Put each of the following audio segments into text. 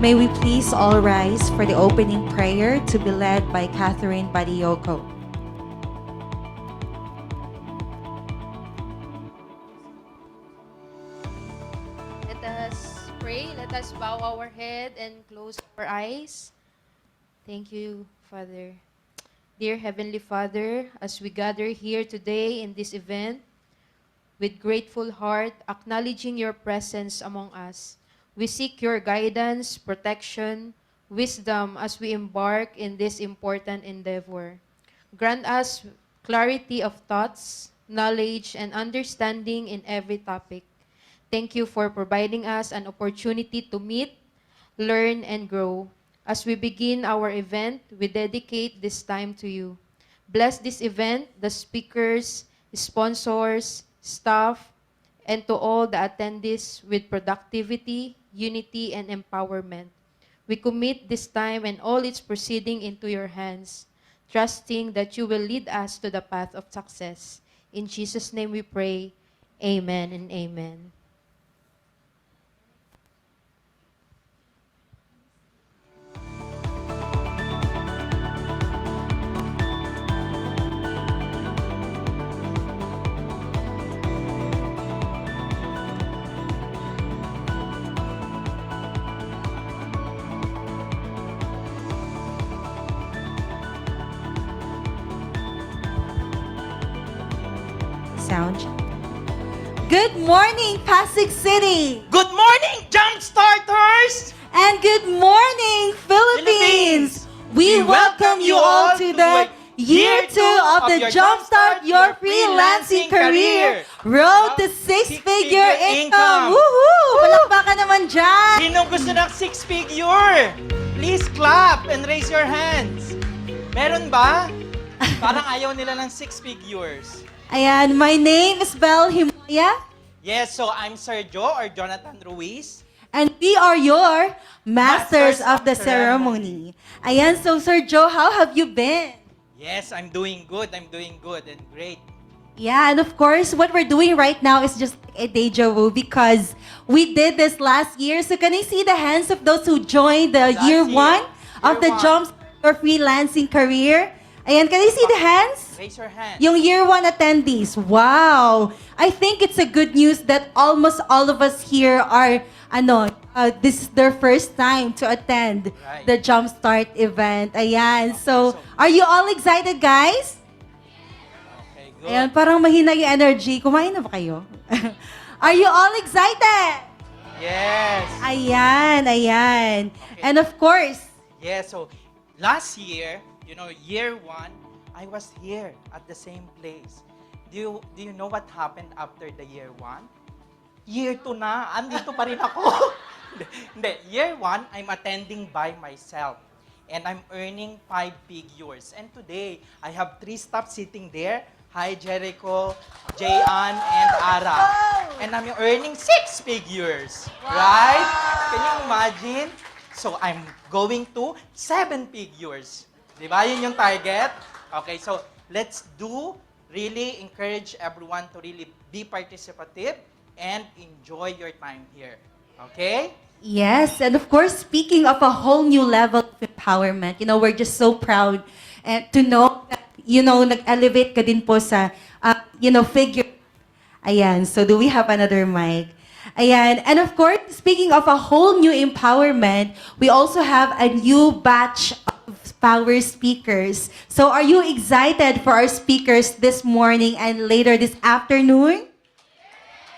May we please all rise for the opening prayer to be led by Catherine Badiyoko. Let us pray. Let us bow our head and close our eyes. Thank you, Father. Dear Heavenly Father, as we gather here today in this event, with grateful heart, acknowledging your presence among us, we seek your guidance, protection, wisdom as we embark in this important endeavor. Grant us clarity of thoughts, knowledge, and understanding in every topic. Thank you for providing us an opportunity to meet, learn, and grow. As we begin our event, we dedicate this time to you. Bless this event, the speakers, sponsors, staff, and to all the attendees with productivity, unity, and empowerment. We commit this time and all its proceeding into your hands, trusting that you will lead us to the path of success. In Jesus' name we pray. Amen and amen. Sound. Good morning, Pasig City! Good morning, Jumpstarters! And good morning, Philippines! We welcome you all to the Year 2 of the Jumpstart Your Freelancing Career Road to Six-Figure Income! Woohoo! Palakpakan naman dyan! Sinong gusto ng six-figure? Please clap and raise your hands. Meron ba? Parang ayaw nila ng six figures. Ayan, my name is Belle Himoya. Yes, so I'm Sergio or Jonathan Ruiz. And we are your Masters of the Ceremony. Ayan, so Sir Joe, how have you been? Yes, I'm doing good and great. Yeah, and of course, what we're doing right now is just a deja vu because we did this last year. So can I see the hands of those who joined the year one of the Jumpstart Your Freelancing Career? Ayan, can I see the hands? Raise your hand. Yung year one attendees. Wow! I think it's a good news that almost all of us here are, this is their first time to attend the Jumpstart event. Ayan, so are you all excited, guys? Okay, good. Ayan, parang mahina yung energy. Kumain na ba kayo? Are you all excited? Yes. Ayan. Okay. And of course, Yes, so last year, year one, I was here at the same place. Do you know what happened after the year one? Year 2 na, andito pa rin ako. Hindi, year 1, I'm attending by myself. And I'm earning 5 figures. And today, I have 3 staff sitting there. Hi, Jericho, Jayan, and Ara. and I'm earning 6 figures. Right? Can you imagine? So I'm going to 7 figures. Di ba? Yun yung target. Okay, so let's really encourage everyone to really be participative and enjoy your time here. Okay? Yes, and of course, speaking of a whole new level of empowerment, we're just so proud and to know that, nag-elevate ka din po sa, figure. Ayan, so do we have another mic? Ayan, and of course, speaking of a whole new empowerment, we also have a new batch of power speakers. So are you excited for our speakers this morning and later this afternoon?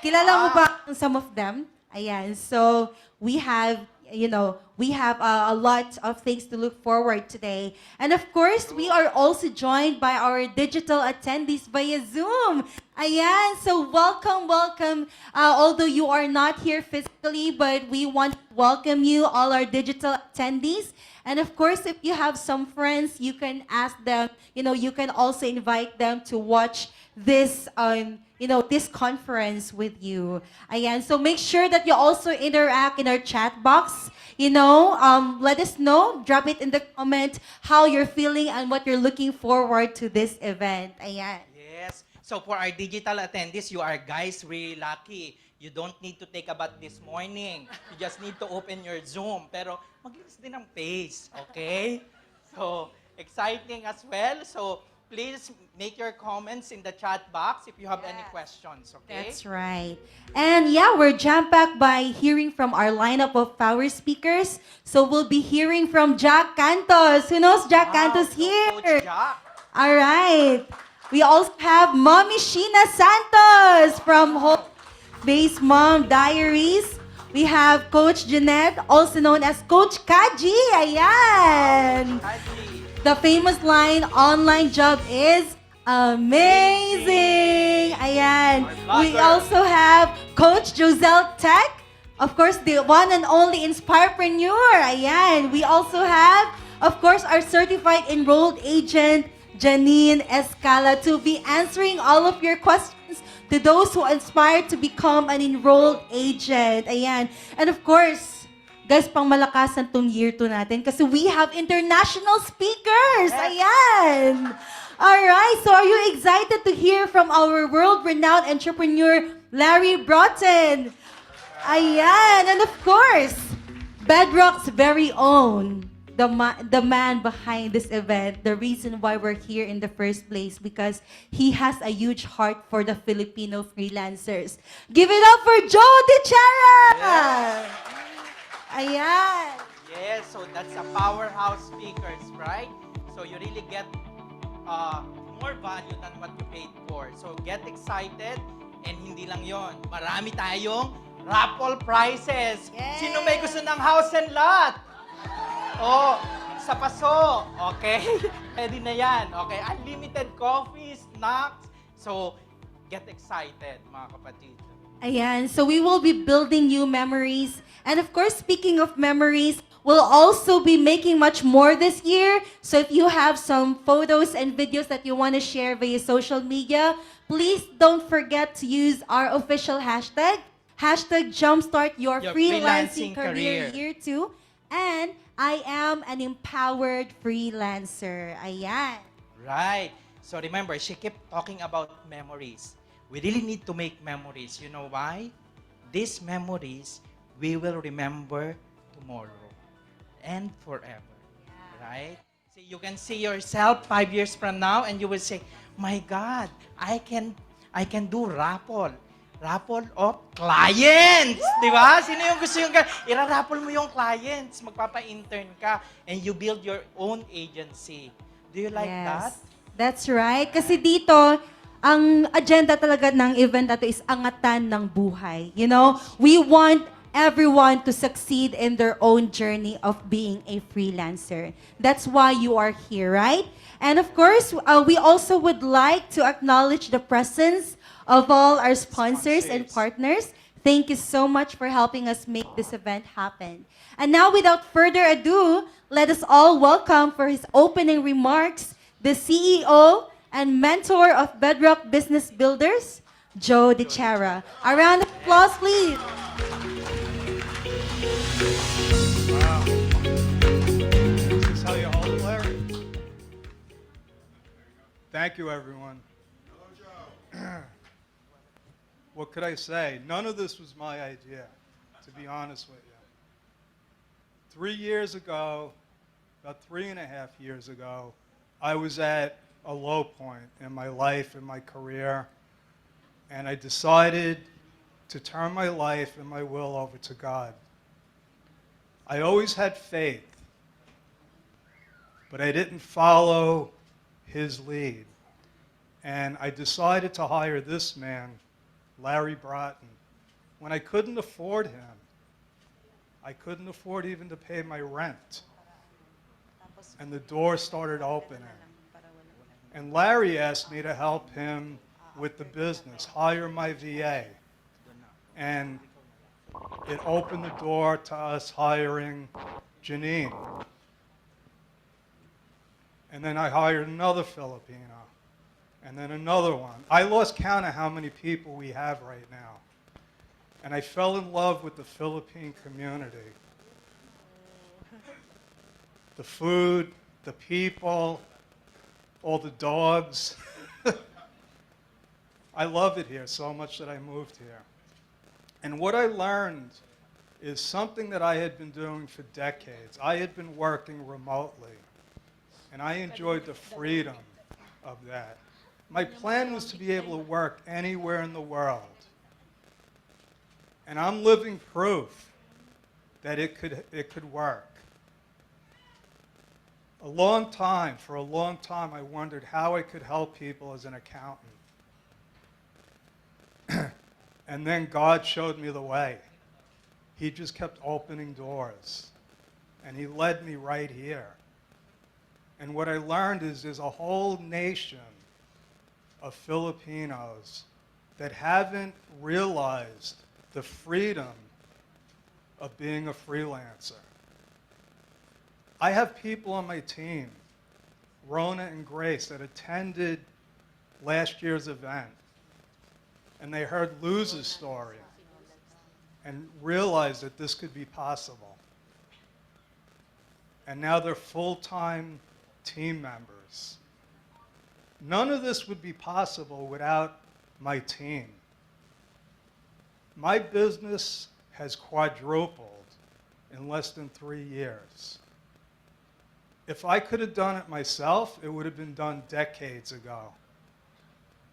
Kilala mo ba some of them? Ayan, so we have, a lot of things to look forward today. And of course, we are also joined by our digital attendees via Zoom. Ayan, so welcome. Although you are not here physically, but we want to welcome you, all our digital attendees. And of course, if you have some friends, you can ask them, you can also invite them to watch this this conference with you. Ayan, so make sure that you also interact in our chat box. Let us know, drop it in the comment how you're feeling and what you're looking forward to this event. Ayan. Yes. So for our digital attendees, you are guys really lucky. You don't need to take a bath this morning. You just need to open your Zoom. Pero maglinis din ang face, okay? So, exciting as well. So, please make your comments in the chat box if you have any questions, okay? That's right. And yeah, we're jam-packed by hearing from our lineup of power speakers. So we'll be hearing from Jack Cantos. Who knows Jack Cantos so here? Coach Jack. All right. We also have Mommy Sheena Santos from Home Base Mom Diaries. We have Coach Jeanette, also known as Coach Kaji. Ayan. Kaji. The famous line, online job is amazing. Ayan. We also have Coach Joselle Tech. Of course, the one and only Inspirepreneur. Ayan. We also have, of course, our certified enrolled agent, Janine Escala, to be answering all of your questions to those who aspire to become an enrolled agent. Ayan. And of course, guys, pang malakasan tong year 2 natin kasi we have international speakers. Ayan. All right. So are you excited to hear from our world-renowned entrepreneur, Larry Broughton? Ayan. And of course, Bedrock's very own, the man behind this event, the reason why we're here in the first place, because he has a huge heart for the Filipino freelancers. Give it up for Joe DiChara! Ayan. Yes, so that's a powerhouse speakers, right? So you really get more value than what you paid for. So get excited, and hindi lang yon. Marami tayong raffle prizes. Yes. Sino may gusto ng house and lot? Oh, sa paso. Okay? Pwede na yan. Okay? Unlimited coffee, snacks. So, get excited, mga kapatid. Ayan. So we will be building new memories. And of course, speaking of memories, we'll also be making much more this year. So if you have some photos and videos that you want to share via social media, please don't forget to use our official hashtag Jumpstart Your Freelancing Career Year 2. And I am an empowered freelancer. Ayan. Right. So remember, she kept talking about memories. We really need to make memories. You know why? These memories, we will remember tomorrow and forever. Right? So you can see yourself 5 years from now and you will say, my God, I can do raffle of clients. Di ba? Sino yung gusto yung ira-raffle mo yung clients, magpapa-intern ka, and you build your own agency. Do you like that? That's right. Kasi dito, ang agenda talaga ng event na to is angatan ng buhay. We want everyone to succeed in their own journey of being a freelancer. That's why you are here, right? And of course, we also would like to acknowledge the presence of all our sponsors and partners. Thank you so much for helping us make this event happen. And now, without further ado, let us all welcome for his opening remarks, the CEO and mentor of Bedrock Business Builders, Joe DeChara. A round of applause, please. Wow. Is this how you hold it, Larry? Thank you, everyone. What could I say? None of this was my idea, to be honest with you. 3 years ago, about 3.5 years ago, I was at a low point in my life, in my career, and I decided to turn my life and my will over to God. I always had faith, but I didn't follow his lead. And I decided to hire this man, Larry Broughton, when I couldn't afford him. I couldn't afford even to pay my rent. And the door started opening. And Larry asked me to help him with the business, hire my VA. And it opened the door to us hiring Janine. And then I hired another Filipino. And then another one. I lost count of how many people we have right now. And I fell in love with the Philippine community. The food, the people, all the dogs. I love it here so much that I moved here. And what I learned is something that I had been doing for decades. I had been working remotely. And I enjoyed the freedom of that. My plan was to be able to work anywhere in the world. And I'm living proof that it could work. For a long time, I wondered how I could help people as an accountant. And then God showed me the way. He just kept opening doors. And he led me right here. And what I learned is there's a whole nation of Filipinos that haven't realized the freedom of being a freelancer. I have people on my team, Rona and Grace, that attended last year's event, and they heard Luz's story and realized that this could be possible. And now they're full-time team members. None of this would be possible without my team. My business has quadrupled in less than 3 years. If I could have done it myself, it would have been done decades ago.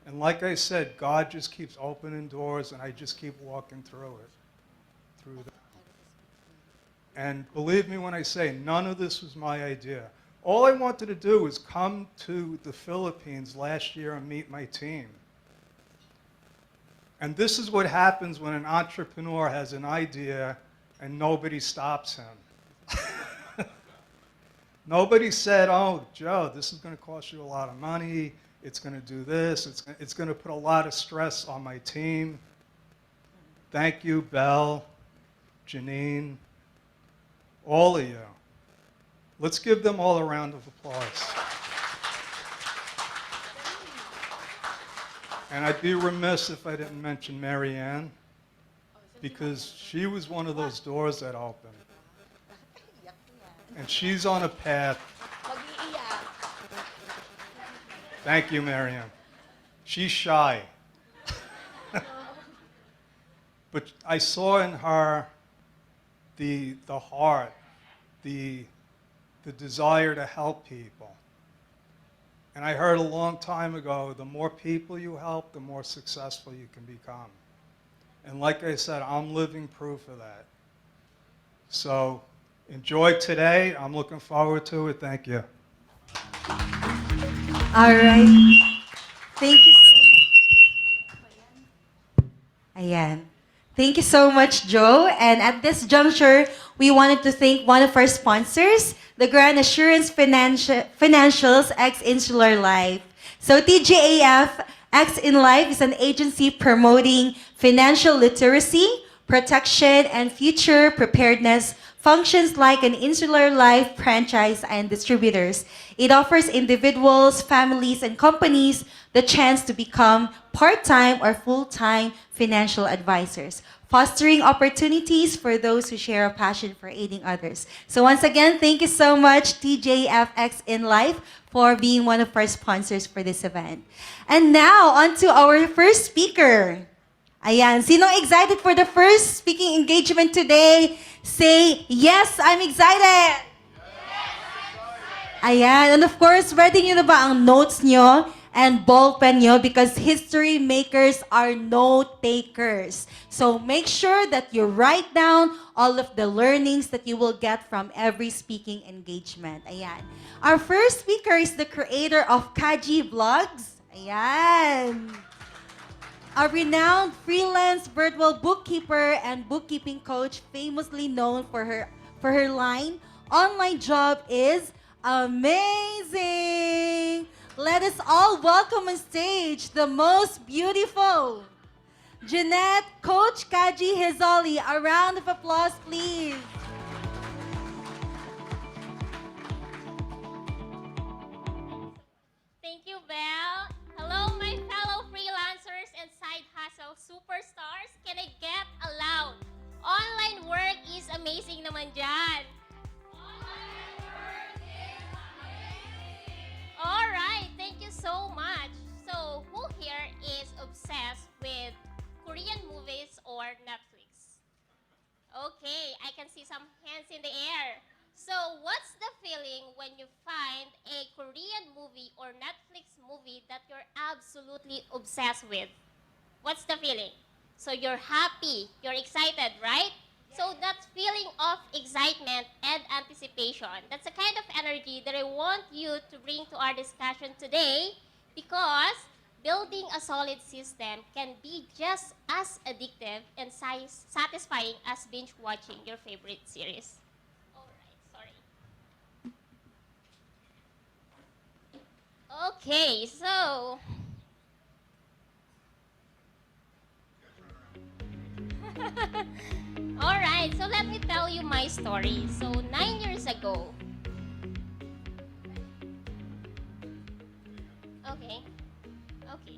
And like I said, God just keeps opening doors, and I just keep walking through them. And believe me when I say, none of this was my idea. All I wanted to do was come to the Philippines last year and meet my team. And this is what happens when an entrepreneur has an idea and nobody stops him. Nobody said, oh, Joe, this is going to cost you a lot of money. It's going to do this. It's going to put a lot of stress on my team. Thank you, Belle, Janine, all of you. Let's give them all a round of applause. And I'd be remiss if I didn't mention Mary Ann, because she was one of those doors that opened. And she's on a path. Thank you, Mary Ann. She's shy. But I saw in her the heart, the desire to help people. And I heard a long time ago, the more people you help, the more successful you can become. And like I said, I'm living proof of that. So enjoy today. I'm looking forward to it. Thank you. All right. Thank you so much. Ayan. Thank you so much, Joe. And at this juncture, we wanted to thank one of our sponsors, the Grand Assurance Financials X Insular Life. So TGAF X in Life is an agency promoting financial literacy, protection, and future preparedness, functions like an insular life franchise and distributors. It offers individuals, families, and companies the chance to become part-time or full-time financial advisors, fostering opportunities for those who share a passion for aiding others. So once again, thank you so much, TJFX in Life, for being one of our sponsors for this event. And now, on to our first speaker. Ayan, sinong excited for the first speaking engagement today? Say, yes, I'm excited! Ayan, and of course, ready nyo na ba ang notes nyo and ballpen nyo? Because history makers are note takers. So make sure that you write down all of the learnings that you will get from every speaking engagement. Ayan. Our first speaker is the creator of Kaji Vlogs. Ayan. A renowned freelance virtual bookkeeper and bookkeeping coach, famously known for her line, "Online job is amazing." Let us all welcome on stage the most beautiful Jeanette Coach Kaji Hezoli. A round of applause, please. Thank you, Belle. Hello, my fellow freelancers and side hustle superstars. Can I get a loud? Online work is amazing naman dyan. Online work is amazing. Alright, thank you so much. So, who here is obsessed with Korean movies or Netflix? Okay, I can see some hands in the air. So, what's the feeling when you find a Korean movie or Netflix movie that you're absolutely obsessed with? What's the feeling? So, you're happy, you're excited, right? So, that feeling of excitement and anticipation, that's the kind of energy that I want you to bring to our discussion today because building a solid system can be just as addictive and satisfying as binge watching your favorite series. Alright, sorry. Okay, so alright, so let me tell you my story. So 9 years ago, okay, okay.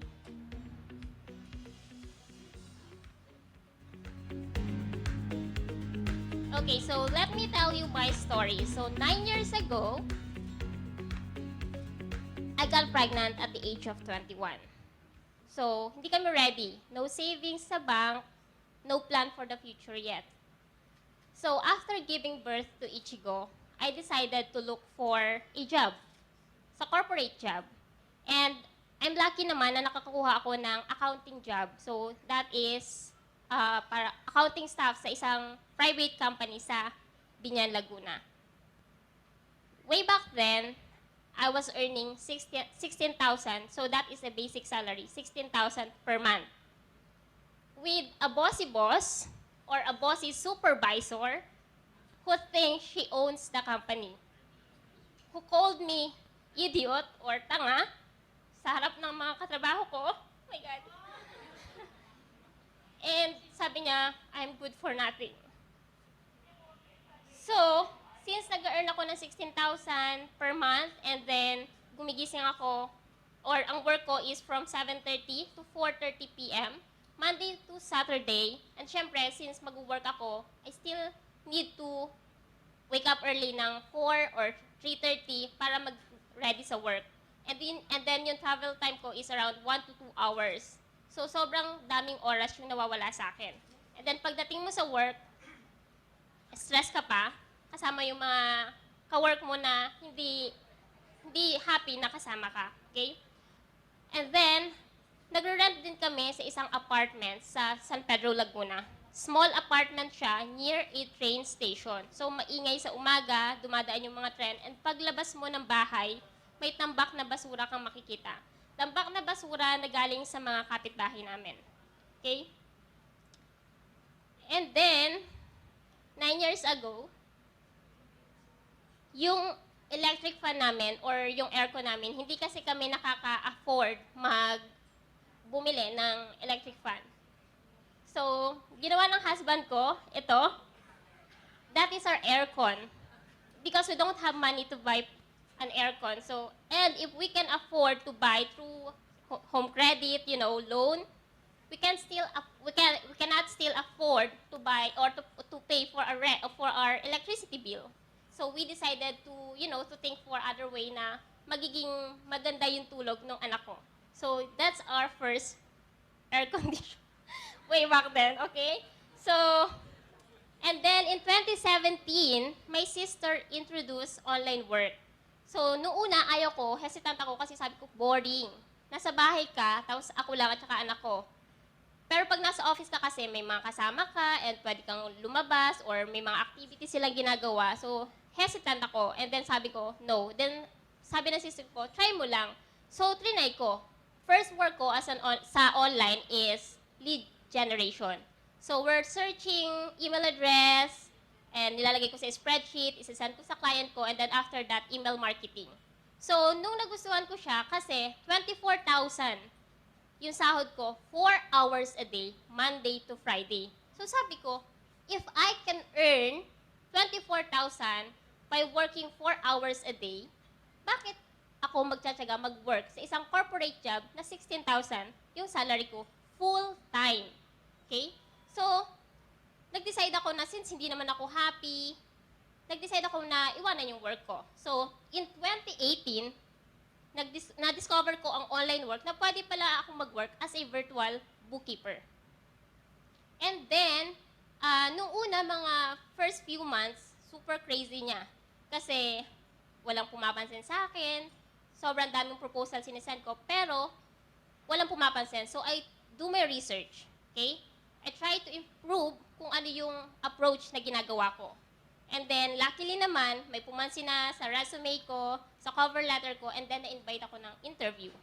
Okay, so let me tell you my story. So 9 years ago, I got pregnant at the age of 21. So, hindi kami ready. No savings sa bank, no plan for the future yet. So, after giving birth to Ichigo, I decided to look for a job, sa corporate job. And I'm lucky naman na nakakuha ako ng accounting job. So, that is para accounting staff sa isang private company sa Binyan, Laguna. Way back then, I was earning 16,000. So that is the basic salary, 16,000 per month. With a bossy boss or a bossy supervisor who thinks she owns the company. Who called me idiot or tanga sa harap ng mga katrabaho ko. Oh my God. And sabi niya, I'm good for nothing. So, since nag-earn ako ng 16,000 per month and then gumigising ako or ang work ko is from 7:30 to 4:30 p.m., Monday to Saturday. And syempre, since mag-work ako, I still need to wake up early ng 4 or 3:30 para mag-ready sa work. And then yung travel time ko is around 1 to 2 hours. So, sobrang daming oras yung nawawala sa akin. And then pagdating mo sa work, stress ka pa, kasama yung mga ka-work mo na hindi happy na kasama ka. Okay? And then, nagre-rent din kami sa isang apartment sa San Pedro, Laguna. Small apartment siya near a train station. So, maingay sa umaga, dumadaan yung mga tren, and paglabas mo ng bahay, may tambak na basura kang makikita. Tambak na basura na galing sa mga kapitbahay namin. Okay? And then, 9 years ago, yung electric fan namin or yung aircon namin, hindi kasi kami nakaka-afford bumili ng electric fan. So, ginawa ng husband ko, ito, that is our aircon. Because we don't have money to buy an aircon. So, and if we can afford to buy through home credit, loan, we cannot still afford to buy or to pay for for our electricity bill. So we decided to to think for other way na magiging maganda yung tulog ng anak ko. So that's our first air condition way back then, okay? So and then in 2017, my sister introduced online work. So noong una ayaw ko, hesitant ako kasi sabi ko boring. Nasa bahay ka, tapos ako lang at saka anak ko. Pero pag nasa office ka kasi, may mga kasama ka and pwede kang lumabas or may mga activities silang ginagawa. So, hesitant ako. And then sabi ko, no. Then sabi ng sister ko, try mo lang. So, trinay ko. First work ko sa online is lead generation. So, we're searching email address and nilalagay ko sa spreadsheet, isasend ko sa client ko, and then after that, email marketing. So, nung nagustuhan ko siya, kasi 24,000 yung sahod ko, 4 hours a day, Monday to Friday. So sabi ko, if I can earn 24,000 by working 4 hours a day, bakit ako magtsatsaga mag-work sa isang corporate job na 16,000 yung salary ko full-time? Okay? So, nag-decide ako na since hindi naman ako happy, nag-decide ako na iwanan yung work ko. So, in 2018, na-discover ko ang online work na pwede pala akong mag-work as a virtual bookkeeper. And then, nung una, mga first few months, super crazy niya. Kasi walang pumapansin sa akin, sobrang daming proposal sinesend ko, pero walang pumapansin. So, I do my research. Okay? I try to improve kung ano yung approach na ginagawa ko. And then, luckily naman, may pumansin na sa resume ko, sa cover letter ko, and then na-invite ako ng interview.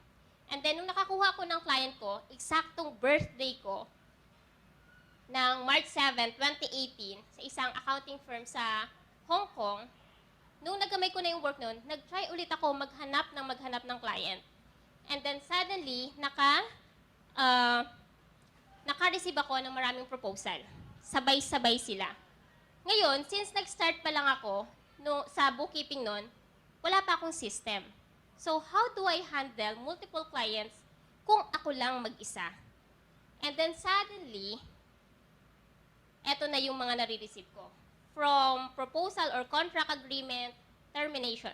And then, nung nakakuha ko ng client ko, eksaktong birthday ko, ng March 7, 2018, sa isang accounting firm sa Hong Kong, nung nagamay ko na yung work nun, nag-try ulit ako maghanap ng client. And then, suddenly, naka-receive ako ng maraming proposal. Sabay-sabay sila. Ngayon, since nag-start pa lang ako sa bookkeeping nun, wala pa akong system. So, how do I handle multiple clients kung ako lang mag-isa? And then suddenly, eto na yung mga nare-receive ko. From proposal or contract agreement, termination.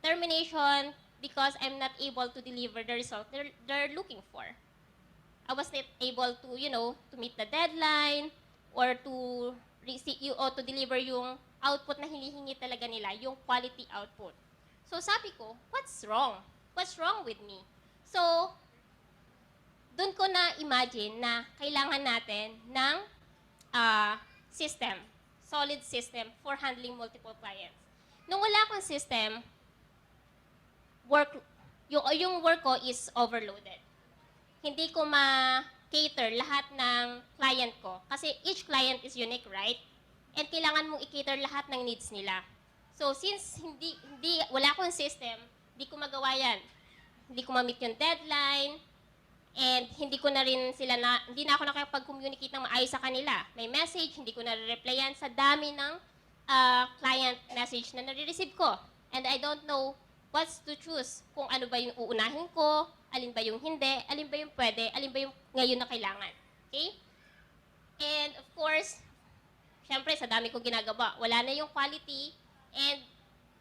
Termination because I'm not able to deliver the result they're looking for. I was not able to, to meet the deadline or to to deliver yung output na hinihingi talaga nila, yung quality output. So sabi ko, what's wrong? What's wrong with me? So, doon ko na imagine na kailangan natin ng system, solid system for handling multiple clients. Nung wala akong system, yung work ko is overloaded. Hindi ko cater lahat ng client ko. Kasi each client is unique, right? And kailangan mong i-cater lahat ng needs nila. So since wala akong system, hindi ko magawa yan. Hindi ko ma-meet yung deadline, and hindi na ako nakapag-communicate ng maayos sa kanila. May message, hindi ko na-replyan sa dami ng client message na nare-receive ko. And I don't know what's to choose. Kung ano ba yung uunahin ko, alin ba yung hindi, alin ba yung pwede, alin ba yung ngayon na kailangan. Okay? And of course, syempre sa dami ko ginagawa, wala na yung quality, and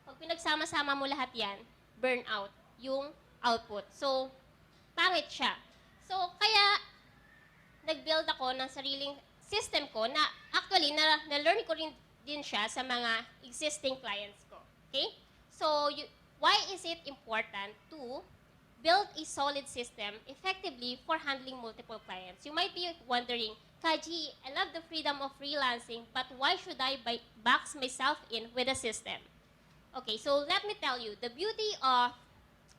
pag pinagsama-sama mo lahat yan, burnout yung output. So, pangit siya. So, kaya nag-build ako ng sariling system ko na actually, na-learn ko rin din siya sa mga existing clients ko. Okay? So, why is it important to build a solid system effectively for handling multiple clients? You might be wondering, Kaji, I love the freedom of freelancing, but why should I box myself in with a system? Okay, so let me tell you, the beauty of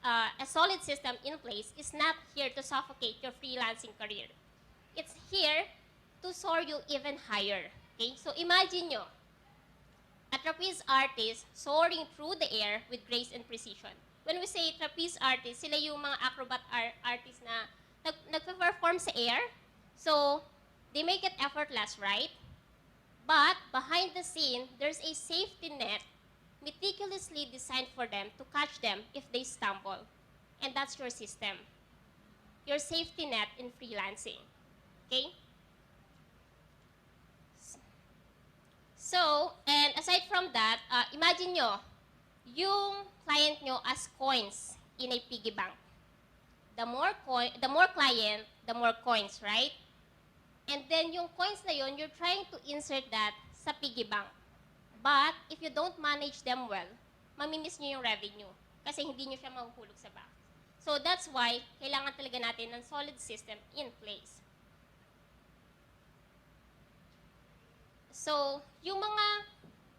a solid system in place is not here to suffocate your freelancing career. It's here to soar you even higher. Okay, so imagine nyo, a trapeze artist soaring through the air with grace and precision. When we say trapeze artist, sila yung mga acrobat artists na nagpe-perform sa air. So, they make it effortless, right? But, behind the scene, there's a safety net meticulously designed for them to catch them if they stumble. And that's your system. your safety net in freelancing. Okay? So, and aside from that, imagine nyo, yung client nyo as coins in a piggy bank. The more client, the more coins, right? And then yung coins na yun, you're trying to insert that sa piggy bank. But if you don't manage them well, mamimiss nyo yung revenue kasi hindi nyo siya mahuhulog sa bank. So that's why kailangan talaga natin ng solid system in place. So, yung mga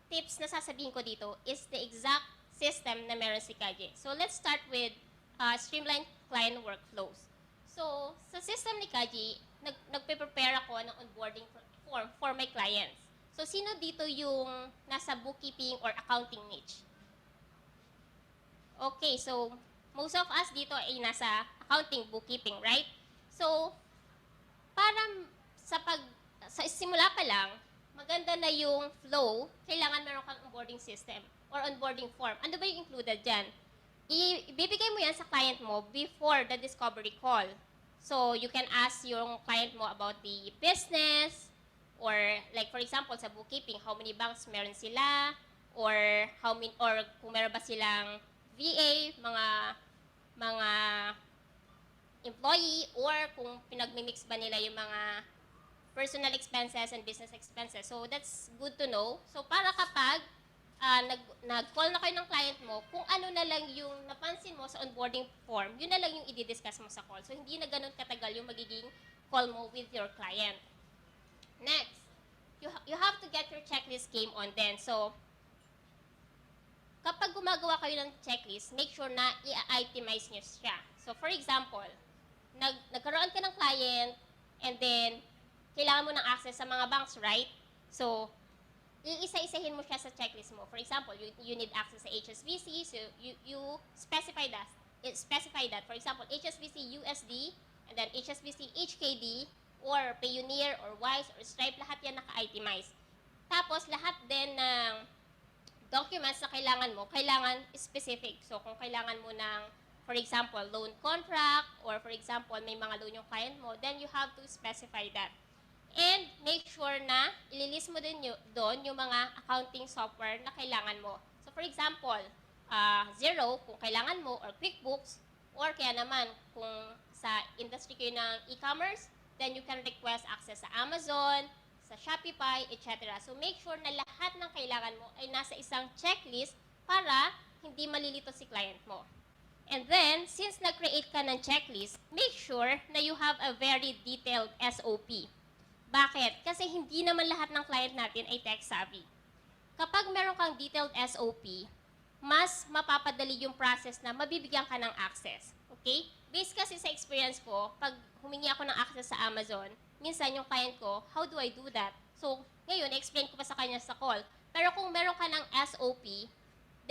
tips na sasabihin ko dito is the exact system na meron si Kaji. So, let's start with streamlined client workflows. So, sa system ni Kaji, nagpe-prepare ako ng onboarding form for my clients. So, sino dito yung nasa bookkeeping or accounting niche? Okay, so, most of us dito ay nasa accounting, bookkeeping, right? So, para sa simula pa lang, maganda na yung flow, kailangan meron kang onboarding system or onboarding form. Ano ba yung included dyan? Ibibigay mo yan sa client mo before the discovery call. So, you can ask yung client mo about the business, or like for example, sa bookkeeping, how many banks meron sila, or kung meron ba silang VA, mga employee, or kung pinagmimix ba nila yung mga personal expenses and business expenses. So, that's good to know. So, para kapag nag-call na kayo ng client mo, kung ano na lang yung napansin mo sa onboarding form, yun na lang yung i-discuss mo sa call. So, hindi na ganun katagal yung magiging call mo with your client. Next, you have to get your checklist game on then. So, kapag gumagawa kayo ng checklist, make sure na i-itemize nyo siya. So, for example, nagkaroon ka ng client, and then, kailangan mo ng access sa mga banks, right? So, iisa-isahin mo siya sa checklist mo. For example, you need access sa HSBC, so you specify that. For example, HSBC USD, and then HSBC HKD, or Payoneer, or Wise, or Stripe, lahat yan naka-itemize. Tapos, lahat din ng documents na kailangan specific. So, kung kailangan mo ng, for example, loan contract, or for example, may mga loan yung client mo, then you have to specify that. And make sure na ililist mo din doon yung mga accounting software na kailangan mo. So for example, Xero kung kailangan mo, or QuickBooks, or kaya naman kung sa industry kayo ng e-commerce, then you can request access sa Amazon, sa Shopify, etc. So make sure na lahat ng kailangan mo ay nasa isang checklist para hindi malilito si client mo. And then, since nag-create ka ng checklist, make sure na you have a very detailed SOP. Bakit? Kasi hindi naman lahat ng client natin ay tech-savvy. Kapag meron kang detailed SOP, mas mapapadali yung process na mabibigyan ka ng access. Okay? Based kasi sa experience ko, pag humingi ako ng access sa Amazon, minsan yung client ko, how do I do that? So, ngayon, explain ko pa sa kanya sa call. Pero kung meron ka ng SOP,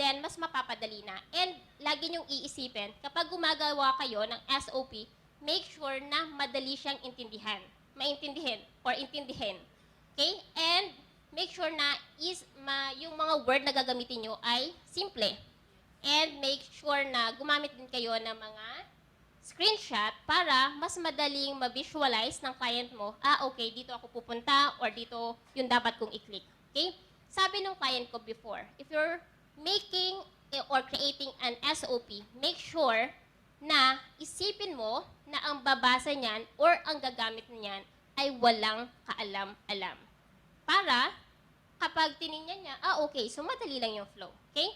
then mas mapapadali na. And lagi niyong iisipin, kapag gumagawa kayo ng SOP, make sure na madali siyang maintindihin. Okay? And make sure na yung mga word na gagamitin nyo ay simple. And make sure na gumamit din kayo ng mga screenshot para mas madaling ma-visualize ng client mo, okay, dito ako pupunta, or dito yung dapat kong i-click. Okay? Sabi ng client ko before, if you're making or creating an SOP, make sure na isipin mo na ang babasa niyan or ang gagamit niyan ay walang kaalam-alam. Para kapag tinignan niya, okay, so madali lang yung flow. Okay?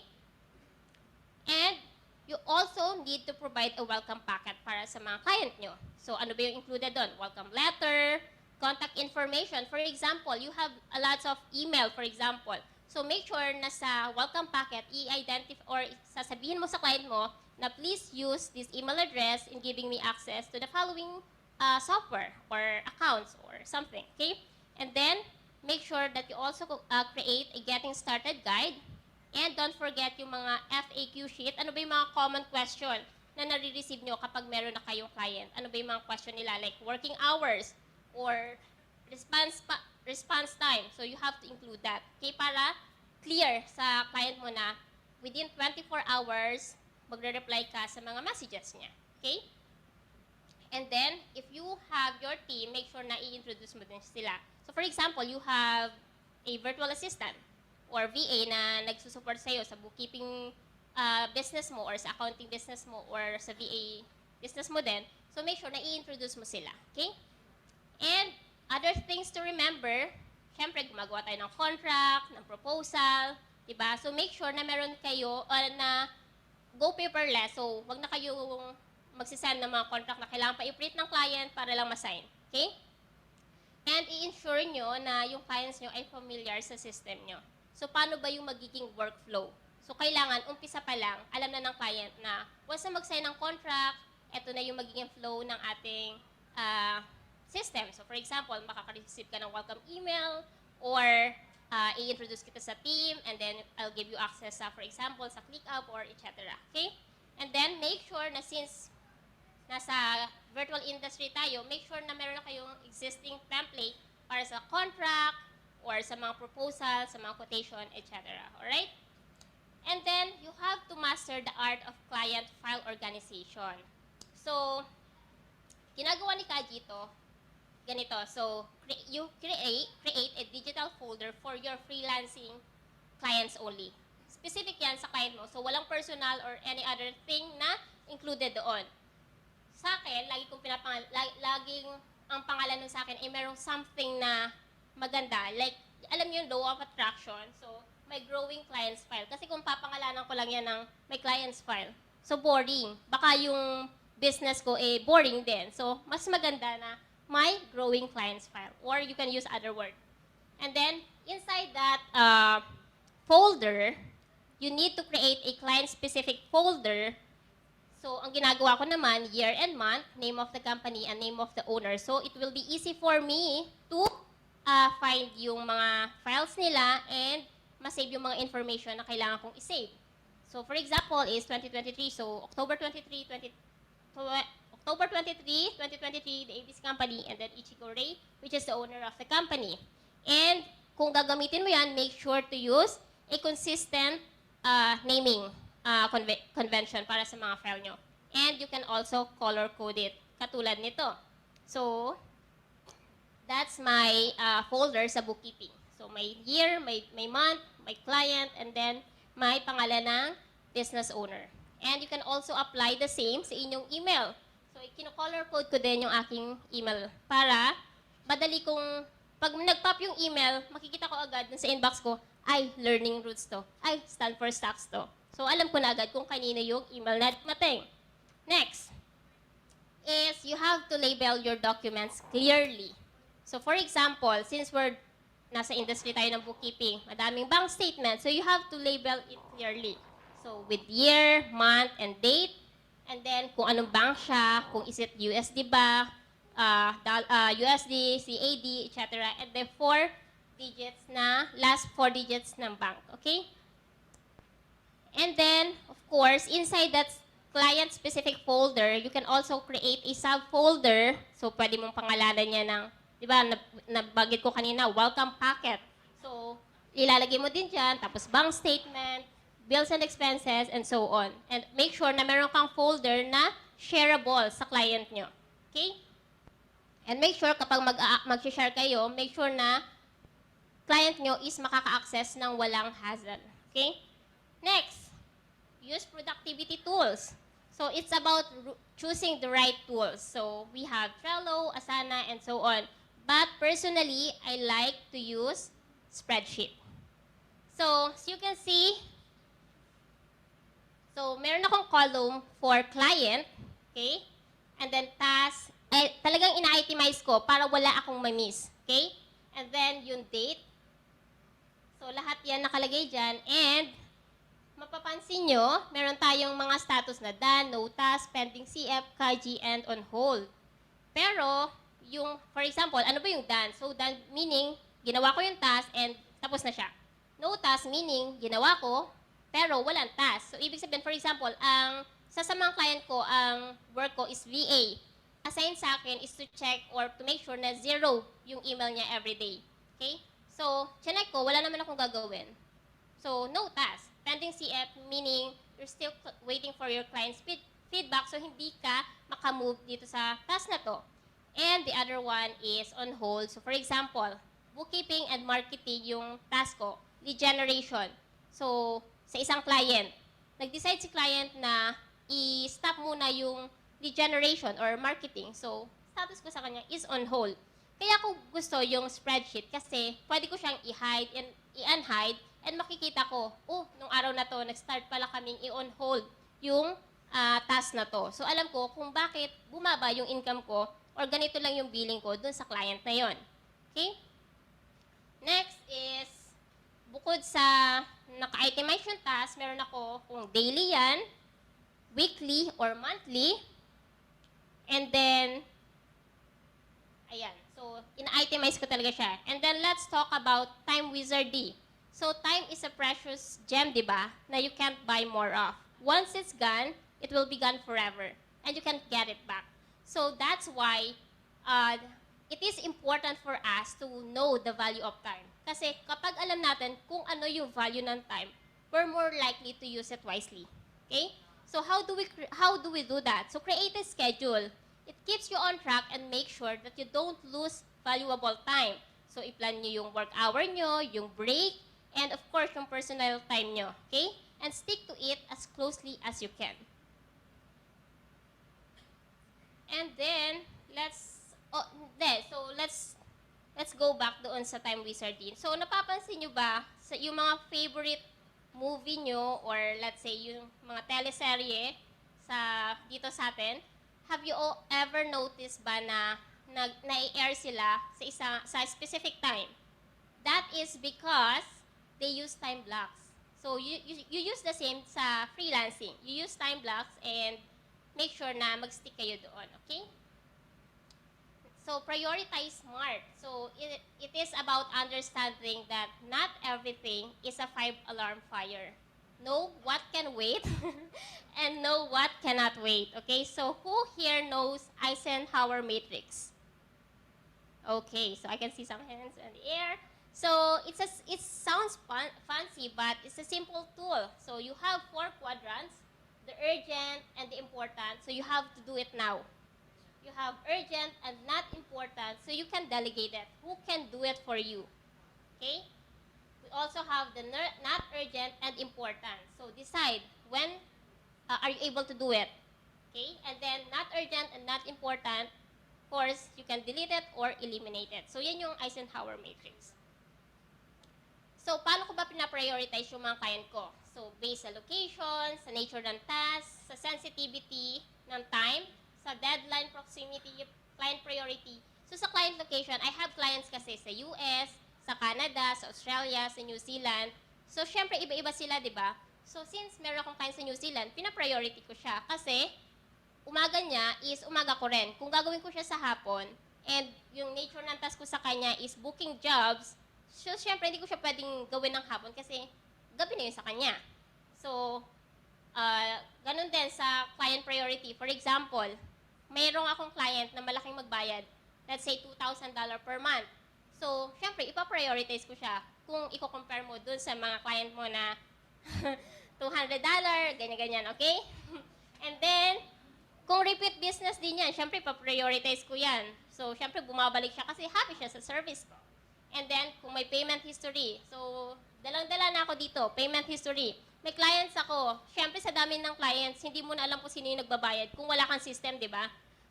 And you also need to provide a welcome packet para sa mga client nyo. So ano ba yung included doon? Welcome letter, contact information. For example, you have a lots of email, for example. So make sure na sa welcome packet, i-identify or sasabihin mo sa client mo na please use this email address in giving me access to the following software or accounts or something, okay? And then, make sure that you also create a getting started guide, and don't forget yung mga FAQ sheet. Ano ba yung mga common question na nare-receive nyo kapag meron na kayong client? Ano ba yung mga question nila, like working hours or response time? So you have to include that, okay? Para clear sa client mo na within 24 hours, magre-reply ka sa mga messages niya, okay? And then, if you have your team, make sure na i-introduce mo din sila. So for example, you have a virtual assistant or VA na nagsusupport sa'yo sa bookkeeping business mo or sa accounting business mo or sa VA business mo din. So make sure na i-introduce mo sila. Okay? And other things to remember, syempre gumagawa tayo ng contract, ng proposal, diba? So make sure na meron kayo na go paperless. So wag na kayong magsisend ng mga contract na kailangan pa i-print ng client para lang ma-sign. Okay? And i-ensure nyo na yung clients nyo ay familiar sa system nyo. So paano ba yung magiging workflow? So kailangan, umpisa pa lang, alam na ng client na once na mag-sign ng contract, eto na yung magiging flow ng ating system. So for example, makaka-receive ka ng welcome email or i-introduce kita sa team and then I'll give you access sa, for example, sa ClickUp or etc. Okay? And then make sure na since nasa virtual industry tayo, make sure na meron na kayong existing template para sa contract or sa mga proposal, sa mga quotation, etc. Alright? And then, you have to master the art of client file organization. So, ginagawa ni Kaji ito, ganito. So, you create a digital folder for your freelancing clients only. Specific yan sa client mo. So, walang personal or any other thing na included doon. Sa akin, laging ang pangalan nun sa akin ay merong something na maganda. Like, alam niyo yung law of attraction. So, may growing clients file. Kasi kung papangalanan ko lang yan ng may clients file, so boring. Baka yung business ko boring din. So, mas maganda na may growing clients file. Or you can use other word. And then, inside that folder, you need to create a client-specific folder. So, ang ginagawa ko naman, year and month, name of the company, and name of the owner. So, it will be easy for me to find yung mga files nila and ma-save yung mga information na kailangan kong i-save. So, for example, is 2023. So, October 23, 2023, the ABC company, and then Ichigo Ray, which is the owner of the company. And kung gagamitin mo yan, make sure to use a consistent naming convention para sa mga file nyo. And you can also color code it, katulad nito. So, that's my folder sa bookkeeping. So, may year, may month, may client, and then may pangalan ng business owner. And you can also apply the same sa inyong email. So, kino-color code ko din yung aking email para madali kong, pag nag-pop yung email, makikita ko agad sa inbox ko, ay, learning roots to. Ay, Stanford Stocks to. So, alam ko na agad kung kanino yung email na dumating. Next is you have to label your documents clearly. So, for example, since we're nasa industry tayo ng bookkeeping, madaming bank statement, so you have to label it clearly. So, with year, month, and date, and then kung anong bank siya, kung is it USD ba, USD, CAD, etc. And then 4 digits na, last 4 digits ng bank, okay? And then, of course, inside that client-specific folder, you can also create a subfolder. So, pwede mong pangalanan niya ng, di ba, nabagit ko kanina, welcome packet. So, ilalagay mo din dyan, tapos bank statement, bills and expenses, and so on. And make sure na meron kang folder na shareable sa client nyo. Okay? And make sure kapag mag-share kayo, make sure na client nyo is makaka-access ng walang hassle. Okay? Next, use productivity tools. So, it's about choosing the right tools. So, we have Trello, Asana, and so on. But personally, I like to use spreadsheet. So, as you can see, so meron akong column for client, okay? And then task, talagang ina-itemize ko para wala akong ma-miss, okay? And then yung date. So, lahat yan nakalagay dyan. And mapapansin nyo, meron tayong mga status na done, no task, pending CF, KG, and on hold. Pero, yung, for example, ano ba yung done? So, done meaning, ginawa ko yung task and tapos na siya. No task meaning, ginawa ko, pero walang task. So, ibig sabihin, for example, ang sa mga client ko, ang work ko is VA. Assign sa akin is to check or to make sure na 0 yung email niya everyday. Okay? So, chinek ko, wala naman akong gagawin. So, no task. Pending CF, meaning you're still waiting for your client's feedback, so hindi ka makamove dito sa task na to. And the other one is on hold. So for example, bookkeeping and marketing yung task ko, lead generation. So sa isang client, nag-decide si client na i-stop muna yung lead generation or marketing. So status ko sa kanya is on hold. Kaya ko gusto yung spreadsheet kasi pwede ko siyang i-hide and i-unhide and makikita ko, nung araw na to, nag-start pala kaming i-on hold yung task na to. So alam ko kung bakit bumaba yung income ko or ganito lang yung billing ko dun sa client na yon. Okay? Next is, bukod sa naka-itemize yung task, meron ako kung daily yan, weekly or monthly, and then, ayan. So, ina-itemize ko talaga siya. And then, let's talk about time wizardry. So, time is a precious gem, di ba? Na you can't buy more of. Once it's gone, it will be gone forever. And you can't get it back. So, that's why it is important for us to know the value of time. Kasi kapag alam natin kung ano yung value ng time, we're more likely to use it wisely. Okay? So, how do we do that? So, create a schedule. It keeps you on track and make sure that you don't lose valuable time. So, i-plan nyo yung work hour nyo, yung break, and of course, yung personal time nyo. Okay? And stick to it as closely as you can. And then, let's go back doon sa time wizarding. So, napapansin nyo ba, sa yung mga favorite movie nyo, or let's say, yung mga teleserye dito sa atin, have you ever noticed ba na na-air sila sa specific time? That is because they use time blocks. So, you use the same sa freelancing. You use time blocks and make sure na mag-stick kayo doon, okay? So, prioritize smart. So, it is about understanding that not everything is a 5-alarm fire. Know what can wait and know what cannot wait. Okay, so who here knows Eisenhower matrix? Okay, so I can see some hands in the air. So it sounds fancy, but it's a simple tool. So you have 4 quadrants: the urgent and the important. So you have to do it now. You have urgent and not important, so you can delegate it. Who can do it for you? Okay. We also have the not urgent and important. So decide when are you able to do it. Okay? And then not urgent and not important, of course, you can delete it or eliminate it. So yan yung Eisenhower matrix. So paano ko ba pina-prioritize yung mga client ko? So based sa location, sa nature ng task, sa sensitivity ng time, sa deadline proximity, client priority. So sa client location, I have clients kasi sa US, sa Canada, sa Australia, sa New Zealand. So, syempre, iba-iba sila, di ba? So, since meron akong client sa New Zealand, pina-priority ko siya kasi umaga niya is umaga ko rin. Kung gagawin ko siya sa hapon, and yung nature ng task ko sa kanya is booking jobs, so, syempre, hindi ko siya pwedeng gawin ng hapon kasi gabi na yun sa kanya. So, ganun din sa client priority. For example, mayroong akong client na malaking magbayad, let's say $2,000 per month. So, syempre, ipa-prioritize ko siya kung i-compare mo dun sa mga client mo na $200, ganyan-ganyan, okay? And then, kung repeat business din yan, syempre, ipa-prioritize ko yan. So, syempre, bumabalik siya kasi happy siya sa service ko. And then, kung may payment history. So, dalang-dala na ako dito, payment history. May clients ako. Syempre, sa dami ng clients, hindi mo na alam kung sino yung nagbabayad kung wala kang system, di ba?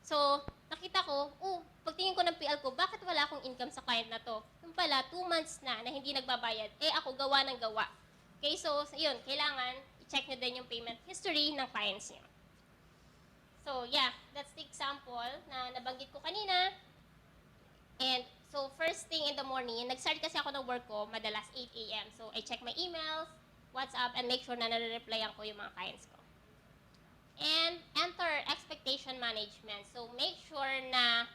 So, nakita ko, pagtingin ko ng PL ko, bakit wala akong income sa client na to? Yung pala, 2 months na hindi nagbabayad. Ako gawa ng gawa. Okay, so, yun, kailangan i-check nyo din yung payment history ng clients nyo. So, yeah, that's the example na nabanggit ko kanina. And, so, first thing in the morning, nag-start kasi ako ng work ko, madalas 8 a.m. So, I check my emails, WhatsApp, and make sure na nare-replyan ko yung mga clients ko. And enter expectation management. So, make sure na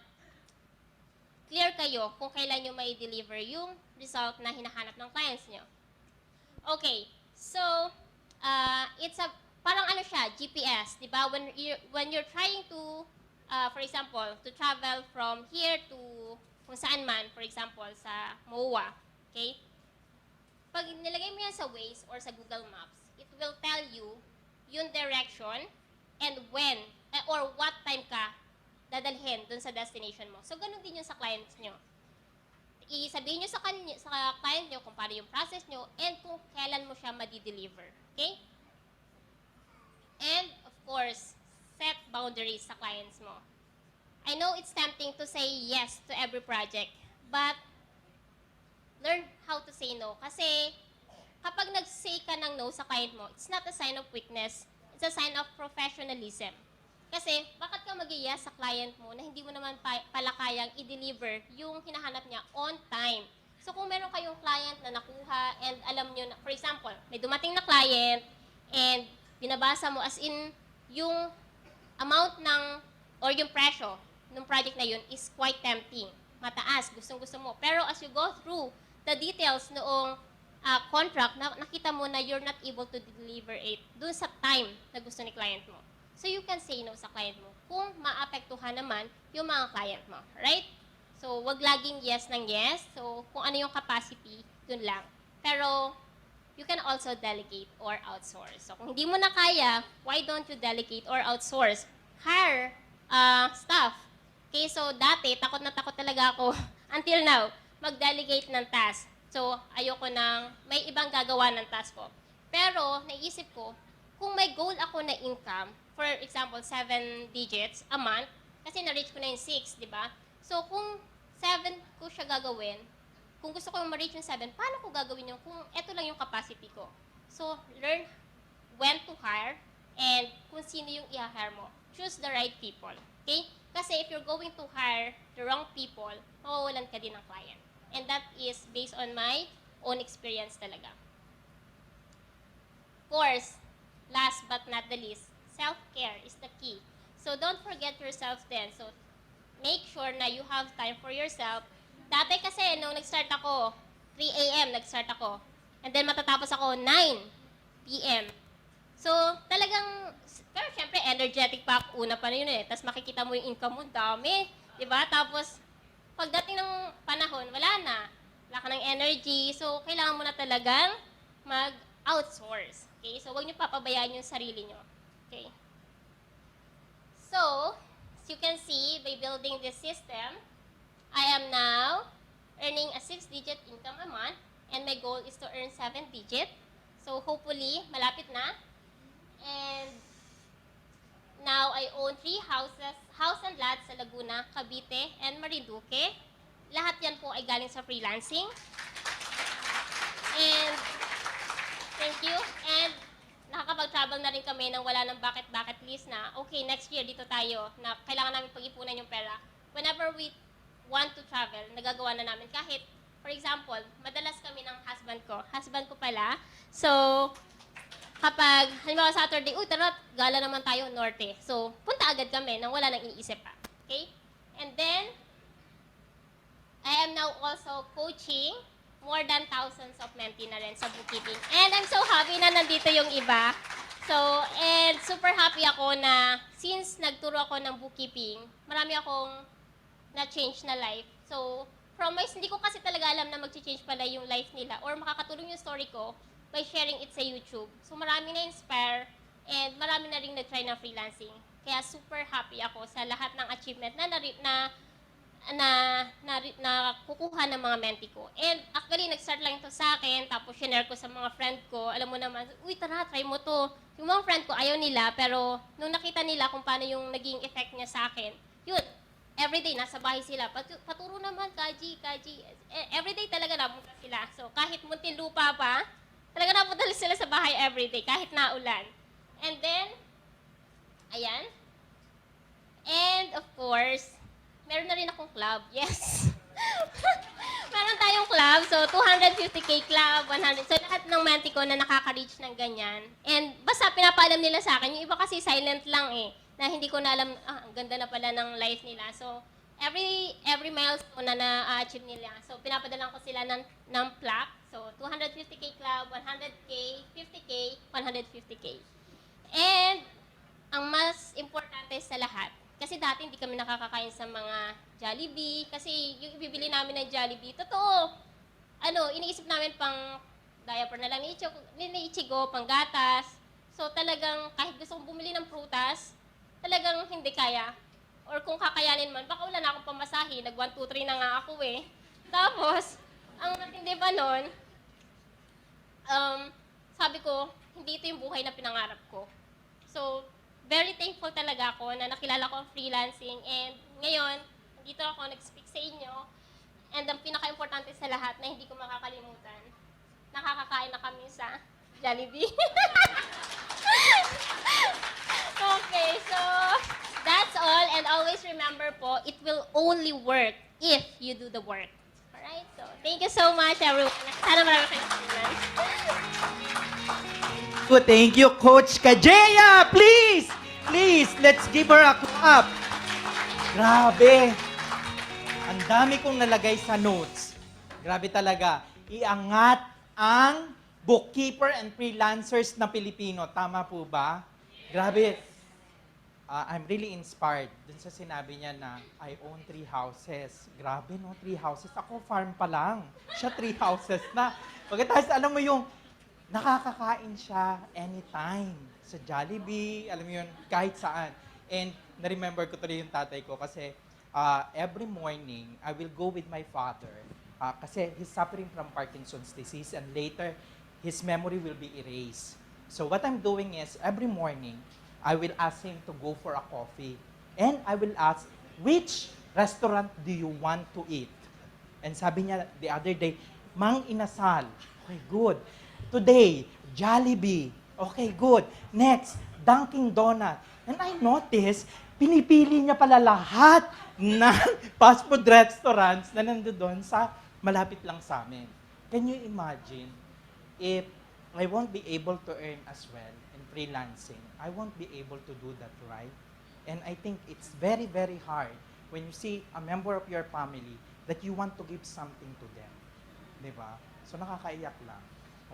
clear kayo kung kailan nyo may deliver yung result na hinahanap ng clients nyo. Okay, so, it's parang ano siya, GPS, di ba? When you're trying to, for example, to travel from here to kung saan man, for example, sa MOA, okay? Pag nilagay mo yan sa Waze or sa Google Maps, it will tell you yung direction and when, or what time ka dadalhin dun sa destination mo. So, ganun din yung sa clients nyo. Isabihin nyo sa client nyo kung paano yung process nyo and kung kailan mo siya madi-deliver. Okay? And, of course, set boundaries sa clients mo. I know it's tempting to say yes to every project, but learn how to say no. Kasi kapag nag-say ka ng no sa client mo, it's not a sign of weakness, it's a sign of professionalism. Kasi bakit ka mag-yes sa client mo na hindi mo naman pala kayang i-deliver yung hinahanap niya on time? So kung meron kayong client na nakuha and alam nyo na, for example, may dumating na client and binabasa mo as in yung amount ng, or yung presyo ng project na yun is quite tempting. Mataas, gustong-gusto mo. Pero as you go through the details noong contract, nakita mo na you're not able to deliver it dun sa time na gusto ni client mo. So you can say no sa client mo kung maapektuhan naman yung mga client mo. Right? So wag laging yes ng yes. So kung ano yung capacity, dun lang. Pero you can also delegate or outsource. So kung hindi mo na kaya, why don't you delegate or outsource? Hire staff. Okay, so dati, takot na takot talaga ako until now, mag-delegate ng task. So, ayoko nang may ibang gagawa ng task ko. Pero, naisip ko, kung may goal ako na income, for example, 7 digits a month, kasi na-reach ko na yung 6, di ba? So, kung 7 ko siya gagawin, kung gusto ko yung ma-reach yung 7, paano ko gagawin yung kung eto lang yung capacity ko? So, learn when to hire and kung sino yung i-hire mo. Choose the right people. Okay? Kasi if you're going to hire the wrong people, mawawalan ka din ng client. And that is based on my own experience talaga. Of course, last but not the least, self-care is the key. So don't forget yourself then. So make sure na you have time for yourself. Dati kasi, nung nag-start ako, 3 a.m. nag-start ako. And then matatapos ako 9 p.m. So, talagang, pero syempre, energetic pa ako. Una pa na yun eh. Tapos makikita mo yung income mo, dami. Diba? Tapos, pagdating ng panahon, wala na. Wala ka ng energy. So, kailangan mo na talagang mag-outsource. Okay? So, huwag niyo papabayaan yung sarili niyo. Okay? So, as you can see, by building this system, I am now earning a 6-digit income a month. And my goal is to earn 7-digit. So, hopefully, malapit na. And now I own 3 house and lots sa Laguna, Cavite, and Marinduque. Lahat yan po ay galing sa freelancing. And thank you. And nakakapag-travel na rin kami nang wala ng bucket list na, okay, next year dito tayo, na kailangan namin pag-ipunan yung pera. Whenever we want to travel, nagagawa na namin. Kahit, for example, madalas kami ng husband ko pala. So, kapag, halimbawa Saturday, tara, gala naman tayo norte. So, punta agad kami nang wala nang iniisip pa. Okay? And then, I am now also coaching more than thousands of mentee na rin sa bookkeeping. And I'm so happy na nandito yung iba. So, and super happy ako na since nagturo ako ng bookkeeping, marami akong na-change na life. So, promise, hindi ko kasi talaga alam na mag-change pala yung life nila or makakatulong yung story ko by sharing it sa YouTube. So marami na-inspire and marami na rin nag-try ng freelancing. Kaya super happy ako sa lahat ng achievement na kukuha ng mga mentee ko. And actually, nag-start lang ito sa akin, tapos share ko sa mga friend ko. Alam mo naman, tara, try mo to. Yung mga friend ko, ayaw nila, pero nung nakita nila kung paano yung naging effect niya sa akin, yun, everyday, nasa bahay sila. Paturo naman, Kaji. Everyday talaga napunta sila. So kahit Muntinlupa pa, talaga napunta sila sa bahay everyday, kahit naulan. And then, ayan. And of course, meron na rin akong club. Yes. Meron tayong club. So, 250K club, 100. So, lahat ng mentee ko na nakaka-reach ng ganyan. And basta pinapaalam nila sa akin. Yung iba kasi silent lang eh. Na hindi ko na alam, ang ganda na pala ng life nila. So, every milestone na na-achieve nila. So, pinapadalan ko sila ng plaque. So, 250K club, 100K, 50K, 150K. And, ang mas importante sa lahat, kasi dati hindi kami nakakakain sa mga Jollibee, kasi yung ibibili namin ng Jollibee, totoo, iniisip namin pang diaper na lang ni Ichigo, pang gatas. So talagang kahit gusto kong bumili ng prutas, talagang hindi kaya. Or kung kakayanin man, baka wala na akong pamasahe. Nag 1, 2, 3 na nga ako eh. Tapos, ang matindi pa nun, sabi ko, hindi ito yung buhay na pinangarap ko. So, very thankful talaga ako na nakilala ko ang freelancing. And ngayon, dito ako nag-speak sa inyo. And ang pinaka-importante sa lahat na hindi ko makakalimutan, nakakakain na kami sa Jollibee. Okay, so that's all. And always remember po, it will only work if you do the work. Alright? So, thank you so much, everyone. Sana marami kayong experience. Good, thank you, Coach Kajeya. Please, let's give her a clap. Grabe. Ang dami kong nalagay sa notes. Grabe talaga. Iangat ang bookkeeper and freelancers na Pilipino. Tama po ba? Grabe. I'm really inspired dun sa sinabi niya na I own 3 houses. Grabe, no? 3 houses. Ako, farm pa lang. Siya 3 houses na. Pagkatapos, alam mo yung nakakakain siya anytime. Sa Jollibee, alam mo yun, kahit saan. And na-remember ko tuloy yung tatay ko kasi every morning, I will go with my father kasi he's suffering from Parkinson's disease and later, his memory will be erased. So what I'm doing is, every morning, I will ask him to go for a coffee. And I will ask, which restaurant do you want to eat? And sabi niya the other day, Mang Inasal. Okay, good. Today, Jollibee. Okay, good. Next, Dunkin' Donut. And I noticed, pinipili niya pala lahat ng fast food restaurants na nandoon sa malapit lang sa amin. Can you imagine if I won't be able to earn as well in freelancing, I won't be able to do that, right? And I think it's very, very hard when you see a member of your family that you want to give something to them. Diba? So nakakaiyak lang.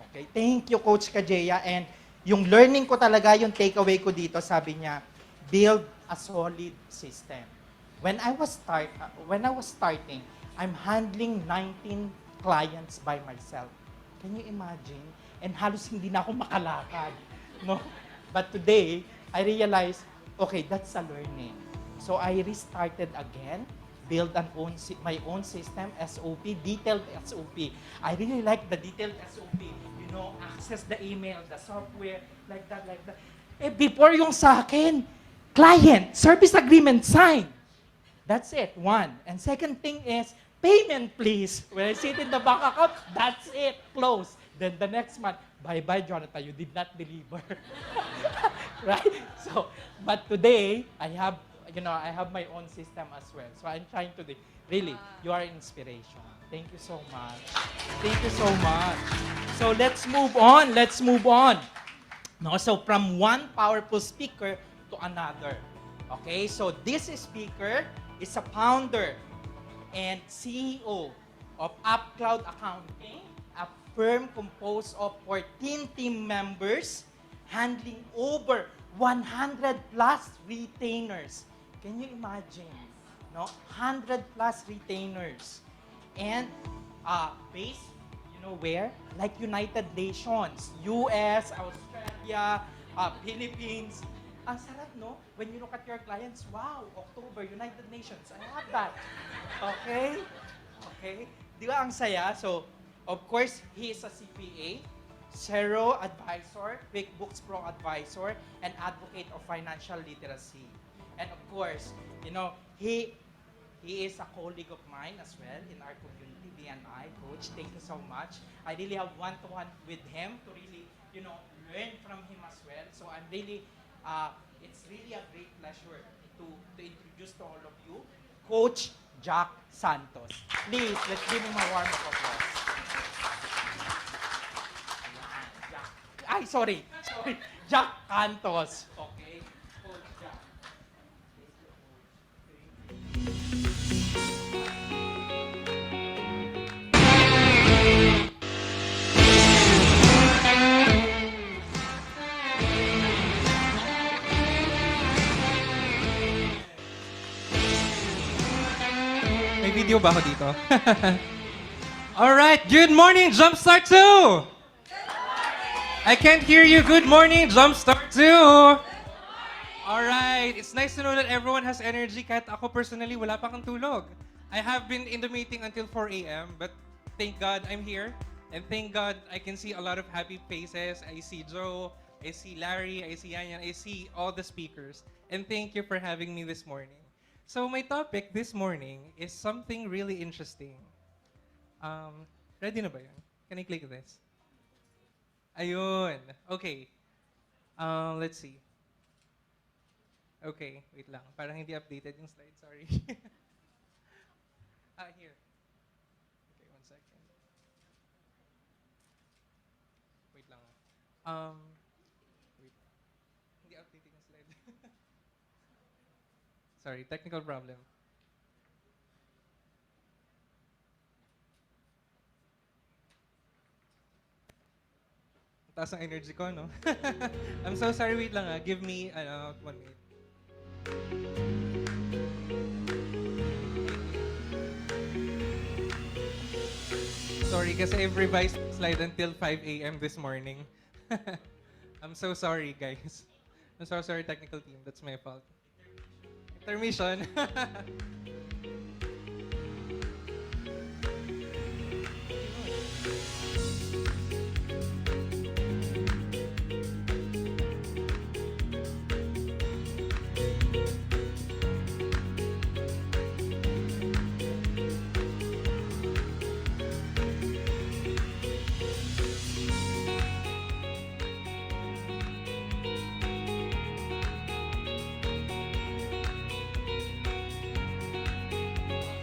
Okay, thank you, Coach Kajeya. And yung learning ko talaga, yung takeaway ko dito, sabi niya, build a solid system. When I was starting, I'm handling 19 clients by myself. Can you imagine? And halos hindi na ako makalakad. No? But today, I realized, okay, that's a learning. So I restarted again, build my own system, SOP, detailed SOP. I really like the detailed SOP. You know, access the email, the software, like that. Eh, before yung sa akin, client, service agreement, sign. That's it, one. And second thing is, payment please. When I see it in the bank account, that's it, close. Then the next month, bye-bye, Jonathan, you did not deliver. Right? So, but today, I have my own system as well. So I'm trying to really, you are inspiration. Thank you so much. Thank you so much. So let's move on. No, so from one powerful speaker to another. Okay, so this speaker is a founder and CEO of UpCloud Accounting, a firm composed of 14 team members handling over 100 plus retainers. Can you imagine? No? 100 plus retainers. And based, you know where? Like United Nations, US, Australia, Philippines. Ang sarap, no? When you look at your clients, wow, October, United Nations, I have that. Okay? Okay? Di ba ang saya? So, of course, he is a CPA, Zero Advisor, QuickBooks Pro Advisor, and advocate of financial literacy. And of course, you know, he is a colleague of mine as well in our community, BNI. Coach, thank you so much. I really have one-to-one with him to really, you know, learn from him as well. So I'm really, it's really a great pleasure to introduce to all of you, Coach Jack Santos. Please, let's give him a warm applause. Ay, sorry. Jack Santos. Okay. Coach Jack. May video ba ako dito? Alright, good morning, Jumpstart 2! I can't hear you. Good morning, Jumpstart 2! Alright, it's nice to know that everyone has energy kahit ako personally wala pa kang tulog. I have been in the meeting until 4 a.m. but thank God I'm here. And thank God I can see a lot of happy faces. I see Joe, I see Larry, I see Yanyan, I see all the speakers. And thank you for having me this morning. So my topic this morning is something really interesting. Ready na ba yun? Can I click this? Ayun. Okay. Let's see. Okay, wait lang. Parang hindi updated yung slide. Sorry. Here. Okay, 1 second. Wait lang. Wait. Hindi updated yung slide. Sorry, technical problem. Ang taas ang energy ko, no? I'm so sorry. Wait lang, ah. Give me 1 minute. Sorry kasi I revised slide until 5 a.m. this morning. I'm so sorry, guys. I'm so sorry, technical team. That's my fault. Intermission.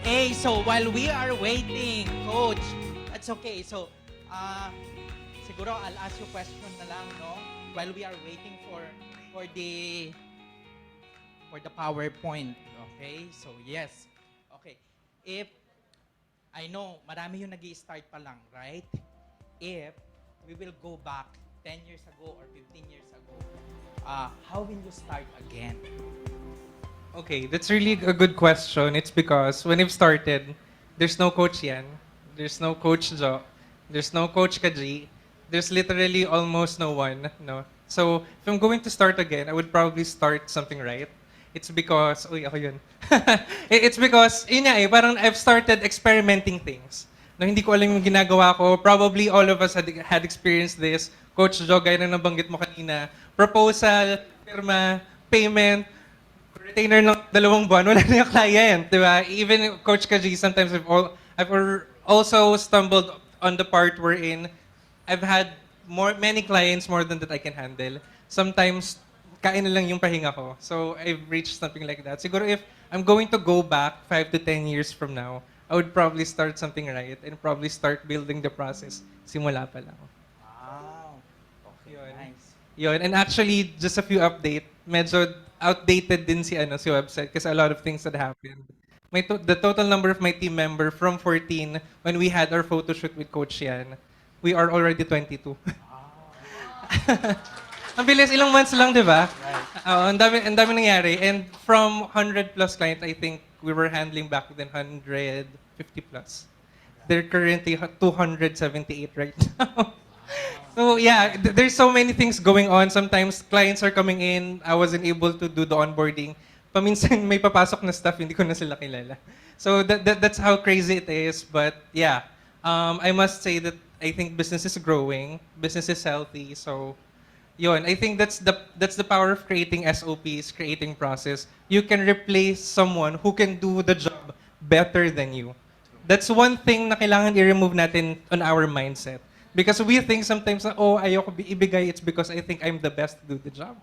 Hey, so while we are waiting, Coach, that's okay. So, siguro I'll ask you a question na lang, no? While we are waiting for the PowerPoint, okay? So, yes. Okay. If I know marami yung nag-i-start pa lang, right? If we will go back 10 years ago or 15 years ago, how will you start again? Okay, that's really a good question. It's because when I've started, there's no Coach Yan, there's no Coach Jo, there's no Coach Kaji, there's literally almost no one. No. So if I'm going to start again, I would probably start something right. It's because, uy, ako yun. It's because, yun nga eh, parang I've started experimenting things. No, hindi ko alam yung ginagawa ko. Probably all of us had experienced this. Coach Jo, gaya na nabanggit mo kanina. Proposal, firma, payment, retainer ng 2 buwan, wala na yung client, di ba? Even Coach Kaji, sometimes also stumbled on the part wherein I've had many clients more than that I can handle. Sometimes, kain na lang yung pahinga ko. So, I've reached something like that. Siguro if I'm going to go back 5 to 10 years from now, I would probably start something right and probably start building the process. Simula pa lang. Wow. Okay, Yun. nice. Yun. And actually, just a few update. Medyo outdated din si website kasi a lot of things had happened. The total number of my team member from 14 when we had our photo shoot with Coach Yan, we are already 22. Ang bilis, ilang months lang, di ba? Ang dami nangyari. And from 100 plus client, I think we were handling back then 150 plus. They're currently 278 right now. So yeah, there's so many things going on. Sometimes clients are coming in, I wasn't able to do the onboarding. Paminsan may papasok na stuff, hindi ko na sila kilala. So that's how crazy it is. But yeah, I must say that I think business is growing, business is healthy. So yun, I think that's the power of creating SOPs, creating process. You can replace someone who can do the job better than you. That's one thing na kailangan i-remove natin on our mindset. Because we think sometimes na, oh, ayoko ibigay, it's because I think I'm the best to do the job.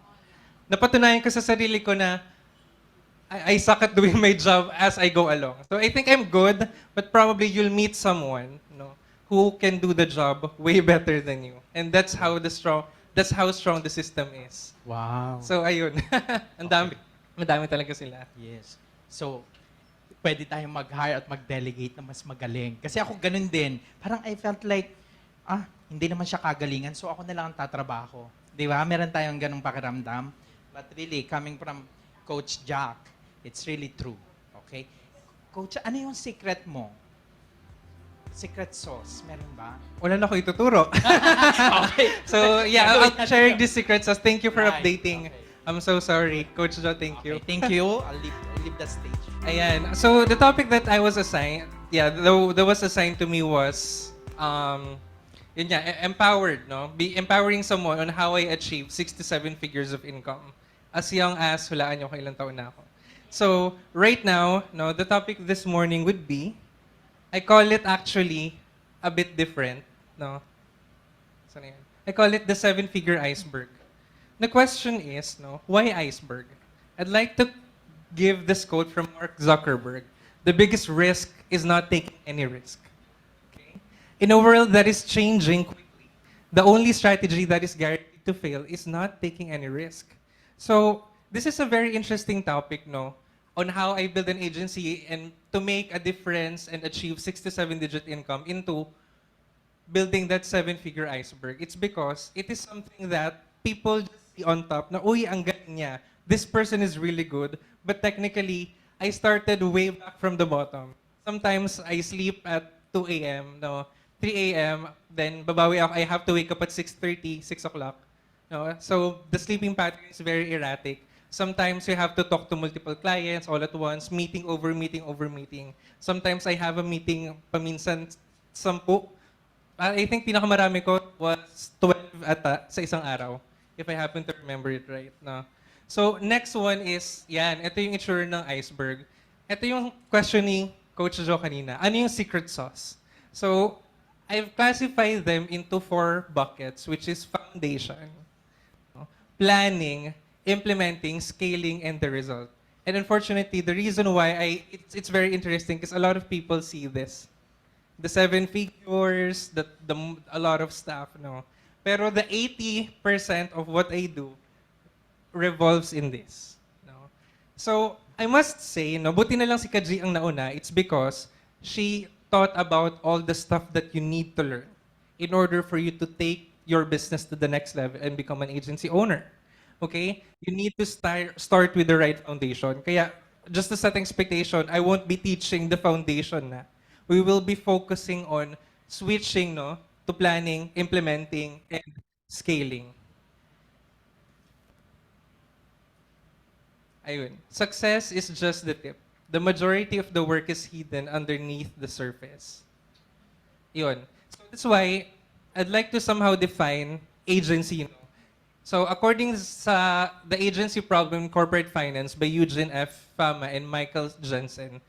Napatunayan ko sa sarili ko na I suck at doing my job as I go along. So I think I'm good, but probably you'll meet someone, no, who can do the job way better than you. And that's how strong the system is. Wow. So ayun. Ang dami. Madami talaga sila. Yes. So, pwede tayong mag-hire at mag-delegate na mas magaling. Kasi ako ganun din. Parang I felt like, hindi naman siya kagalingan, so ako na lang ang tatrabaho. Di ba? Meron tayong ganung pakiramdam. But really, coming from Coach Jack, it's really true. Okay? Coach, ano yung secret mo secret sauce? Meron ba? Wala na ko ituturo. Okay. So, yeah, Gagawin I'll natin share yun. the secrets. Thank you for Right, updating. okay. I'm so sorry. Coach Jo, thank you. Okay, thank you. I'll leave the stage. Ayan. So, the topic that I was assigned, that was assigned to me was, yun nga, empowered, no? Be empowering someone on how I achieve 6 to 7 figures of income. As young as, hulaan nyo kung ilang taon na ako. So, right now, no, the topic this morning would be, I call it actually a bit different, no? Saan na yan? I call it the 7-figure iceberg. The question is, no, why iceberg? I'd like to give this quote from Mark Zuckerberg. The biggest risk is not taking any risk. Okay? In a world that is changing quickly, the only strategy that is guaranteed to fail is not taking any risk. So, this is a very interesting topic, no, on how I build an agency and to make a difference and achieve 6 to 7-digit income into building that 7-figure iceberg. It's because it is something that people just see on top na, uy, ang galing niya. This person is really good. But technically, I started way back from the bottom. Sometimes I sleep at 2 a.m., no, 3 a.m., then babawi ako. I have to wake up at 6:30, 6 o'clock. No? So the sleeping pattern is very erratic. Sometimes you have to talk to multiple clients all at once, meeting over meeting over meeting. Sometimes I have a meeting paminsan 10. I think pinakamarami ko was 12 ata sa isang araw, if I happen to remember it right. No? So next one is, yan, ito yung itsura ng iceberg. Ito yung question ni Coach Jo kanina. Ano yung secret sauce? So I've classified them into 4 buckets, which is foundation, no? Planning, implementing, scaling, and the result. And unfortunately, the reason why it's very interesting because a lot of people see this. The 7 figures, a lot of stuff, no? Pero the 80% of what I do revolves in this, no? So, I must say, no, buti na lang si Kaji ang nauna. It's because she thought about all the stuff that you need to learn in order for you to take your business to the next level and become an agency owner. Okay? You need to start with the right foundation. Kaya, just to set expectation, I won't be teaching the foundation na. We will be focusing on switching, no, to planning, implementing, and scaling. Ayun. Success is just the tip. The majority of the work is hidden underneath the surface. Yun. So that's why I'd like to somehow define agency, no? So according sa The Agency Problem in Corporate Finance by Eugene F. Fama and Michael Jensen,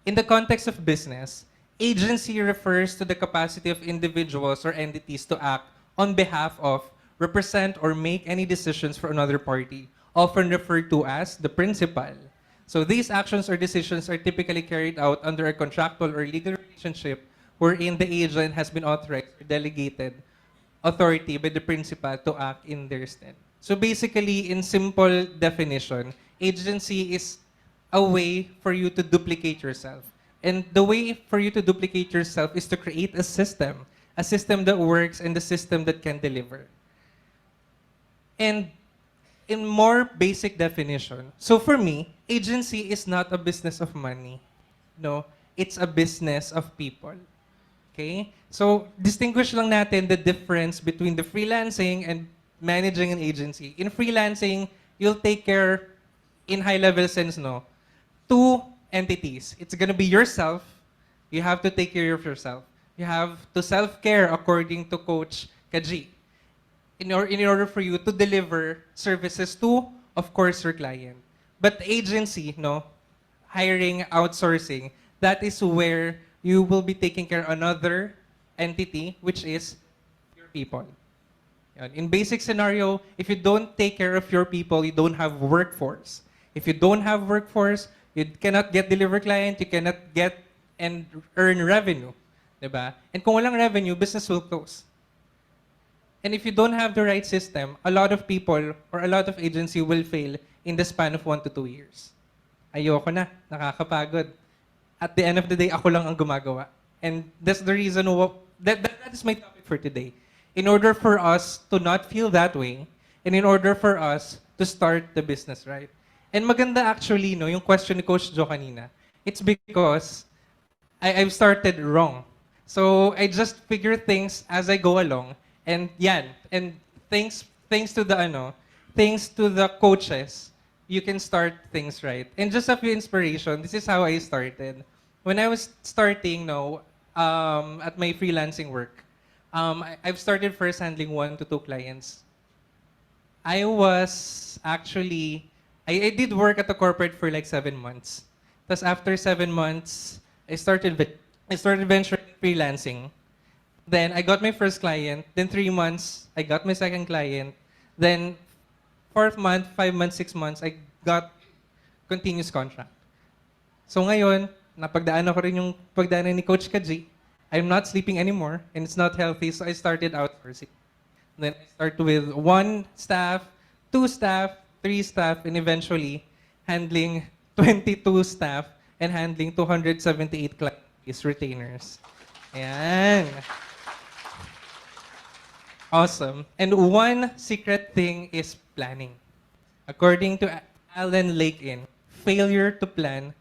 in the context of business, agency refers to the capacity of individuals or entities to act on behalf of, represent, or make any decisions for another party, often referred to as the principal. So these actions or decisions are typically carried out under a contractual or legal relationship wherein the agent has been authorized or delegated authority by the principal to act in their stead. So basically, in simple definition, agency is a way for you to duplicate yourself. And the way for you to duplicate yourself is to create a system that works and a system that can deliver. And in more basic definition, so for me, agency is not a business of money. No, it's a business of people. Okay? So, distinguish lang natin the difference between the freelancing and managing an agency. In freelancing, you'll take care, in high-level sense, no, 2 entities. It's gonna be yourself. You have to take care of yourself. You have to self-care according to Coach Kaji. In order for you to deliver services to, of course, your client. But agency, no, hiring, outsourcing, that is where you will be taking care of another entity, which is your people. Yan. In basic scenario, if you don't take care of your people, you don't have workforce. If you don't have workforce, you cannot get deliver client, you cannot get and earn revenue. Diba? And kung walang revenue, business will close. And if you don't have the right system, a lot of people or a lot of agency will fail in the span of 1 to 2 years. Ayoko na, nakakapagod. At the end of the day, ako lang ang gumagawa. And that's the reason that is my topic for today. In order for us to not feel that way, and in order for us to start the business, right? And maganda actually, no, yung question ni Coach Jo kanina. It's because I've started wrong. So I just figure things as I go along. And yan. And thanks to the thanks to the coaches, you can start things right. And just a few inspiration, this is how I started. When I was starting at my freelancing work, I've started first handling 1 to 2 clients. I was actually, I did work at the corporate for like 7 months. Tapos after 7 months, I started venturing freelancing. Then I got my first client. Then 3 months, I got my second client. Then 4th month, 5 months, 6 months, I got continuous contract. So ngayon, napagdaanan ko rin yung pagdaanan ni Coach Kaji. I'm not sleeping anymore and it's not healthy, so I started outsourcing. Then I start with 1 staff, 2 staff, 3 staff, and eventually handling 22 staff and handling 278 clients, retainers. Ayan. Awesome. And one secret thing is planning. According to Alan Lakein, failure to plan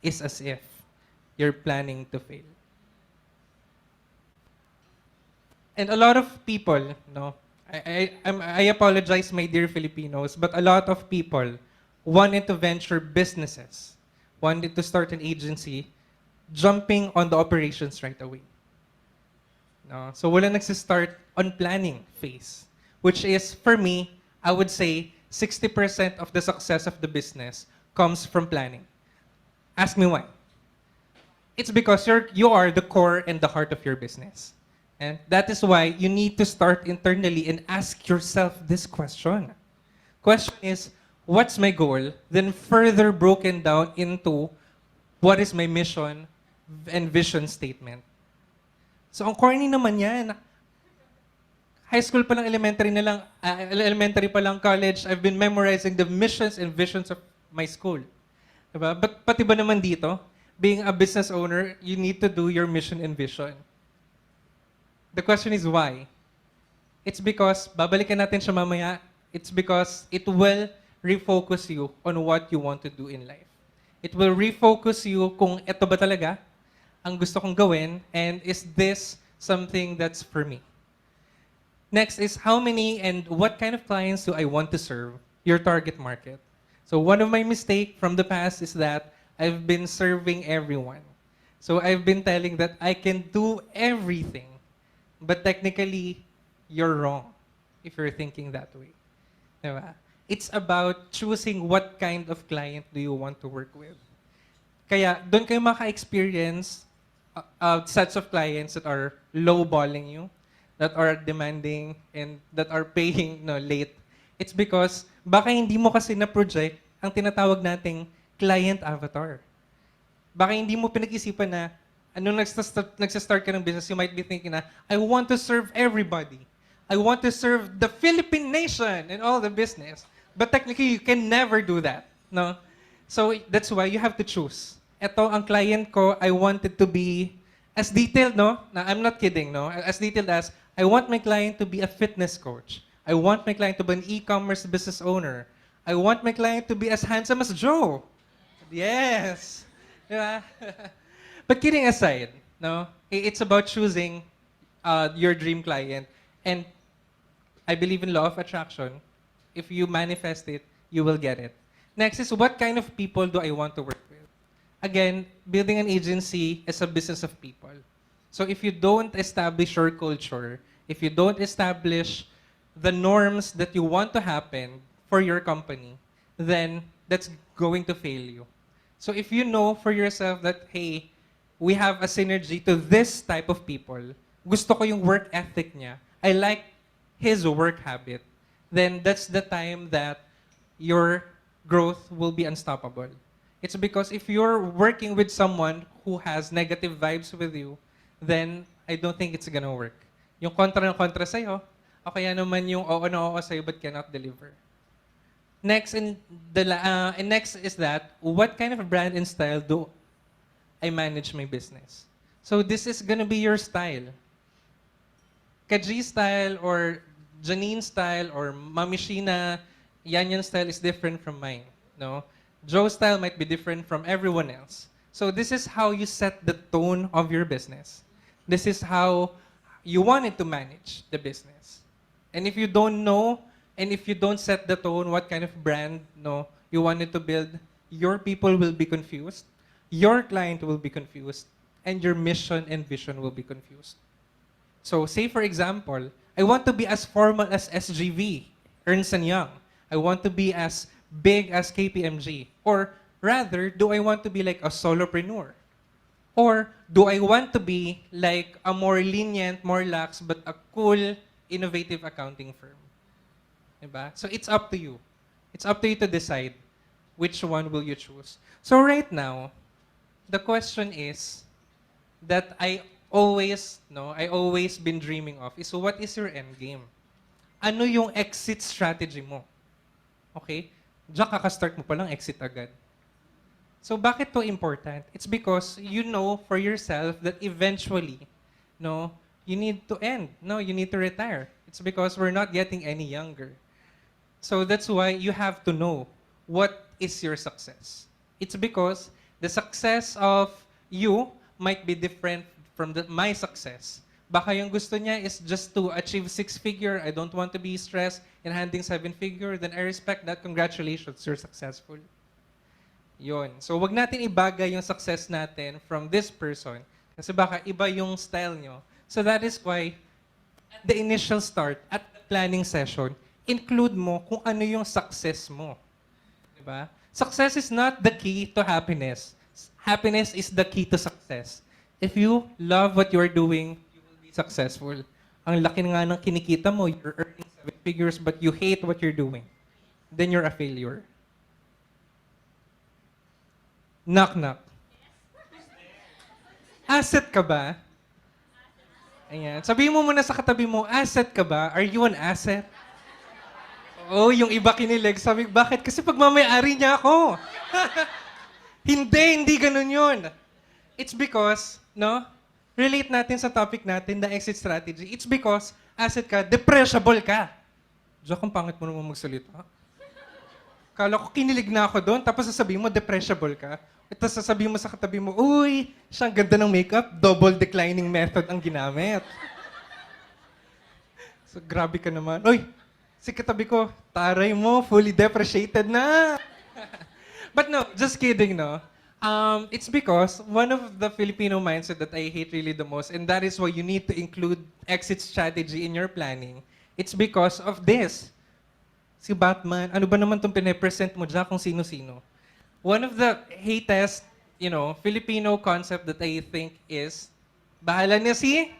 is as if you're planning to fail. And a lot of people, I apologize, my dear Filipinos, but a lot of people wanted to venture businesses, wanted to start an agency, jumping on the operations right away. No? So wala nagsistart on planning phase, which is, for me, I would say 60% of the success of the business comes from planning. Ask me why. It's because you are the core and the heart of your business. And that is why you need to start internally and ask yourself this question. Question is, what's my goal? Then further broken down into what is my mission and vision statement. So ang corny naman yan. High school pa lang, elementary pa lang, college, I've been memorizing the missions and visions of my school. Diba? But pati ba naman dito, being a business owner, you need to do your mission and vision. The question is why? It's because, babalikan natin siya mamaya, it's because it will refocus you on what you want to do in life. It will refocus you kung ito ba talaga ang gusto kong gawin, and is this something that's for me? Next is how many and what kind of clients do I want to serve? Your target market. So one of my mistakes from the past is that I've been serving everyone. So I've been telling that I can do everything. But technically, you're wrong if you're thinking that way. Diba? It's about choosing what kind of client do you want to work with. Kaya doon kayo maka-experience sets of clients that are lowballing you, that are demanding, and that are paying late. It's because baka hindi mo kasi na-project ang tinatawag nating client avatar. Baka hindi mo pinag-isipan na nung nagsastart ka ng business, you might be thinking na, I want to serve everybody. I want to serve the Philippine nation and all the business. But technically, you can never do that. No? So that's why you have to choose. Ito, ang client ko, I wanted to be as detailed, no? Na, I'm not kidding, no? As detailed as, I want my client to be a fitness coach. I want my client to be an e-commerce business owner. I want my client to be as handsome as Joe. Yes. Yeah. But kidding aside, no, it's about choosing your dream client. And I believe in law of attraction. If you manifest it, you will get it. Next is, what kind of people do I want to work with? Again, building an agency is a business of people. So if you don't establish your culture, if you don't establish the norms that you want to happen for your company, then that's going to fail you. So if you know for yourself that, hey, we have a synergy to this type of people, gusto ko yung work ethic niya, I like his work habit, then that's the time that your growth will be unstoppable. It's because if you're working with someone who has negative vibes with you, then I don't think it's gonna work. Yung kontra ng kontra sa'yo, o kaya naman yung oo na oo sa'yo but cannot deliver. Next, next is that, what kind of brand and style do I manage my business? So this is gonna be your style. Kaji style or Janine style or Mami Sheena, Yanyan style is different from mine. No? Joe's style might be different from everyone else. So this is how you set the tone of your business. This is how you wanted to manage the business. And if you don't know, and if you don't set the tone, what kind of brand no you wanted to build, your people will be confused, your client will be confused, and your mission and vision will be confused. So say for example, I want to be as formal as SGV, Ernst& Young. I want to be as big as KPMG. Or rather, do I want to be like a solopreneur? Or do I want to be like a more lenient, more lax, but a cool, innovative accounting firm? Diba? So it's up to you. It's up to you to decide which one will you choose. So right now, the question is that I always been dreaming of is what is your end game? Ano yung exit strategy mo? Okay? Diyan kaka-start mo palang exit agad. So bakit to important? It's because you know for yourself that eventually, no, you need to end. No, you need to retire. It's because we're not getting any younger. So that's why you have to know what is your success. It's because the success of you might be different from my success. Baka yung gusto niya is just to achieve 6-figure. I don't want to be stressed in handling 7-figure. Then I respect that. Congratulations, you're successful. Yun. So wag natin ibagay yung success natin from this person. Kasi baka iba yung style nyo. So that is why, at the initial start, at the planning session, include mo kung ano yung success mo. Diba? Success is not the key to happiness. Happiness is the key to success. If you love what you're doing, you will be successful. Ang laki nga ng kinikita mo, you're earning 7 figures, but you hate what you're doing. Then you're a failure. Knock, knock. Asset ka ba? Ayan. Sabihin mo muna sa katabi mo, asset ka ba? Are you an asset? Oh, yung iba kinilig. Sabi, bakit? Kasi pagmamayari niya ako. Hindi ganun yun. It's because, no? Relate natin sa topic natin, the exit strategy. It's because, asset ka, depressible ka. Diyan kung pangit mo naman magsalita. Kala ko kinilig na ako doon, tapos sasabihin mo, depressible ka. Tapos sasabihin mo sa katabi mo, uy, siyang ganda ng makeup, double declining method ang ginamit. So, grabe ka naman. Uy, si katabi ko, taray mo, fully depreciated na. But no, just kidding, no? It's because one of the Filipino mindset that I hate really the most, and that is why you need to include exit strategy in your planning. It's because of this. Si Batman, ano ba naman itong pinapresent mo dyan kung sino-sino? One of the hatest, Filipino concept that I think is, bahala niya si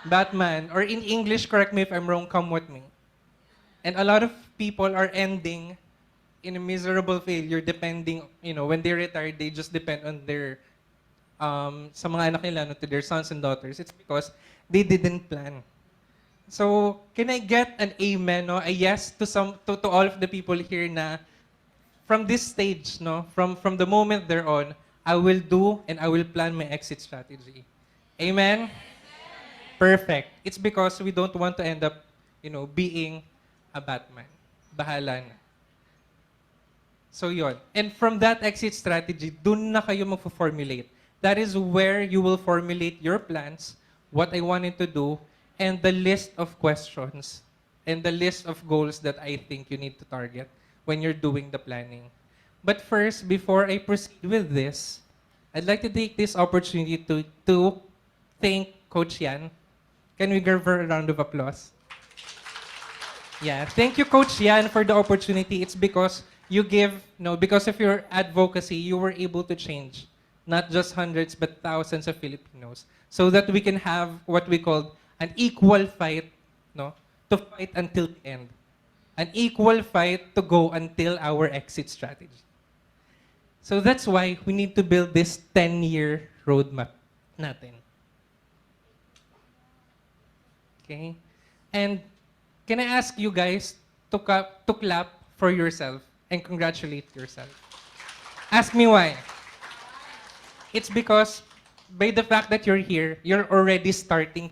Batman. Or in English, correct me if I'm wrong, come with me. And a lot of people are ending in a miserable failure depending, when they retire, they just depend on their, sa mga anak nila, to their sons and daughters. It's because they didn't plan. So, can I get an amen, no? A yes to all of the people here na from this stage, no? From the moment they're on, I will do and I will plan my exit strategy. Amen? Perfect. It's because we don't want to end up, being a Batman. Bahala na. So yon. And from that exit strategy, dun na kayo magpo-formulate. That is where you will formulate your plans, what I wanted to do, and the list of questions and the list of goals that I think you need to target when you're doing the planning. But first, before I proceed with this, I'd like to take this opportunity to thank Coach Yan. Can we give her a round of applause? Yeah, thank you, Coach Yan, for the opportunity. It's because because of your advocacy, you were able to change not just hundreds but thousands of Filipinos so that we can have what we call an equal fight, to fight until the end. An equal fight to go until our exit strategy. So that's why we need to build this 10-year roadmap natin. Okay? And can I ask you guys to clap for yourself and congratulate yourself? Ask me why. It's because by the fact that you're here, you're already starting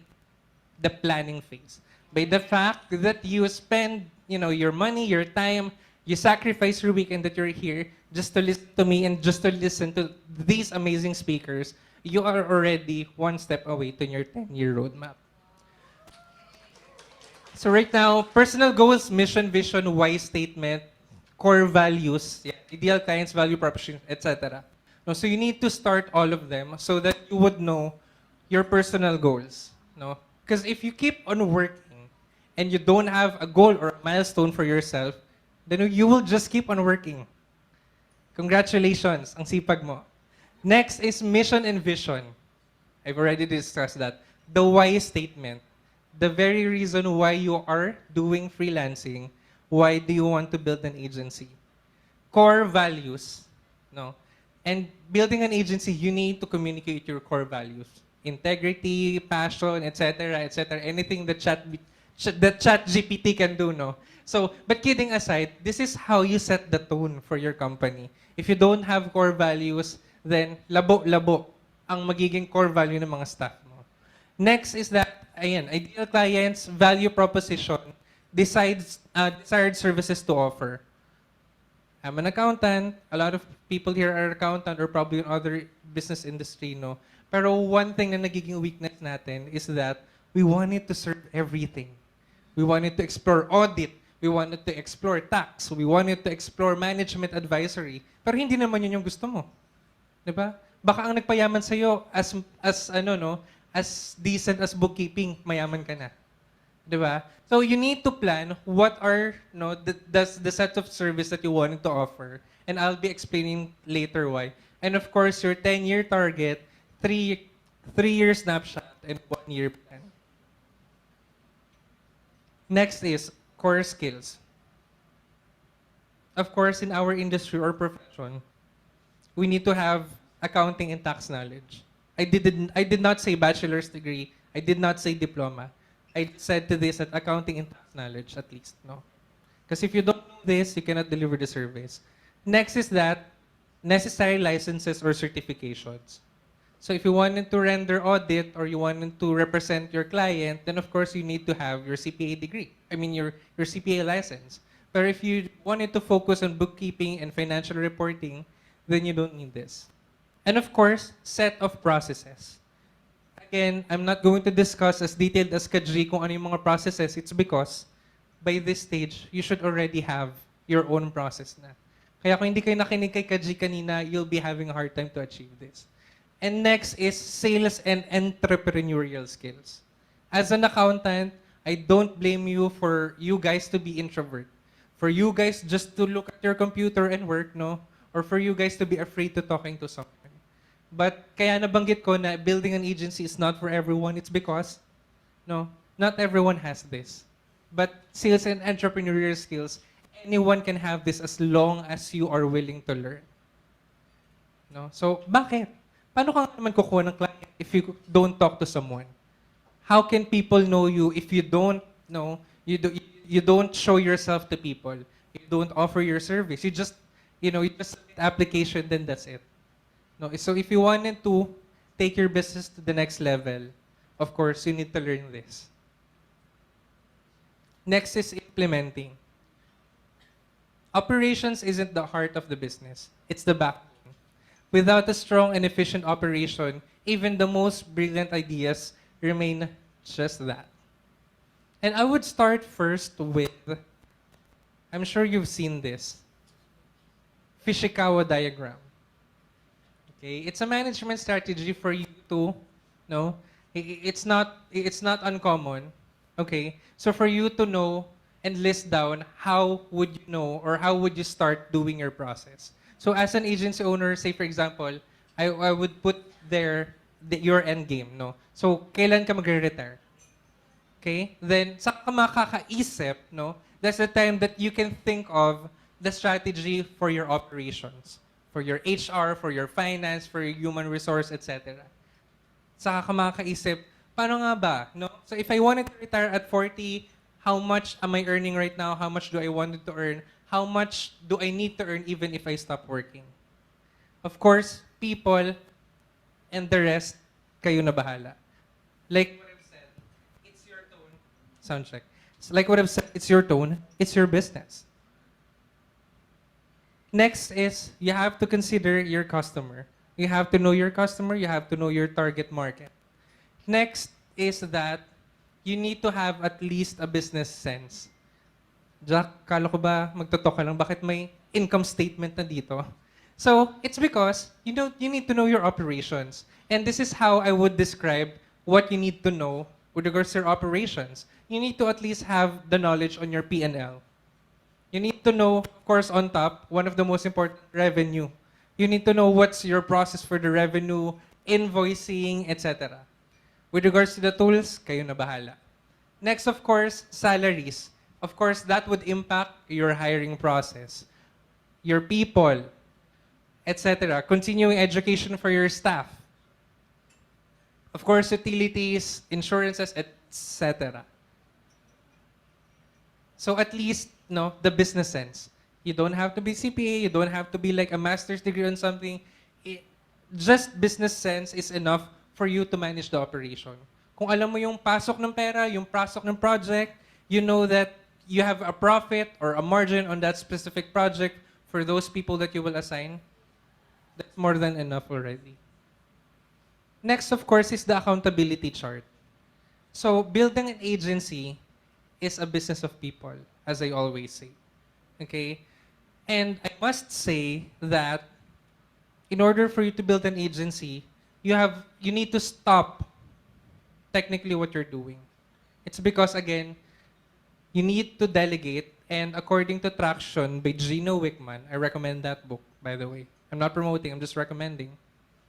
the planning phase. By the fact that you spend, your money, your time, you sacrifice your weekend that you're here just to listen to me and just to listen to these amazing speakers, you are already one step away to your 10-year roadmap. So right now, personal goals, mission, vision, why statement, core values, yeah, ideal clients, value proposition, etc. No, so you need to start all of them so that you would know your personal goals. No, because if you keep on working and you don't have a goal or a milestone for yourself, then you will just keep on working. Congratulations, ang sipag mo. Next is mission and vision. I've already discussed that. The why statement. The very reason why you are doing freelancing. Why do you want to build an agency? Core values. No? And building an agency, you need to communicate your core values. Integrity, passion, etc., etc. Anything that chat GPT can do, no? So, but kidding aside, this is how you set the tone for your company. If you don't have core values, then labo-labo ang magiging core value ng mga staff mo. Next is that, ayan, ideal clients, value proposition, desired services to offer. I'm an accountant. A lot of people here are accountant or probably in other business industry, no? Pero one thing na nagiging weakness natin is that we wanted to serve everything. We wanted to explore audit. We wanted to explore tax. We wanted to explore management advisory. Pero hindi naman yun yung gusto mo. 'Di ba? Baka ang nagpayaman sa iyo as decent as bookkeeping, mayaman ka na. 'Di ba? So you need to plan what are the set of service that you wanted to offer, and I'll be explaining later why. And of course, your 10-year target, 3-year snapshot, and 1-year plan. Next is core skills. Of course, in our industry or profession, we need to have accounting and tax knowledge. I did not say bachelor's degree. I did not say diploma. I said to this that accounting and tax knowledge at least, no? Because if you don't know this, you cannot deliver the service. Next is that necessary licenses or certifications. So if you wanted to render audit or you wanted to represent your client, then of course you need to have your CPA degree. I mean your CPA license. But if you wanted to focus on bookkeeping and financial reporting, then you don't need this. And of course, set of processes. Again, I'm not going to discuss as detailed as Kajri kung ano yung mga processes. It's because by this stage, you should already have your own process na. Kaya kung hindi kayo nakinig kay Kajri kanina, you'll be having a hard time to achieve this. And next is sales and entrepreneurial skills. As an accountant, I don't blame you for you guys to be introvert. For you guys just to look at your computer and work, no? Or for you guys to be afraid to talking to someone. But kaya nabanggit ko na building an agency is not for everyone. It's because, not everyone has this. But sales and entrepreneurial skills, anyone can have this as long as you are willing to learn. No? So, bakit? Paano ka naman kukuha ng client if you don't talk to someone? How can people know you if you don't you don't show yourself to people? You don't offer your service. You just submit application, then that's it. No, so if you wanted to take your business to the next level, of course, you need to learn this. Next is implementing. Operations isn't the heart of the business. It's the backbone. Without a strong and efficient operation, even the most brilliant ideas remain just that. And I would start first with, I'm sure you've seen this, Fishikawa diagram. Okay, it's a management strategy for you to, it's not uncommon. Okay, so for you to know and list down how would you know or how would you start doing your process. So as an agency owner, say for example, I would put there your end game, no? So kailan ka magre-retire? Okay, then saan ka makakaisip, no? That's the time that you can think of the strategy for your operations. For your HR, for your finance, for your human resource, etc. Saka ka makakaisip, paano nga ba? No? So if I wanted to retire at 40, how much am I earning right now? How much do I want to earn? How much do I need to earn even if I stop working? Of course, people and the rest, kayo na bahala. Like what I've said, it's your tone. Sound check. So like what I've said, it's your tone, it's your business. Next is, you have to consider your customer. You have to know your customer, you have to know your target market. Next is that you need to have at least a business sense. Jack, kala ko ba magtotalk ka lang? Bakit may income statement na dito? So, it's because you need to know your operations. And this is how I would describe what you need to know with regards to your operations. You need to at least have the knowledge on your P&L. You need to know, of course, on top, one of the most important, revenue. You need to know what's your process for the revenue, invoicing, etc. With regards to the tools, kayo na bahala. Next, of course, salaries. Of course, that would impact your hiring process, your people, etc. Continuing education for your staff. Of course, utilities, insurances, etc. So at least, no, the business sense. You don't have to be CPA, you don't have to be like a master's degree on something. Just business sense is enough for you to manage the operation. Kung alam mo yung pasok ng pera, yung pasok ng project, you know that you have a profit or a margin on that specific project for those people that you will assign, that's more than enough already. Next, of course, is the accountability chart. So building an agency is a business of people, as I always say. Okay? And I must say that in order for you to build an agency, you need to stop technically what you're doing. It's because, again, you need to delegate, and according to Traction by Gino Wickman, I recommend that book, by the way. I'm not promoting, I'm just recommending.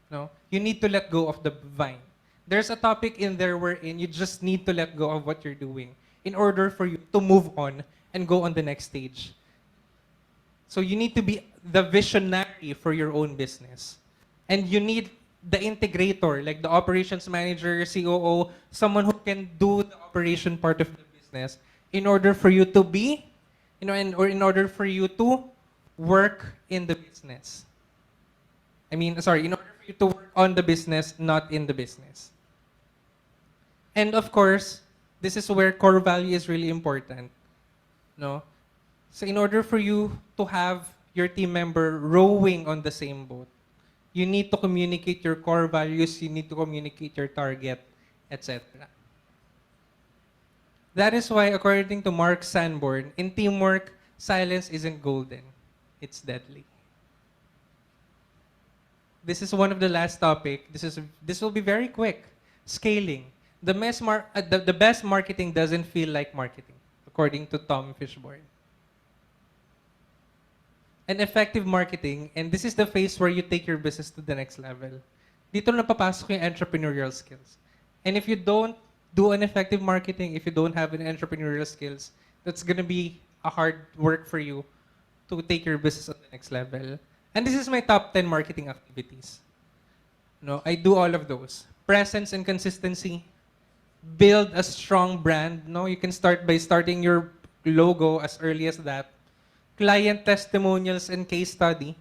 No? You need to let go of the vine. There's a topic in there wherein you just need to let go of what you're doing in order for you to move on and go on the next stage. So you need to be the visionary for your own business. And you need the integrator, like the operations manager, COO, someone who can do the operation part of the business in order for you to be, or in order for you to work in the business. In order for you to work on the business, not in the business. And of course, this is where core value is really important. No? So in order for you to have your team member rowing on the same boat, you need to communicate your core values, you need to communicate your target, etc. That is why, according to Mark Sanborn, in teamwork, silence isn't golden, it's deadly. This is one of the last topic. This will be very quick. Scaling. The best marketing doesn't feel like marketing, according to Tom Fishburne. And effective marketing, and this is the phase where you take your business to the next level. Dito na papasok yung entrepreneurial skills. And if you don't do an effective marketing, if you don't have an entrepreneurial skills, that's gonna be a hard work for you to take your business to the next level. And this is my top 10 marketing activities. No, I do all of those. Presence and consistency. Build a strong brand. No, you can start by starting your logo as early as that. Client testimonials and case study.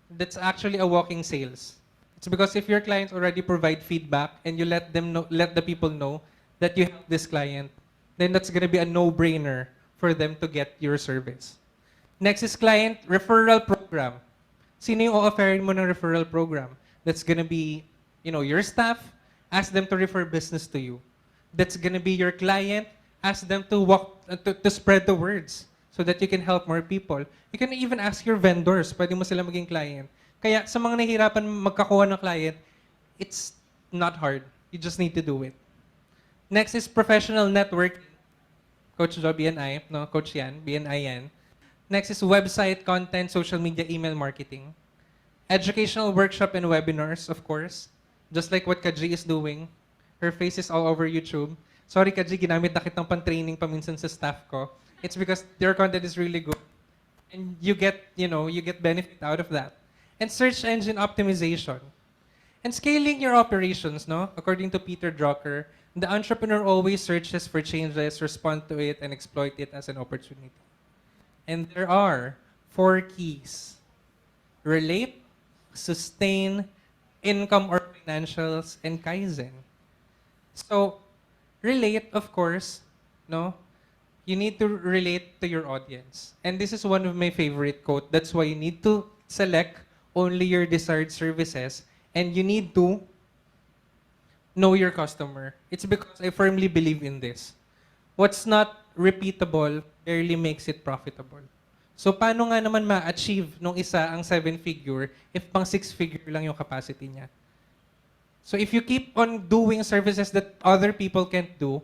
That's actually a walking sales. It's because if your clients already provide feedback and you let the people know that you help this client, then that's gonna be a no-brainer for them to get your service. Next is client referral program. Sino yung o-offerin mo ng referral program? That's gonna be, your staff. Ask them to refer business to you. That's gonna be your client. Ask them to spread the words so that you can help more people. You can even ask your vendors. Pwede mo sila maging client. Kaya sa mga nahihirapan magkakuha ng client, it's not hard. You just need to do it. Next is professional network. Coach Jo, BNI. No, Coach Yan. BNI yan. Next is website, content, social media, email marketing. Educational workshop and webinars, of course. Just like what Kaji is doing. Her face is all over YouTube. Sorry Kaji, ginamit na kitang pang-training paminsan sa staff ko. It's because your content is really good. And you get benefit out of that. And search engine optimization. And scaling your operations, no? According to Peter Drucker, the entrepreneur always searches for changes, respond to it, and exploit it as an opportunity. And there are 4 keys. Relate, sustain, income or financials, and Kaizen. So, relate, of course, no? You need to relate to your audience. And this is one of my favorite quotes. That's why you need to select only your desired services, and you need to know your customer. It's because I firmly believe in this. What's not repeatable barely makes it profitable. So paano nga naman ma-achieve nung isa ang 7-figure if pang 6-figure lang yung capacity niya? So if you keep on doing services that other people can't do,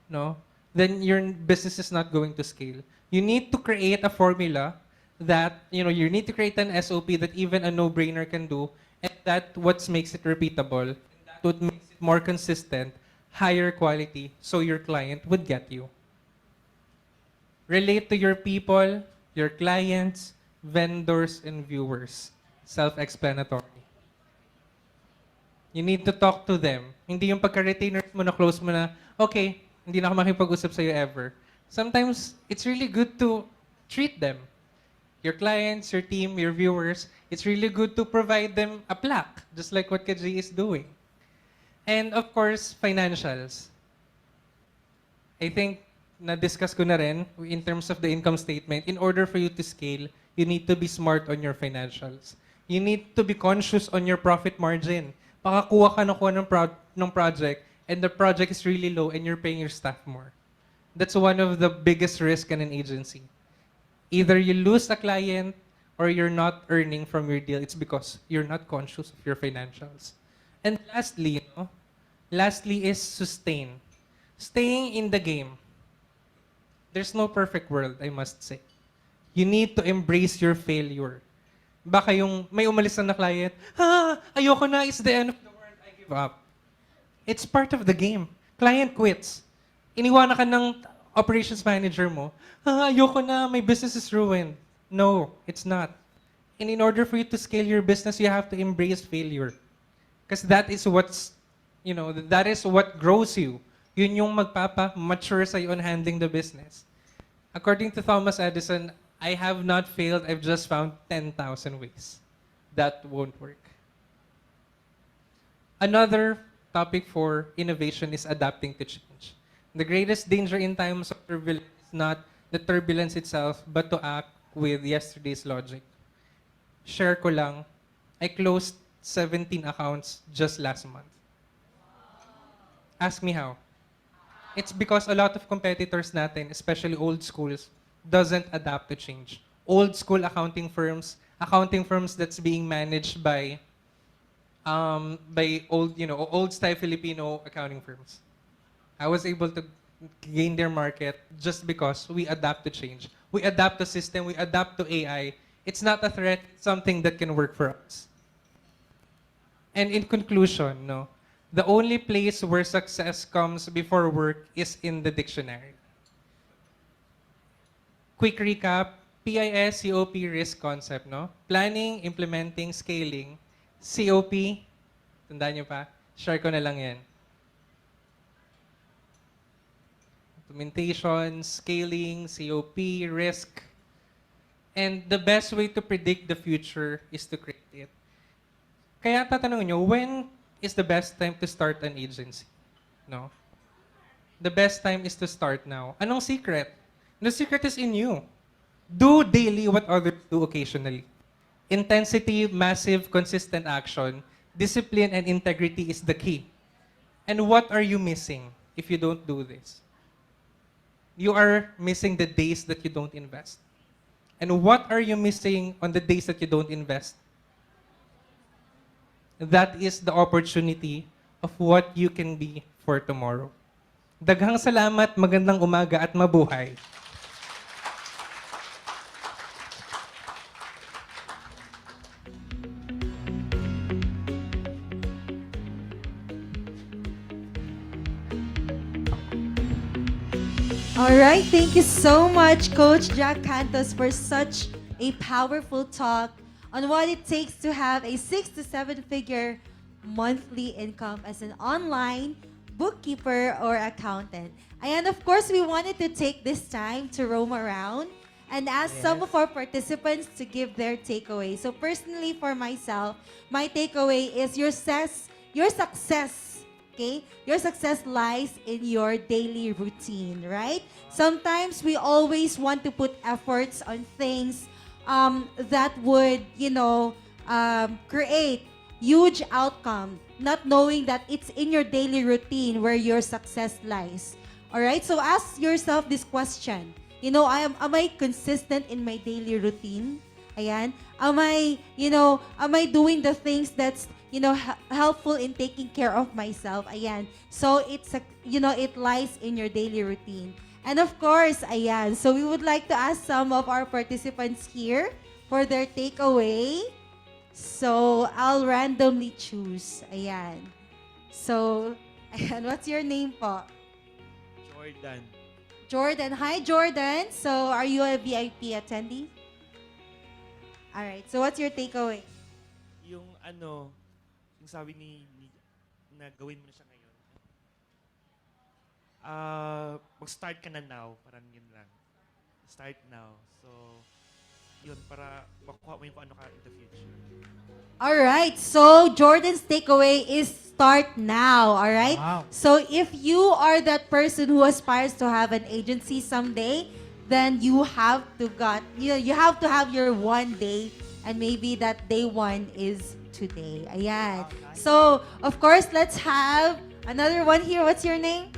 no, then your business is not going to scale. You need to create a formula that, you need to create an SOP that even a no-brainer can do, and that what makes it repeatable, that what makes it more consistent, higher quality, so your client would get you. Relate to your people, your clients, vendors, and viewers. Self-explanatory. You need to talk to them. Hindi yung pagka-retainers mo na close mo na, okay, hindi na ako makipag-usap sa'yo ever. Sometimes, it's really good to treat them. Your clients, your team, your viewers, it's really good to provide them a plaque, just like what KJ is doing. And of course, financials. I think na-discuss ko na rin in terms of the income statement. In order for you to scale, you need to be smart on your financials. You need to be conscious on your profit margin. Baka kuha ka ng project and the project is really low and you're paying your staff more. That's one of the biggest risks in an agency. Either you lose a client or you're not earning from your deal. It's because you're not conscious of your financials. And lastly is sustain. Staying in the game. There's no perfect world, I must say. You need to embrace your failure. Baka yung may umalis na client, ayoko na, it's the end of the world, I give up. It's part of the game. Client quits. Iniwanan ka ng operations manager mo, ayoko na, my business is ruined. No, it's not. And in order for you to scale your business, you have to embrace failure. Because that is that is what grows you. Yun yung magpapa-mature sa'yo on handling the business. According to Thomas Edison, I have not failed, I've just found 10,000 ways. That won't work. Another topic for innovation is adapting to change. The greatest danger in times of turbulence is not the turbulence itself, but to act with yesterday's logic. Share ko lang, I closed 17 accounts just last month. Ask me how. It's because a lot of competitors natin, especially old schools, doesn't adapt to change. Old school accounting firms that's being managed by old style Filipino accounting firms. I was able to gain their market just because we adapt to change. We adapt to system, we adapt to AI. It's not a threat, it's something that can work for us. And in conclusion, the only place where success comes before work is in the dictionary. Quick recap, PIS, COP, risk concept, Planning, implementing, scaling. COP, tandaan nyo pa, share ko na lang yan. Implementation, scaling, COP, risk. And the best way to predict the future is to create it. Kaya tatanungin nyo, when is the best time to start an agency? The best time is to start now. Anong secret? The secret is in you. Do daily what others do occasionally. Intensity, massive, consistent action, discipline, and integrity is the key. And what are you missing if you don't do this? You are missing the days that you don't invest. And what are you missing on the days that you don't invest? That is the opportunity of what you can be for tomorrow. Daghang salamat, magandang umaga at mabuhay. All right, thank you so much, Coach Jack Cantos, for such a powerful talk on what it takes to have a 6 to 7 figure monthly income as an online bookkeeper or accountant. And of course, we wanted to take this time to roam around and ask some of our participants to give their takeaway. So personally, for myself, my takeaway is your success, okay? Your success lies in your daily routine, right? Sometimes we always want to put efforts on things that would, create huge outcome, not knowing that it's in your daily routine where your success lies. All right? So ask yourself this question. Am I consistent in my daily routine? Ayan. Am I doing the things that's, helpful in taking care of myself? Ayan. So it lies in your daily routine. And of course, ayan. So we would like to ask some of our participants here for their takeaway. So I'll randomly choose. Ayan. So, ayan. What's your name po? Jordan. Jordan. Hi, Jordan. So, are you a VIP attendee? Alright. So, what's your takeaway? Yung yung sabi ni na gawin mo na siya ngayon. Mag-start ka na now. Parang yun lang. Start now. So, yun, para makuha mo yung kung ano ka in the future. Alright. So, Jordan's takeaway is start now. Alright? Wow. So, if you are that person who aspires to have an agency someday, then you have to have your one day, and maybe that day one is today. Ayan. Wow, nice. So, of course, let's have another one here. What's your name?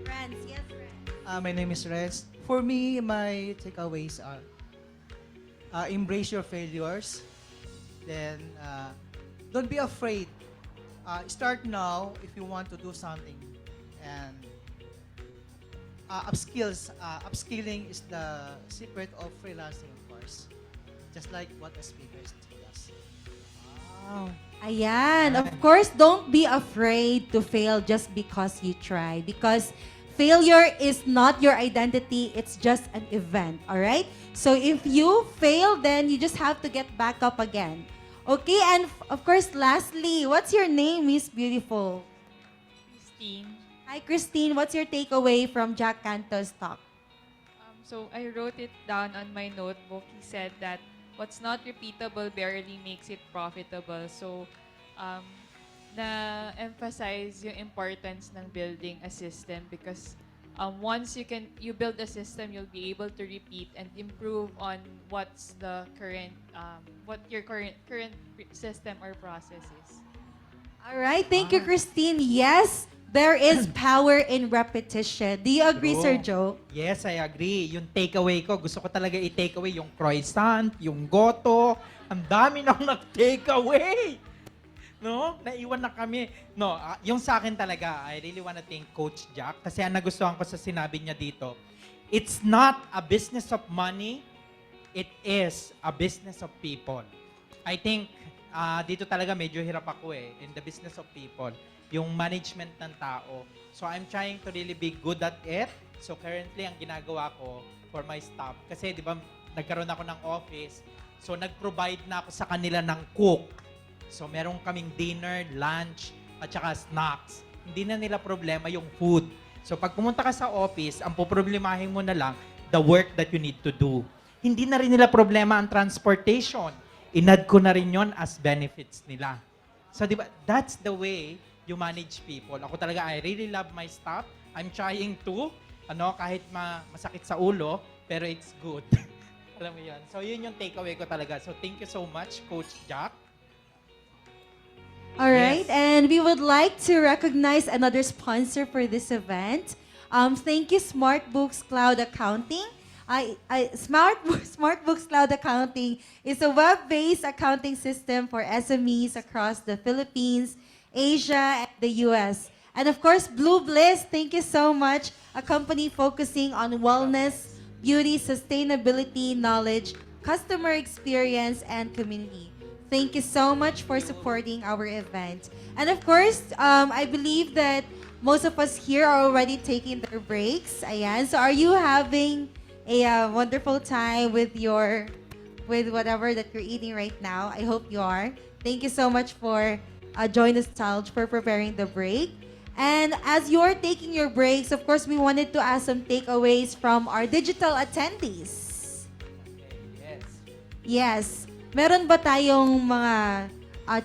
Friends. Yes, friends. My name is Rez. For me, my takeaways are embrace your failures. Then, don't be afraid. Start now if you want to do something. And upskilling is the secret of freelancing, of course. Just like what the speakers told us. Wow. Ayan. Of course, don't be afraid to fail just because you try. Because failure is not your identity. It's just an event. All right? So if you fail, then you just have to get back up again. Okay? And of course, lastly, what's your name, Miss Beautiful? Christine. Hi, Christine. What's your takeaway from Jack Canto's talk? So I wrote it down on my notebook. He said that what's not repeatable barely makes it profitable. So, na-emphasize yung importance ng building a system because once you build a system, you'll be able to repeat and improve on what's the current, what your current system or process is. All right. Thank you, Christine. Yes, there is power in repetition. Do you agree, True. Sir Joe? Yes, I agree. Yung takeaway ko, gusto ko talaga i-takeaway yung croissant, yung goto. Ang dami nang nag-takeaway. No? Naiwan na kami. No, yung sa akin talaga, I really wanna thank Coach Jack kasi ang nagustuhan ko sa sinabi niya dito, it's not a business of money, it is a business of people. I think dito talaga medyo hirap ako in the business of people. Yung management ng tao. So I'm trying to really be good at it. So currently, ang ginagawa ko for my staff, kasi di ba, nagkaroon ako ng office, so nag-provide na ako sa kanila ng cook. So meron kaming dinner, lunch, at saka snacks. Hindi na nila problema yung food. So pag pumunta ka sa office, ang poproblemahin mo na lang, the work that you need to do. Hindi na rin nila problema ang transportation. Inad ko na rin yon as benefits nila. So di ba, that's the way you manage people. Ako talaga, I really love my staff. I'm trying to, kahit masakit sa ulo, pero it's good. Alam mo yun. So, yun yung takeaway ko talaga. So, thank you so much, Coach Jack. All right, Yes. and we would like to recognize another sponsor for this event. Thank you, Smart Books Cloud Accounting. Smart Books Cloud Accounting is a web-based accounting system for SMEs across the Philippines, Asia, and the US. And of course, Blue Bliss, thank you so much. A company focusing on wellness, beauty, sustainability, knowledge, customer experience, and community. Thank you so much for supporting our event. And of course, I believe that most of us here are already taking their breaks. Ayan. So are you having a wonderful time with whatever that you're eating right now? I hope you are. Thank you so much for join Nostalg for preparing the break. And as you're taking your breaks, of course, we wanted to ask some takeaways from our digital attendees. Yes. Yes. Meron ba tayong mga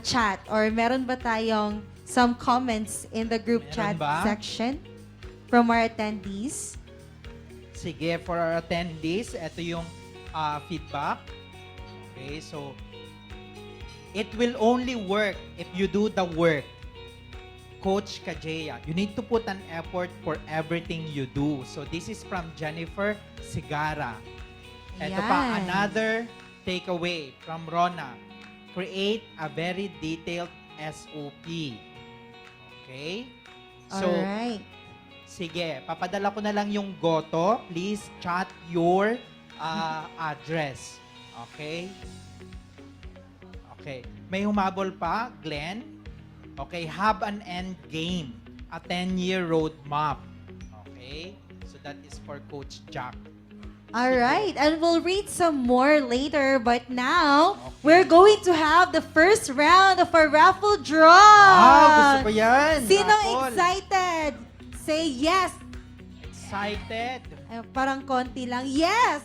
chat or meron ba tayong some comments in the group Meron chat ba? section from our attendees? Sige, for our attendees, ito yung feedback. Okay, so It will only work if you do the work. Coach Kajaya, you need to put an effort for everything you do. So this is from Jennifer Sigara. Ito pa, Ayan. another takeaway from Rona. Create a very detailed SOP. Okay? So, Alright. sige, papadala ko na lang yung goto. Please chat your address. Okay? Okay. May humabol pa, Glenn? Okay, have an end game. A 10-year roadmap. Okay? So that is for Coach Jack. Alright, and we'll read some more later, but now, Okay. we're going to have the first round of our raffle draw! Gusto ko yan. Sinong Raffle. excited? Say yes! Excited? Parang konti lang. Yes!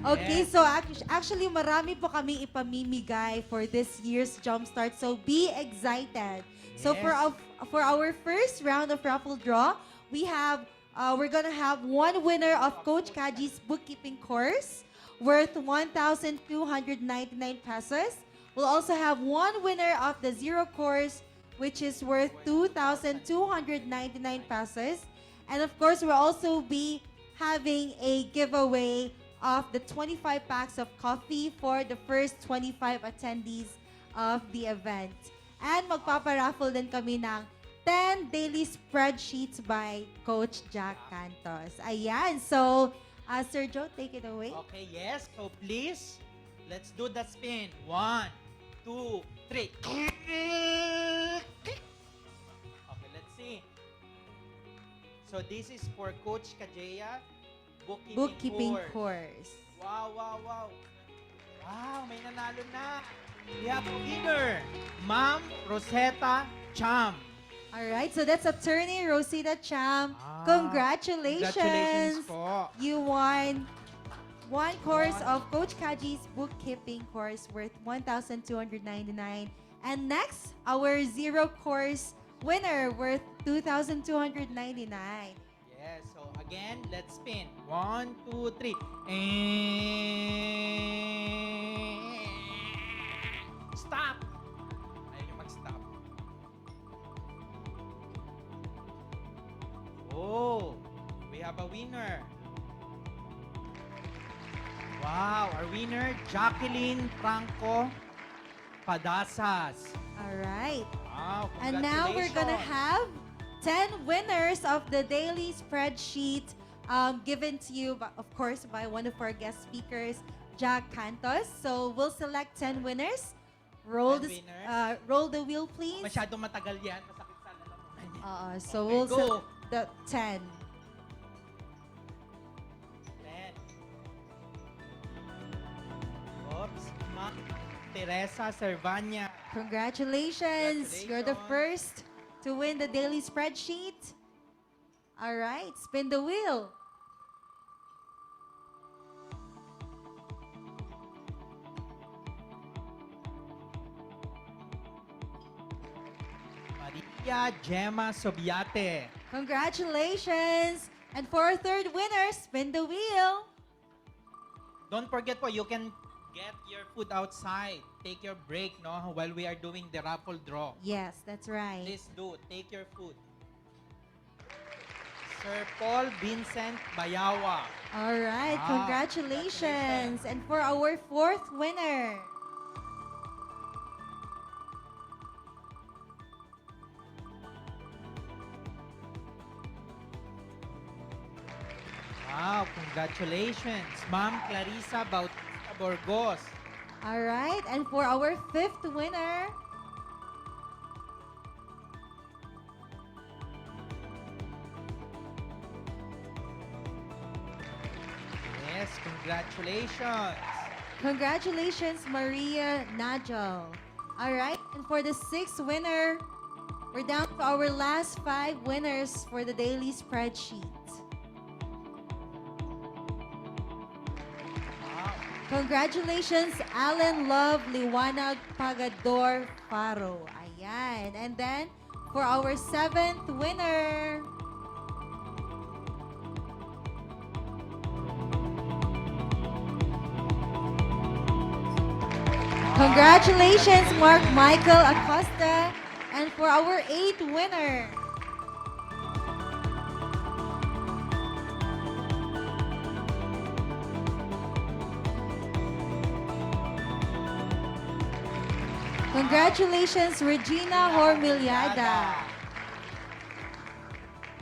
Okay, Yes. so actually marami po kaming ipamimigay for this year's Jumpstart. So be excited. So Yes. for our first round of raffle draw, we're gonna have one winner of Coach Kaji's bookkeeping course worth 1,299 pesos. We'll also have one winner of the zero course, which is worth 2,299 pesos. And of course, we'll also be having a giveaway of the 25 packs of coffee for the first 25 attendees of the event. And magpaparaffle din kami ng 10 daily spreadsheets by Coach Jack Cantos. Ayan. So, Sir Joe, take it away. Okay, yes. So please, let's do the spin. 1, 2, 3. Okay, let's see. So this is for Coach Kajaya. Bookkeeping course. Wow, wow, wow. Wow, may nanalo na. We have a winner, Ma'am Rosetta Cham. Alright, so that's attorney Rosita Cham. Ah, Congratulations. Congratulations po. You won one course of Coach Kaji's bookkeeping course worth 1,299. And next, our zero course winner worth 2,299. Yes, so again, let's spin. 1, 2, 3. And stop! Ayaw niyo mag-stop. Oh, we have a winner. Wow, our winner, Jacqueline Franco Padasas. Alright. Wow, And now we're gonna congratulations. have 10 winners of the daily spreadsheet given to you, of course, by one of our guest speakers, Jack Cantos. So we'll select 10 winners. Roll 10 the, winners. roll the wheel, please. Masyadong matagal yan. Masakit sa lalamunan yan. So Okay, we'll go. select the 10. 10. Oops. Ma'am Teresa Cervania. Congratulations. You're the first to win the daily spreadsheet. All right, spin the wheel. Maria Gemma Sobiate. Congratulations. And for our third winner, spin the wheel. Don't forget po, you can get your food outside. Take your break, no? While we are doing the raffle draw. Yes, that's right. Please do. Take your food. Sir Paul Vincent Bayawa. All right, Wow, congratulations. And for our fourth winner, Wow, congratulations. Ma'am Clarissa Bautista Borgos. all right, and for our fifth winner, Yes, congratulations. congratulations, Maria Najal. All right, and for the sixth winner, we're down to our last 5 winners for the daily spreadsheet. Wow. Congratulations, Alan Love Liwanag Pagador Faro. Ayan. And then, for our 7th winner, Congratulations, Mark Michael Acosta. And for our 8th winner, congratulations, Regina Hormiliada.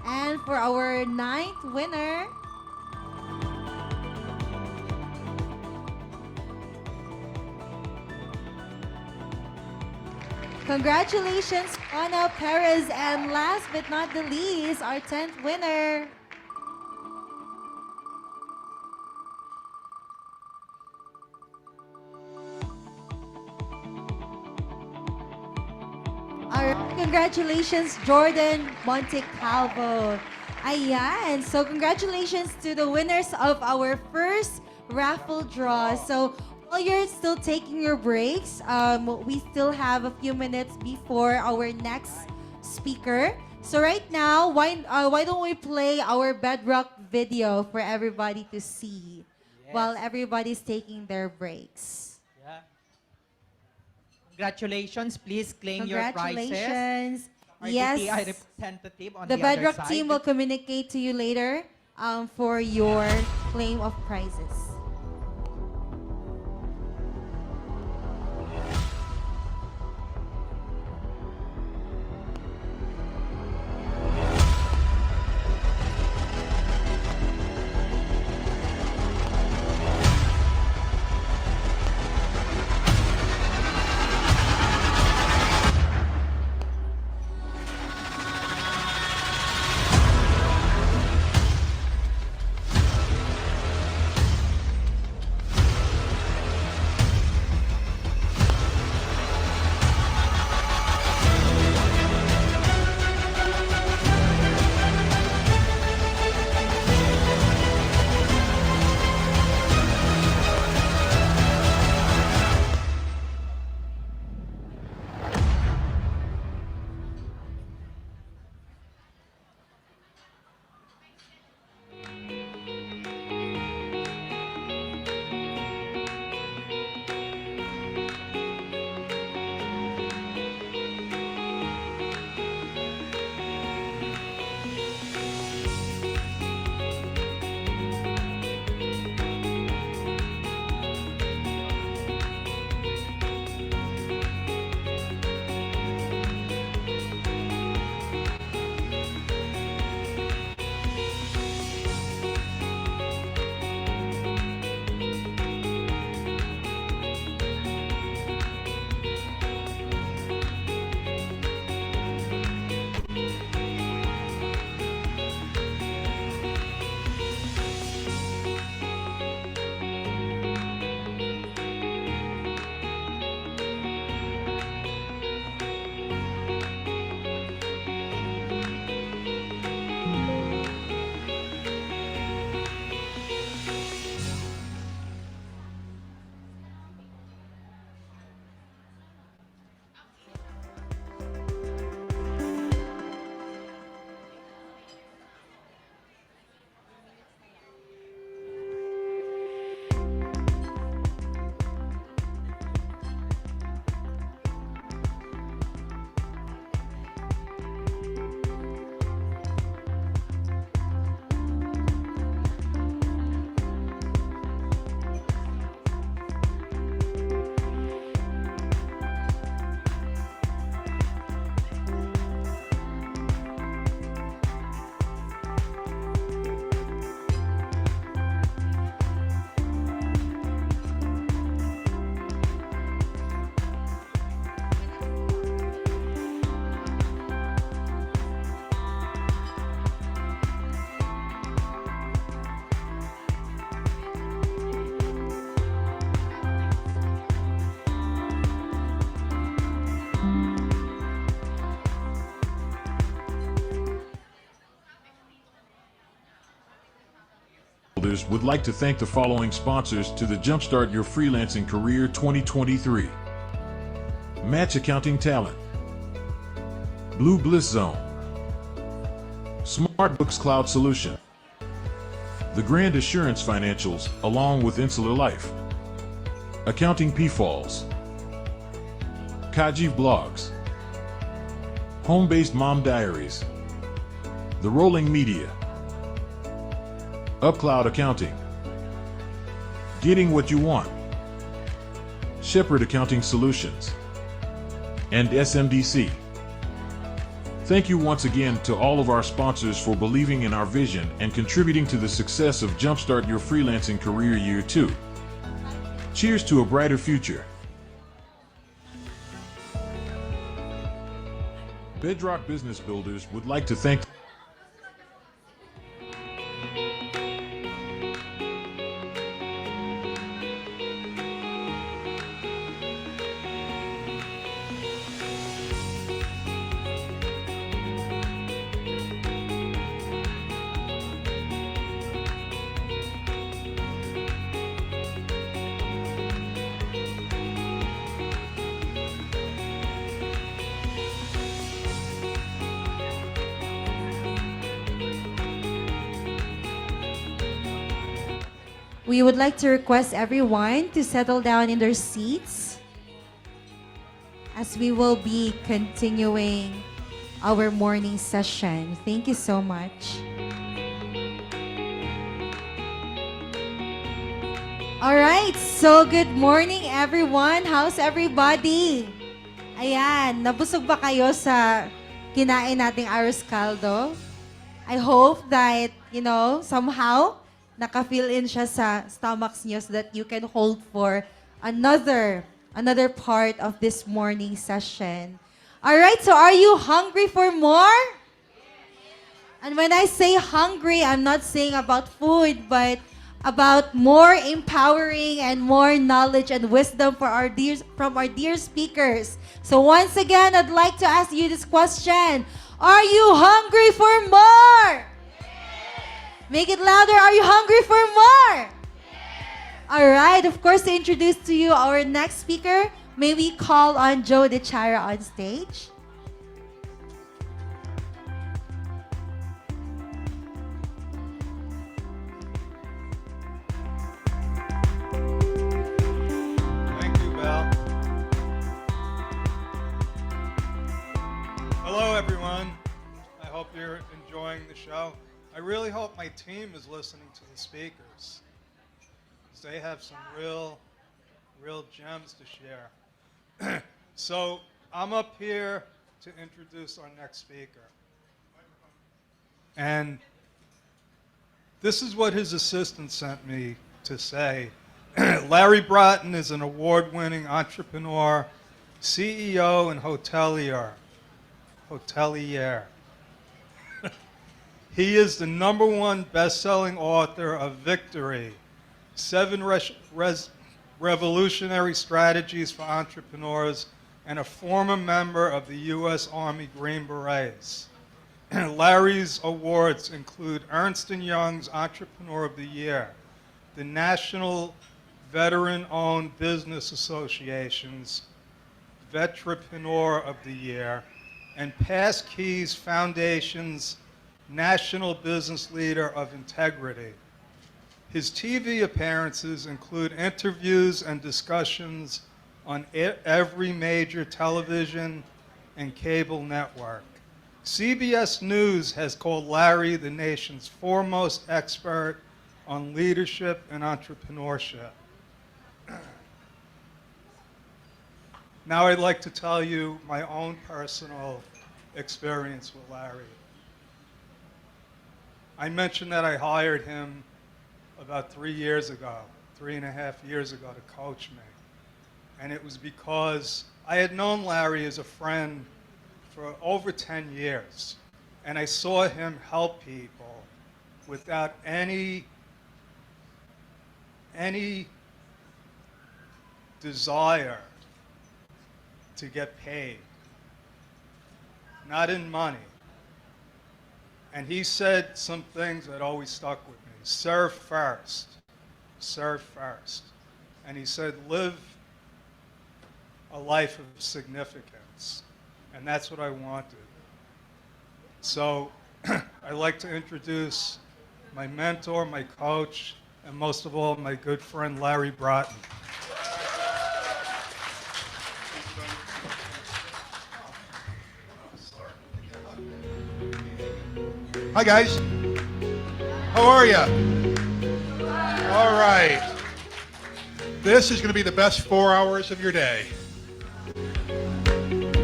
And for our 9th winner, congratulations, Juana Perez. And last but not the least, our 10th winner, congratulations, Jordan Montecalvo. Ayan. So, congratulations to the winners of our first raffle draw. So, while you're still taking your breaks, we still have a few minutes before our next speaker. So, right now, why don't we play our Bedrock video for everybody to see while everybody's taking their breaks? Yeah. Congratulations. Please claim your prizes. Congratulations. Our Yes. DTI representative on The the other Bedrock side. team will communicate to you later for your claim of prizes. Would like to thank the following sponsors to the Jumpstart Your Freelancing Career 2023. Match Accounting Talent, Blue Bliss Zone, SmartBooks Cloud Solution, The Grand Assurance Financials along with Insular Life, Accounting P-Falls, Kaji Blogs, Home-Based Mom Diaries, The Rolling Media, UpCloud Accounting, Getting What You Want, Shepherd Accounting Solutions, and SMDC. Thank you once again to all of our sponsors for believing in our vision and contributing to the success of Jumpstart Your Freelancing Career Year 2. Cheers to a brighter future. Bedrock Business Builders would like to thank We would like to request everyone to settle down in their seats as we will be continuing our morning session. Thank you so much. All right, so good morning everyone. How's everybody? Ayan, nabusog ba kayo sa kinain nating arroz caldo? I hope that, somehow, naka-fill in siya sa stomachs niyo so that you can hold for another part of this morning session. All right, so are you hungry for more? And when I say hungry, I'm not saying about food, but about more empowering and more knowledge and wisdom from our dear speakers. So once again, I'd like to ask you this question. Are you hungry for more? Make it louder. Are you hungry for more? All right. Of course, to introduce to you our next speaker, may we call on Joe DeChara on stage. Thank you, Val. Hello, everyone. I hope you're enjoying the show. I really hope my team is listening to the speakers, because they have some real gems to share. So I'm up here to introduce our next speaker. And this is what his assistant sent me to say. Larry Bratton is an award-winning entrepreneur, CEO, and hotelier. He is the #1 best-selling author of Victory, 7 Revolutionary Strategies for Entrepreneurs, and a former member of the U.S. Army Green Berets. Larry's awards include Ernst & Young's Entrepreneur of the Year, the National Veteran-Owned Business Association's Vetrepreneur of the Year, and Passkey's Foundation's National Business Leader of Integrity. His TV appearances include interviews and discussions on every major television and cable network. CBS News has called Larry the nation's foremost expert on leadership and entrepreneurship. Now I'd like to tell you my own personal experience with Larry. I mentioned that I hired him about 3 years ago, 3.5 years ago, to coach me. And it was because I had known Larry as a friend for over 10 years. And I saw him help people without any desire to get paid, not in money. And he said some things that always stuck with me. Serve first. Serve first. And he said, live a life of significance. And that's what I wanted. So I'd like to introduce my mentor, my coach, and most of all, my good friend, Larry Bratton. Hi, guys. How are you? All right. This is going to be the best 4 hours of your day.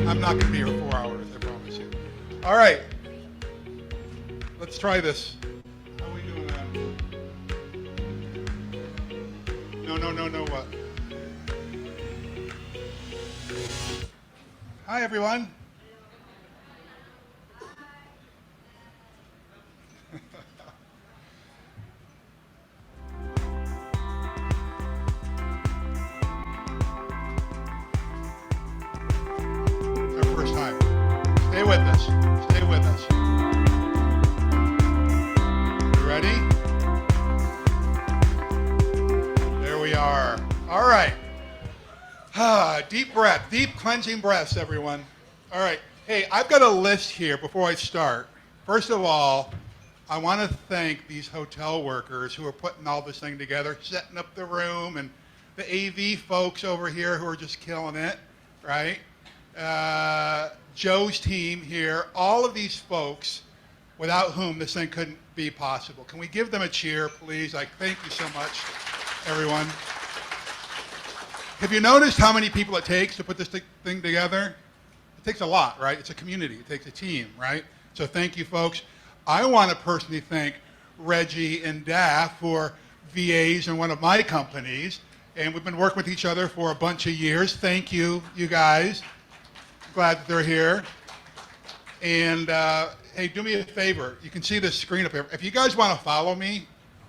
I'm not going to be here 4 hours, I promise you. All right. Let's try this. How are we doing that? No, what? Hi, everyone. It's our first time. Stay with us. Stay with us. You ready? There we are. All right. Deep breath, deep cleansing breaths, everyone. All right. Hey, I've got a list here before I start. First of all, I want to thank these hotel workers who are putting all this thing together, setting up the room, and the AV folks over here who are just killing it, right? Joe's team here, all of these folks without whom this thing couldn't be possible. Can we give them a cheer, please? Like, thank you so much, everyone. Have you noticed how many people it takes to put this thing together? It takes a lot, right? It's a community. It takes a team, right? So thank you, folks. I want to personally thank Reggie and Daff, who are VAs in one of my companies, and we've been working with each other for a bunch of years. Thank you, you guys. Glad that they're here. And hey, do me a favor. You can see this screen up here. If you guys want to follow me,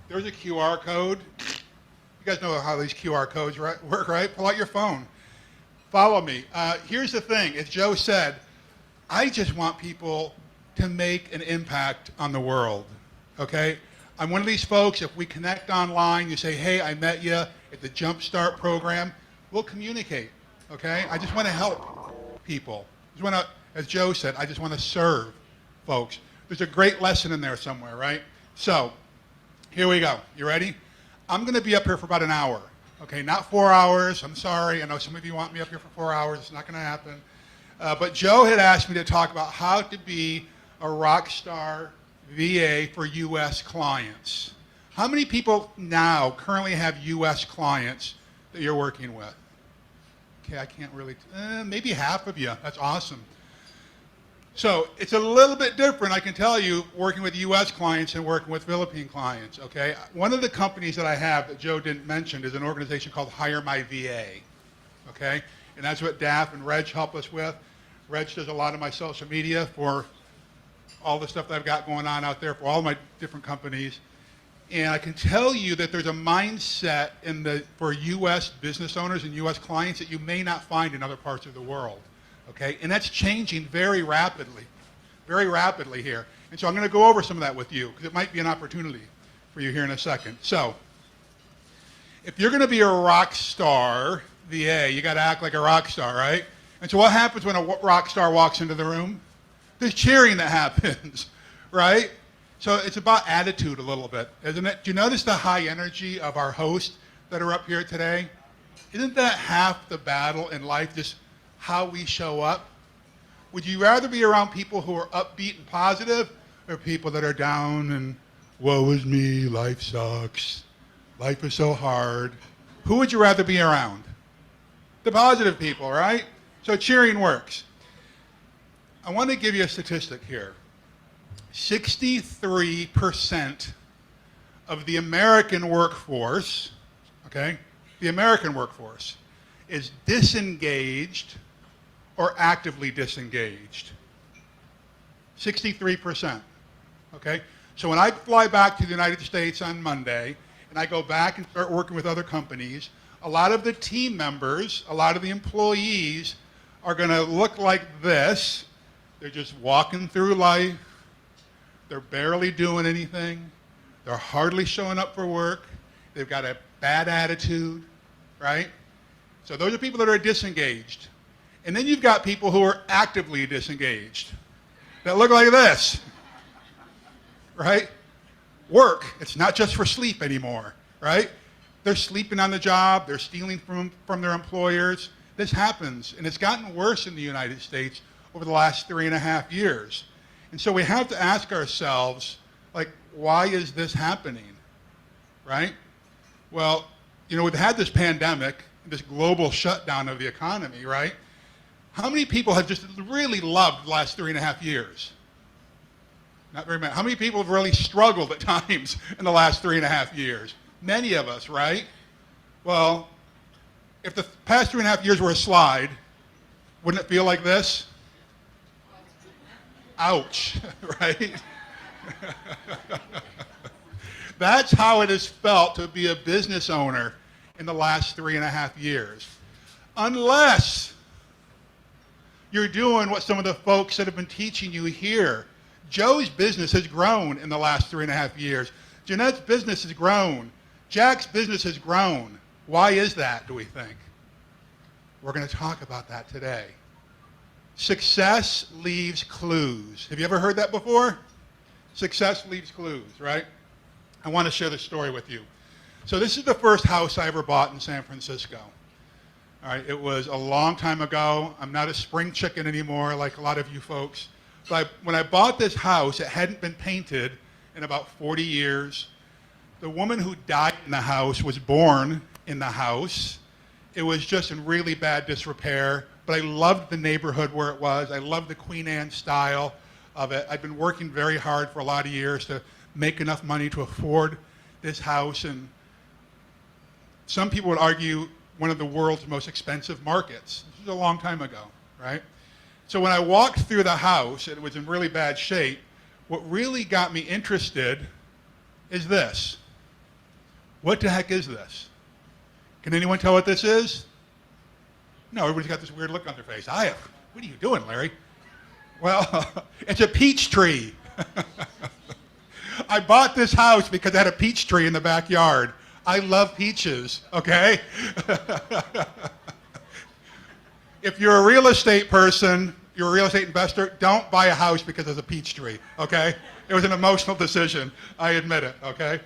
there's a QR code. You guys know how these QR codes work, right? Pull out your phone. Follow me. Here's the thing. As Joe said, I just want people to make an impact on the world, okay? I'm one of these folks, if we connect online, you say, hey, I met you at the Jumpstart program, we'll communicate, okay? I just want to help people. As Joe said, I just want to serve folks. There's a great lesson in there somewhere, right? So, here we go. You ready? I'm going to be up here for about an hour, okay? Not 4 hours. I'm sorry. I know some of you want me up here for 4 hours. It's not going to happen. But Joe had asked me to talk about how to be a rock star VA for U.S. clients. How many people now currently have U.S. clients that you're working with? Okay, I can't really, maybe half of you. That's awesome. So it's a little bit different, I can tell you, working with U.S. clients and working with Philippine clients, okay? One of the companies that I have that Joe didn't mention is an organization called Hire My VA, okay? And that's what Daff and Reg help us with. Reg does a lot of my social media for all the stuff that I've got going on out there for all my different companies. And I can tell you that there's a mindset for U.S. business owners and U.S. clients that you may not find in other parts of the world. Okay, and that's changing very rapidly here. And so I'm going to go over some of that with you because it might be an opportunity for you here in a second. So, if you're going to be a rock star VA, you got to act like a rock star, right? And so what happens when a rock star walks into the room? There's cheering that happens, right? So it's about attitude a little bit, isn't it? Do you notice the high energy of our hosts that are up here today? Isn't that half the battle in life, just how we show up? Would you rather be around people who are upbeat and positive or people that are down and woe is me, life sucks, life is so hard? Who would you rather be around? The positive people, right? So cheering works. I want to give you a statistic here. 63% of the American workforce, okay, the American workforce is disengaged or actively disengaged. 63%, okay? So when I fly back to the United States on Monday and I go back and start working with other companies, a lot of the team members, a lot of the employees are gonna look like this. They're just walking through life. They're barely doing anything. They're hardly showing up for work. They've got a bad attitude, right? So those are people that are disengaged. And then you've got people who are actively disengaged that look like this, right? Work, it's not just for sleep anymore, right? They're sleeping on the job, they're stealing from their employers. This happens, and it's gotten worse in the United States over the last 3.5 years. And so we have to ask ourselves, like, why is this happening, right? Well, you know, we've had this pandemic, this global shutdown of the economy, right? How many people have just really loved the last 3.5 years? Not very many. How many people have really struggled at times in the last 3.5 years? Many of us, right? Well, if the past 3.5 years were a slide, wouldn't it feel like this? Ouch, right? That's how it has felt to be a business owner in the last 3.5 years. Unless you're doing what some of the folks that have been teaching you here. Joe's business has grown in the last 3.5 years. Jeanette's business has grown. Jack's business has grown. Why is that, do we think? We're going to talk about that today. Success leaves clues. Have you ever heard that before? Success leaves clues, right? I want to share this story with you. So this is the first house I ever bought in San Francisco. All right, it was a long time ago. I'm not a spring chicken anymore like a lot of you folks. But when I bought this house, it hadn't been painted in about 40 years. The woman who died in the house was born in the house. It was just in really bad disrepair, but I loved the neighborhood where it was. I loved the Queen Anne style of it. I'd been working very hard for a lot of years to make enough money to afford this house, and some people would argue one of the world's most expensive markets. This was a long time ago, right? So when I walked through the house, it was in really bad shape. What really got me interested is this. What the heck is this? Can anyone tell what this is? No, everybody's got this weird look on their face. What are you doing, Larry? Well, it's a peach tree. I bought this house because it had a peach tree in the backyard. I love peaches, okay? If you're a real estate person, you're a real estate investor, don't buy a house because there's a peach tree, okay? It was an emotional decision, I admit it, okay?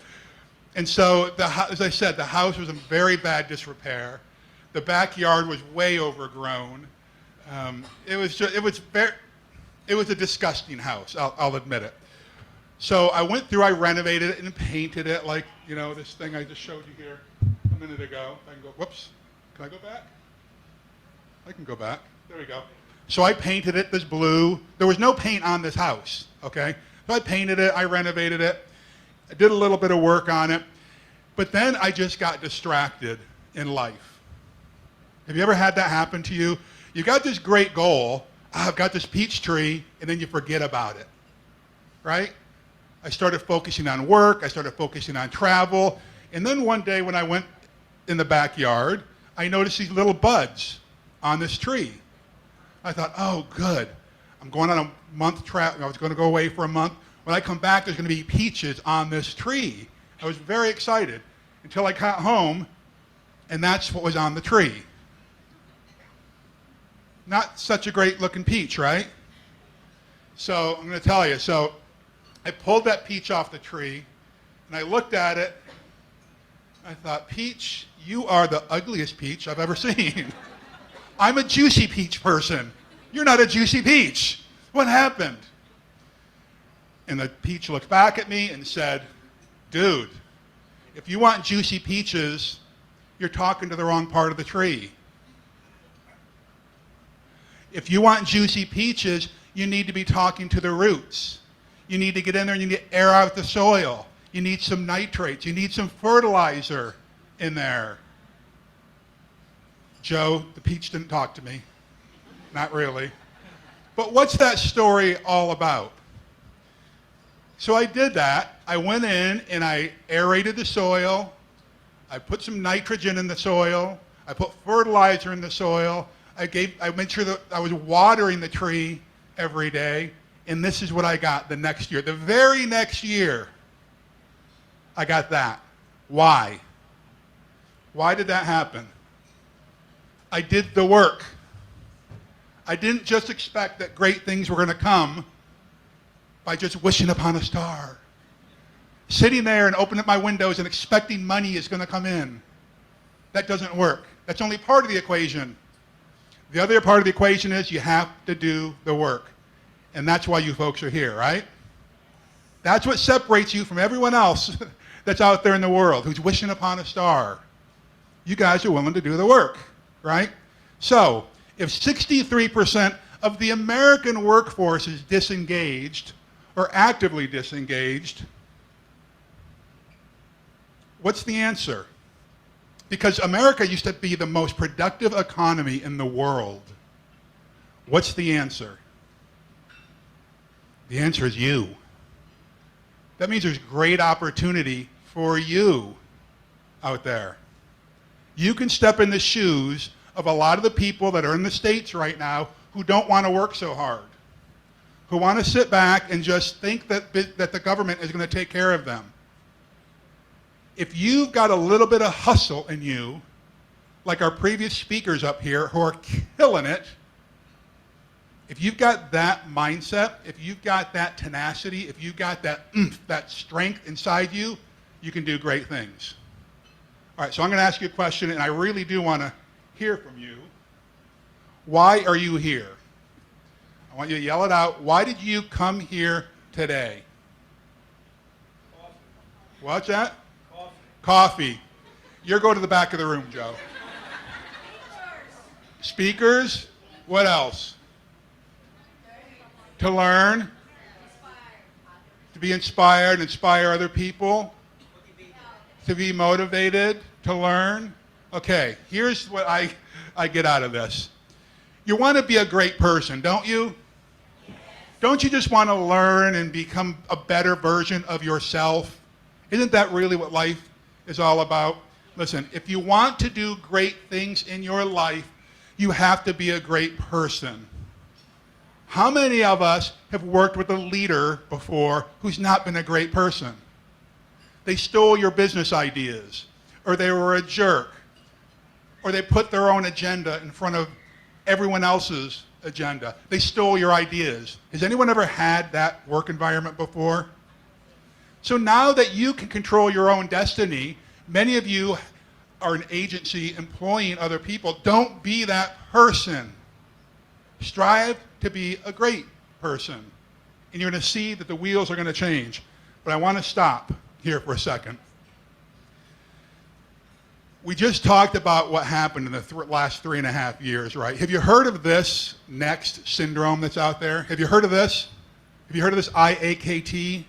And so, as I said, the house was in very bad disrepair. The backyard was way overgrown. It was a disgusting house, I'll admit it. So I went through, I renovated it and painted it like, you know, this thing I just showed you here a minute ago. I can go, whoops, can I go back? I can go back, there we go. So I painted it this blue. There was no paint on this house, okay? So I painted it, I renovated it. I did a little bit of work on it, but then I just got distracted in life. Have you ever had that happen to you? You got this great goal, I've got this peach tree, and then you forget about it, right? I started focusing on work, I started focusing on travel, and then one day when I went in the backyard, I noticed these little buds on this tree. I thought, oh, good. I'm going on a month travel. I was going to go away for a month. When I come back, there's going to be peaches on this tree. I was very excited until I got home, and that's what was on the tree. Not such a great looking peach, right? So I'm going to tell you. So I pulled that peach off the tree, and I looked at it. I thought, Peach, you are the ugliest peach I've ever seen. I'm a juicy peach person. You're not a juicy peach. What happened? And the peach looked back at me and said, dude, if you want juicy peaches, you're talking to the wrong part of the tree. If you want juicy peaches, you need to be talking to the roots. You need to get in there and you need to air out the soil. You need some nitrates. You need some fertilizer in there. Joe, the peach didn't talk to me. Not really. But what's that story all about? So I did that. I went in and I aerated the soil. I put some nitrogen in the soil. I put fertilizer in the soil. I made sure that I was watering the tree every day. And this is what I got the next year. The very next year, I got that. Why? Why did that happen? I did the work. I didn't just expect that great things were going to come by just wishing upon a star. Sitting there and opening up my windows and expecting money is going to come in. That doesn't work. That's only part of the equation. The other part of the equation is you have to do the work. And that's why you folks are here, right? That's what separates you from everyone else that's out there in the world who's wishing upon a star. You guys are willing to do the work, right? So, if 63% of the American workforce is disengaged or actively disengaged, what's the answer? Because America used to be the most productive economy in the world. What's the answer? The answer is you. That means there's great opportunity for you out there. You can step in the shoes of a lot of the people that are in the States right now who don't want to work so hard, who want to sit back and just think that the government is going to take care of them. If you've got a little bit of hustle in you, like our previous speakers up here who are killing it, if you've got that mindset, if you've got that tenacity, if you've got that that strength inside you, you can do great things. All right, so I'm going to ask you a question, and I really do want to hear from you. Why are you here? I want you to yell it out. Why did you come here today? Coffee. What's that? Coffee. Coffee. You're going to the back of the room, Joe. Speakers. What else? To learn. To be inspired, inspire other people. To be motivated, to learn. Okay, here's what I get out of this. You want to be a great person, don't you? Don't you just want to learn and become a better version of yourself? Isn't that really what life is all about? Listen, if you want to do great things in your life, you have to be a great person. How many of us have worked with a leader before who's not been a great person? They stole your business ideas, or they were a jerk, or they put their own agenda in front of everyone else's agenda. They stole your ideas. Has anyone ever had that work environment before? So now that you can control your own destiny, many of you are an agency employing other people. Don't be that person. Strive to be a great person. And you're going to see that the wheels are going to change. But I want to stop here for a second. We just talked about what happened in the last 3.5 years, right? Have you heard of this next syndrome that's out there? Have you heard of this? Have you heard of this IAKT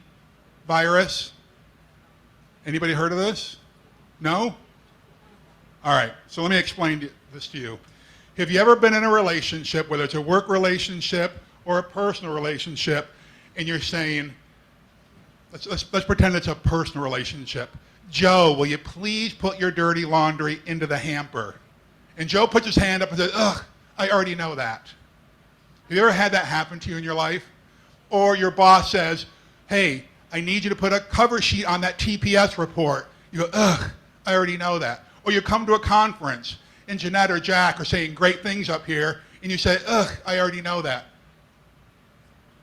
virus? Anybody heard of this? No? All right, so let me explain this to you. Have you ever been in a relationship, whether it's a work relationship or a personal relationship, and you're saying, let's pretend it's a personal relationship. Joe, will you please put your dirty laundry into the hamper? And Joe puts his hand up and says, ugh, I already know that. Have you ever had that happen to you in your life? Or your boss says, hey, I need you to put a cover sheet on that TPS report. You go, ugh, I already know that. Or you come to a conference and Jeanette or Jack are saying great things up here, and you say, ugh, I already know that.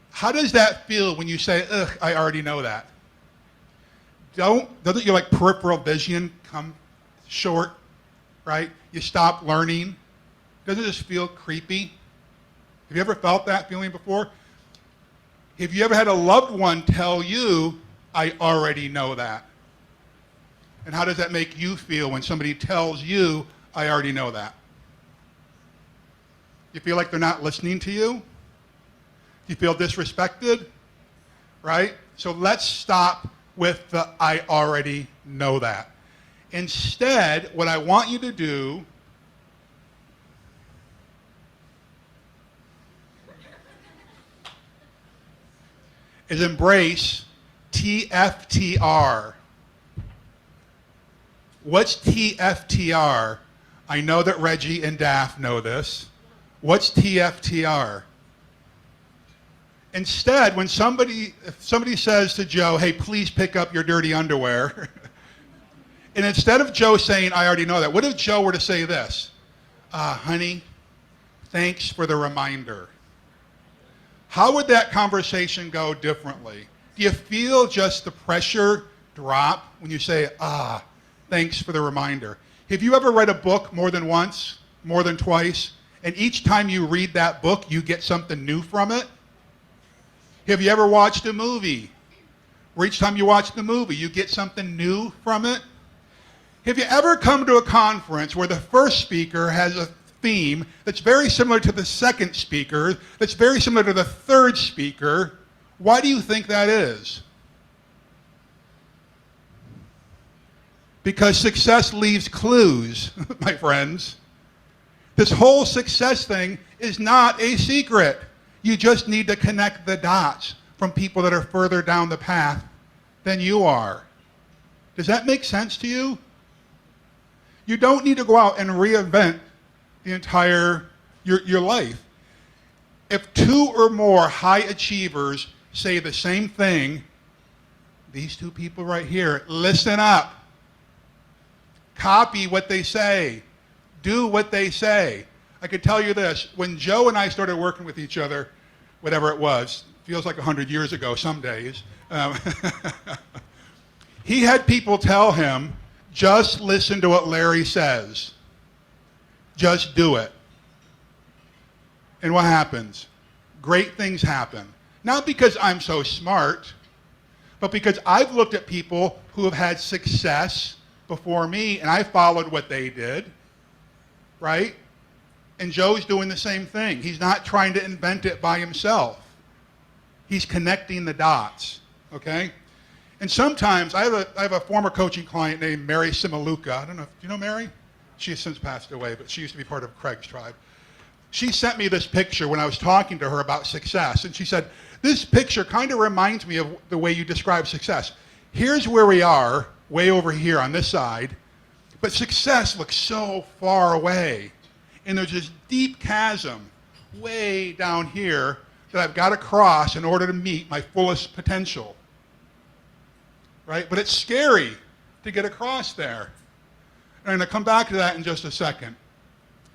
How does that feel when you say, ugh, I already know that? Doesn't your like peripheral vision come short, right? You stop learning. Doesn't it just feel creepy? Have you ever felt that feeling before? Have you ever had a loved one tell you, I already know that? And how does that make you feel when somebody tells you, I already know that? You feel like they're not listening to you? You feel disrespected, right? So let's stop with the I already know that. Instead, what I want you to do is embrace TFTR. What's TFTR? I know that Reggie and Daff know this. What's TFTR? Instead, when if somebody says to Joe, hey, please pick up your dirty underwear, and instead of Joe saying, I already know that, what if Joe were to say this? Honey, thanks for the reminder. How would that conversation go differently? Do you feel just the pressure drop when you say, thanks for the reminder? Have you ever read a book more than once, more than twice, and each time you read that book, you get something new from it? Have you ever watched a movie where each time you watch the movie, you get something new from it? Have you ever come to a conference where the first speaker has a theme that's very similar to the second speaker, that's very similar to the third speaker? Why do you think that is? Because success leaves clues, my friends. This whole success thing is not a secret. You just need to connect the dots from people that are further down the path than you are. Does that make sense to you? You don't need to go out and reinvent the entire, your life. If two or more high achievers say the same thing, these two people right here, listen up. Copy what they say. Do what they say. I could tell you this, when Joe and I started working with each other, whatever it was, feels like 100 years ago some days, he had people tell him, just listen to what Larry says. Just do it. And what happens? Great things happen. Not because I'm so smart, but because I've looked at people who have had success before me and I followed what they did, right? And Joe's doing the same thing. He's not trying to invent it by himself. He's connecting the dots, okay? And sometimes, I have a former coaching client named Mary Simaluka. I don't know, do you know Mary? She has since passed away, but she used to be part of Craig's tribe. She sent me this picture when I was talking to her about success, and she said, this picture kind of reminds me of the way you describe success. Here's where we are, way over here on this side, but success looks so far away. And there's this deep chasm way down here that I've got to cross in order to meet my fullest potential. Right? But it's scary to get across there. And I'm going to come back to that in just a second.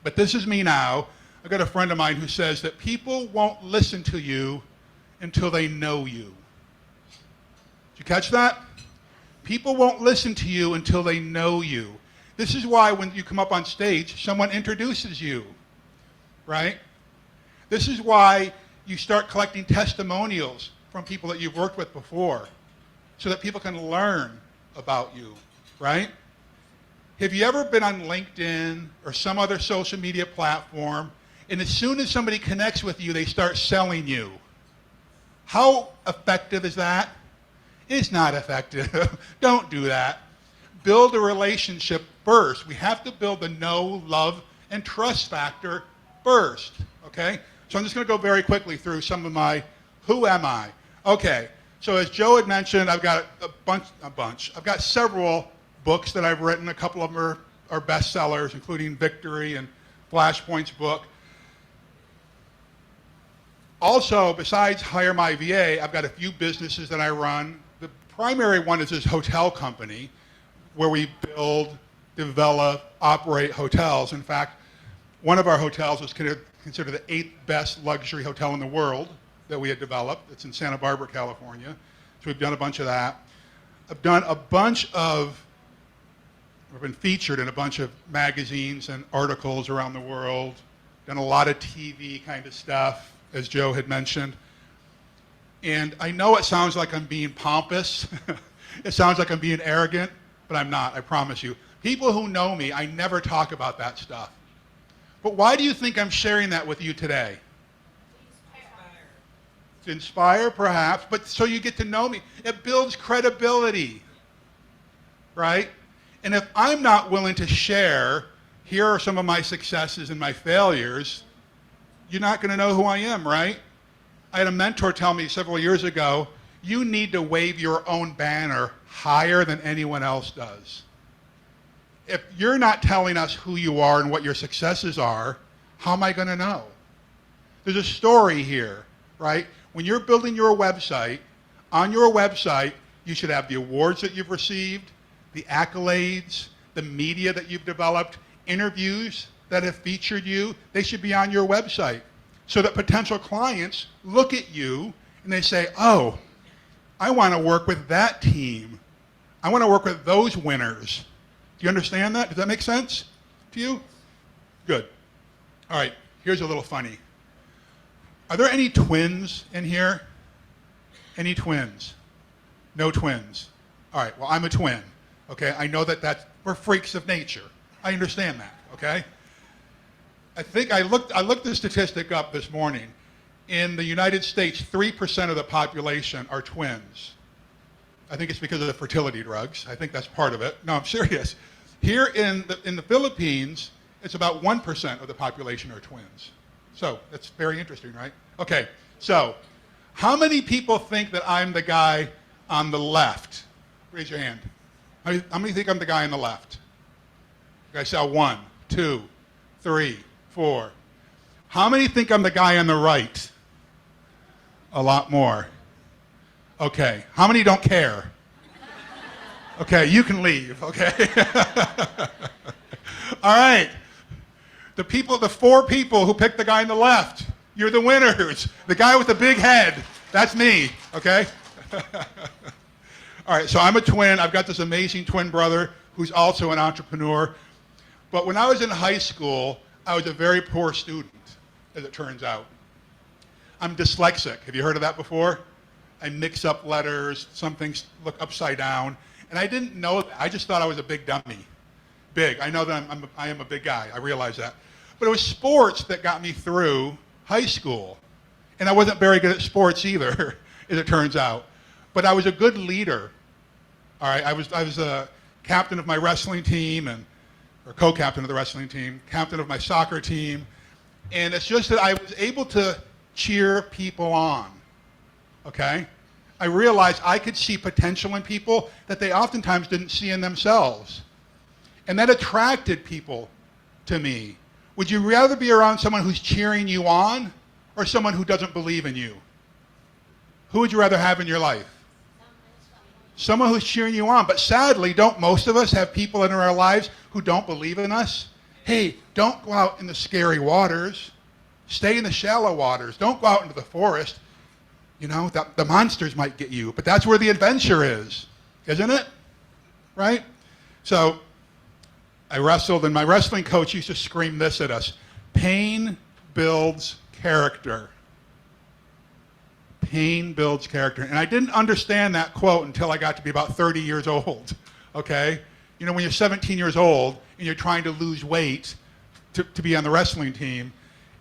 But this is me now. I've got a friend of mine who says that people won't listen to you until they know you. Did you catch that? People won't listen to you until they know you. This is why when you come up on stage, someone introduces you, right? This is why you start collecting testimonials from people that you've worked with before, so that people can learn about you, right? Have you ever been on LinkedIn or some other social media platform, and as soon as somebody connects with you, they start selling you? How effective is that? It's not effective. Don't do that. Build a relationship first. We have to build the know, love, and trust factor first, okay? So I'm just going to go very quickly through some of my who am I. Okay, so as Joe had mentioned, I've got a bunch. I've got several books that I've written. A couple of them are bestsellers, including Victory and Flashpoint's book. Also, besides Hire My VA, I've got a few businesses that I run. The primary one is this hotel company where we build, develop, operate hotels. In fact, one of our hotels was considered the 8th best luxury hotel in the world that we had developed. It's in Santa Barbara, California. So we've done a bunch of that. I've been featured in a bunch of magazines and articles around the world, done a lot of TV kind of stuff, as Joe had mentioned. And I know it sounds like I'm being pompous. It sounds like I'm being arrogant, but I'm not, I promise you. People who know me, I never talk about that stuff. But why do you think I'm sharing that with you today? To inspire, perhaps, but so you get to know me. It builds credibility, right? And if I'm not willing to share, here are some of my successes and my failures, you're not going to know who I am, right? I had a mentor tell me several years ago, you need to wave your own banner higher than anyone else does. If you're not telling us who you are and what your successes are, how am I going to know? There's a story here, right? When you're building your website, on your website, you should have the awards that you've received, the accolades, the media that you've developed, interviews that have featured you. They should be on your website so that potential clients look at you and they say, oh, I want to work with that team. I want to work with those winners. Do you understand that? Does that make sense to you? Good. All right, here's a little funny. Are there any twins in here? Any twins? No twins. All right, well, I'm a twin, okay? I know that we're freaks of nature. I understand that, okay? I think I looked the statistic up this morning. In the United States, 3% of the population are twins. I think it's because of the fertility drugs. I think that's part of it. No, I'm serious. Here in the Philippines, it's about 1% of the population are twins. So that's very interesting, right? Okay, so how many people think that I'm the guy on the left? Raise your hand. How many think I'm the guy on the left? I saw 1, 2, 3, 4. How many think I'm the guy on the right? A lot more. Okay, how many don't care? Okay, you can leave, okay? All right. The 4 people who picked the guy on the left, you're the winners. The guy with the big head, that's me, okay? All right, so I'm a twin. I've got this amazing twin brother who's also an entrepreneur. But when I was in high school, I was a very poor student, as it turns out. I'm dyslexic. Have you heard of that before? I mix up letters, some things look upside down. And I didn't know that. I just thought I was a big dummy. Big. I know that I am a big guy. I realize that. But it was sports that got me through high school. And I wasn't very good at sports either, as it turns out. But I was a good leader. All right, I was a captain of my wrestling team, or co-captain of the wrestling team, captain of my soccer team. And it's just that I was able to cheer people on, okay? I realized I could see potential in people that they oftentimes didn't see in themselves. And that attracted people to me. Would you rather be around someone who's cheering you on or someone who doesn't believe in you? Who would you rather have in your life? Someone who's cheering you on. But sadly, don't most of us have people in our lives who don't believe in us? Hey, don't go out in the scary waters. Stay in the shallow waters. Don't go out into the forest. You know, the monsters might get you, but that's where the adventure is, isn't it? Right? So I wrestled, and my wrestling coach used to scream this at us: pain builds character. Pain builds character. And I didn't understand that quote until I got to be about 30 years old, okay? You know, when you're 17 years old and you're trying to lose weight to be on the wrestling team,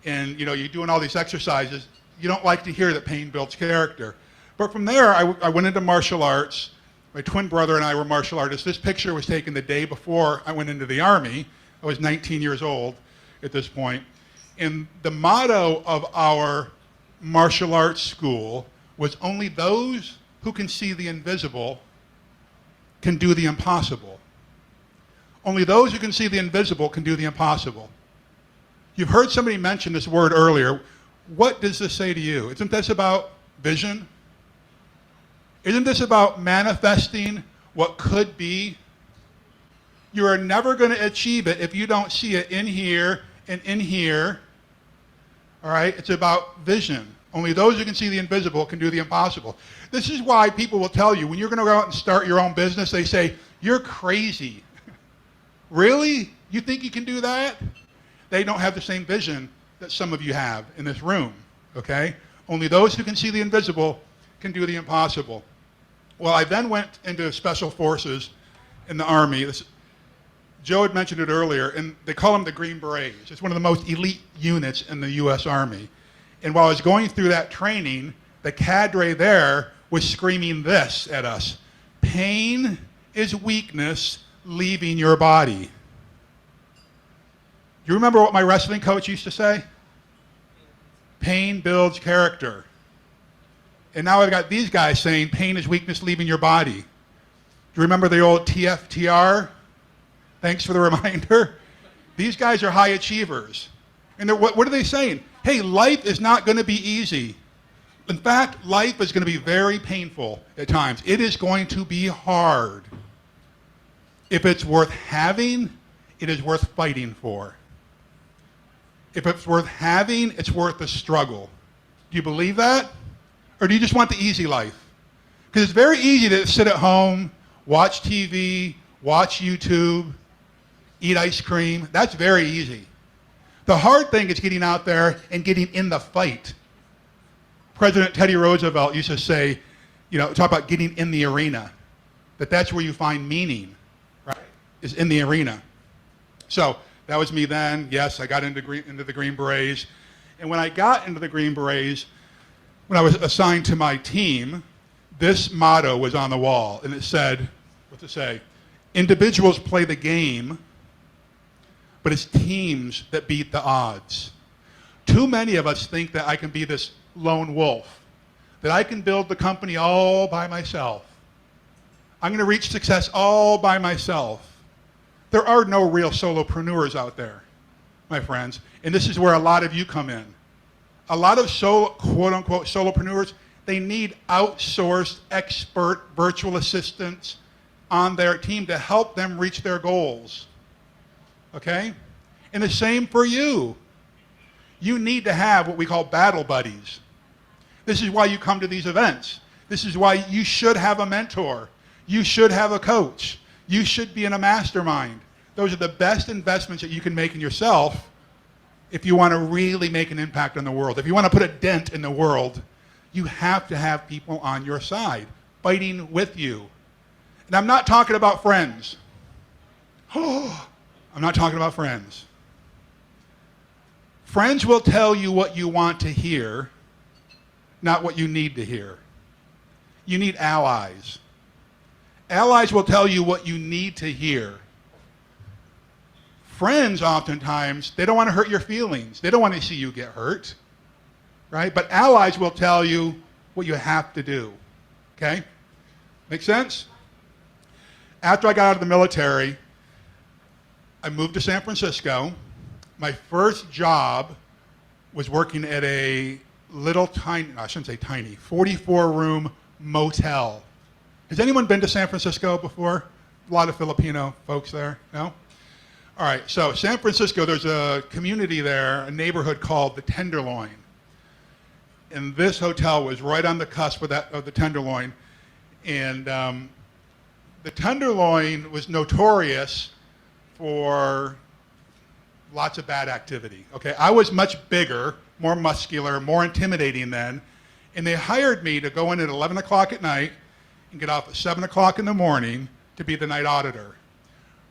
and, you know, you're doing all these exercises, you don't like to hear that pain builds character. But from there, I went into martial arts. My twin brother and I were martial artists. This picture was taken the day before I went into the Army. I was 19 years old at this point. And the motto of our martial arts school was only those who can see the invisible can do the impossible. Only those who can see the invisible can do the impossible. You've heard somebody mention this word earlier. What does this say to you? Isn't this about vision? Isn't this about manifesting what could be? You are never going to achieve it if you don't see it in here and in here. All right? It's about vision. Only those who can see the invisible can do the impossible. This is why people will tell you, when you're going to go out and start your own business, they say, you're crazy. Really? You think you can do that? They don't have the same vision that some of you have in this room, okay? Only those who can see the invisible can do the impossible. Well, I then went into special forces in the Army. Joe had mentioned it earlier, and they call them the Green Berets. It's one of the most elite units in the U.S. Army. And while I was going through that training, the cadre there was screaming this at us: pain is weakness leaving your body. You remember what my wrestling coach used to say? Pain builds character. And now I've got these guys saying pain is weakness leaving your body. Do you remember the old TFTR? Thanks for the reminder. These guys are high achievers. And what are they saying? Hey, life is not going to be easy. In fact, life is going to be very painful at times. It is going to be hard. If it's worth having, it is worth fighting for. If it's worth having, it's worth the struggle. Do you believe that? Or do you just want the easy life? Because it's very easy to sit at home, watch TV, watch YouTube, eat ice cream. That's very easy. The hard thing is getting out there and getting in the fight. President Teddy Roosevelt used to say, talk about getting in the arena, that's where you find meaning, right? Is in the arena. So that was me then. Yes, I got into the Green Berets. And when I got into the Green Berets, when I was assigned to my team, this motto was on the wall, and it said, what's it say? Individuals play the game, but it's teams that beat the odds. Too many of us think that I can be this lone wolf, that I can build the company all by myself. I'm going to reach success all by myself. There are no real solopreneurs out there, my friends, and this is where a lot of you come in. A lot of quote-unquote solopreneurs, they need outsourced expert virtual assistants on their team to help them reach their goals, okay? And the same for you. You need to have what we call battle buddies. This is why you come to these events. This is why you should have a mentor. You should have a coach. You should be in a mastermind. Those are the best investments that you can make in yourself if you want to really make an impact on the world. If you want to put a dent in the world, you have to have people on your side, fighting with you. And I'm not talking about friends. I'm not talking about friends. Friends will tell you what you want to hear, not what you need to hear. You need allies. Allies will tell you what you need to hear. Friends, oftentimes, they don't want to hurt your feelings. They don't want to see you get hurt, right? But allies will tell you what you have to do, okay? Make sense? After I got out of the military, I moved to San Francisco. My first job was working at a little tiny, I shouldn't say tiny, 44-room motel. Has anyone been to San Francisco before? A lot of Filipino folks there, no? All right, so San Francisco, there's a community there, a neighborhood called the Tenderloin. And this hotel was right on the cusp of the Tenderloin. And the Tenderloin was notorious for lots of bad activity. Okay, I was much bigger, more muscular, more intimidating then, and they hired me to go in at 11 o'clock at night and get off at 7 o'clock in the morning to be the night auditor.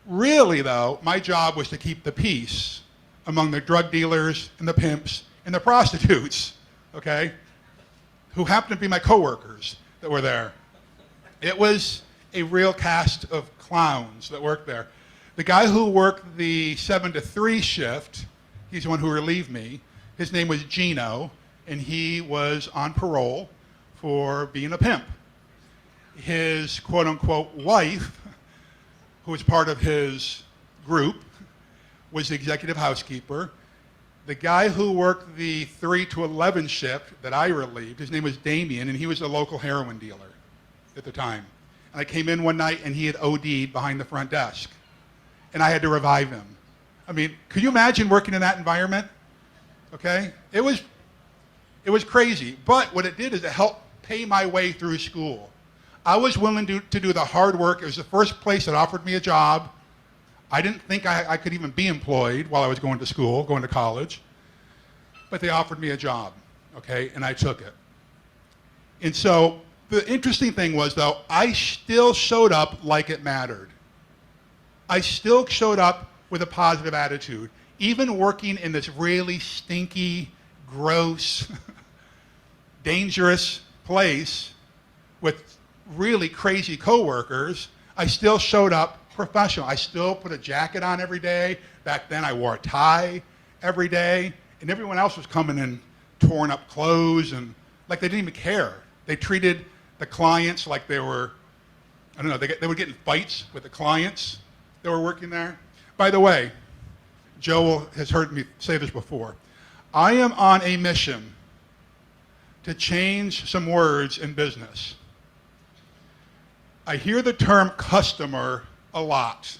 Really, though, my job was to keep the peace among the drug dealers and the pimps and the prostitutes, okay, who happened to be my coworkers that were there. It was a real cast of clowns that worked there. The guy who worked the 7 to 3 shift, he's the one who relieved me. His name was Gino, and he was on parole for being a pimp. His quote-unquote wife, who was part of his group, was the executive housekeeper. The guy who worked the 3 to 11 shift that I relieved, his name was Damien, and he was a local heroin dealer at the time. And I came in one night, and he had OD'd behind the front desk. And I had to revive him. I mean, could you imagine working in that environment? Okay? It was crazy. But what it did is it helped pay my way through school. I was willing to do the hard work. It was the first place that offered me a job. I didn't think I could even be employed while I was going to school, going to college. But they offered me a job, okay? And I took it. And so the interesting thing was, though, I still showed up like it mattered. I still showed up with a positive attitude, even working in this really stinky, gross, dangerous place with really crazy coworkers. I still showed up professional. I still put a jacket on every day. Back then I wore a tie every day, and everyone else was coming in torn up clothes and like they didn't even care. They treated the clients like they were, I don't know, they would get in fights with the clients that were working there. By the way, Joe has heard me say this before. I am on a mission to change some words in business. I hear the term customer a lot.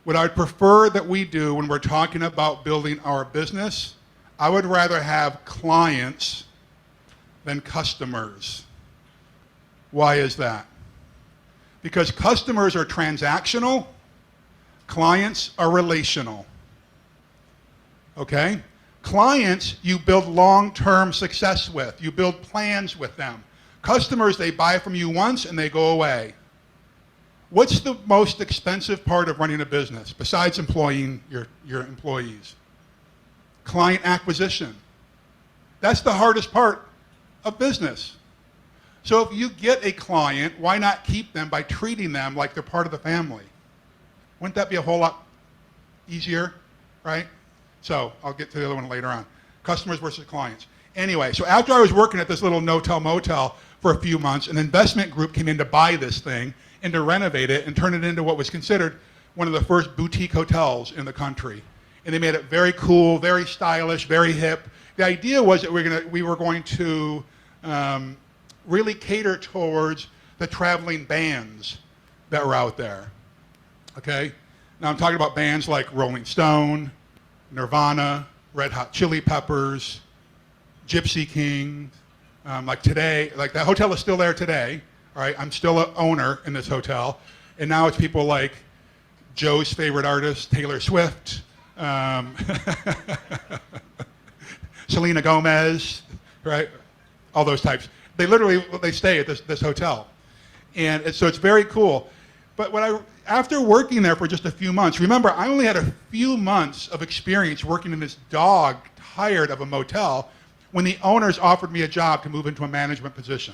What I'd prefer that we do when we're talking about building our business, I would rather have clients than customers. Why is that? Because customers are transactional, clients are relational. Okay? Clients, you build long-term success with. You build plans with them. Customers, they buy from you once and they go away. What's the most expensive part of running a business besides employing your employees? Client acquisition. That's the hardest part of business. So if you get a client, why not keep them by treating them like they're part of the family? Wouldn't that be a whole lot easier, right? So I'll get to the other one later on. Customers versus clients. Anyway, so after I was working at this little no-tell motel for a few months, an investment group came in to buy this thing and to renovate it and turn it into what was considered one of the first boutique hotels in the country. And they made it very cool, very stylish, very hip. The idea was that we were going to really cater towards the traveling bands that were out there. Okay? Now I'm talking about bands like Rolling Stone, Nirvana, Red Hot Chili Peppers, Gypsy King. Like today, like that hotel is still there today. All right, I'm still an owner in this hotel, and now it's people like Joe's favorite artist, Taylor Swift, Selena Gomez, right? All those types. They stay at this hotel, and so it's very cool. But after working there for just a few months, remember I only had a few months of experience working in this dog-tired of a motel when the owners offered me a job to move into a management position.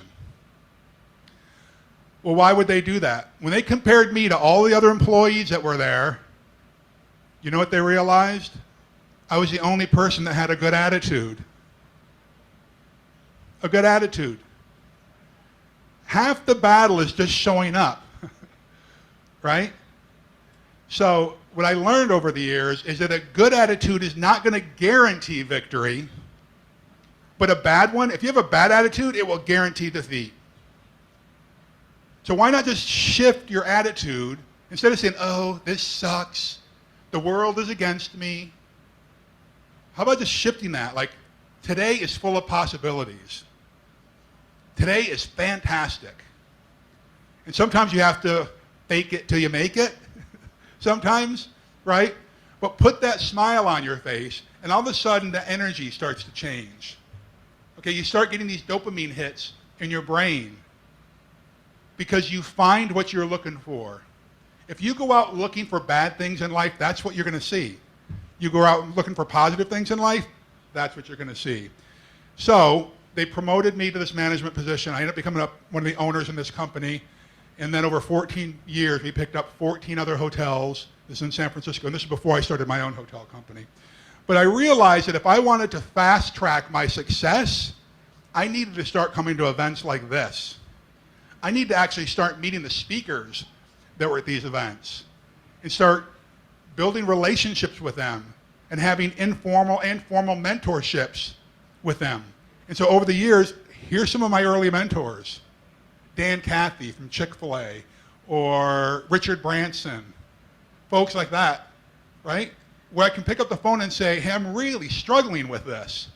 Well, why would they do that? When they compared me to all the other employees that were there, you know what they realized? I was the only person that had a good attitude. A good attitude. Half the battle is just showing up, right? So what I learned over the years is that a good attitude is not going to guarantee victory, but a bad one, if you have a bad attitude, it will guarantee defeat. So why not just shift your attitude instead of saying, oh, this sucks, the world is against me. How about just shifting that? Like, today is full of possibilities. Today is fantastic. And sometimes you have to fake it till you make it. Sometimes, right? But put that smile on your face, and all of a sudden the energy starts to change. Okay, you start getting these dopamine hits in your brain because you find what you're looking for. If you go out looking for bad things in life, that's what you're going to see. You go out looking for positive things in life, that's what you're going to see. So they promoted me to this management position. I ended up becoming one of the owners in this company. And then over 14 years, we picked up 14 other hotels. This is in San Francisco, and this is before I started my own hotel company. But I realized that if I wanted to fast track my success, I needed to start coming to events like this. I need to actually start meeting the speakers that were at these events and start building relationships with them and having informal and formal mentorships with them. And so over the years, here's some of my early mentors. Dan Cathy from Chick-fil-A, or Richard Branson, folks like that, right? Where I can pick up the phone and say, hey, I'm really struggling with this.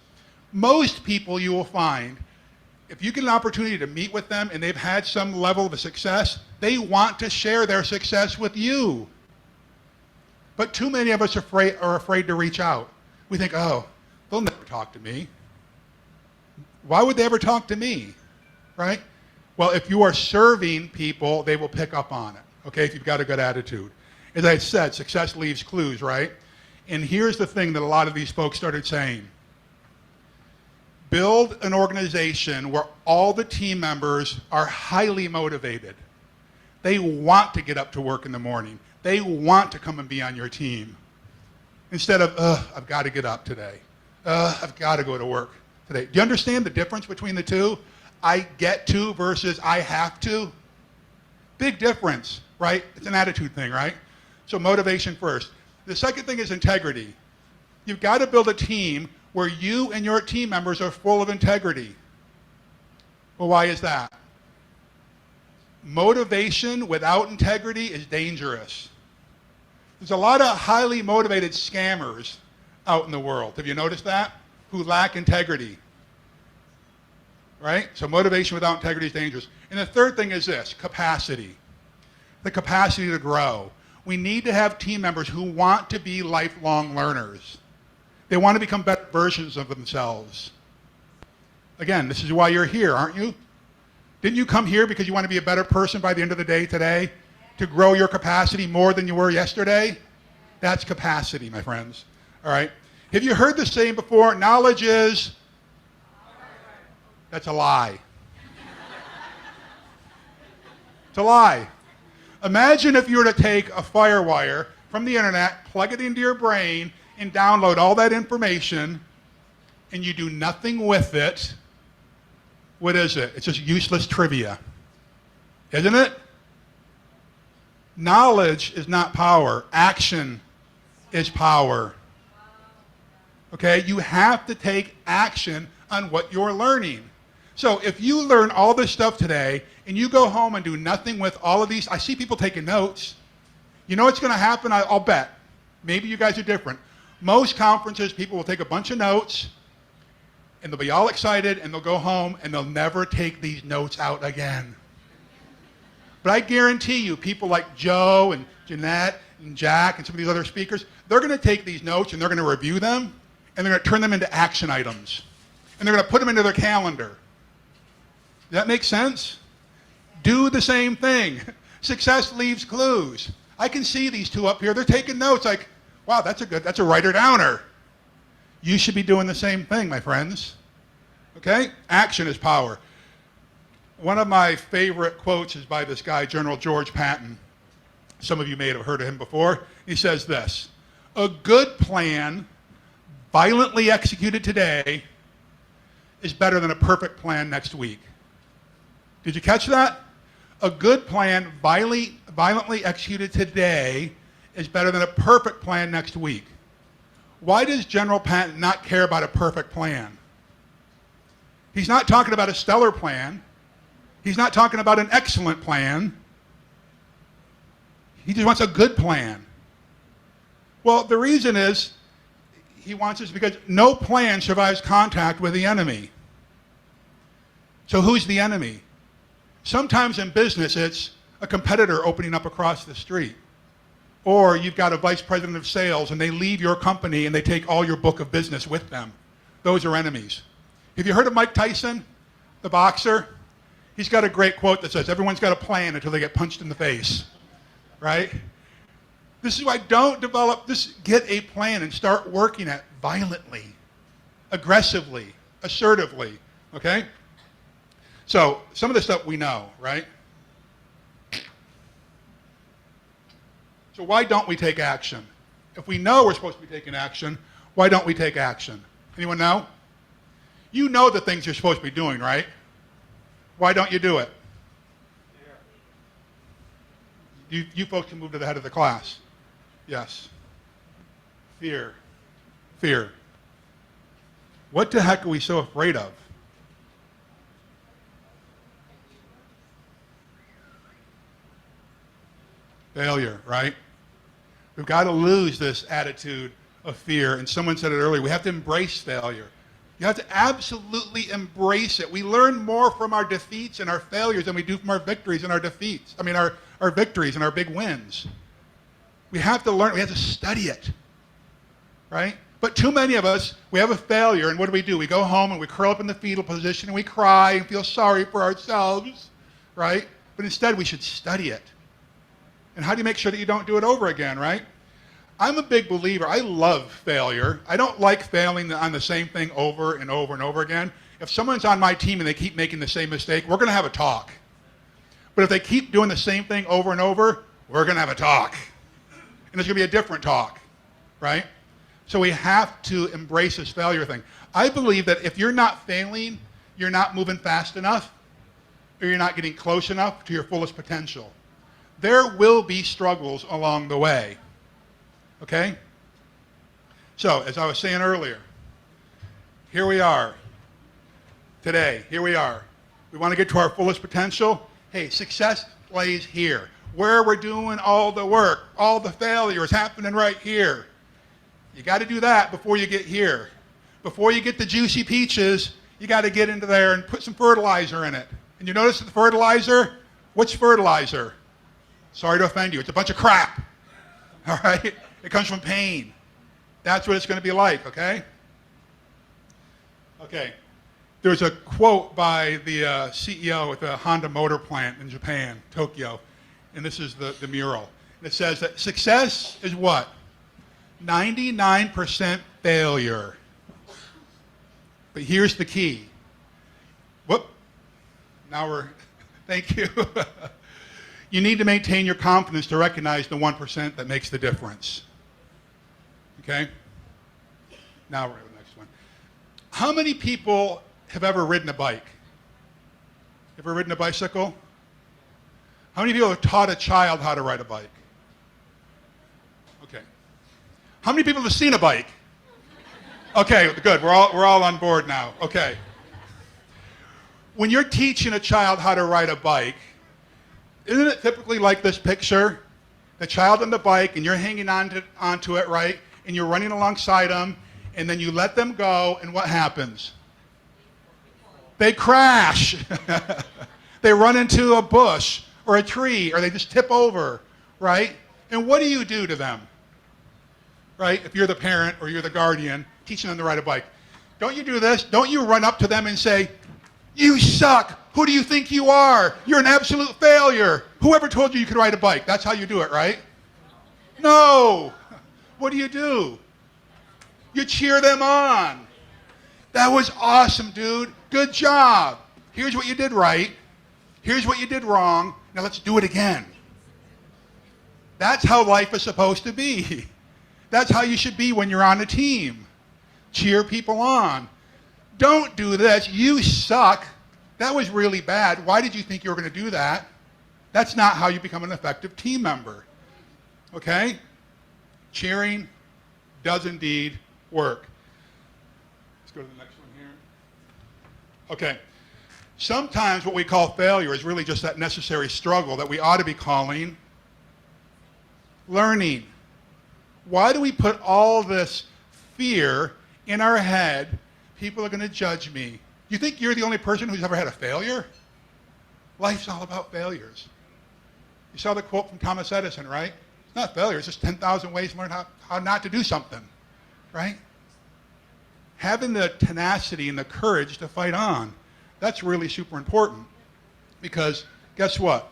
Most people you will find, if you get an opportunity to meet with them and they've had some level of success, they want to share their success with you. But too many of us are afraid to reach out. We think, oh, they'll never talk to me. Why would they ever talk to me, right? Well, if you are serving people, they will pick up on it, okay, if you've got a good attitude. As I said, success leaves clues, right? And here's the thing that a lot of these folks started saying. Build an organization where all the team members are highly motivated. They want to get up to work in the morning. They want to come and be on your team. Instead of, I've got to get up today. I've got to go to work today. Do you understand the difference between the two? I get to versus I have to. Big difference, right? It's an attitude thing, right? So motivation first. The second thing is integrity. You've got to build a team where you and your team members are full of integrity. Well, why is that? Motivation without integrity is dangerous. There's a lot of highly motivated scammers out in the world. Have you noticed that? Who lack integrity. Right? So motivation without integrity is dangerous. And the third thing is this, capacity. The capacity to grow. We need to have team members who want to be lifelong learners. They want to become better versions of themselves. Again, this is why you're here, aren't you? Didn't you come here because you want to be a better person by the end of the day today? To grow your capacity more than you were yesterday? That's capacity, my friends. All right? Have you heard the saying before, knowledge is? That's a lie. It's a lie. Imagine if you were to take a FireWire from the internet, plug it into your brain, and download all that information, and you do nothing with it. What is it? It's just useless trivia. Isn't it? Knowledge is not power. Action is power. Okay? You have to take action on what you're learning. So if you learn all this stuff today and you go home and do nothing with all of these, I see people taking notes. You know what's going to happen? I'll bet. Maybe you guys are different. Most conferences, people will take a bunch of notes and they'll be all excited and they'll go home and they'll never take these notes out again. But I guarantee you, people like Joe and Jeanette and Jack and some of these other speakers, they're going to take these notes and they're going to review them and they're going to turn them into action items. And they're going to put them into their calendar. Does that make sense? Do the same thing. Success leaves clues. I can see these two up here. They're taking notes like, wow, that's a writer-downer. You should be doing the same thing, my friends. Okay? Action is power. One of my favorite quotes is by this guy, General George Patton. Some of you may have heard of him before. He says this, a good plan violently executed today is better than a perfect plan next week. Did you catch that? A good plan violently executed today is better than a perfect plan next week. Why does General Patton not care about a perfect plan? He's not talking about a stellar plan. He's not talking about an excellent plan. He just wants a good plan. Well, the reason is he wants this because no plan survives contact with the enemy. So who's the enemy? Sometimes in business, it's a competitor opening up across the street. Or you've got a vice president of sales and they leave your company and they take all your book of business with them. Those are enemies. Have you heard of Mike Tyson, the boxer? He's got a great quote that says, everyone's got a plan until they get punched in the face, right? This is why don't develop this, get a plan and start working at violently, aggressively, assertively, okay? So some of the stuff we know, right? So why don't we take action? If we know we're supposed to be taking action, why don't we take action? Anyone know? You know the things you're supposed to be doing, right? Why don't you do it? You folks can move to the head of the class. Yes. Fear. Fear. What the heck are we so afraid of? Failure, right? We've got to lose this attitude of fear. And someone said it earlier, we have to embrace failure. You have to absolutely embrace it. We learn more from our defeats and our failures than we do from our victories and our defeats. I mean, our victories and our big wins. We have to learn, we have to study it, right? But too many of us, we have a failure, and what do? We go home and we curl up in the fetal position and we cry and feel sorry for ourselves, right? But instead, we should study it. And how do you make sure that you don't do it over again, right? I'm a big believer. I love failure. I don't like failing on the same thing over and over and over again. If someone's on my team and they keep making the same mistake, we're going to have a talk. But if they keep doing the same thing over and over, we're going to have a talk. And it's going to be a different talk, right? So we have to embrace this failure thing. I believe that if you're not failing, you're not moving fast enough, or you're not getting close enough to your fullest potential. There will be struggles along the way, okay? So, as I was saying earlier, here we are today. Here we are. We want to get to our fullest potential. Hey, success lays here. Where we're doing all the work, all the failure is happening right here. You got to do that before you get here. Before you get the juicy peaches, you got to get into there and put some fertilizer in it. And you notice the fertilizer? What's fertilizer? Sorry to offend you. It's a bunch of crap. All right? It comes from pain. That's what it's going to be like, okay? Okay. There's a quote by the CEO at the Honda motor plant in Japan, Tokyo, and this is the mural. It says that success is what? 99% failure. But here's the key. Whoop. Now we're, thank you. You need to maintain your confidence to recognize the 1% that makes the difference. Okay? Now we're on the next one. How many people have ever ridden a bike? Ever ridden a bicycle? How many people have taught a child how to ride a bike? Okay. How many people have seen a bike? Okay, good. We're all on board now. Okay. When you're teaching a child how to ride a bike, isn't it typically like this picture? The child on the bike, and you're hanging onto it, right? And you're running alongside them, and then you let them go, and what happens? They crash. They run into a bush or a tree, or they just tip over, right? And what do you do to them? Right? If you're the parent or you're the guardian teaching them to ride a bike. Don't you do this? Don't you run up to them and say, "You suck. Who do you think you are? You're an absolute failure. Whoever told you you could ride a bike?" That's how you do it, right? No. What do? You cheer them on. That was awesome, dude. Good job. Here's what you did right. Here's what you did wrong. Now let's do it again. That's how life is supposed to be. That's how you should be when you're on a team. Cheer people on. Don't do this. You suck. That was really bad. Why did you think you were going to do that? That's not how you become an effective team member. Okay? Cheering does indeed work. Let's go to the next one here. Okay. Sometimes what we call failure is really just that necessary struggle that we ought to be calling learning. Why do we put all this fear in our head? People are going to judge me. You think you're the only person who's ever had a failure? Life's all about failures. You saw the quote from Thomas Edison, right? It's not failure, it's just 10,000 ways to learn how not to do something, right? Having the tenacity and the courage to fight on, that's really super important. Because guess what?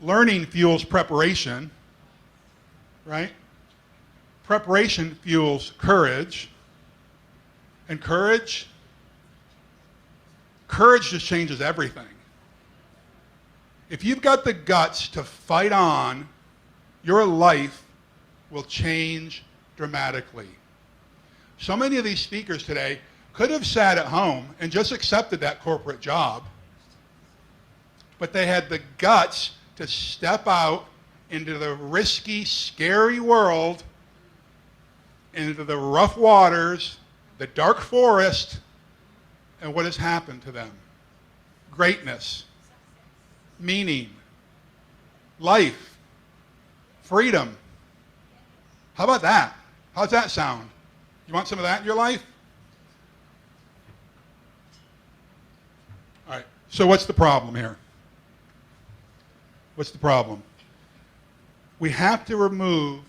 Learning fuels preparation, right? Preparation fuels courage. And courage just changes everything. If you've got the guts to fight on, your life will change dramatically. So many of these speakers today could have sat at home and just accepted that corporate job, but they had the guts to step out into the risky, scary world, into the rough waters, the dark forest, and what has happened to them? Greatness, meaning, life, freedom. How about that? How's that sound? You want some of that in your life? All right, so what's the problem here? What's the problem? We have to remove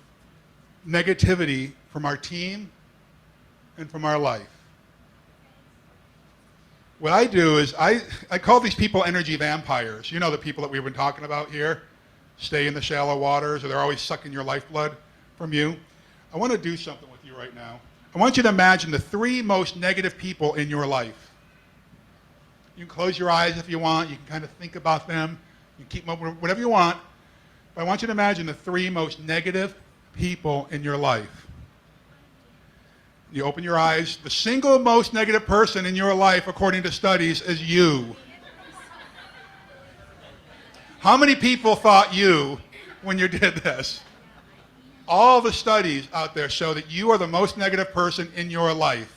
negativity from our team and from our life. What I do is I call these people energy vampires. You know the people that we've been talking about here? Stay in the shallow waters, or they're always sucking your lifeblood from you. I want to do something with you right now. I want you to imagine the 3 most negative people in your life. You can close your eyes if you want. You can kind of think about them. You can keep them open, whatever you want. But I want you to imagine the 3 most negative people in your life. You open your eyes. The single most negative person in your life, according to studies, is you. How many people thought you when you did this? All the studies out there show that you are the most negative person in your life.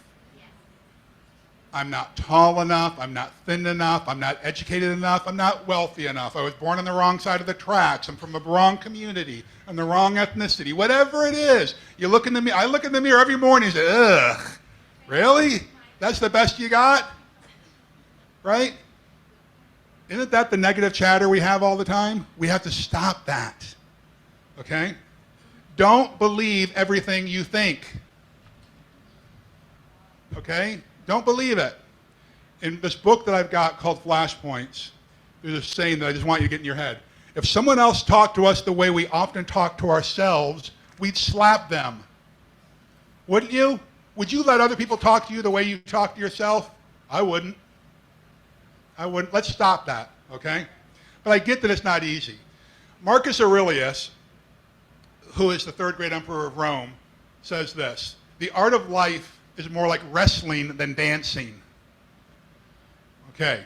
I'm not tall enough, I'm not thin enough, I'm not educated enough, I'm not wealthy enough, I was born on the wrong side of the tracks, I'm from the wrong community, I'm the wrong ethnicity, whatever it is. You look in the mirror, I look in the mirror every morning and say, ugh, really? That's the best you got? Right? Isn't that the negative chatter we have all the time? We have to stop that, okay? Don't believe everything you think, okay? Don't believe it. In this book that I've got called Flashpoints, there's a saying that I just want you to get in your head. If someone else talked to us the way we often talk to ourselves, we'd slap them. Wouldn't you? Would you let other people talk to you the way you talk to yourself? I wouldn't. I wouldn't. Let's stop that, okay? But I get that it's not easy. Marcus Aurelius, who is the third great emperor of Rome, says this: the art of life is more like wrestling than dancing. Okay,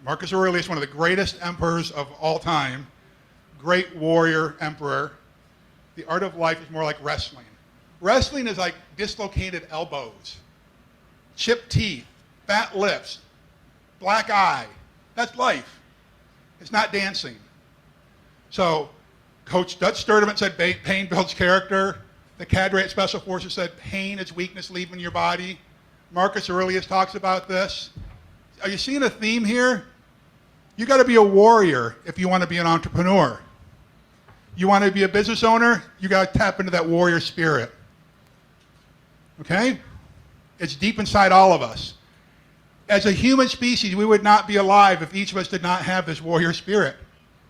Marcus Aurelius, one of the greatest emperors of all time, great warrior emperor. The art of life is more like wrestling. Wrestling is like dislocated elbows, chipped teeth, fat lips, black eye. That's life. It's not dancing. So Coach Dutch Sturdivant said pain builds character. The cadre at Special Forces said pain is weakness leaving your body. Marcus Aurelius talks about this. Are you seeing a theme here? You got to be a warrior if you want to be an entrepreneur. You want to be a business owner, you got to tap into that warrior spirit. Okay? It's deep inside all of us. As a human species, we would not be alive if each of us did not have this warrior spirit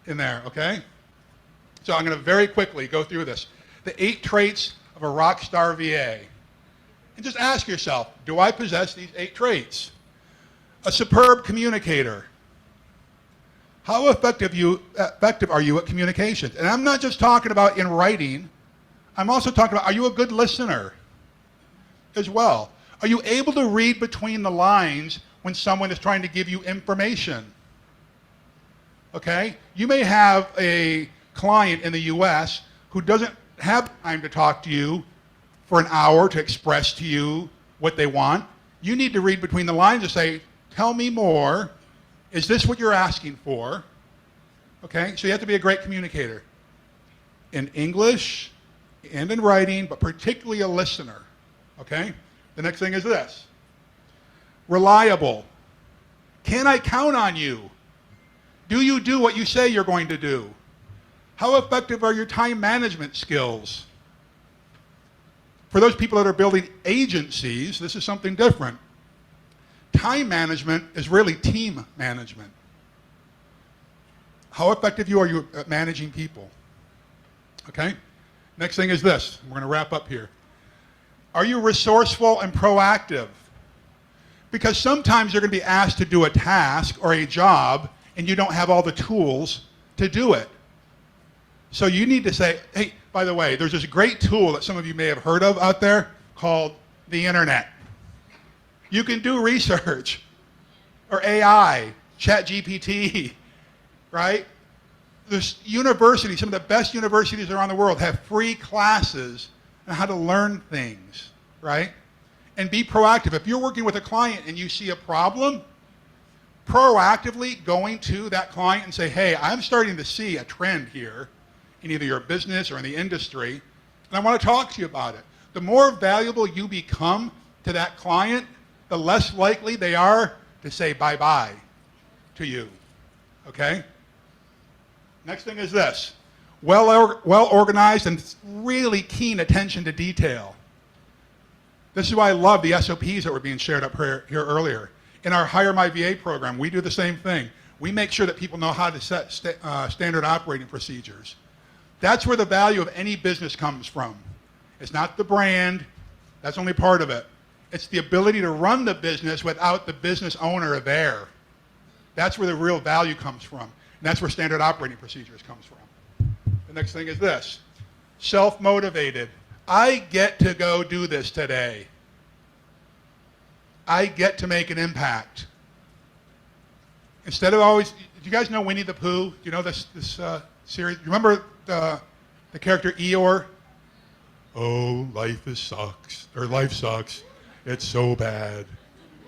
in there, okay? So I'm going to very quickly go through this. The 8 traits of a rock star VA. And just ask yourself, do I possess these 8 traits? A superb communicator. How effective are you at communications? And I'm not just talking about in writing. I'm also talking about, are you a good listener as well? Are you able to read between the lines when someone is trying to give you information? Okay? You may have a client in the US who doesn't have time to talk to you for an hour to express to you what they want. You need to read between the lines and say, tell me more. Is this what you're asking for? Okay? So you have to be a great communicator in English and in writing, but particularly a listener. Okay? The next thing is this. Reliable. Can I count on you? Do you do what you say you're going to do? How effective are your time management skills? For those people that are building agencies, this is something different. Time management is really team management. How effective are you at managing people? Okay? Next thing is this. We're going to wrap up here. Are you resourceful and proactive? Because sometimes you're going to be asked to do a task or a job and you don't have all the tools to do it. So you need to say, hey, by the way, there's this great tool that some of you may have heard of out there called the internet. You can do research, or AI, ChatGPT, right? There's universities, some of the best universities around the world have free classes on how to learn things, right? And be proactive. If you're working with a client and you see a problem, proactively going to that client and say, hey, I'm starting to see a trend here in either your business or in the industry, and I want to talk to you about it. The more valuable you become to that client, the less likely they are to say bye-bye to you, okay? Next thing is this. Well organized and really keen attention to detail. This is why I love the SOPs that were being shared up here earlier. In our Hire My VA program, we do the same thing. We make sure that people know how to set standard operating procedures. That's where the value of any business comes from. It's not the brand. That's only part of it. It's the ability to run the business without the business owner there. That's where the real value comes from. And that's where standard operating procedures comes from. The next thing is this. Self-motivated. I get to go do this today. I get to make an impact. Instead of always, do you guys know Winnie the Pooh? Do you know this series? Remember the character Eeyore? Oh, life sucks. Life sucks. It's so bad.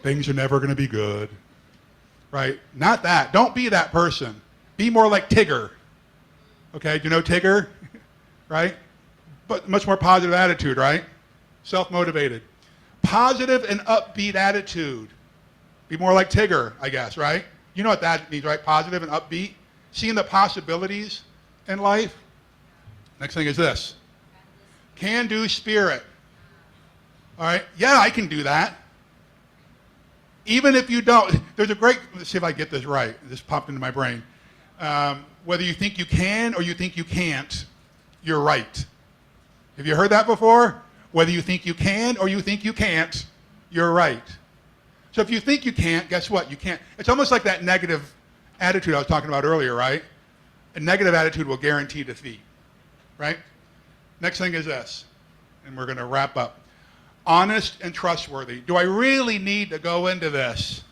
Things are never going to be good. Right? Not that. Don't be that person. Be more like Tigger. Okay? Do you know Tigger? Right? But much more positive attitude, right? Self-motivated. Positive and upbeat attitude. Be more like Tigger, I guess, right? You know what that means, right? Positive and upbeat. Seeing the possibilities in life. Next thing is this. Can-do spirit. All right? Yeah, I can do that. Even if you don't, there's a great, let's see if I get this right. This popped into my brain. Whether you think you can or you think you can't, you're right. Have you heard that before? Whether you think you can or you think you can't, you're right. So if you think you can't, guess what? You can't. It's almost like that negative attitude I was talking about earlier, right? A negative attitude will guarantee defeat, right? Next thing is this, and we're going to wrap up. Honest and trustworthy. Do I really need to go into this?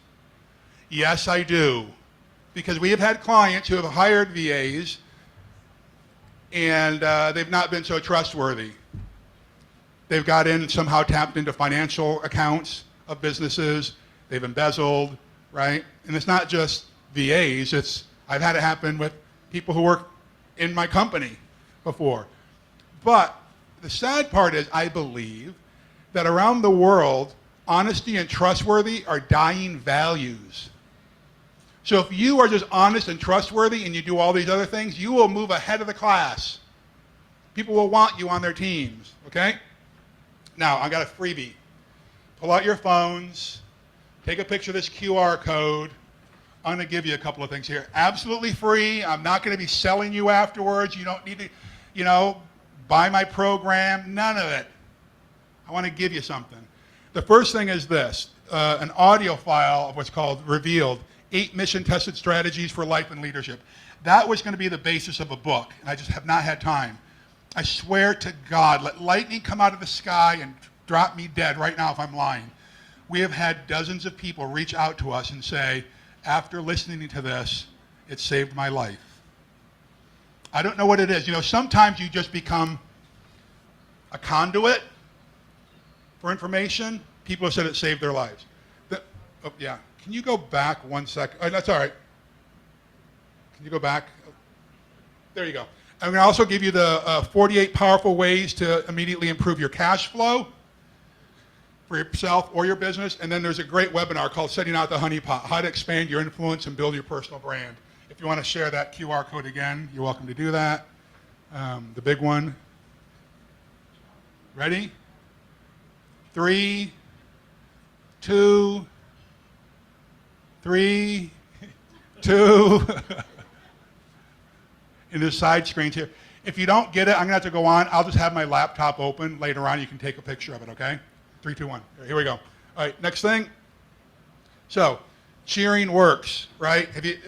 Yes, I do. Because we have had clients who have hired VAs and they've not been so trustworthy. They've got in and somehow tapped into financial accounts of businesses. They've embezzled, right? And it's not just VAs. I've had it happen with people who work in my company before. But the sad part is I believe that around the world, honesty and trustworthy are dying values. So if you are just honest and trustworthy and you do all these other things, you will move ahead of the class. People will want you on their teams, okay? Now, I got a freebie. Pull out your phones, take a picture of this QR code. I'm going to give you a couple of things here. Absolutely free. I'm not going to be selling you afterwards. You don't need to, buy my program. None of it. I want to give you something. The first thing is this, an audio file of what's called Revealed, 8 mission-tested strategies for life and leadership. That was going to be the basis of a book, and I just have not had time. I swear to God, let lightning come out of the sky and drop me dead right now if I'm lying. We have had dozens of people reach out to us and say, after listening to this, it saved my life. I don't know what it is. Sometimes you just become a conduit for information. People have said it saved their lives. Yeah. Can you go back 1 second? Oh, that's all right. Can you go back? There you go. I'm going to also give you the 48 powerful ways to immediately improve your cash flow for yourself or your business. And then there's a great webinar called Setting Out the Honeypot, How to Expand Your Influence and Build Your Personal Brand. If you want to share that QR code again, you're welcome to do that. The big one. Ready? 3, 2, 3, 2. In the side screens here. If you don't get it, I'm going to have to go on. I'll just have my laptop open later on. You can take a picture of it, okay? 3, 2, 1. Here we go. All right, next thing. So, cheering works, right? Did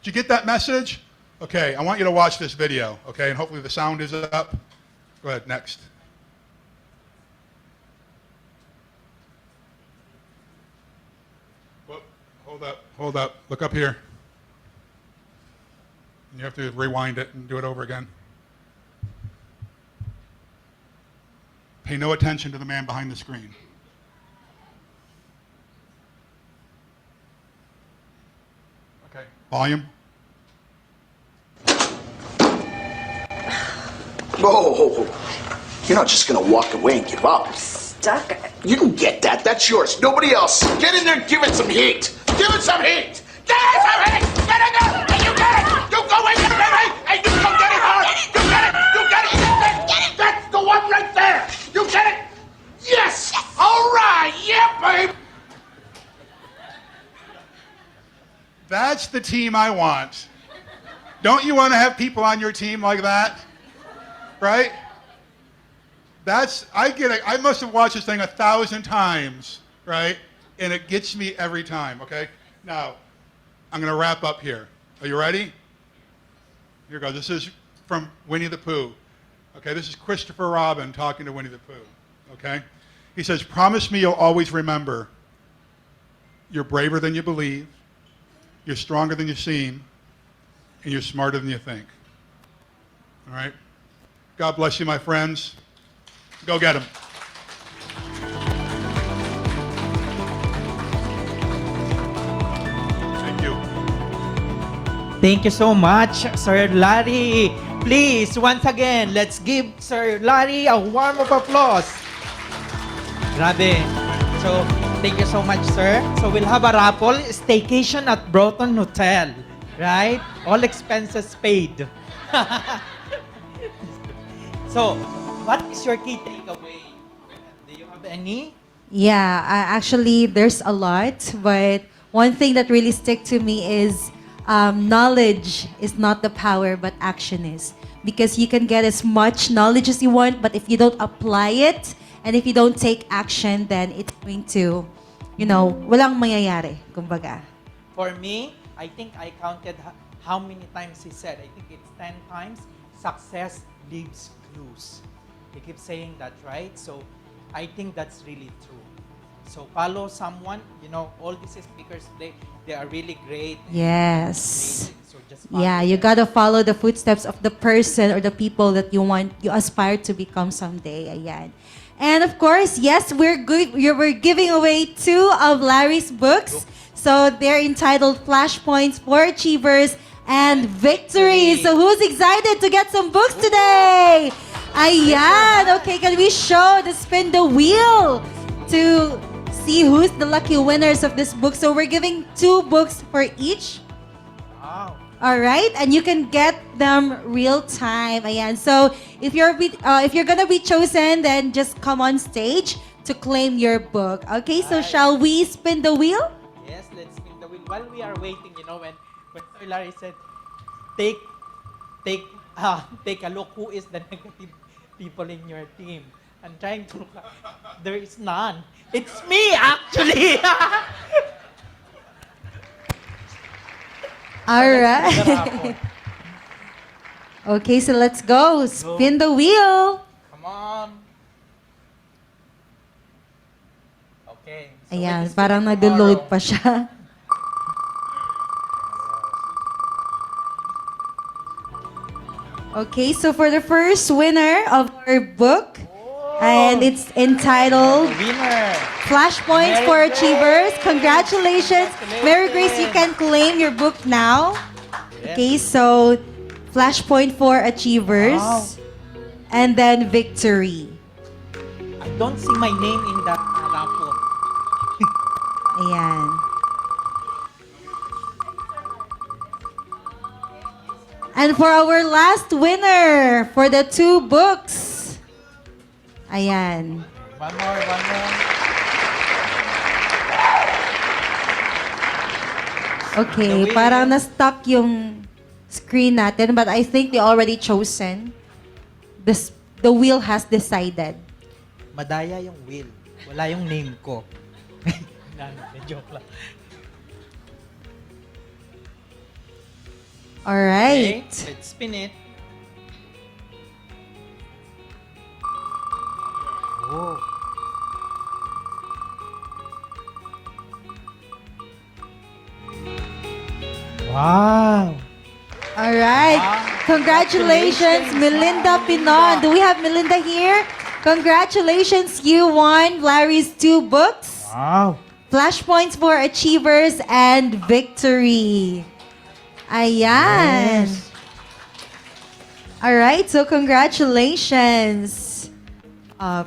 you get that message? Okay, I want you to watch this video, okay? And hopefully the sound is up. Go ahead, next. Whoop, hold up. Look up here. You have to rewind it and do it over again. Pay no attention to the man behind the screen. Okay, volume. Whoa, you're not just gonna walk away and give up. Stuck. You can get that, that's yours. Nobody else. Get in there and give it some heat. Give it some heat. Get it some heat. Get in there and you get it. You go in there, baby, and you go get it hard. You get it. You get it. Get it. That's the one right there. You get it. Yes. All right. Yeah, babe. That's the team I want. Don't you want to have people on your team like that? Right? I must have watched this thing 1,000 times, right? And it gets me every time, okay? Now, I'm going to wrap up here. Are you ready? Here goes. This is from Winnie the Pooh. Okay, this is Christopher Robin talking to Winnie the Pooh. Okay? He says, promise me you'll always remember you're braver than you believe, you're stronger than you seem, and you're smarter than you think. All right? God bless you, my friends. Go get them. Thank you. Thank you so much, Sir Larry. Please, once again, let's give Sir Larry a warm of applause. Grabe. So, thank you so much, sir. So, we'll have a raffle, staycation at Broughton Hotel. Right? All expenses paid. So, what is your key takeaway? Do you have any? Yeah, actually, there's a lot, but one thing that really stick to me is knowledge is not the power, but action is. Because you can get as much knowledge as you want, but if you don't apply it, and if you don't take action, then it's going to, walang mangyayari, kumbaga. For me, I think I counted how many times he said. I think it's 10 times. Success leaves clues. He keeps saying that, right? So I think that's really true. So follow someone. All these speakers today, they are really great. Yes. Amazing. So just follow Yeah, you them. gotta follow the footsteps of the person or the people that you aspire to become someday. Ayan. And of course, yes, we're giving away 2 of Larry's books. So they're entitled Flashpoints for Achievers and Victory. So who's excited to get some books today? Ayan. Okay, can we show the spin the wheel to see who's the lucky winners of this book? So we're giving 2 books for each. Wow. All right, and you can get them real time. Ayan. So if you're gonna be chosen, then just come on stage to claim your book. Okay, so Right. shall we spin the wheel? Yes, let's spin the wheel. While we are waiting, when Sir Larry said, take take a look who is the negative people in your team. I'm trying to look. There is none. It's me, actually. All right. Garapon. Okay, so let's go. Spin the wheel. Come on. Okay. So Ayan, with this parang tomorrow, nag-load pa siya. Okay, so for the first winner of our book, and it's entitled winner. Flashpoints Mary for Grace. Achievers. Congratulations. Mary Grace, you can Congratulations. claim your book now. Yes. Okay, so Flashpoint for Achievers. Wow. And then Victory. I don't see my name in the raffle. Ayan. And for our last winner for the 2 books. Ayan. One more. Okay, The winner. parang na-stuck yung screen natin, but I think they already chosen. The wheel has decided. Madaya yung will. Wala yung name ko. Joke lang. All Okay, right. let's spin it. Oh. Wow! All right. Congratulations, Melinda Pinon. Do we have Melinda here? Congratulations, you won Larry's 2 books. Wow! Flashpoints for Achievers and Victory. Ayan. Yes. All right, so congratulations.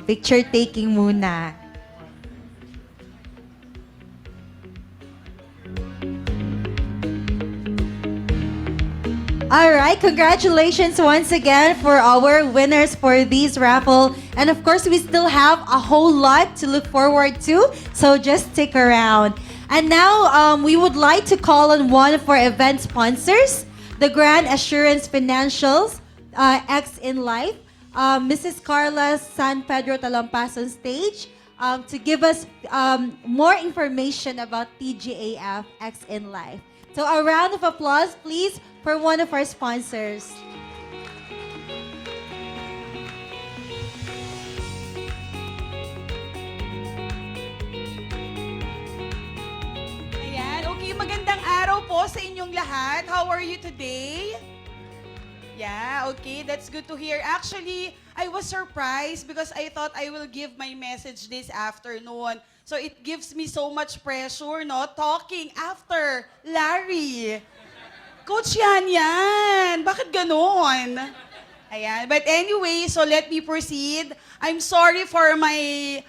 Picture taking muna. All right, congratulations once again for our winners for this raffle. And of course, we still have a whole lot to look forward to, so just stick around. And now, we would like to call on one of our event sponsors, the Grand Assurance Financials, X in Life, Mrs. Carla San Pedro Talampas on stage to give us more information about TGAF X in Life. So a round of applause, please, for one of our sponsors. Ayan. Okay, magandang araw po sa inyong lahat. How are you today? Yeah, okay. That's good to hear. Actually, I was surprised because I thought I will give my message this afternoon. So it gives me so much pressure, no? Talking after Larry. Coach yan. Bakit ganon? Ayan. But anyway, so let me proceed. I'm sorry for my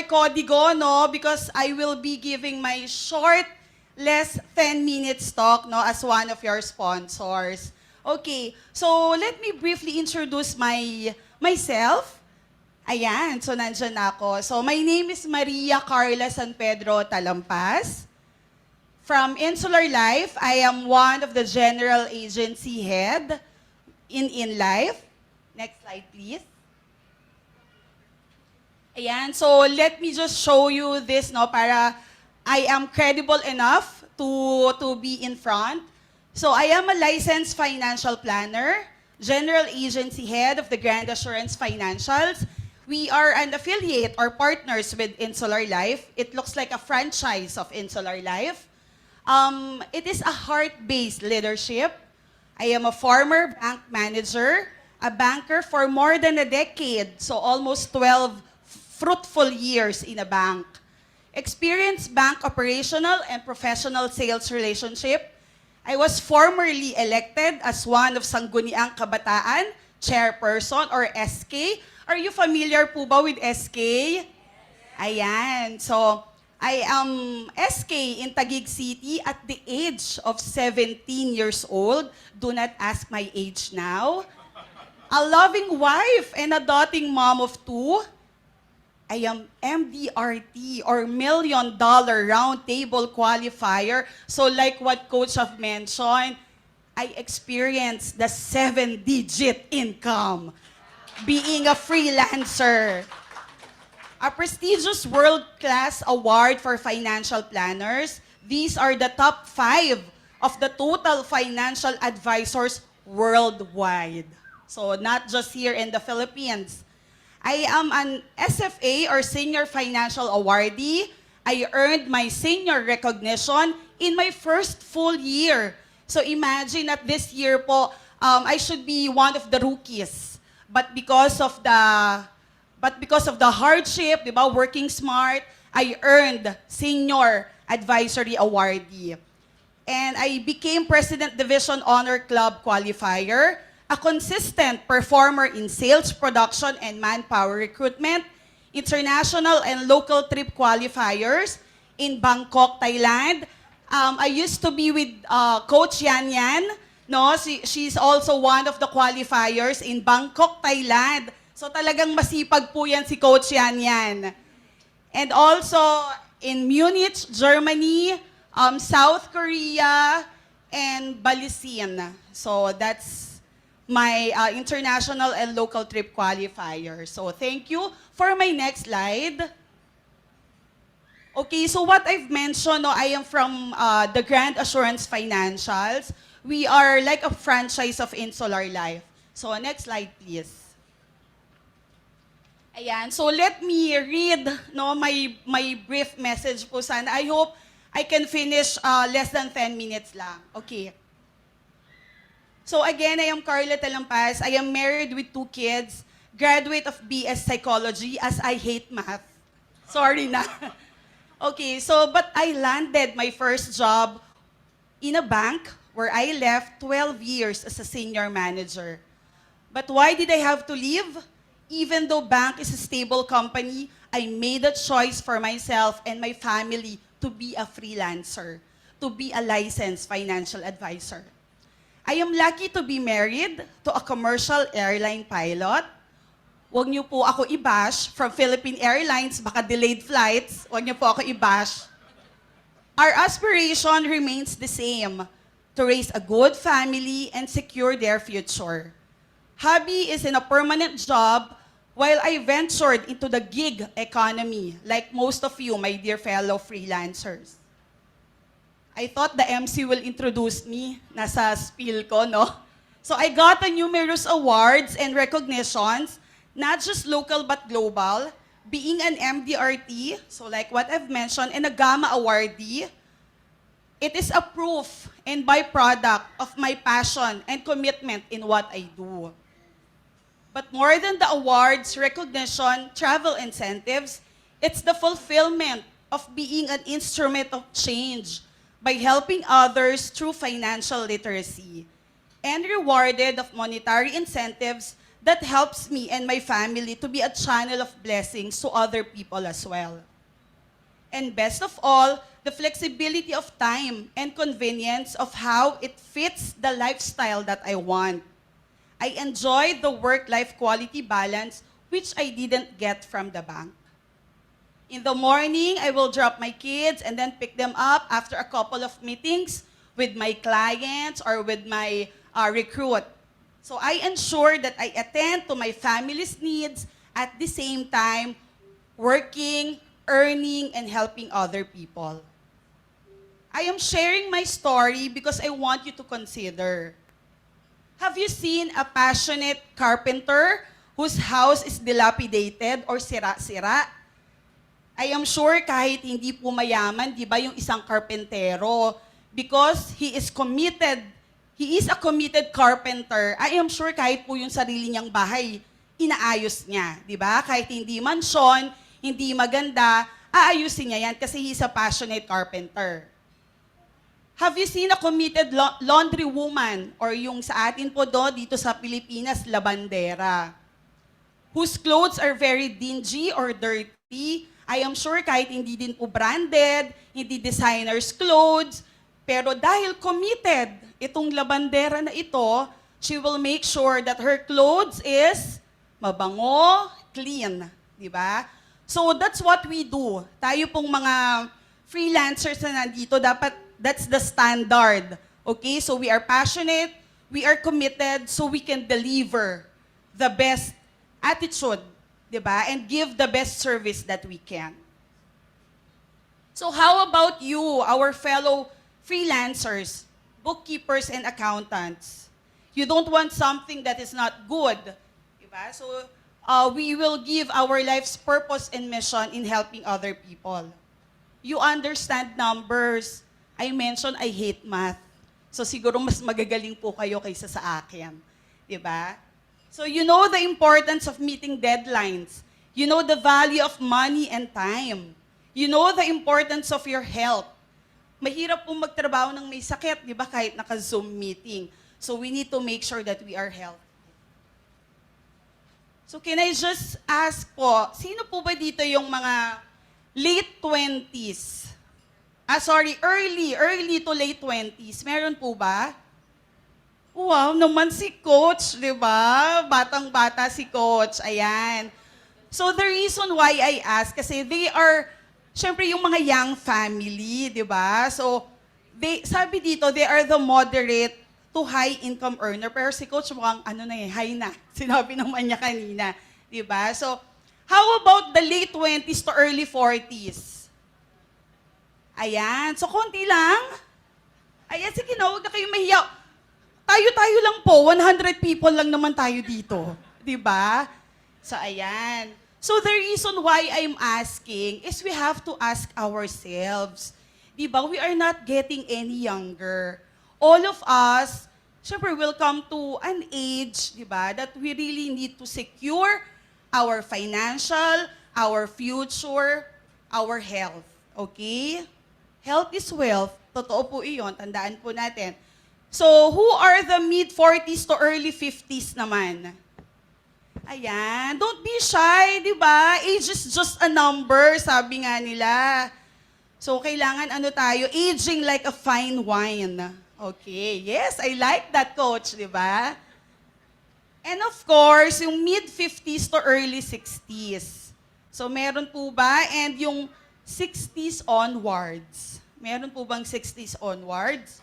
kodigo, no? Because I will be giving my short, less 10 minutes talk, no? As one of your sponsors. Okay, so let me briefly introduce myself. Ayan, so nandyan ako. So my name is Maria Carla San Pedro Talampas. From Insular Life, I am one of the general agency head in Life. Next slide, please. Ayan, so let me just show you this, no, para I am credible enough to be in front. So I am a licensed financial planner, general agency head of the Grand Assurance Financials. We are an affiliate or partners with Insular Life. It looks like a franchise of Insular Life. It is a heart-based leadership. I am a former bank manager, a banker for more than a decade, so almost 12 fruitful years in a bank. Experienced bank operational and professional sales relationship. I was formerly elected as one of Sangguniang Kabataan, chairperson or SK. Are you familiar po ba with SK? Ayan. So, I am SK in Taguig City at the age of 17 years old. Do not ask my age now. A loving wife and a doting mom of two. I am MDRT or $1 Million Round Table Qualifier. So like what Coach have mentioned, I experienced the 7-digit income being a freelancer. A prestigious world-class award for financial planners. These are the top 5 of the total financial advisors worldwide. So not just here in the Philippines. I am an SFA or Senior Financial Awardee. I earned my senior recognition in my first full year. So imagine that this year po, I should be one of the rookies. But because of the hardship, di ba, working smart, I earned Senior Advisory Awardee. And I became President Division Honor Club Qualifier, a consistent performer in sales, production, and manpower recruitment, international and local trip qualifiers in Bangkok, Thailand. I used to be with Coach Yan Yan. No, she's also one of the qualifiers in Bangkok, Thailand. So talagang masipag po yan si Coach Yan Yan. And also in Munich, Germany, South Korea, and Balisin. So that's my international and local trip qualifier. So thank you. For my next slide. Okay, so what I've mentioned, no, I am from the Grand Assurance Financials. We are like a franchise of Insular Life. So next slide, please. Ayan, so let me read, no, my brief message po sana. I hope I can finish less than 10 minutes lang. Okay. So again, I am Carla Talampas. I am married with 2 kids, graduate of BS Psychology as I hate math. Sorry na. Okay, so but I landed my first job in a bank where I left 12 years as a senior manager. But why did I have to leave? Even though bank is a stable company, I made a choice for myself and my family to be a freelancer, to be a licensed financial advisor. I am lucky to be married to a commercial airline pilot. Huwag niyo po ako i-bash from Philippine Airlines, baka delayed flights. Huwag niyo po ako i-bash. Our aspiration remains the same, to raise a good family and secure their future. Hubby is in a permanent job while I ventured into the gig economy, like most of you, my dear fellow freelancers. I thought the MC will introduce me. Nasa spiel ko, no? So I got numerous awards and recognitions, not just local but global, being an MDRT, so like what I've mentioned, and a Gamma awardee. It is a proof and byproduct of my passion and commitment in what I do. But more than the awards, recognition, travel incentives, it's the fulfillment of being an instrument of change by helping others through financial literacy, and rewarded of monetary incentives that helps me and my family to be a channel of blessings to other people as well. And best of all, the flexibility of time and convenience of how it fits the lifestyle that I want. I enjoy the work-life quality balance which I didn't get from the bank. In the morning, I will drop my kids and then pick them up after a couple of meetings with my clients or with my recruit. So I ensure that I attend to my family's needs at the same time, working, earning, and helping other people. I am sharing my story because I want you to consider. Have you seen a passionate carpenter whose house is dilapidated or sira-sira? I am sure kahit hindi po mayaman, di ba, yung isang karpentero, because he is a committed carpenter, I am sure kahit po yung sarili niyang bahay, inaayos niya, di ba? Kahit hindi mansyon, hindi maganda, aayusin niya yan kasi he's a passionate carpenter. Have you seen a committed laundry woman or yung sa atin po dito sa Pilipinas, labandera, whose clothes are very dingy or dirty? I am sure kahit hindi din po branded, hindi designer's clothes, pero dahil committed itong labandera na ito, she will make sure that her clothes is mabango, clean, di ba? So that's what we do. Tayo pong mga freelancers na nandito, dapat that's the standard. Okay? So we are passionate, we are committed, so we can deliver the best attitude, di ba? And give the best service that we can. So how about you, our fellow freelancers, bookkeepers and accountants? You don't want something that is not good, di ba? So we will give our life's purpose and mission in helping other people. You understand numbers. I mentioned I hate math. So siguro mas magagaling po kayo kaysa sa akin. Diba? So you know the importance of meeting deadlines. You know the value of money and time. You know the importance of your health. Mahirap po magtrabaho ng may sakit, di ba? Kahit naka-Zoom meeting. So we need to make sure that we are healthy. So can I just ask po, sino po ba dito yung mga late 20s? Early to late 20s. Meron po ba? Wow, naman si Coach, di ba? Batang-bata si Coach. Ayan. So the reason why I ask, kasi they are, syempre yung mga young family, di ba? So, sabi dito, they are the moderate to high income earner. Pero si Coach mukhang high na. Sinabi naman niya kanina. Di ba? So, how about the late 20s to early 40s? Ayan. So, konti lang. Ayan, sige na, huwag na kayo mahiya. Tayo-tayo lang po. 100 people lang naman tayo dito. Diba? So, ayan. So, the reason why I'm asking is we have to ask ourselves. Diba? We are not getting any younger. All of us, syempre, will come to an age, diba, that we really need to secure our financial, our future, our health. Okay? Health is wealth. Totoo po iyon. Tandaan po natin. So, who are the mid-40s to early 50s naman? Ayan. Don't be shy, di ba? Age is just a number, sabi nga nila. So, kailangan tayo? Aging like a fine wine. Okay. Yes, I like that, Coach, di ba? And of course, yung mid-50s to early 60s. So, meron po ba? And yung 60s onwards. Meron po bang 60s onwards?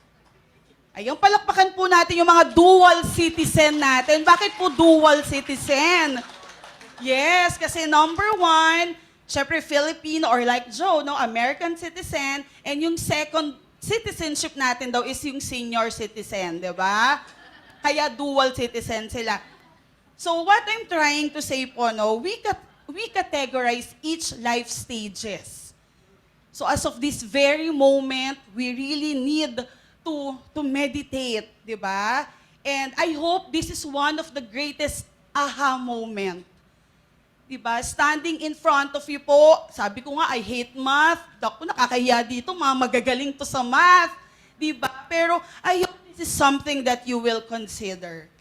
Ayun, palakpakan po natin yung mga dual citizen natin. Bakit po dual citizen? Yes, kasi number one, syempre Filipino or like Joe, no, American citizen. And yung second citizenship natin daw is yung senior citizen, di ba? Kaya dual citizen sila. So what I'm trying to say po, no, we categorize each life stages. So as of this very moment, we really need to meditate, di ba? And I hope this is one of the greatest aha moment. Di ba? Standing in front of you po, sabi ko nga, I hate math. Dako, nakakahiya dito, magagaling to sa math. Di ba? Pero I hope this is something that you will consider.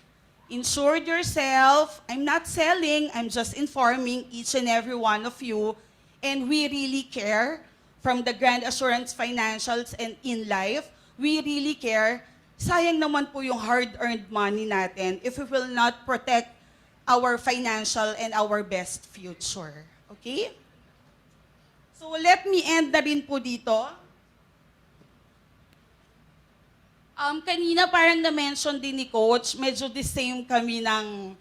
Insure yourself. I'm not selling, I'm just informing each and every one of you. And we really care. From the Grand Assurance Financials and in life, we really care. Sayang naman po yung hard-earned money natin if we will not protect our financial and our best future. Okay? So let me end na rin po dito. Kanina parang na-mention din ni Coach, medyo the same kami ng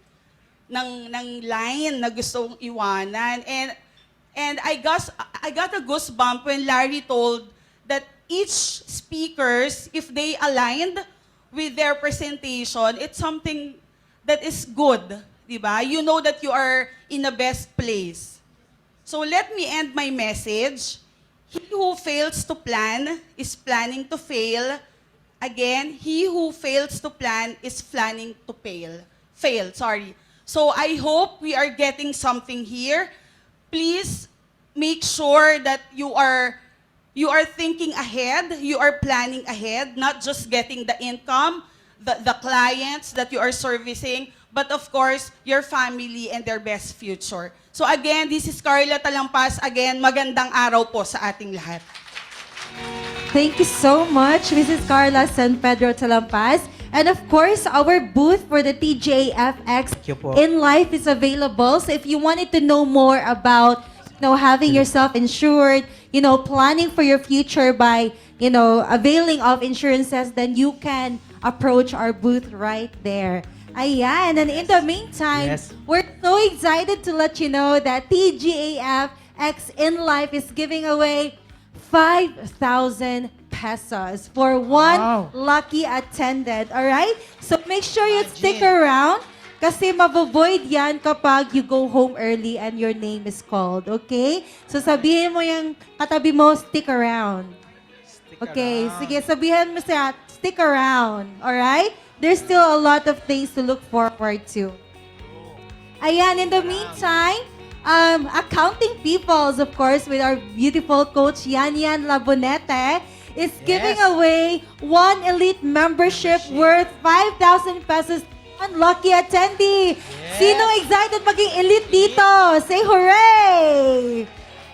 line na gustong iwanan. And I got a goosebump when Larry told that each speakers, if they aligned with their presentation, it's something that is good, di ba? You know that you are in the best place. So let me end my message. He who fails to plan is planning to fail. Again, he who fails to plan is planning to fail. So I hope we are getting something here. Please make sure that you are thinking ahead, you are planning ahead, not just getting the income, the clients that you are servicing, but of course, your family and their best future. So again, this is Carla Talampas. Again, magandang araw po sa ating lahat. Thank you so much, Mrs. Carla San Pedro Talampas. And of course, our booth for the TJFX you po. in life is available. So if you wanted to know more about, having yourself insured, planning for your future by, availing of insurances, then you can approach our booth right there. Ayan. And in the meantime, we're so excited to let you know that TGAFX in life is giving away 5,000 pesos for one lucky attendant. All right? So make sure you stick around kasi mavovoid yan kapag you go home early and your name is called. Okay? So sabihin mo yung katabi mo, stick around. Okay, sige, sabihin mo siya, stick around. All right? There's still a lot of things to look forward to. Ayan, in the meantime, accounting peoples, of course, with our beautiful coach, Yan Labonete, is giving away one elite membership worth 5,000 pesos to one lucky attendee. Sino excited maging elite dito? Say hooray!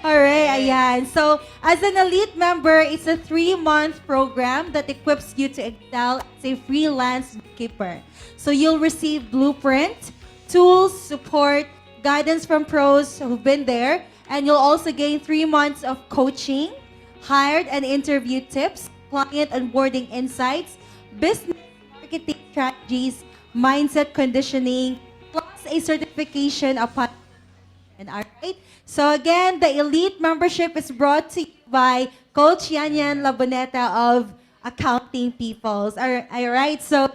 Hooray, ayan. So, as an elite member, it's a 3-month program that equips you to excel as a freelance bookkeeper. So, you'll receive blueprint, tools, support, guidance from pros who've been there, and you'll also gain 3 months of coaching, hired and interview tips, client onboarding insights, business marketing strategies, mindset conditioning, plus a certification upon. All right. So again, the elite membership is brought to you by Coach Yan Laboneta of Accounting Peoples. All right. So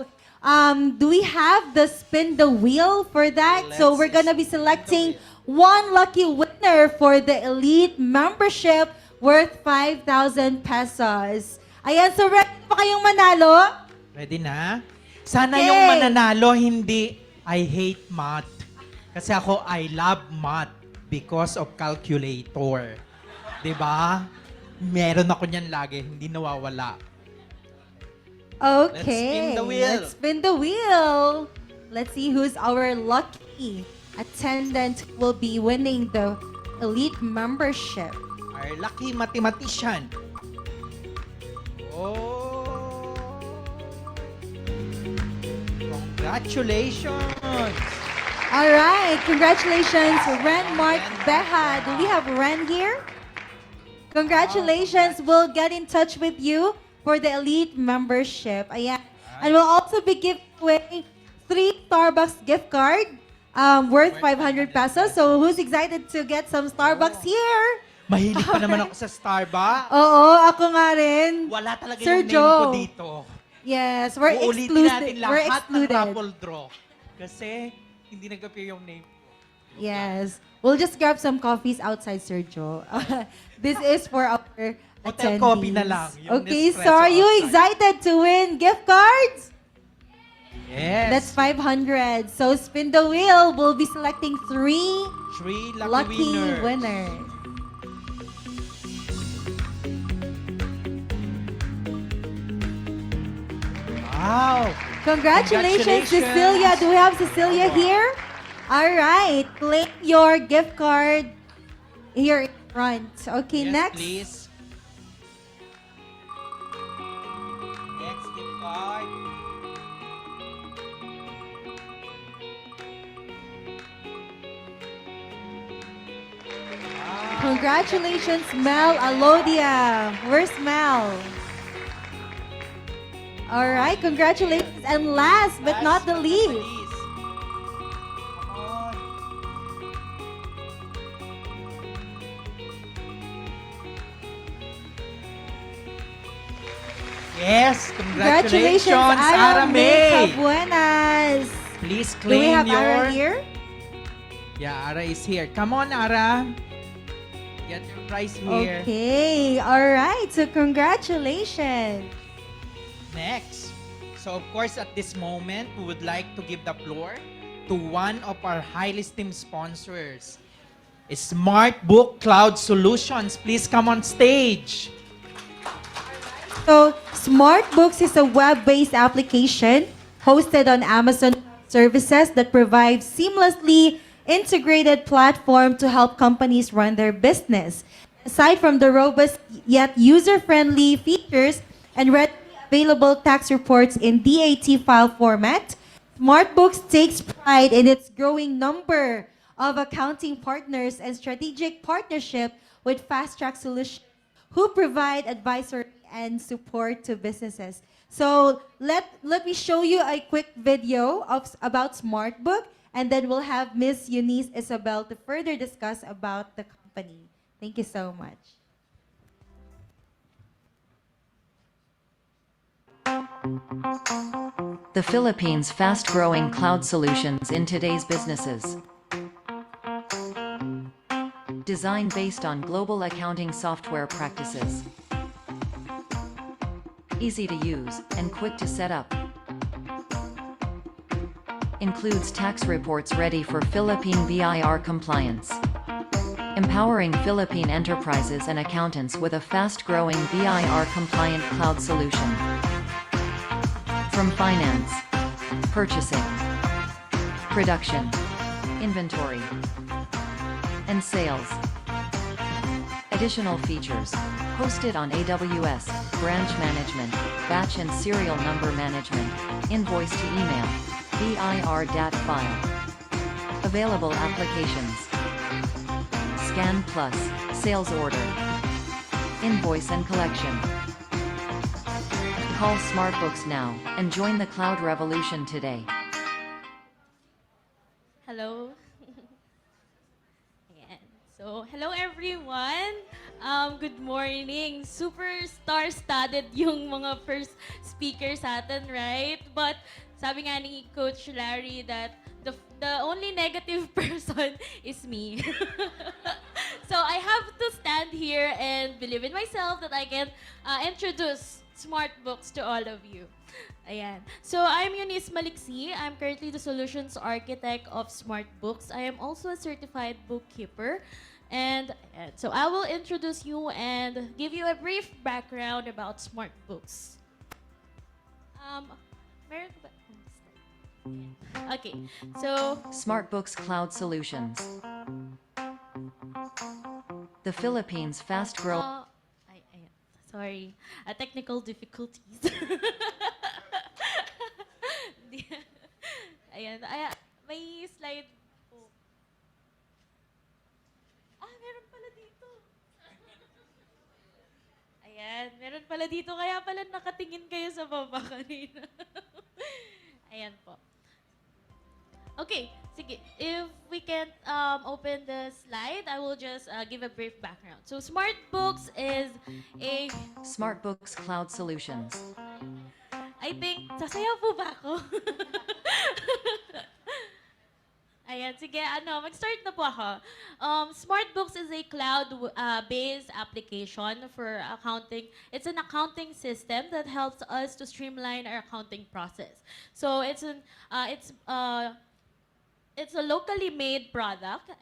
do we have the spin the wheel for that? So we're gonna be selecting one lucky winner for the elite membership worth 5,000 pesos. Ayan, so ready pa kayong manalo? Ready na? Sana Okay. yung mananalo hindi I hate math. Kasi ako I love math because of calculator. 'Di ba? Meron ako niyan lagi, hindi nawawala. Okay. Let's spin the wheel. Let's spin the wheel. Let's see who's our lucky attendant who will be winning the elite membership. Our lucky mathematician. Oh! Congratulations! All right. Congratulations, Ren Mark Beha. Do we have Ren here? Congratulations. We'll get in touch with you for the elite membership. Ayan. And we'll also be giving away 3 Starbucks gift card worth 500 pesos. So who's excited to get some Starbucks here? Mahilig pa naman ako sa Starbucks. Oo, ako nga rin. Wala talaga Sir yung name ko Joe. dito. Yes, we're Uulitin excluded. natin We're lahat ng excluded. raffle draw. Kasi hindi nag-appear yung name ko. Yes. We'll just grab some coffees outside, Sir Joe. This is for our Hotel attendees. coffee na lang, yung Okay, so Nespresso are you outside. excited to win gift cards? Yes. That's 500. So spin the wheel. We'll be selecting 3 3 lucky winners. Wow! Congratulations, Cecilia. Do we have Cecilia here? All right. Claim your gift card here in front. Okay, Yes, next. please. Next gift card. Congratulations, Mel Alodia. Where's Mel? All right, congratulations. And last but not the least, Come on. Yes, congratulations, congratulations, Ara Ara May May. Buenas. Please Do we claim have your... Ara here? Yeah, Ara is here. Come on, Ara. Get your prize here. Okay, all right. So congratulations. Next. So, of course, at this moment, we would like to give the floor to one of our highly esteemed sponsors, Smart Book Cloud Solutions. Please come on stage. So, Smart Books is a web-based application hosted on Amazon services that provides seamlessly integrated platform to help companies run their business. Aside from the robust yet user-friendly features and readily available tax reports in DAT file format, SmartBooks takes pride in its growing number of accounting partners and strategic partnership with Fast Track Solutions who provide advisory and support to businesses. So let me show you a quick video about SmartBook, and then we'll have Miss Eunice Isabel to further discuss about the company. Thank you so much. The Philippines' fast-growing cloud solutions in today's businesses. Designed based on global accounting software practices. Easy to use and quick to set up. Includes tax reports ready for Philippine BIR compliance. Empowering Philippine enterprises and accountants with a fast-growing BIR-compliant cloud solution. From finance, purchasing, production, inventory, and sales. Additional features, hosted on AWS, branch management, batch and serial number management, invoice to email, BIR DAT file. Available applications. Scan Plus, sales order, invoice and collection. Call SmartBooks now and join the cloud revolution today. Hello. Ayan. So, hello everyone. Good morning. Super star-studded yung mga first speakers atin, right? But sabi nga ni Coach Larry that the only negative person is me. So I have to stand here and believe in myself that I can introduce Smart Books to all of you. Ayan. So I'm Eunice Maliksi. I'm currently the solutions architect of Smart Books. I am also a certified bookkeeper. And so I will introduce you and give you a brief background about Smart Books. Meron ba? Okay, so SmartBooks Cloud Solutions. The Philippines' fast-growing... sorry, technical difficulties. Ayan, may slide po. Meron pala dito. Ayan, meron pala dito. Kaya pala nakatingin kayo sa baba kanina. Ayan po. Okay, sige. If we can open the slide, I will just give a brief background. So SmartBooks is a... SmartBooks Cloud Solutions. I think, sasayaw po ba ako? Ayan, sige, mag-start na po ako. SmartBooks is a cloud-based application for accounting. It's an accounting system that helps us to streamline our accounting process. So it's a locally made product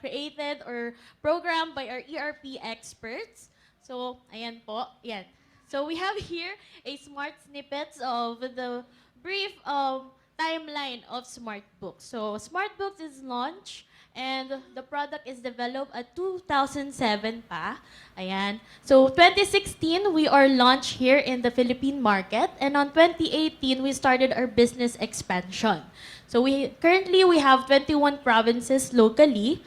created or programmed by our ERP experts. So, ayan po. Yan. So, we have here a smart snippets of the brief timeline of SmartBooks. So, SmartBooks is launched and the product is developed at 2007 pa. Ayan. So, 2016, we are launched here in the Philippine market. And on 2018, we started our business expansion. So, currently, we have 21 provinces locally.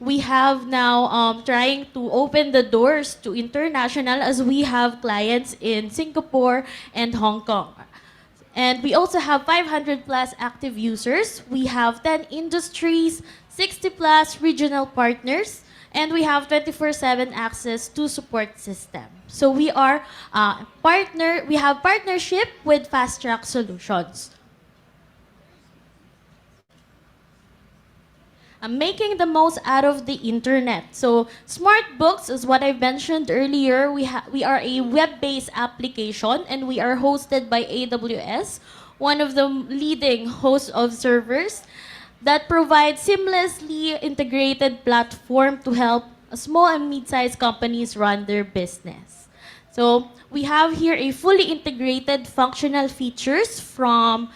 we have now trying to open the doors to international as we have clients in Singapore and Hong Kong. And we also have 500 plus active users. We have 10 industries, 60 plus regional partners, and we have 24/7 access to support system. So we are we have partnership with Fast Track Solutions. Making the most out of the internet. So smart books is what I mentioned earlier. We are a web-based application and we are hosted by AWS, one of the leading hosts of servers that provide seamlessly integrated platform to help small and mid-sized companies run their business. So we have here a fully integrated functional features from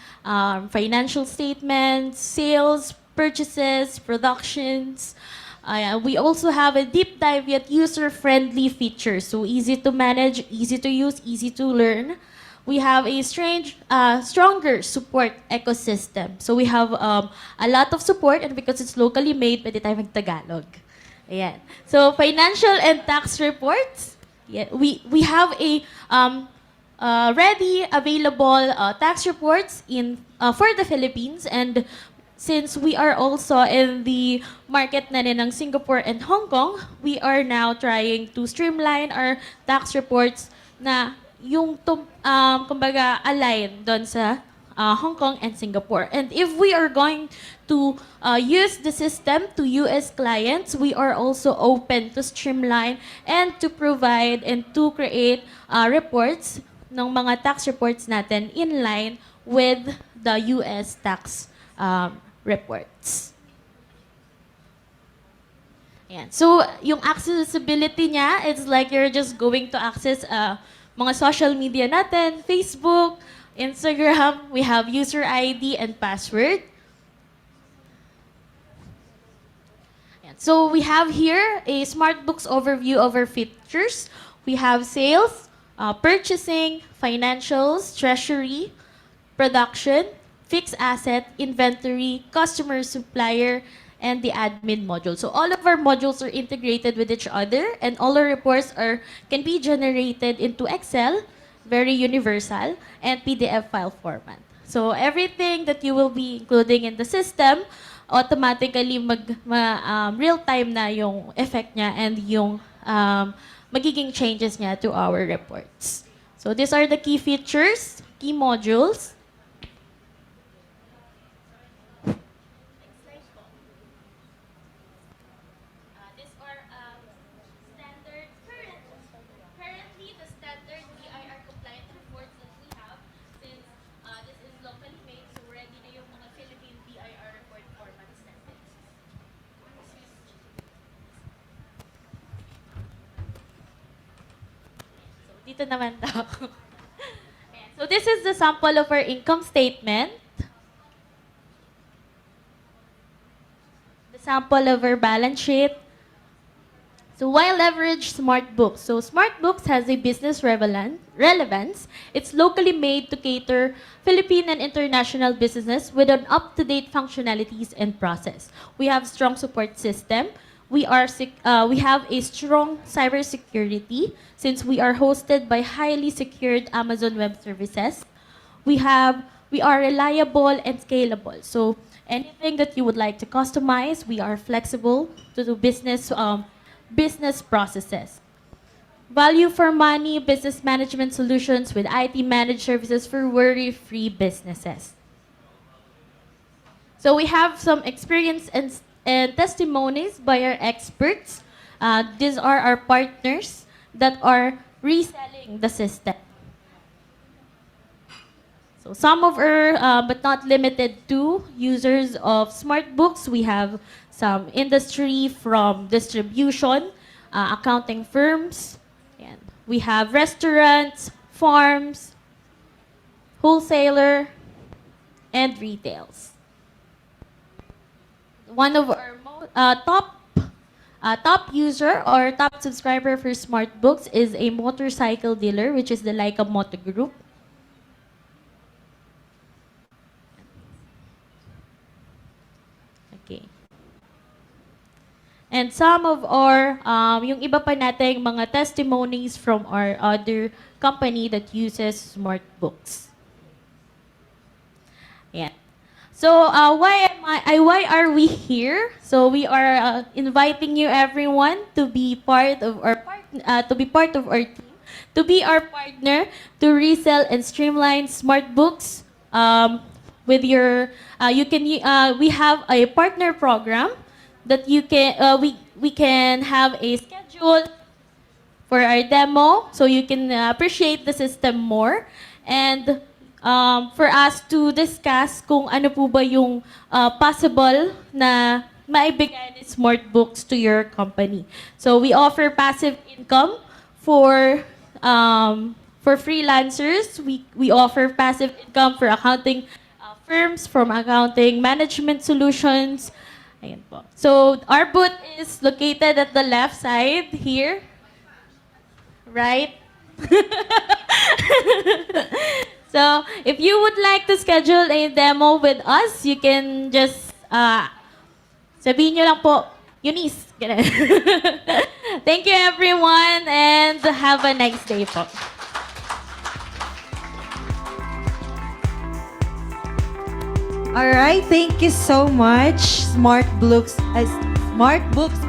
financial statements, sales, purchases, productions. We also have a deep dive yet user-friendly feature. So easy to manage, easy to use, easy to learn. We have a stronger support ecosystem. So we have a lot of support and because it's locally made, pwede tayo mag-Tagalog. Ayan. So financial and tax reports. Yeah, we have a ready available tax reports for the Philippines, and since we are also in the market na rin ng Singapore and Hong Kong, we are now trying to streamline our tax reports na yung kumbaga align doon sa Hong Kong and Singapore. And if we are going to use the system to US clients, we are also open to streamline and to provide and to create reports ng mga tax reports natin in line with the US tax reports. Ayan. So, yung accessibility niya, it's like you're just going to access mga social media natin, Facebook, Instagram, we have user ID and password. Ayan. So, we have here a Smart Books overview of our features. We have sales, purchasing, financials, treasury, production, fixed asset, inventory, customer, supplier, and the admin module. So all of our modules are integrated with each other and all our reports can be generated into Excel, very universal, and PDF file format. So everything that you will be including in the system, automatically real-time na yung effect niya and yung magiging changes niya to our reports. So these are the key features, key modules. Currently, the standard BIR compliant reports that we have, since this is locally made, so ready na yung mga Philippine BIR report formats natin. So, dito naman daw. Ayan. So, this is the sample of our income statement. The sample of our balance sheet. So why leverage SmartBooks? So SmartBooks has a business relevance. It's locally made to cater Philippine and international businesses with an up-to-date functionalities and process. We have strong support system. We have a strong cybersecurity since we are hosted by highly secured Amazon Web Services. We are reliable and scalable. So anything that you would like to customize, we are flexible to do business processes. Value for money, business management solutions with IT managed services for worry-free businesses. So we have some experience and testimonies by our experts. These are our partners that are reselling the system. So some of our, but not limited to, users of SmartBooks, we have some industry from distribution, accounting firms, and we have restaurants, farms, wholesaler, and retails. One of our top user or top subscriber for SmartBooks is a motorcycle dealer, which is the Leica Moto Group. Okay. and some of our, yung iba pa nating mga testimonies from our other company that uses smart books. Yeah. So why are we here? So we are inviting you everyone to be part of our team, to be our partner to resell and streamline smart books. With your we have a partner program that you can we can have a schedule for our demo so you can appreciate the system more, and for us to discuss kung ano po ba yung possible na maibigay ni smart books to your company. So we offer passive income for freelancers. We offer passive income for accounting firms, from accounting management solutions. Ayan po. So our booth is located at the left side here. Right? So, if you would like to schedule a demo with us, you can just sabihin nyo lang po, Eunice. Ganun. Thank you everyone and have a nice day po. All right, thank you so much, Smart Books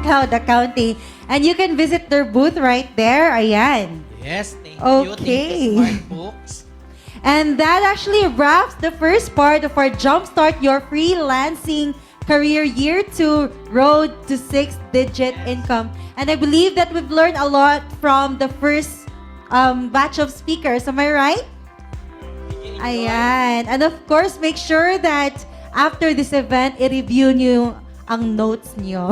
Cloud Accounting. And you can visit their booth right there. Ayan. Yes, thank you. Okay. Thank you, Smart Books. And that actually wraps the first part of our Jumpstart Your Freelancing Career Year 2 Road to Six-Digit Income. And I believe that we've learned a lot from the first batch of speakers. Am I right? Ayan. And of course, make sure that after this event, i-review nyo ang notes nyo.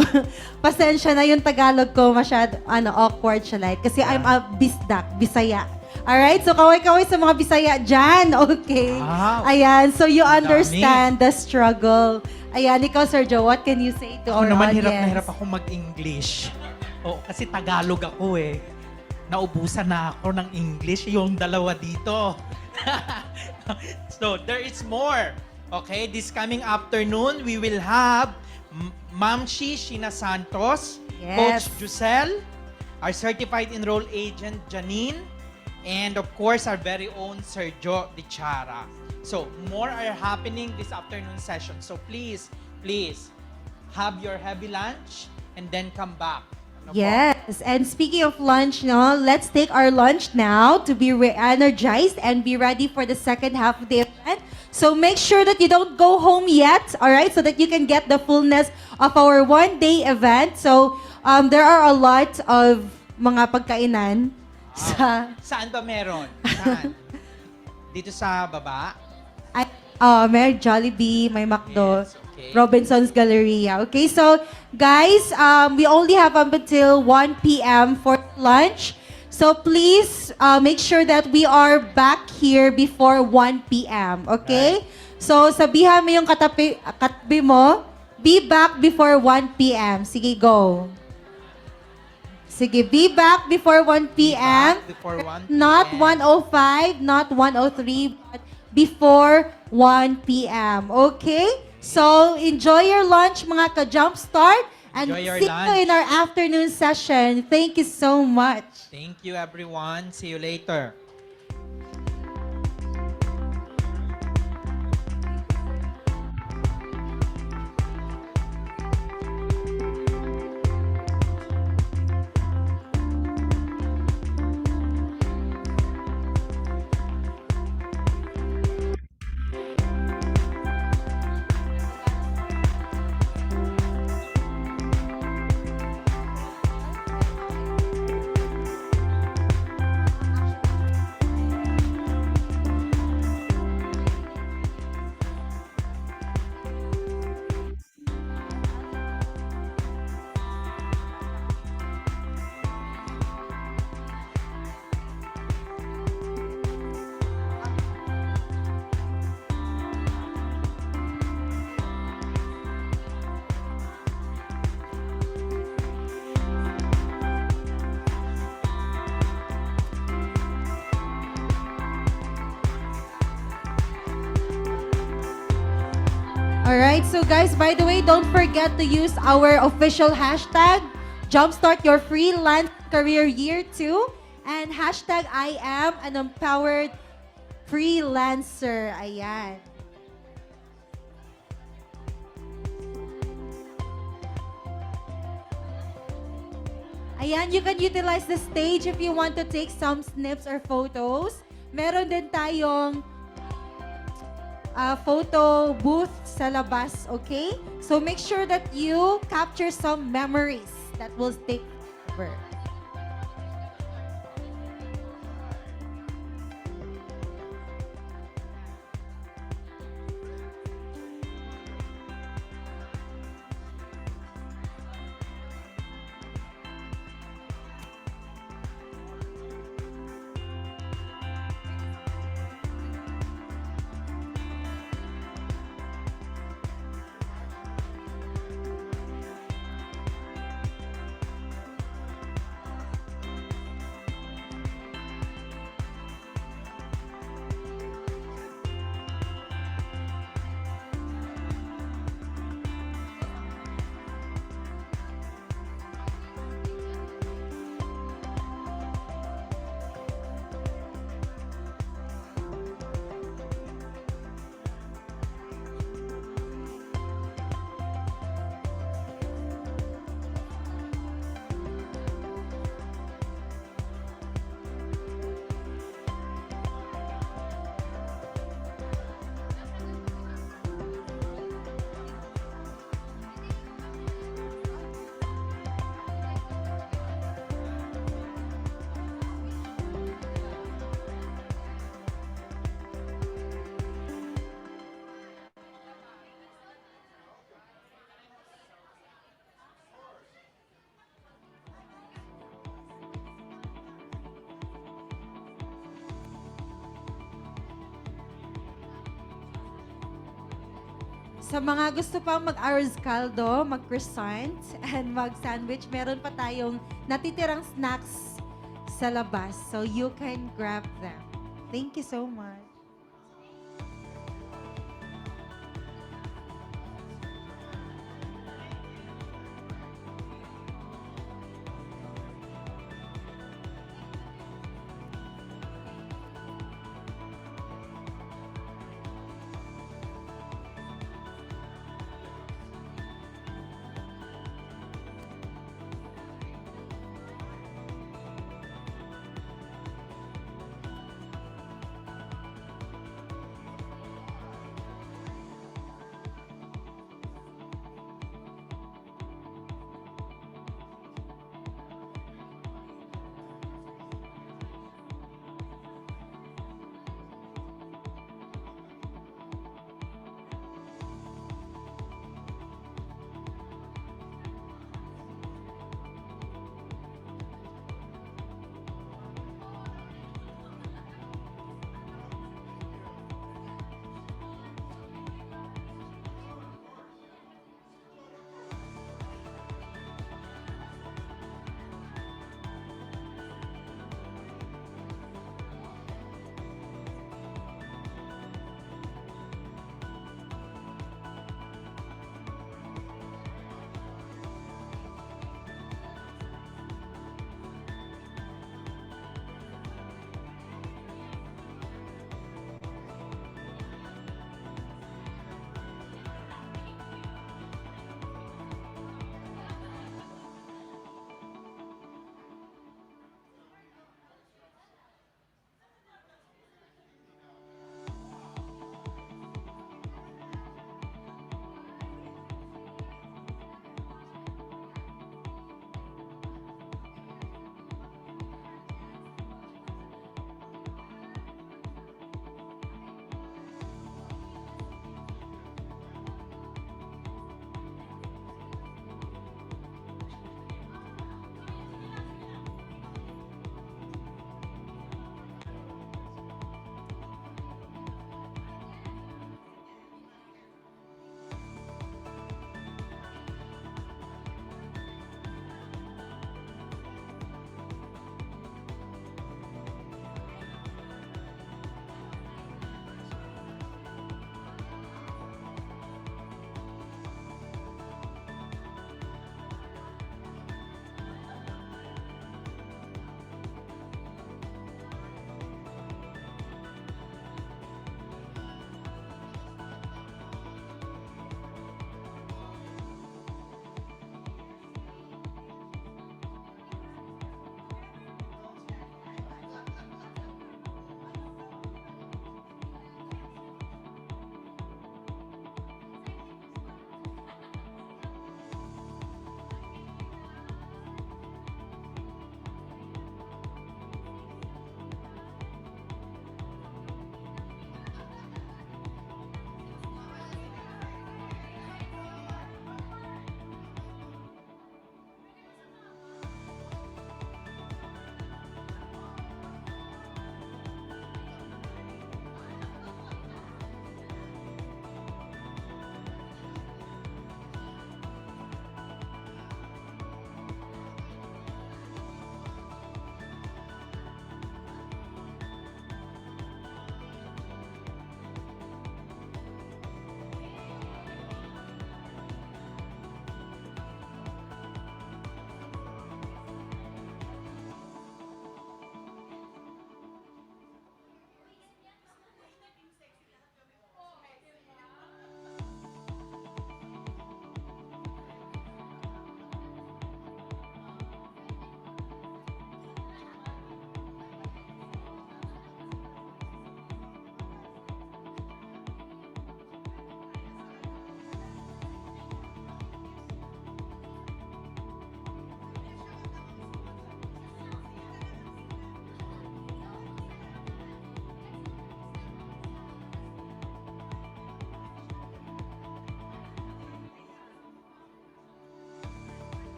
Pasensya na yung Tagalog ko, masyado awkward siya like. Kasi I'm a Bisaya. Alright, so kaway-kaway sa mga Bisaya dyan. Okay. Wow. Ayan, so you Dami. understand the struggle. Ayan, ikaw, Sir Joe, what can you say to Ako our naman, audience? hirap na hirap ako mag-English. Oo, kasi Tagalog ako eh. Naubusan na ako ng English, yung dalawa dito. So, there is more. Okay, this coming afternoon, we will have Ma'am Sheena Santos, Yes. Coach Giselle, our certified enroll agent Janine, and of course, our very own Sergio Dichara. So, more are happening this afternoon session. So, please, have your heavy lunch and then come back. Ano po? Yes, and speaking of lunch, no, let's take our lunch now to be re-energized and be ready for the second half of the event. So make sure that you don't go home yet, all right, so that you can get the fullness of our one-day event. So there are a lot of mga pagkainan sa... Saan ba meron? Saan? Dito sa baba? May Jollibee, may McDo, Yes, okay. Robinson's Galleria. Okay, so guys, we only have up until 1 p.m. for lunch. So please make sure that we are back here before 1 p.m. Okay? Right. So sabihan mo yung katabi mo, be back before 1 p.m. Sige, go. Sige, be back before 1 p.m. Before 1 Not 1:05, not 1:03, but before 1 p.m. Okay? So, enjoy your lunch, mga ka-Jumpstart. And Enjoy your see you in lunch. our afternoon session. Thank you so much. Thank you, everyone. See you later. Alright, so guys, by the way, don't forget to use our official hashtag, Jumpstart Your Freelance Career Year 2, and hashtag I am an empowered freelancer. Ayan. Ayan, you can utilize the stage if you want to take some snips or photos. Meron din tayong photo booth sa labas, okay? So make sure that you capture some memories that will stick forever. Sa mga gusto pang mag-arroz caldo, mag-croissant, and mag-sandwich, meron pa tayong natitirang snacks sa labas. So you can grab them. Thank you so much.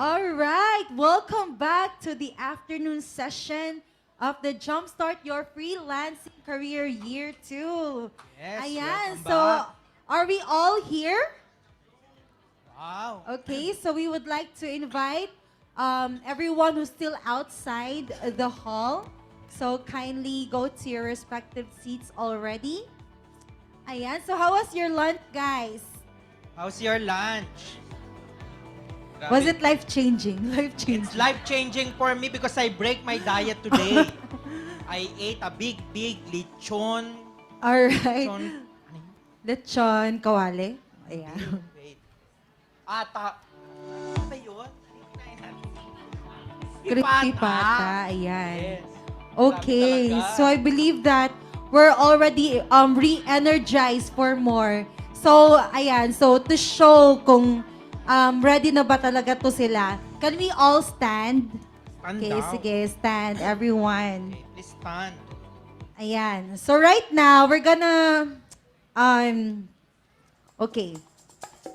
All right, welcome back to the afternoon session of the Jumpstart Your Freelancing Career Year 2. Yes, Ayan, welcome so back. are we all here? Wow. Okay, so we would like to invite everyone who's still outside the hall. So kindly go to your respective seats already. Ayan, so how was your lunch, guys? How's your lunch? Was Grabe. it life-changing? Life-changing. It's life-changing for me because I break my diet today. I ate a big lechon. All right. Lechon. Lechon, kawali. Ayan. Wait. Ata. Ano ba yun? Crispy pata. Ayan. Yes. Okay, Grabe talaga. so I believe that we're already re-energized for more. So, ayan. So, to show kung ready na ba talaga to sila, can we all stand? Stand Okay, down. sige, stand, everyone. Okay, please stand. Ayan. So, right now, we're gonna, okay.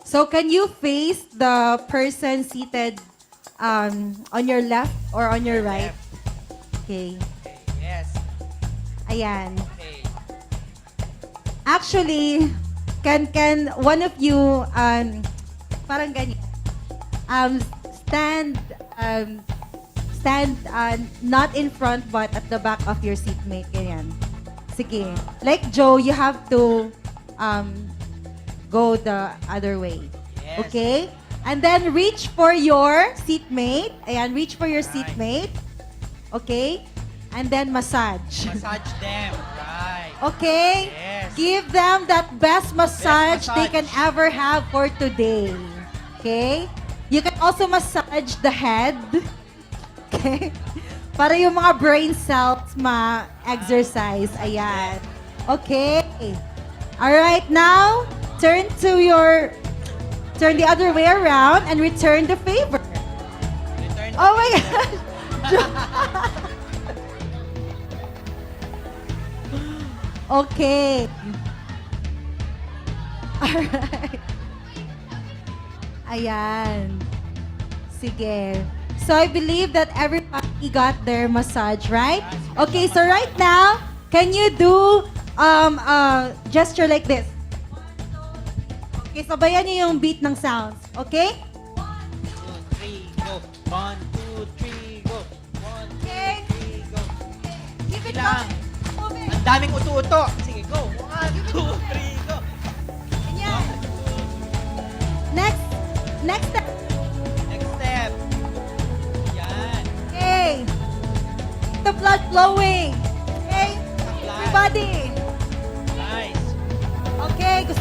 So, can you face the person seated on your left or on your right? Okay. Okay, yes. Ayan. Okay. Actually, can one of you parang ganyan stand not in front but at the back of your seatmate, ganyan. Sige. Like Joe, you have to go the other way. Yes. Okay? And then reach for your seatmate. Ayan, reach for your seatmate. Okay? And then massage. Massage them. Right. Okay? Yes. Give them that best massage, Best they can massage. ever have for today. Okay? You can also massage the head. Okay? Para yung mga brain cells ma-exercise. Ayan. Okay. Alright, now, turn the other way around and return the favor. Return the Oh my favor. gosh. Okay. Alright. Ayan. Sige. So I believe that everybody got their massage, right? Okay, so right now, can you do gesture like this? Okay, sabayan niyo yung beat ng sounds. Okay? 1, 2, 3, go. 1, 2, 3, go. 1, 2, Okay. 3, go. Keep it Lang. moving. Ang daming uto-uto. Sige, go. 1, 2, 3, go. Ganyan. Next step. Next step. Yan. Okay. The blood flowing. Okay? Apply. Everybody. Nice. Okay, gusto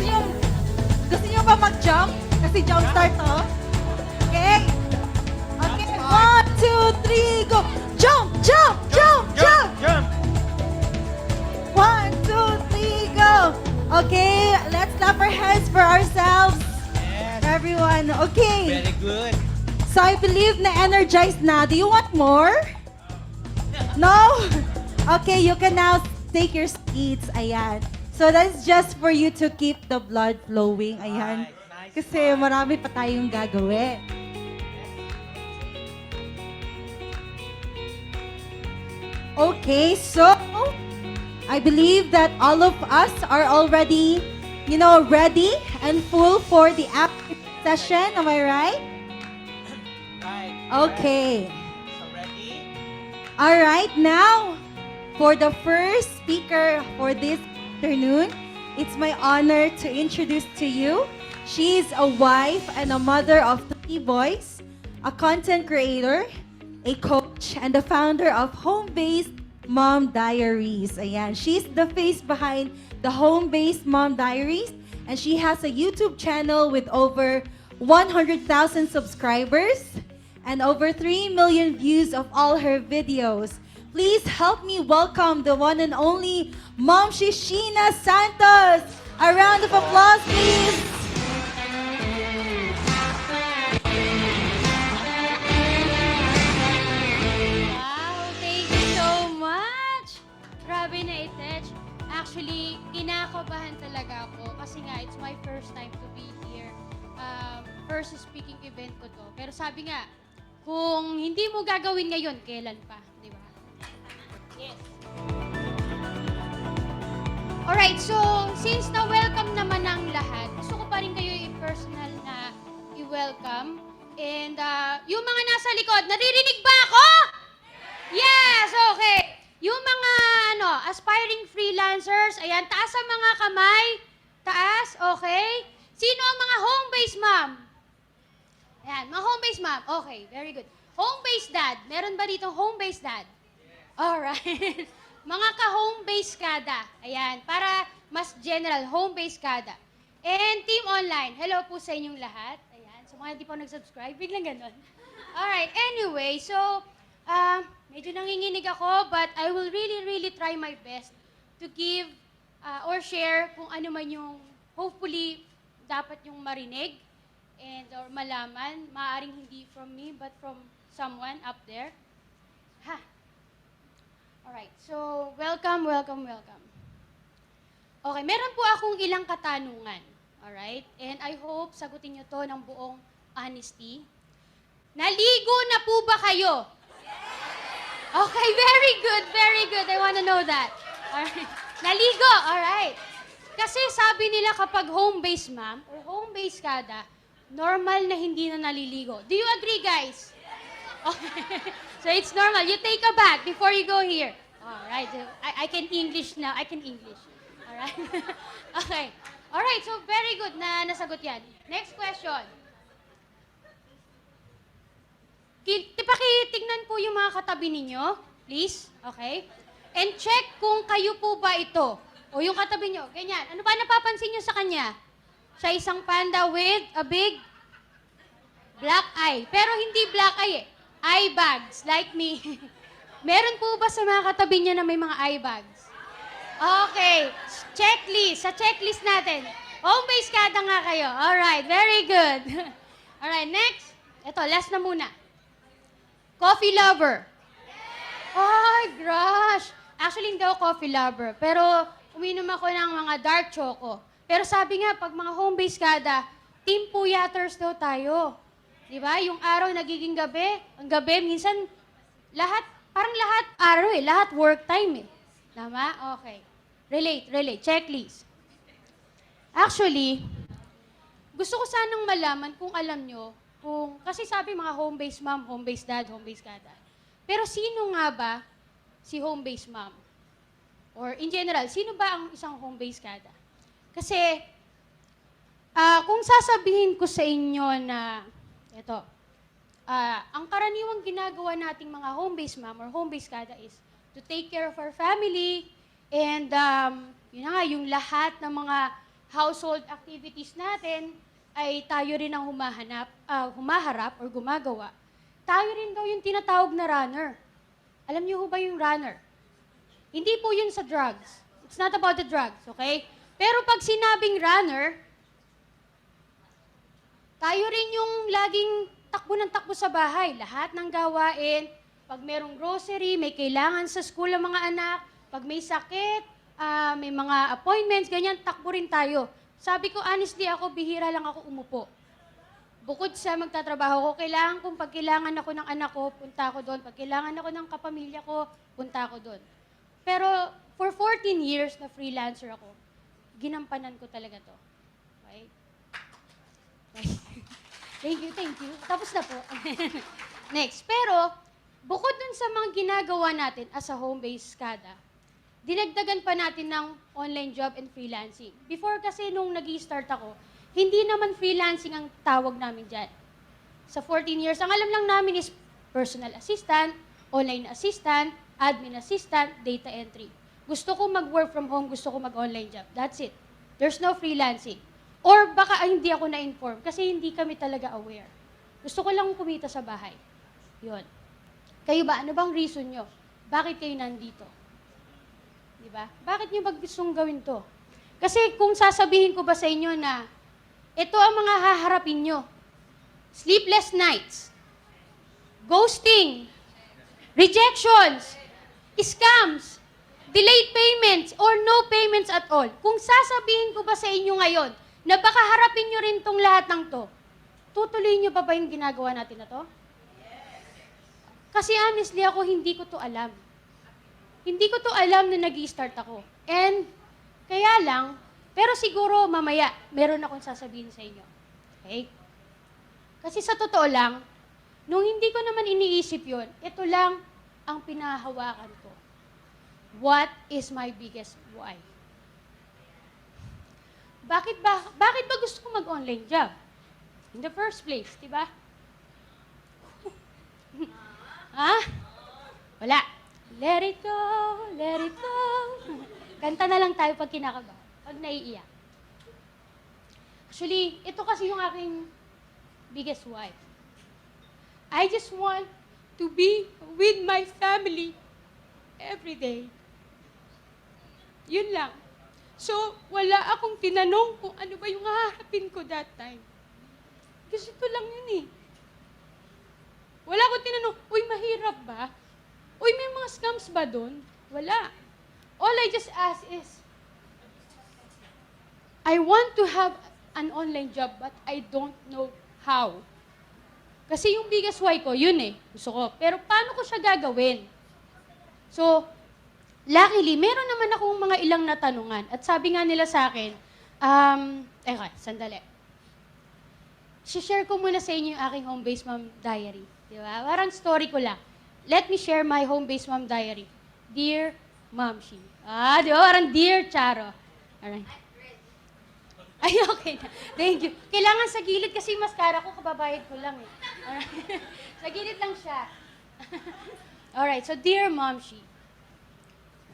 niyo ba mag-jump? Kasi jumpstart to. Okay? Okay, 1, 2, 3, go! Jump! Jump! Jump! Jump! Jump. 1, 2, 3, go! Okay, let's clap our hands for ourselves. Yes. Everyone, okay. Very good. So I believe na energized na. Do you want more? No? Okay, you can now take your seats. Ayan. So that's just for you to keep the blood flowing. Ayan. Nice. Kasi marami pa tayong gagawin. Okay, so I believe that all of us are already, ready and full for the after session. Am I right? Right. Okay. So ready? All right, now for the first speaker for this afternoon, it's my honor to introduce to you. She's a wife and a mother of 3 boys, a content creator, a coach, and the founder of Home-Based Mom Diaries. Ayan, she's the face behind the Home-Based Mom Diaries, and she has a YouTube channel with over 100,000 subscribers and over 3 million views of all her videos. Please help me welcome the one and only Mom Shishina Santos. A round of applause, please. Wow, thank you so much! Grabe na itech. Actually, kinakabahan talaga ako kasi nga, it's my first time to be here. First speaking event ko to. Pero sabi nga, Kung hindi mo gagawin ngayon, kailan pa, di ba? Yes. Alright, so since na-welcome naman ang lahat, gusto ko pa rin kayo i-personal na i-welcome. And yung mga nasa likod, naririnig ba ako? Yes, okay. Yung mga aspiring freelancers, ayan, taas ang mga kamay. Taas, okay. Sino ang mga home-based mom? Ayan, mga home-based mom. Okay, very good. Home-based dad. Meron ba dito home-based dad? Alright. Mga ka-home-based kada. Ayan, para mas general, home-based kada. And team online, hello po sa inyong lahat. Ayan, so mga hindi po nag-subscribe, biglang ganon. Alright, anyway, so, medyo nanginginig ako, but I will really try my best to give or share kung ano man yung hopefully dapat yung marinig and or malaman. Maaring hindi from me, but from someone up there. Ha! Alright, so welcome. Okay, meron po akong ilang katanungan. Alright? And I hope sagutin nyo to ng buong honesty. Naligo na po ba kayo? Okay, very good. I wanna know that. Alright. Naligo, alright. Kasi sabi nila kapag home-based ma'am or home-based kada, normal na hindi na naliligo. Do you agree, guys? Okay. So it's normal. You take a bath before you go here. Alright. I can English now. I can English. Alright. Okay. Alright, so very good na nasagot yan. Next question. Pakitignan po yung mga katabi ninyo, please. Okay? And check kung kayo po ba ito. O yung katabi nyo, ganyan. Ano ba napapansin nyo sa kanya? Siya isang panda with a big black eye. Pero hindi black eye eh. Eye bags, like me. Meron po ba sa mga katabi nyo na may mga eye bags? Okay. Checklist. Sa checklist natin. Home-based kada nga kayo. Alright, very good. Alright, next. Ito, last na muna. Coffee lover. Ay, gosh. Actually, hindi ako coffee lover. Pero uminom ako ng mga dark choco. Pero sabi nga, pag mga home-based kada, team puyaters daw tayo. Di ba? Yung araw nagiging gabi. Ang gabi, minsan, parang lahat araw eh. Lahat work time eh. Tama? Okay. Relate. Checklist. Actually, gusto ko sanang malaman kung alam nyo, kasi sabi mga home-based mom, home-based dad, home-based kada. Pero sino nga ba si home-based mom? Or in general, sino ba ang isang home-based kada? Kasi, kung sasabihin ko sa inyo na, ang karaniwang ginagawa nating mga home-based mom or home-based kada is to take care of our family and yun nga, yung lahat ng mga household activities natin ay tayo rin ang humaharap or gumagawa. Tayo rin daw yung tinatawag na runner. Alam niyo ho ba yung runner? Hindi po yun sa drugs. It's not about the drugs, okay? Pero pag sinabing runner, tayo rin yung laging takbo ng takbo sa bahay. Lahat ng gawain. Pag merong grocery, may kailangan sa school ang mga anak. Pag may sakit, may mga appointments, ganyan, takbo rin tayo. Sabi ko, honestly, bihira lang ako umupo. Bukod sa magtatrabaho ko, pag kailangan ako ng anak ko, punta ako doon. Pag kailangan ako ng kapamilya ko, punta ako doon. Pero for 14 years na freelancer ako, ginampanan ko talaga to. Right? Thank you. Tapos na po. Next. Pero, bukod dun sa mga ginagawa natin as a home-based kada, dinagdagan pa natin ng online job and freelancing. Before kasi nung nag-i-start ako, hindi naman freelancing ang tawag namin dyan. Sa 14 years, ang alam lang namin is personal assistant, online assistant, admin assistant, data entry. Gusto ko mag-work from home, gusto ko mag-online job. That's it. There's no freelancing. Or baka hindi ako na-inform kasi hindi kami talaga aware. Gusto ko lang kumita sa bahay. Yun. Kayo ba? Ano bang reason nyo? Bakit kayo nandito? Diba? Bakit nyo gustong gawin to? Kasi kung sasabihin ko ba sa inyo na ito ang mga haharapin nyo. Sleepless nights, ghosting, rejections, scams, delayed payments, or no payments at all. Kung sasabihin ko ba sa inyo ngayon na baka harapin nyo rin tong lahat ng to, tutuloy nyo ba yung ginagawa natin na to? Kasi honestly ako, hindi ko to alam. Hindi ko to alam na nag-i-start ako. And kaya lang, pero siguro mamaya, meron akong sasabihin sa inyo. Okay? Kasi sa totoo lang, nung hindi ko naman iniisip yun, ito lang ang pinahawakan ko. What is my biggest why? Bakit ba gusto ko mag-online job? In the first place, di ba? Ha? Wala. Let it go, let it go. Kanta na lang tayo pag kinakabahan, pag naiiyak. Actually, ito kasi yung aking biggest why. I just want to be with my family every day. Yun lang. So, wala akong tinanong kung ano ba yung haharapin ko that time. Kasi ito lang yun eh. Wala akong tinanong, uy, mahirap ba? Uy, may mga scams ba doon? Wala. All I just ask is, I want to have an online job but I don't know how. Kasi yung biggest why ko, yun eh. Gusto ko. Pero paano ko siya gagawin? So, luckily, meron naman akong mga ilang natanungan. At sabi nga nila sa akin, sandali. share ko muna sa inyo yung aking home-based mom diary. Di ba? Parang story ko lang. Let me share my home-based mom diary. Dear Momshi. Di ba? Parang Dear Charo. Alright. Ay, okay na. Thank you. Kailangan sa gilid kasi yung mascara ko, kababayad ko lang eh. Alright. Sa gilid lang siya. Alright, so Dear Momshi.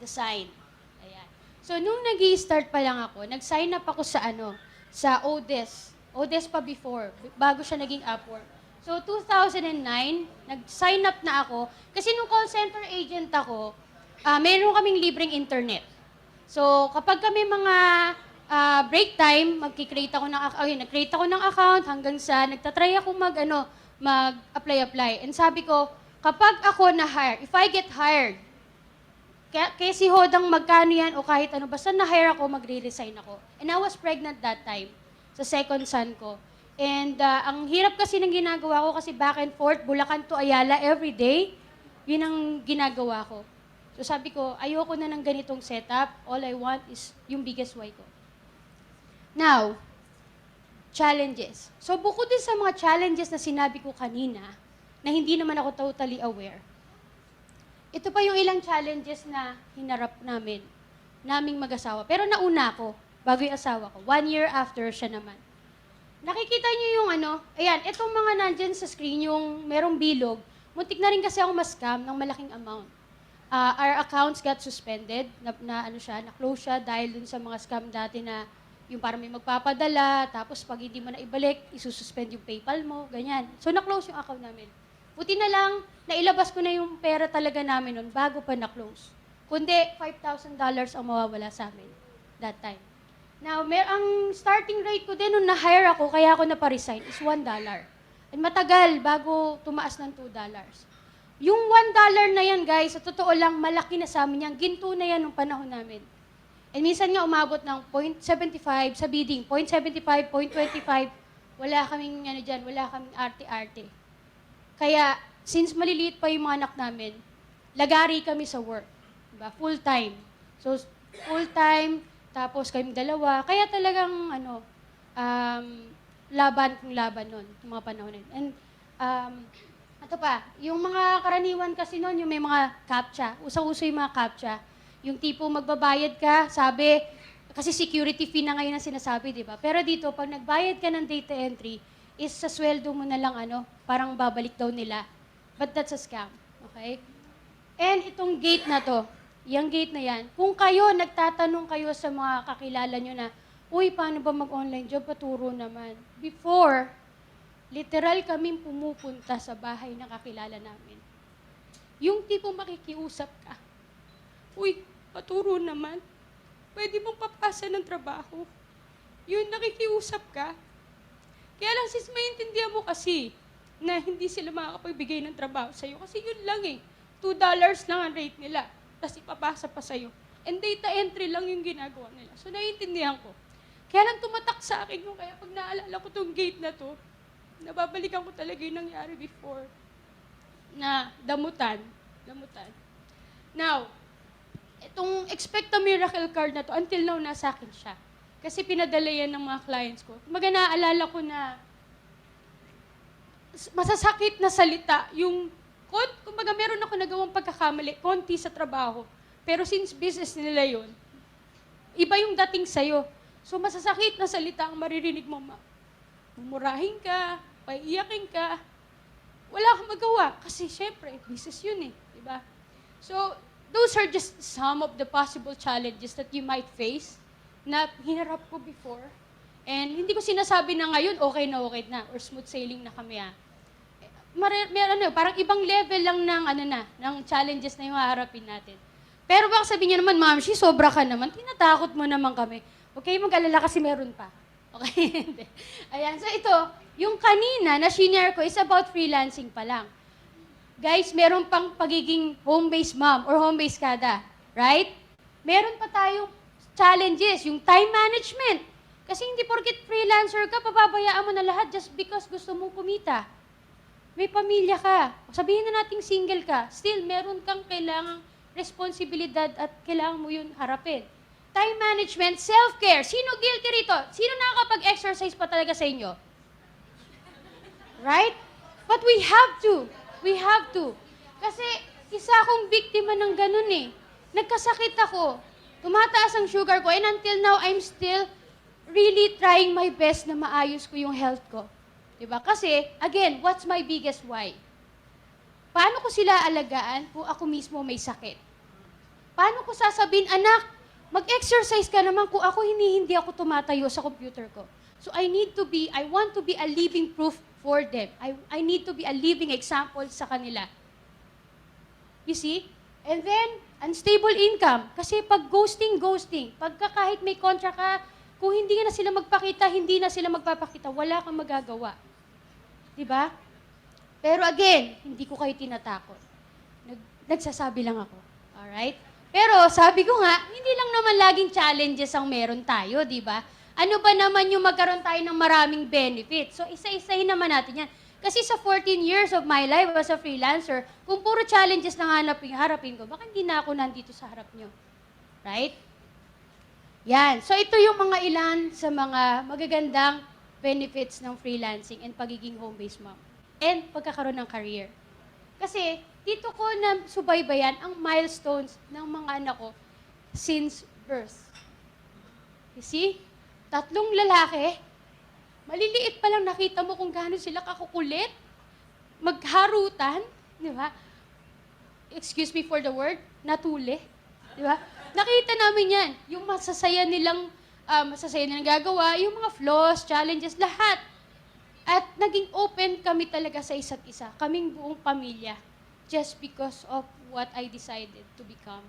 The sign. Ayan. So, nung nag-i-start pa lang ako, nag-sign up ako sa sa Odes. Odes pa before, bago siya naging Upwork. So, 2009, nag-sign up na ako. Kasi nung call center agent ako, meron kaming libreng internet. So, kapag kami mga break time, mag-create ako ng account hanggang sa nagtatry ako mag-apply. And sabi ko, kapag ako na-hire, if I get hired, kaya si Hodang magkano yan o kahit ano, basta na-hire ako, magre-resign ako. And I was pregnant that time, sa second son ko. And ang hirap kasi ng ginagawa ko kasi back and forth, Bulacan to Ayala every day, yun ang ginagawa ko. So sabi ko, ayoko na ng ganitong setup, all I want is yung biggest why ko. Now, challenges. So bukod din sa mga challenges na sinabi ko kanina, na hindi naman ako totally aware, ito pa yung ilang challenges na hinarap naming mag-asawa. Pero nauna ako, bago yung asawa ko. 1 year after siya naman. Nakikita niyo yung ayan, itong mga nandyan sa screen, yung merong bilog, muntik na rin kasi ako ma-scam ng malaking amount. Our accounts got suspended, na-close siya dahil dun sa mga scam dati na yung parang may magpapadala, tapos pag hindi mo na ibalik, isususpend yung PayPal mo, ganyan. So na-close yung account namin. Buti na lang, nailabas ko na yung pera talaga namin nun bago pa na-close. Kundi, $5,000 ang mawawala sa amin that time. Now, ang starting rate ko din nung na-hire ako, kaya ako naparesign, is $1. And matagal bago tumaas ng $2. Yung $1 na yan, guys, sa totoo lang, malaki na sa amin yan. Ginto na yan nung panahon namin. And minsan nga umabot ng 0.75 sa bidding, 0.75, 0.25. Wala kaming wala kaming arte-arte. Kaya, since maliliit pa yung mga anak namin, lagari kami sa work. Diba? Full-time. So, full-time, tapos kaming dalawa. Kaya talagang, laban nun, yung mga panahon nun. And, ito pa, yung mga karaniwan kasi nun, yung may mga CAPTCHA. Usang-uso yung mga CAPTCHA. Yung tipo magbabayad ka, sabi, kasi security fee na ngayon ang sinasabi, di ba? Pero dito, pag nagbayad ka ng data entry, is sa sweldo mo na lang, parang babalik daw nila. But that's a scam, okay? And itong gate na to, yung gate na yan, kung kayo, nagtatanong kayo sa mga kakilala nyo na, uy, paano ba mag-online job? Paturo naman. Before, literal kaming pumupunta sa bahay ng kakilala namin. Yung tipo makikiusap ka, uy, paturo naman. Pwede mong papasa ng trabaho. Yun, nakikiusap ka. Kaya lang, sis, maintindihan mo kasi na hindi sila makakapagbigay ng trabaho sa'yo. Kasi yun lang eh. $2 lang ang rate nila. Tapos ipapasa pa sa'yo. And data entry lang yung ginagawa nila. So, naiintindihan ko. Kaya lang tumatak sa akin yung kaya pag naalala ko tong gate na to, nababalikan ko talaga yung nangyari before. na damutan. Damutan. Now, itong expect a miracle card na to, until now, nasa akin siya. Kasi pinadala yan ng mga clients ko. Kumbaga naaalala ko na masasakit na salita, kumbaga meron ako nagawang pagkakamali, konti sa trabaho. Pero since business nila yun, iba yung dating sa'yo. So masasakit na salita ang maririnig mo. Mumurahin ka, paiiyakin ka. Wala kang magawa kasi syempre, business yun eh. Diba? So, those are just some of the possible challenges that you might face na hinarap ko before. And hindi ko sinasabi na ngayon, okay na, or smooth sailing na kami parang ibang level lang ng challenges na yung haharapin natin. Pero baka sabihin niyo naman, Ma'am, sobra ka naman, tinatakot mo naman kami. Okay, mag-alala kasi meron pa. Okay? Ayan, so ito, yung kanina na shinare ko is about freelancing pa lang. Guys, meron pang pagiging home-based mom or home-based kada. Right? Meron pa tayong challenges, yung time management. Kasi hindi porket freelancer ka, papabayaan mo na lahat just because gusto mong kumita. May pamilya ka. Sabihin na nating single ka. Still, meron kang kailangang responsibilidad at kailangan mo yun harapin. Time management, self-care. Sino guilty rito? Sino nakakapag-exercise pa talaga sa inyo? Right? But we have to. We have to. Kasi isa akong biktima ng ganun eh. Nagkasakit ako. Tumataas ang sugar ko and until now, I'm still really trying my best na maayos ko yung health ko. Diba? Kasi, again, what's my biggest why? Paano ko sila alagaan kung ako mismo may sakit? Paano ko sasabihin, anak, mag-exercise ka naman kung ako hindi ako tumatayo sa computer ko. So I want to be a living proof for them. I need to be a living example sa kanila. You see? And then, unstable income. Kasi pag ghosting, pagka kahit may contract ka, kung hindi na sila magpakita, hindi na sila magpapakita, wala kang magagawa. Diba? Pero again, hindi ko kayo tinatakot. Nagsasabi lang ako. Alright? Pero sabi ko nga, hindi lang naman laging challenges ang meron tayo, di ba? Ano ba naman yung magkaroon tayo ng maraming benefits? So isa-isahin naman natin yan. Kasi sa 14 years of my life as a freelancer, kung puro challenges na harapin ko, baka hindi na ako nandito sa harap nyo. Right? Yan. So ito yung mga ilan sa mga magagandang benefits ng freelancing and pagiging home-based mom. And pagkakaroon ng career. Kasi dito ko na subaybayan ang milestones ng mga anak ko since birth. You see? 3 lalaki, maliliit pa lang nakita mo kung gaano sila kakukulit, magharutan, di ba? Excuse me for the word, natuli. Di ba? Nakita namin yan. Yung masasaya nilang gagawa, yung mga flaws, challenges, lahat. At naging open kami talaga sa isa't isa, kaming buong pamilya, just because of what I decided to become.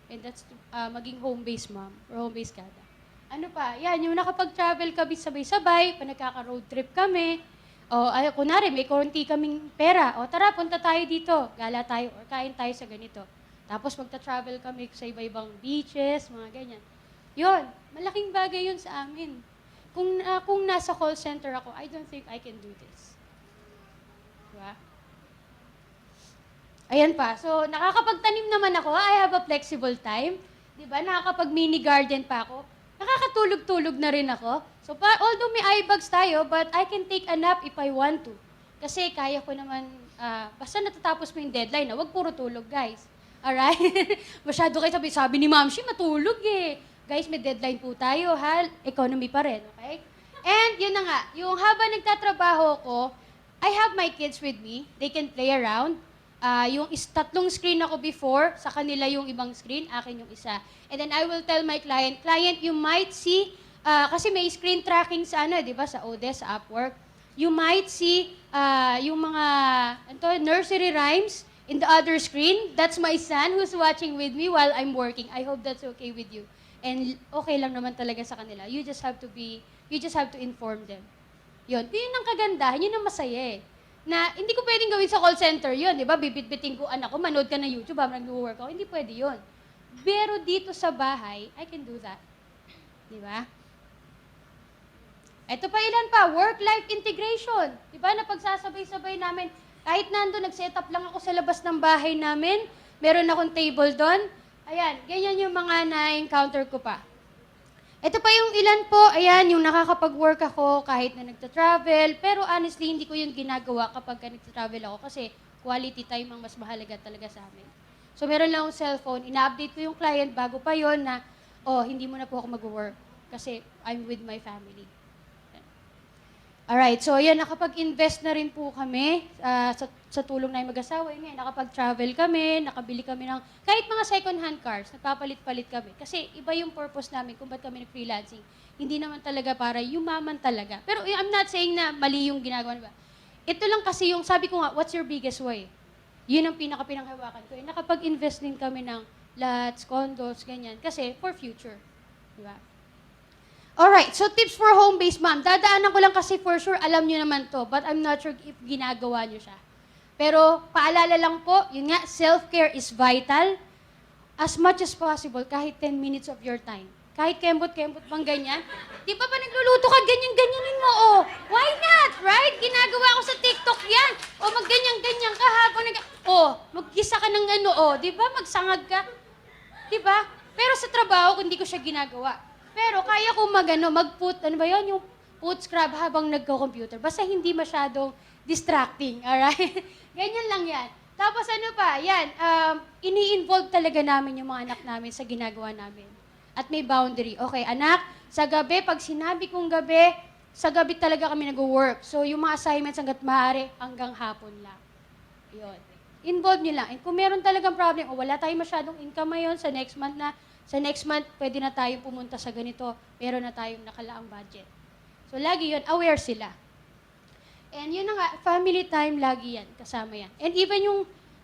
And that's maging home-based mom or home-based kada. Ano pa? Yan, yung nakapag-travel kami sabay-sabay, nagkaka-road trip kami. O, kunwari, may konti kaming pera. O, tara, punta tayo dito. Gala tayo or kain tayo sa ganito. Tapos magta-travel kami sa iba-ibang beaches, mga ganyan. Yun, malaking bagay yun sa amin. Kung nasa call center ako, I don't think I can do this. Diba? Ayan pa. So, nakakapagtanim naman ako. I have a flexible time. Diba? Nakakapag-mini garden pa ako. Nakakatulog-tulog na rin ako. So, although may eye bags tayo, but I can take a nap if I want to. Kasi kaya ko naman, basta natatapos mo yung deadline, huwag puro tulog, guys. Alright? Masyado kayo sabi ni Ma'am, matulog eh. Guys, may deadline po tayo, ha? Economy pa rin, okay? And yun na nga, yung habang nagtatrabaho ko, I have my kids with me. They can play around. Yung 3 screen ako before, sa kanila yung ibang screen, akin yung isa. And then I will tell my client, you might see, kasi may screen tracking sa di ba, sa Odes, sa Upwork. You might see yung mga nursery rhymes in the other screen. That's my son who's watching with me while I'm working. I hope that's okay with you. And okay lang naman talaga sa kanila. You just have to inform them. Yun ang kagandahan, yun ang masaya eh. Na hindi ko pwedeng gawin sa call center yun, di ba? Bibit-biting ko anak ko, manood ka na YouTube habang nag-work ako. Hindi pwede yun. Pero dito sa bahay, I can do that. Di ba? Ito pa ilan pa, work-life integration. Di ba? Napagsasabay-sabay namin, Kahit nandun, nag-set up lang ako sa labas ng bahay namin. Meron akong table doon. Ayan, ganyan yung mga na-encounter ko pa. Ito pa yung ilan po, ayan, yung nakakapag-work ako kahit na nagta-travel. Pero honestly, hindi ko yung ginagawa kapag nagta-travel ako kasi quality time ang mas mahalaga talaga sa amin. So meron lang akong cellphone, ina-update ko yung client bago pa yon na, oh, hindi mo na po ako mag-work kasi I'm with my family. Alright, so ayan, nakapag-invest na rin po kami sa tulong na yung mag-asawa. Yun nga, nakapag-travel kami, nakabili kami ng kahit mga second-hand cars, nagpapalit-palit kami. Kasi iba yung purpose namin kung ba't kami nag-freelancing. Hindi naman talaga para yumaman talaga. Pero I'm not saying na mali yung ginagawa. Diba? Ito lang kasi yung, sabi ko nga, what's your biggest why? Yun ang pinaka-pinanghawakan ko. Nakapag-invest din kami ng lots, condos, ganyan. Kasi for future. Diba? Alright, so tips for home-based mom. Dadaanan ko lang kasi for sure, alam nyo naman to, but I'm not sure if ginagawa nyo siya. Pero paalala lang po, yun nga, self-care is vital. As much as possible, kahit 10 minutes of your time. Kahit kembot-kembot bang ganyan. Di ba pa nagluluto ka, ganyan-ganyanin mo, oh. Why not, right? Ginagawa ko sa TikTok yan. O magganyan-ganyan ka habang maggisa ka ng di ba? Magsangag ka. Di ba? Pero sa trabaho, hindi ko siya ginagawa. Pero kaya ko mag-put, yung put scrub habang nagko-computer. Basta hindi masyadong distracting, alright? Ganyan lang yan. Tapos ini-involve talaga namin yung mga anak namin sa ginagawa namin. At may boundary. Okay, anak, sa gabi, pag sinabi kong gabi, sa gabi talaga kami nag-work. So yung mga assignments hanggat maaari, hanggang hapon lang. Yun. Involve nyo lang. And kung meron talagang problem, o wala tayong masyadong income ngayon sa next month, pwede na tayong pumunta sa ganito. Meron na tayong nakalaang budget. So, lagi yun, aware sila. And yun na nga, family time, lagi yan. Kasama yan. And even yung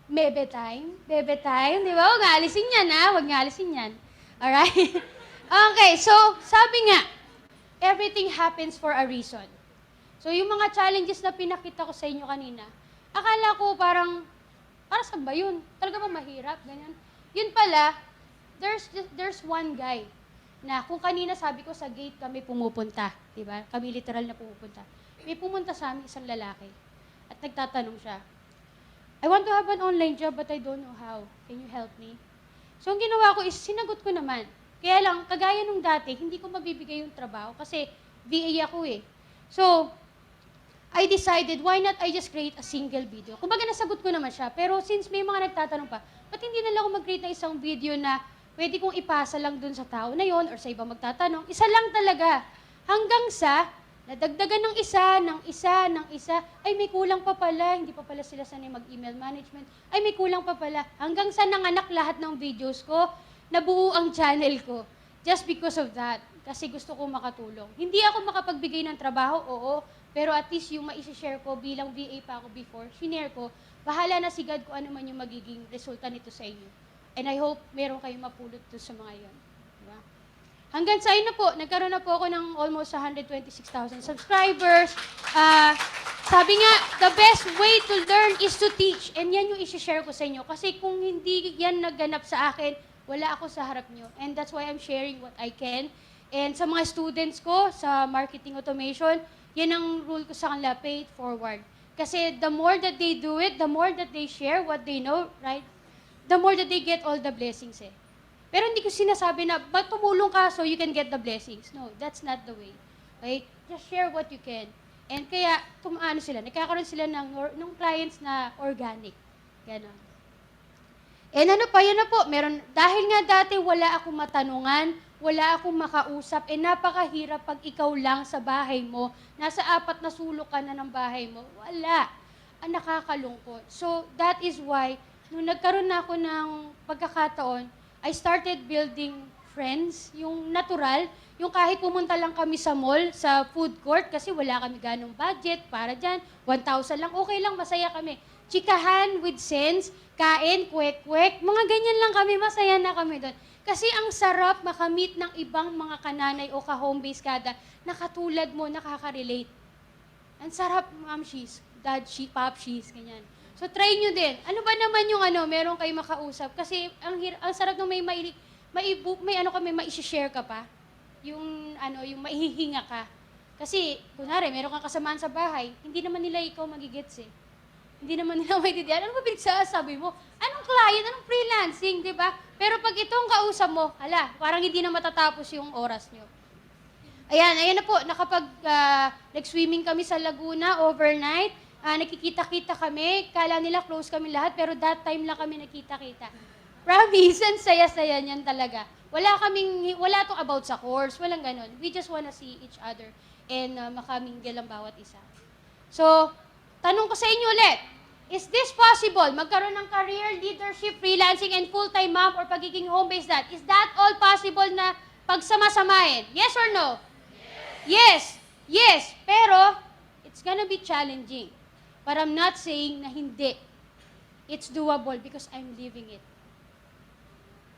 bebe time, di ba? Huwag nga alisin yan, ha? Huwag nga alisin yan. Alright? Okay, so, sabi nga, everything happens for a reason. So, yung mga challenges na pinakita ko sa inyo kanina, akala ko para saan ba yun? Talaga ba mahirap? Ganyan. Yun pala, there's one guy na kung kanina sabi ko sa gate kami pumupunta, di ba? Kami literal na pumupunta. May pumunta sa amin isang lalaki at nagtatanong siya, I want to have an online job but I don't know how. Can you help me? So, ang ginawa ko is sinagot ko naman. Kaya lang, kagaya nung dati, hindi ko mabibigay yung trabaho kasi VA ako eh. So, I decided, why not I just create a single video? Kumbaga nasagot ko naman siya, pero since may mga nagtatanong pa, ba't hindi na lang ako mag-create na isang video na pwede kong ipasa lang dun sa tao na yon or sa ibang magtatanong. Isa lang talaga. Hanggang sa, nadagdagan ng isa, ay may kulang pa pala, hindi pa pala sila sanay mag-email management, ay may kulang pa pala. Hanggang sa nanganak lahat ng videos ko, nabuo ang channel ko. Just because of that. Kasi gusto ko makatulong. Hindi ako makapagbigay ng trabaho, oo, pero at least yung ma-share ko bilang VA pa ako before, shinare ko, bahala na si God kung ano man yung magiging resulta nito sa inyo. And I hope meron kayong mapulot to sa mga yon. Diba? Hanggang sa na po, nagkaroon na po ako ng almost 126,000 subscribers. Sabi nga, the best way to learn is to teach. And yan yung isi-share ko sa inyo. Kasi kung hindi yan nagganap sa akin, wala ako sa harap nyo. And that's why I'm sharing what I can. And sa mga students ko, sa marketing automation, yan ang rule ko sa kanila, pay it forward. Kasi the more that they do it, the more that they share what they know, right? The more that they get all the blessings eh. Pero hindi ko sinasabi na, ba't tumulong ka so you can get the blessings? No, that's not the way. Okay? Just share what you can. And kaya, nagkakaroon sila ng clients na organic. Ganon. And yan na po, dahil nga dati wala akong matanungan, wala akong makausap, napakahirap pag ikaw lang sa bahay mo, nasa 4 na sulok ka na ng bahay mo, wala. Nakakalungkot. So, that is why, nung nagkaroon na ako ng pagkakataon, I started building friends, yung natural, yung kahit pumunta lang kami sa mall, sa food court, kasi wala kami ganong budget para dyan, 1,000 lang, okay lang, masaya kami. Chikahan with sense, kain, kwek-kwek, mga ganyan lang kami, masaya na kami doon. Kasi ang sarap makamit ng ibang mga kananay o ka-home-based kada na katulad mo, nakaka-relate. Ang sarap, ma'am she's, dad she, pop she's, ganyan. So try nyo din. Ano ba naman yung meron kayo makausap? Kasi ang sarap nung may mai-share ka pa. Yung maihihinga ka. Kasi, kunwari, meron kang kasamaan sa bahay, hindi naman nila ikaw magigets eh. Hindi naman nila maintindihan. Ano ba pinagsasabi mo? Anong client? Anong freelancing, di ba? Pero pag itong kausap mo, parang hindi na matatapos yung oras nyo. Ayan na po. Nag-swimming kami sa Laguna overnight. Nakikita-kita kami. Kala nila close kami lahat, pero that time lang kami nakita-kita. Promise, ang saya-saya niyan talaga. Wala tong about sa course, walang ganon. We just wanna see each other and makamingle ang bawat isa. So, tanong ko sa inyo ulit, is this possible? Magkaroon ng career, leadership, freelancing, and full-time mom or pagiging home-based dad? Is that all possible na pagsama-samahin? Yes or no? Yes. Yes. Pero, it's gonna be challenging. But I'm not saying na hindi. It's doable because I'm living it.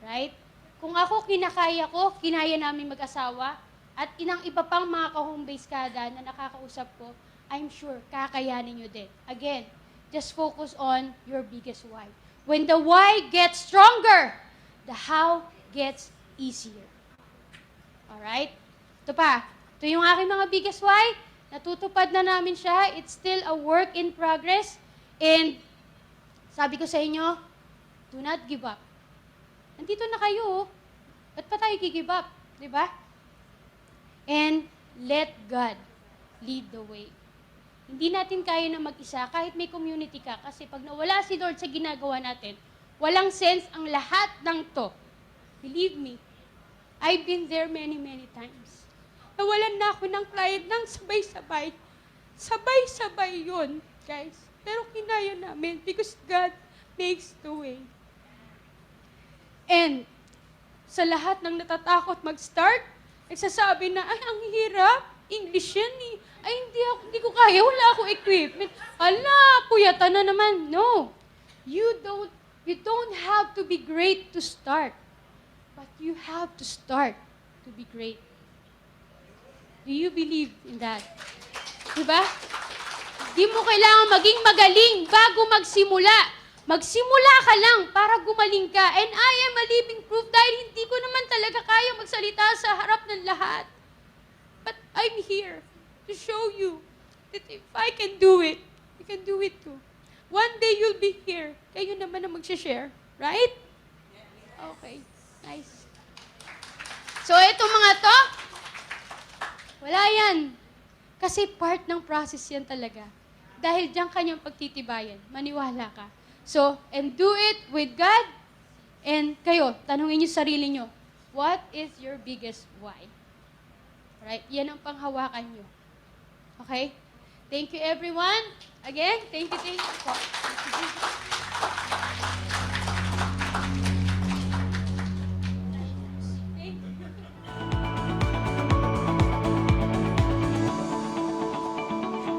Right? Kung ako kinaya namin mag-asawa, at inang iba pang mga ka-home-based kada na nakakausap ko, I'm sure kakayanin nyo din. Again, just focus on your biggest why. When the why gets stronger, the how gets easier. Alright? Ito pa. Ito yung aking mga biggest why. Natutupad na namin siya. It's still a work in progress. And sabi ko sa inyo, do not give up. Nandito na kayo. Ba't pa tayo give up? Diba? And let God lead the way. Hindi natin kaya na mag-isa kahit may community ka. Kasi pag nawala si Lord sa ginagawa natin, walang sense ang lahat ng to. Believe me, I've been there many, many times. Nawalan na ako ng client ng sabay-sabay. Sabay-sabay yun, guys. Pero kinaya namin because God makes the way. And sa lahat ng natatakot mag-start, nagsasabi na, ay, ang hirap. English yan eh. Ay, hindi ko kaya. Wala akong equipment. Ala, puyatan na naman. No. You don't have to be great to start. But you have to start to be great. Do you believe in that? Diba? Di mo kailangan maging magaling bago magsimula. Magsimula ka lang para gumaling ka. And I am a living proof dahil hindi ko naman talaga kaya magsalita sa harap ng lahat. But I'm here to show you that if I can do it, you can do it too. One day you'll be here. Kayo naman ang mag-share. Right? Okay. Nice. So, itong mga to, wala yan. Kasi part ng process yan talaga. Dahil diyan kanyang pagtitibayan. Maniwala ka. So, and do it with God. And kayo, tanungin niyo sarili niyo, what is your biggest why? Right? Yan ang panghawakan niyo. Okay? Thank you, everyone. Again, thank you po.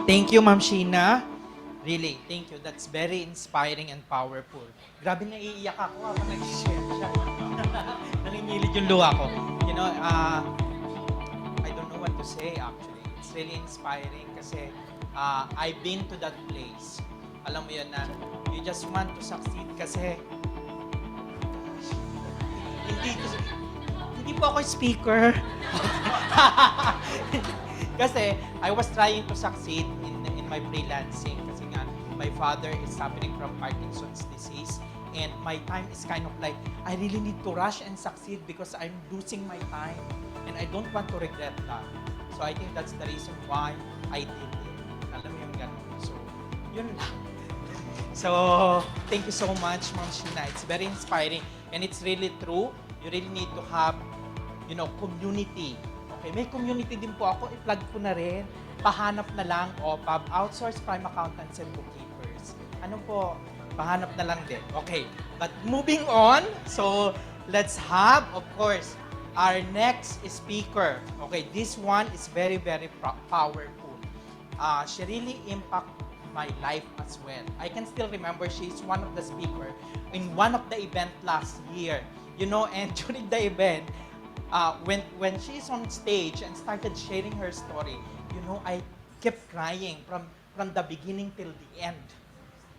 Thank you, Ma'am Sheena. Really, thank you. That's very inspiring and powerful. Grabe, naiiyak ako habang nag-share siya. Nangingilig yung luha ko. You know, I don't know what to say actually. It's really inspiring kasi I've been to that place. Alam mo yun na you just want to succeed kasi hindi po ako speaker. Kasi I was trying to succeed in my freelancing kasi nga my father is suffering from Parkinson's disease and my time is kind of like I really need to rush and succeed because I'm losing my time and I don't want to regret that. So I think that's the reason why I did it. Alam mo yung ganun. So, yun lang. So, thank you so much, Ma'am Sheena. It's very inspiring and it's really true. You really need to have, you know, community. Okay, may community din po ako. I-plug ko na rin. Pahanap na lang OPAB, Outsource Prime Accountants and Bookkeepers. Ano po? Pahanap na lang din. Okay, but moving on. So, let's have, of course, our next speaker. Okay, this one is very, very powerful. She really impacted my life as well. I can still remember she's one of the speaker in one of the event last year. You know, and during the event, when she's on stage and started sharing her story, you know, I kept crying from the beginning till the end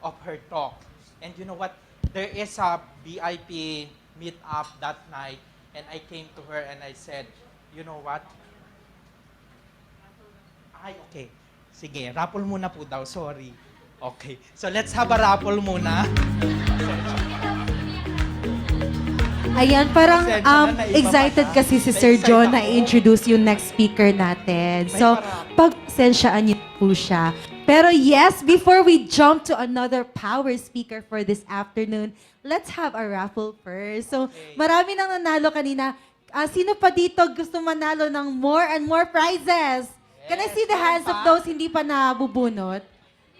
of her talk. And you know what? There is a VIP meet up that night, and I came to her and I said, you know what? Ay, okay. Sige, raffle muna po daw. Sorry. Okay. So let's have a raffle muna. Ayan, parang Pasensya na, naiba excited pa na. kasi si Sir Na-excite John na ako. i-introduce yung next speaker natin. May So, parang- pagpasensyaan niyo po siya. Pero yes, before we jump to another power speaker for this afternoon, let's have a raffle first. So, marami nang nanalo kanina. Sino pa dito gusto manalo ng more and more prizes? Can I see the hands of those hindi pa nabubunot?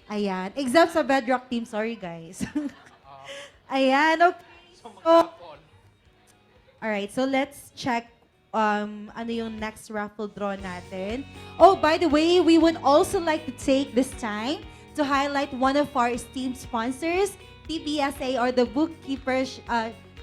Ayan. Except sa Bedrock team. Sorry, guys. Ayan. Okay. So, alright, so let's check ano yung next raffle draw natin. Oh, by the way, we would also like to take this time to highlight one of our esteemed sponsors, TBSA or the Bookkeepers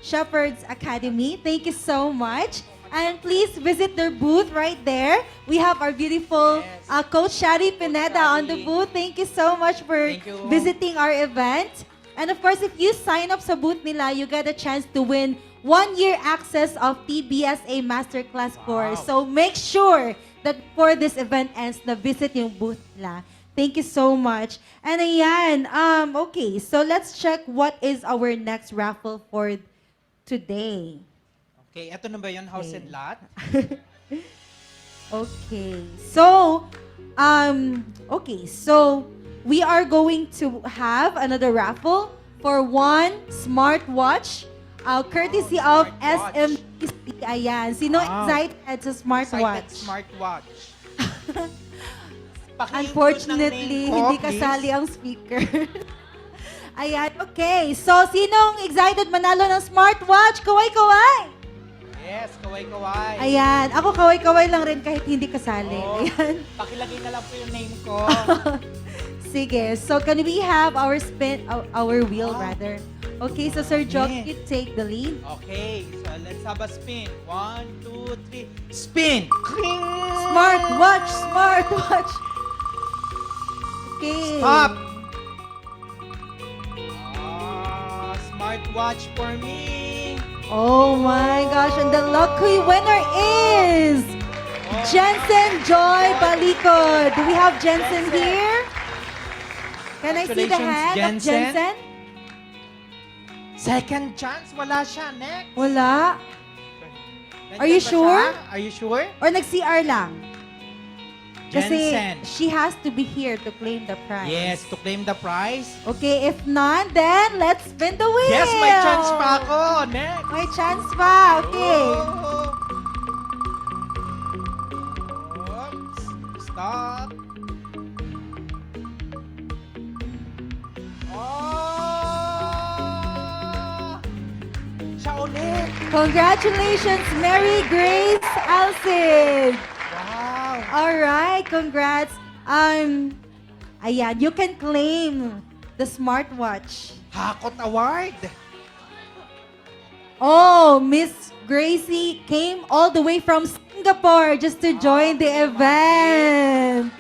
Shepherds Academy. Thank you so much. And please visit their booth right there. We have our beautiful Coach Shari Pineda on the booth. Thank you so much for visiting our event. And of course, if you sign up sa booth nila, you get a chance to win 1-year access of TBSA Masterclass course. So make sure that before this event ends, na visit yung booth nila. Thank you so much. And ayan, okay, so let's check what is our next raffle for today. Okay, eto na ba yun? House and lot? Okay. So, we are going to have another raffle for one smartwatch, courtesy of SMBC. Ayan. Sino excited sa smartwatch? Excited smartwatch. Unfortunately, hindi kasali ang speaker. Ayan, okay. So, sinong excited manalo ng smartwatch? Kaway-kaway! Yes, kaway-kaway. Ayan. Ako kaway-kaway lang rin kahit hindi kasali. Ayan. Pakilagay na lang po yung name ko. Sige. So, can we have our wheel rather? Okay, so Sir Jock, you take the lead. Okay, so let's have a spin. 1, 2, 3. Spin! Smartwatch! Smartwatch! Okay. Stop! Smartwatch for me. Oh my gosh, and the lucky winner is Jensen Joy Balikod. Do we have Jensen here? Can I see the hand of Jensen? Second chance, wala siya. Next. Wala. Are you Nandiyan ba sure? siya? Are you sure? Or nag-CR lang? Kasi Jensen. she has to be here to claim the prize. Yes, to claim the prize. Okay, if not, then let's spin the wheel. Yes, may chance pa ako. Next. May chance pa. Okay. Oops. Stop. Siya ulit. Congratulations, Mary Grace Alcid. Wow. All right, congrats. Ayan, you can claim the smartwatch. Hakot Award. Oh, Miss Gracie came all the way from Singapore just to join the event.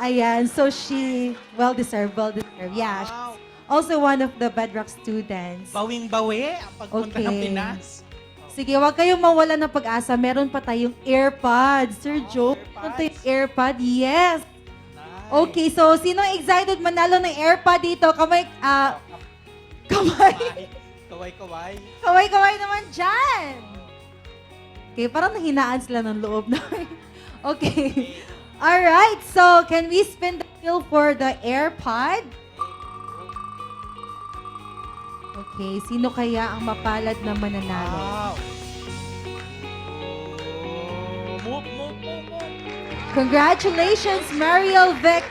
Ayan, so she, well-deserved. Yeah, she's also one of the Bedrock students. Bawing-bawi ang pagpunta ng Pinas. Sige, huwag kayong mawala ng pag-asa. Meron pa tayong AirPods. Sir Joe, meron tayong AirPod? Yes. Okay, so sino excited manalo ng AirPod dito? Kamay, kamay. Kaway-kaway. Kaway-kaway naman dyan. Okay, parang nahinaan sila ng loob na. Okay. Alright, so can we spin the wheel for the AirPod? Okay, sino kaya ang mapalad na mananalo? Wow. Move. Congratulations, Mariel Vic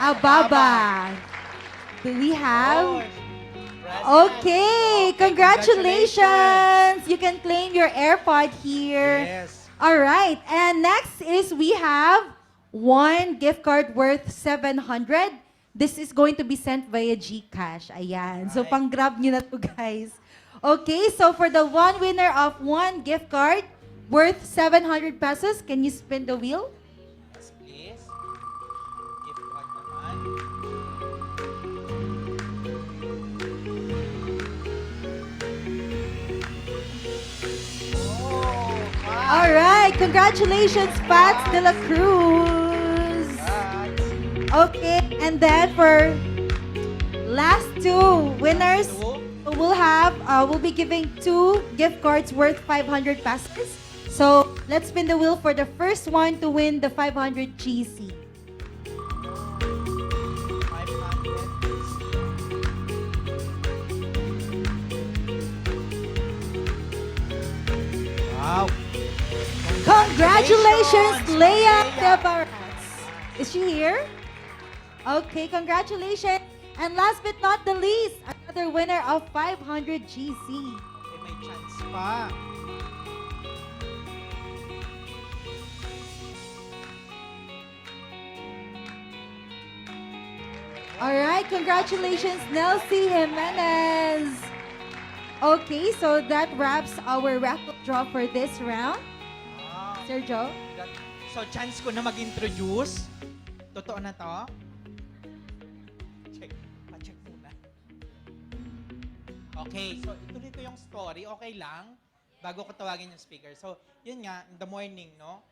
Ababa. Do we have? Okay, congratulations. You can claim your AirPod here. Yes. All right, and next is we have one gift card worth 700. This is going to be sent via GCash. Ayan. So, pang-grab nyo na to, guys. Okay, so for the one winner of one gift card worth 700 pesos, can you spin the wheel? Yes, please. Gift card naman. All right, congratulations, Pats de la Cruz. Okay, and then for last two winners. We'll be giving 2 gift cards worth 500 pesos. So let's spin the wheel for the first one to win the 500 GC. 500. Wow. Congratulations, Leia Debarats. Is she here? Okay, congratulations. And last but not the least, another winner of 500 GC. Okay, may chance pa. All right, congratulations, Nelsie Jimenez. Okay, so that wraps our raffle draw for this round. Sir Joe? So, chance ko na mag-introduce. Totoo na to? Pa-check muna. Okay, so ituloy ko yung story. Okay lang? Bago ko tawagin yung speaker. So, yun nga, in the morning, no?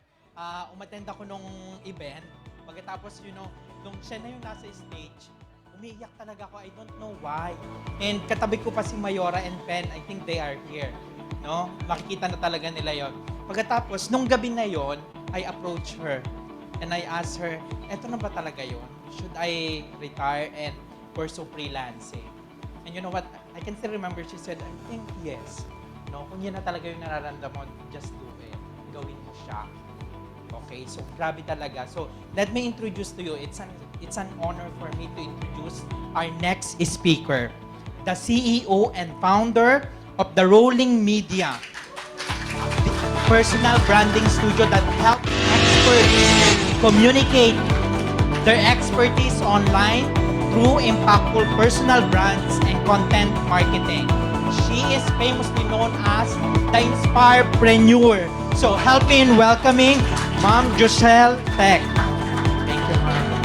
Umattend ako nung event. Pagkatapos, nung siya na yung nasa stage, umiiyak talaga ako. I don't know why. And katabi ko pa si Mayora and Pen. I think they are here. No? Makikita na talaga nila yon. Pagkatapos, nung gabi na yon, I approached her. And I asked her, eto na ba talaga yon? Should I retire and pursue freelancing? And you know what? I can still remember she said, I think yes. No? Kung yan na talaga yung nararamdaman, just do it. Gawin mo siya. Okay, so grabe talaga. So let me introduce to you. It's an honor for me to introduce our next speaker, the CEO and founder of the Rolling Media, personal branding studio that helps experts communicate their expertise online through impactful personal brands and content marketing. She is famously known as the Inspirepreneur. So help me in welcoming Ma'am Giselle Tech. Thank you, ma'am.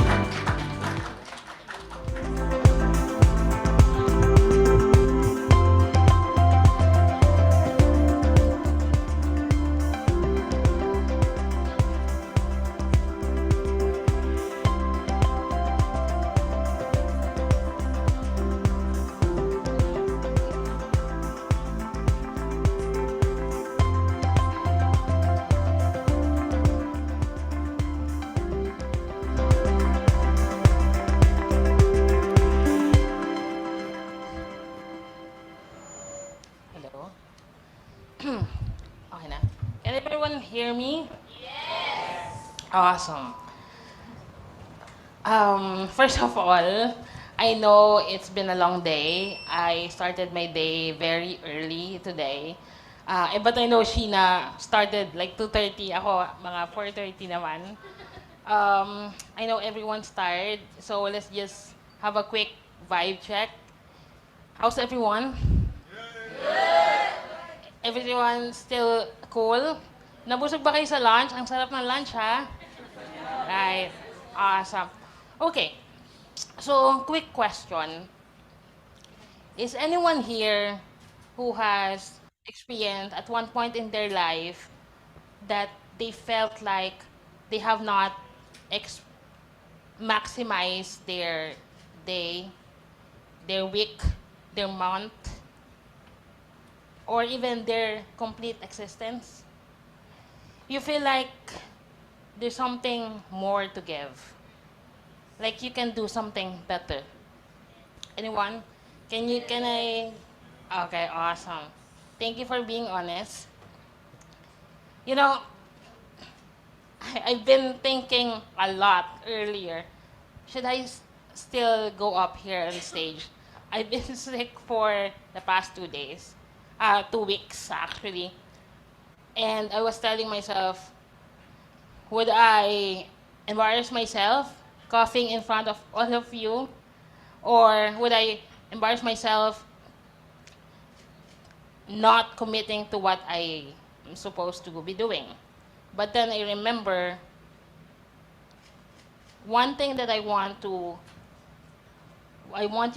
Okay na. Can everyone hear me? Yes! Awesome. First of all, I know it's been a long day. I started my day very early today. But I know Sheena started like 2:30. Ako, mga 4:30 naman. I know everyone's tired, so let's just have a quick vibe check. How's everyone? Everyone still cool? Nabusog ba kayo sa lunch? Ang sarap ng lunch, ha? Right. Awesome. Okay. So, quick question. Is anyone here who has experienced at one point in their life that they felt like they have not maximized their day, their week, their month, or even their complete existence? You feel like there's something more to give. Like you can do something better. Anyone? Can I? Okay, awesome. Thank you for being honest. You know, I've been thinking a lot earlier. Should I still go up here on stage? I've been sick for the past 2 days. 2 weeks, actually. And I was telling myself, would I embarrass myself coughing in front of all of you? Or would I embarrass myself not committing to what I am supposed to be doing? But then I remember one thing that I want you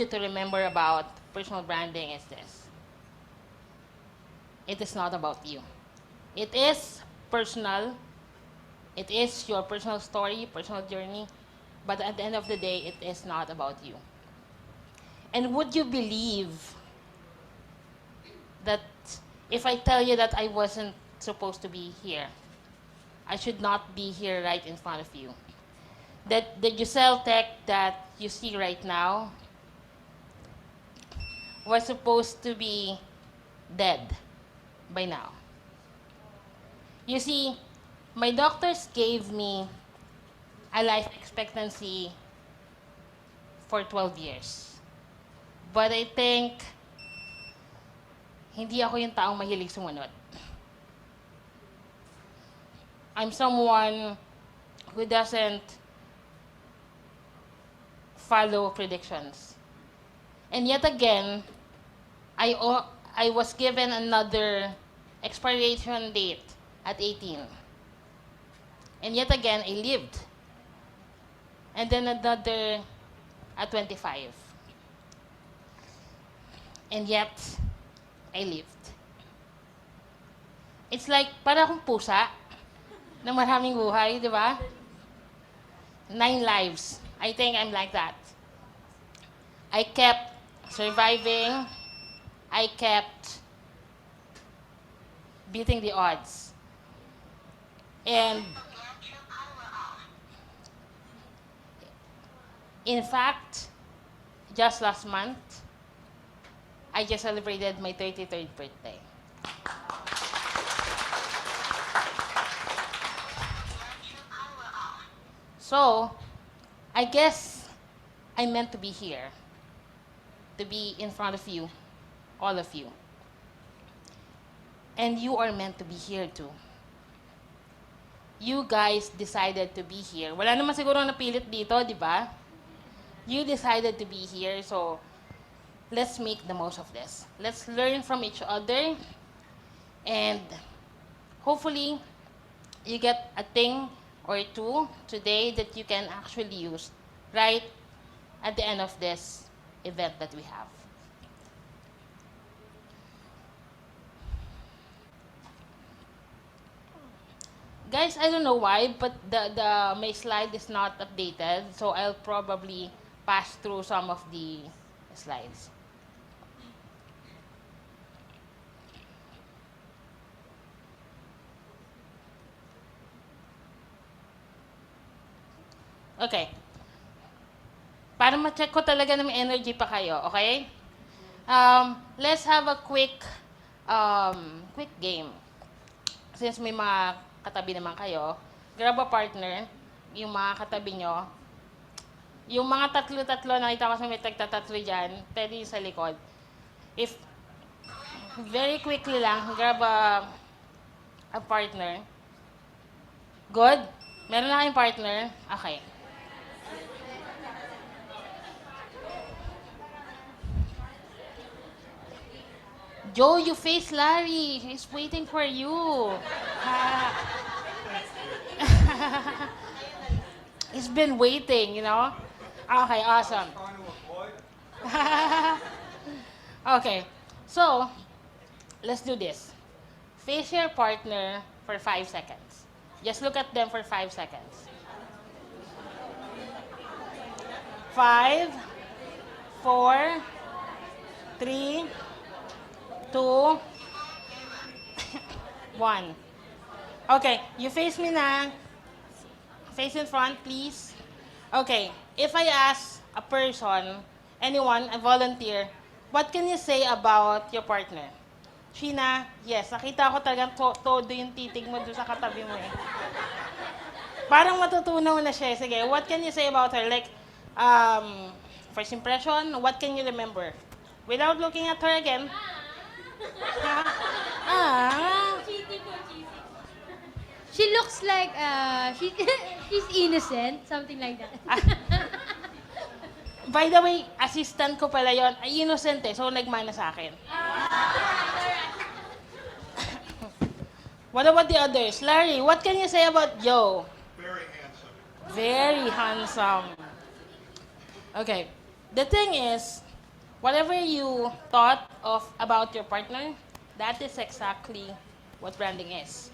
to remember about personal branding is this. It is not about you. It is personal. It is your personal story, personal journey. But at the end of the day, it is not about you. And would you believe that if I tell you that I wasn't supposed to be here, I should not be here right in front of you? That the Giselle Tech that you see right now was supposed to be dead by now. You see, my doctors gave me a life expectancy for 12 years. But I think hindi ako yung taong mahilig sumunod. I'm someone who doesn't follow predictions. And yet again, I was given another expiration date at 18. And yet again, I lived. And then another at 25. And yet, I lived. It's like, para akong pusa na maraming buhay, di ba? 9 lives. I think I'm like that. I kept surviving. I kept beating the odds. And in fact, just last month, I just celebrated my 33rd birthday. So, I guess I meant to be here, to be in front of you, all of you. And you are meant to be here too. You guys decided to be here. Wala naman siguro napilit dito, di ba? You decided to be here, so let's make the most of this. Let's learn from each other, and hopefully you get a thing or two today that you can actually use right at the end of this event that we have. Guys, I don't know why, but my slide is not updated, so I'll probably pass through some of the slides. Okay. Para ma-check ko talaga na may energy pa kayo, okay? Let's have a quick game. Since may mga katabi naman kayo, grab a partner, yung mga katabi nyo. Yung mga tatlo-tatlo, nakita ko sa may tagtatatlo dyan, pwede yung sa likod. If, very quickly lang, grab a partner. Good? Meron na kayong partner? Okay. Joe, you face Larry. He's waiting for you. He's been waiting, you know? Okay, awesome. Okay, so, let's do this. Face your partner for 5 seconds. Just look at them for 5 seconds. 5, 4, 3, 2, 1. Okay, you face me na. Face in front, please. Okay, if I ask a person, anyone, a volunteer, what can you say about your partner? Sheena, yes, nakita ko talagang todo yung titig mo doon sa katabi mo eh. Parang matutunaw na siya. Sige, what can you say about her? Like, first impression, what can you remember? Without looking at her again. She looks like she's innocent, something like that. By the way, assistant ko pala yon. Ay, innocent eh, so nagmana sa akin. What about the others? Larry, what can you say about Joe? Very handsome. Very handsome. Okay. The thing is, whatever you thought of about your partner, that is exactly what branding is.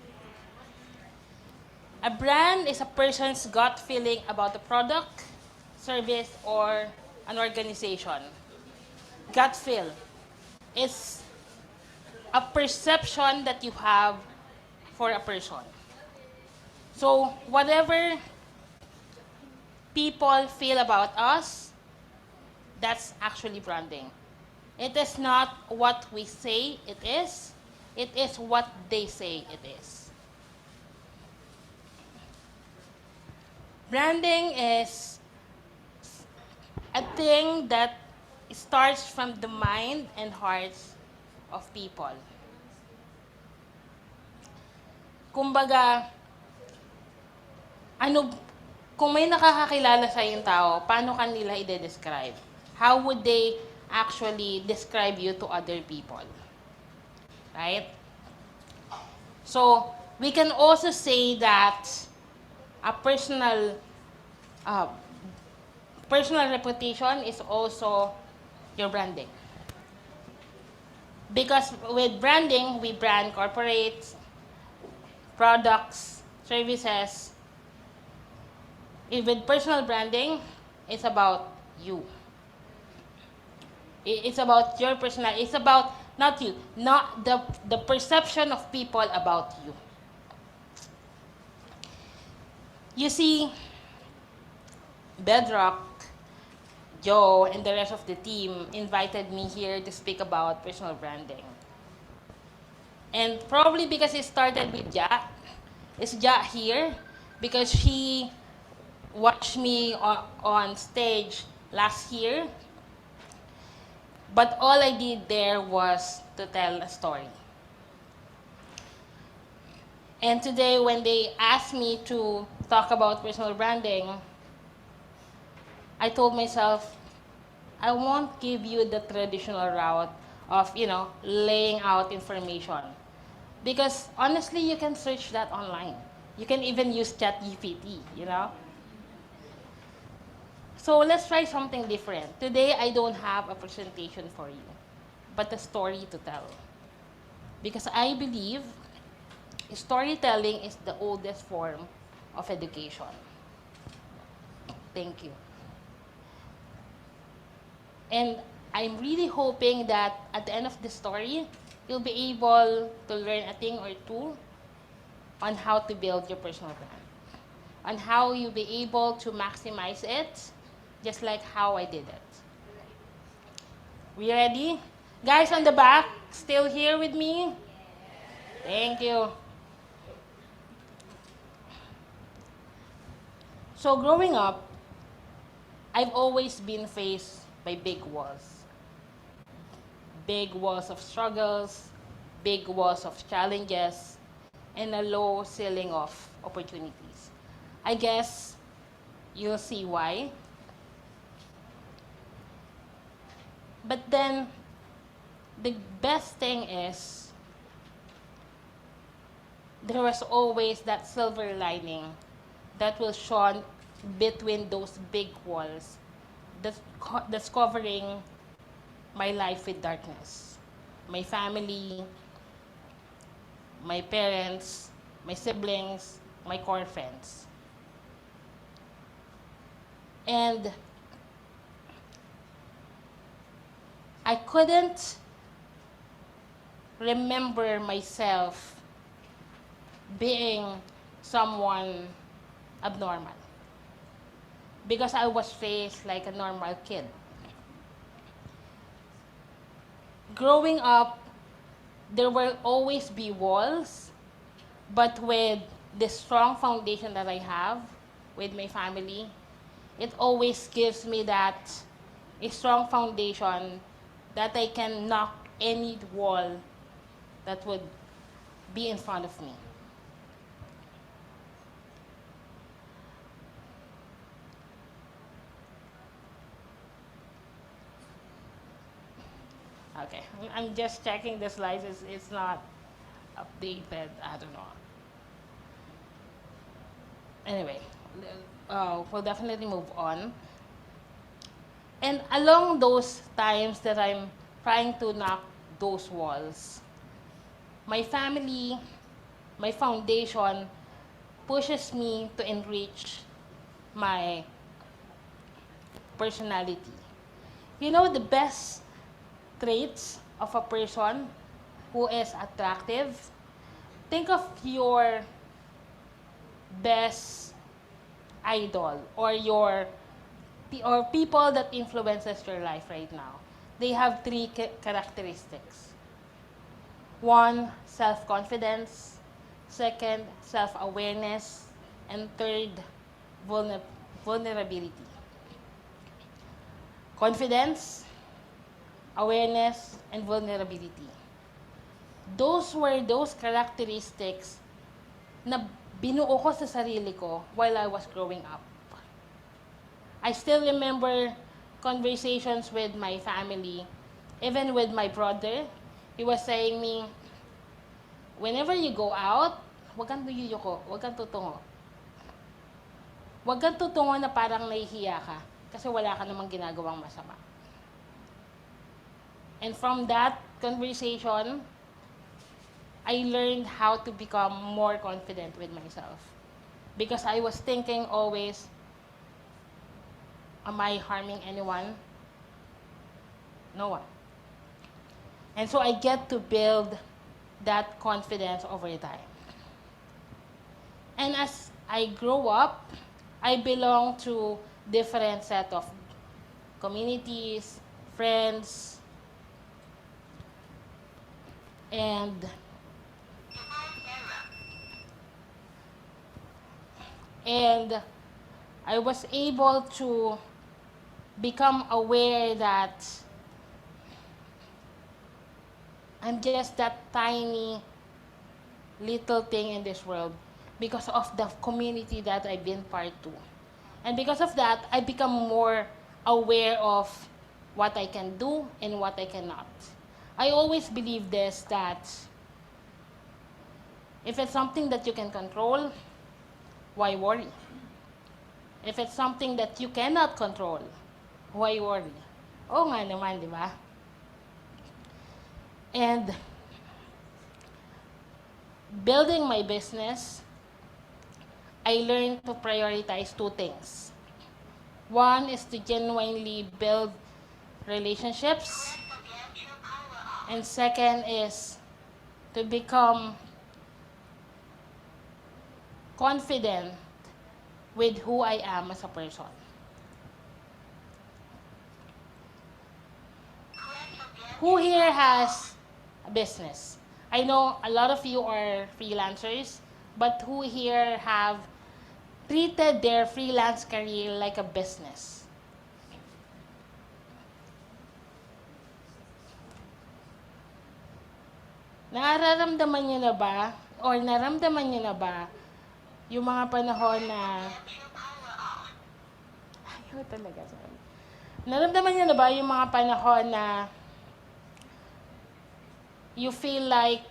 A brand is a person's gut feeling about the product, service, or an organization. gut feel. It's a perception that you have for a person. So whatever people feel about us, that's actually branding. It is not what we say it is what they say it is. Branding is a thing that starts from the mind and hearts of people. Kumbaga, ano, kung may nakakakilala sa yung tao, paano kanila i-describe? How would they actually describe you to other people? Right? So, we can also say that a uh, personal reputation is also your branding. Because with branding, we brand corporates, products, services. With personal branding, it's about you. It's about your personal, it's about not you, not the perception of people about you. You see, Bedrock, Joe, and the rest of the team invited me here to speak about personal branding. And probably because it started with Ja. Is Ja here? Because she watched me on stage last year. But all I did there was to tell a story. And today, when they asked me to talk about personal branding, I told myself, I won't give you the traditional route of, laying out information. Because honestly, you can search that online. You can even use ChatGPT, So let's try something different. Today, I don't have a presentation for you, but a story to tell. Because I believe storytelling is the oldest form of education. Thank you. And I'm really hoping that at the end of the story, you'll be able to learn a thing or two on how to build your personal brand, on how you'll be able to maximize it, just like how I did it. We ready? Guys on the back, still here with me? Thank you. So growing up, I've always been faced by big walls. Big walls of struggles, big walls of challenges, and a low ceiling of opportunities. I guess you'll see why. But then, the best thing is, there was always that silver lining that will shine between those big walls that's covering my life with darkness. My family, my parents, my siblings, my core friends. And I couldn't remember myself being someone abnormal because I was raised like a normal kid. Growing up, there will always be walls, but with the strong foundation that I have with my family, it always gives me that a strong foundation that I can knock any wall that would be in front of me. Okay, I'm just checking the slides. It's not updated. I don't know. Anyway, we'll definitely move on. And along those times that I'm trying to knock those walls, my family, my foundation pushes me to enrich my personality. You know, the best traits of a person who is attractive. Think of your best idol or or people that influences your life right now. They have three characteristics. One, self-confidence. Second, self-awareness. And third, vulnerability. Confidence, awareness, and vulnerability. Those were those characteristics na binuo ko sa sarili ko while I was growing up. I still remember conversations with my family, even with my brother. He was saying me, whenever you go out, wag kang yuyuko, wag kang tutungo. Wag kang tutungo na parang nahihiya ka kasi wala ka namang ginagawang masama. And from that conversation, I learned how to become more confident with myself. Because I was thinking always, am I harming anyone? No one. And so I get to build that confidence over time. And as I grow up, I belong to different set of communities, friends, and I was able to become aware that I'm just that tiny little thing in this world because of the community that I've been part to. And because of that, I become more aware of what I can do and what I cannot. I always believe this, that if it's something that you can control, why worry? If it's something that you cannot control, why worry? Oo nga naman, di ba? And building my business, I learned to prioritize two things. One is to genuinely build relationships. And second is to become confident with who I am as a person. Who here has a business? I know a lot of you are freelancers, but who here have treated their freelance career like a business? Nararamdaman niyo na ba, or naramdaman niyo na ba, yung mga panahon na... Ayaw talaga, sorry. Naramdaman niyo na ba yung mga panahon na you feel like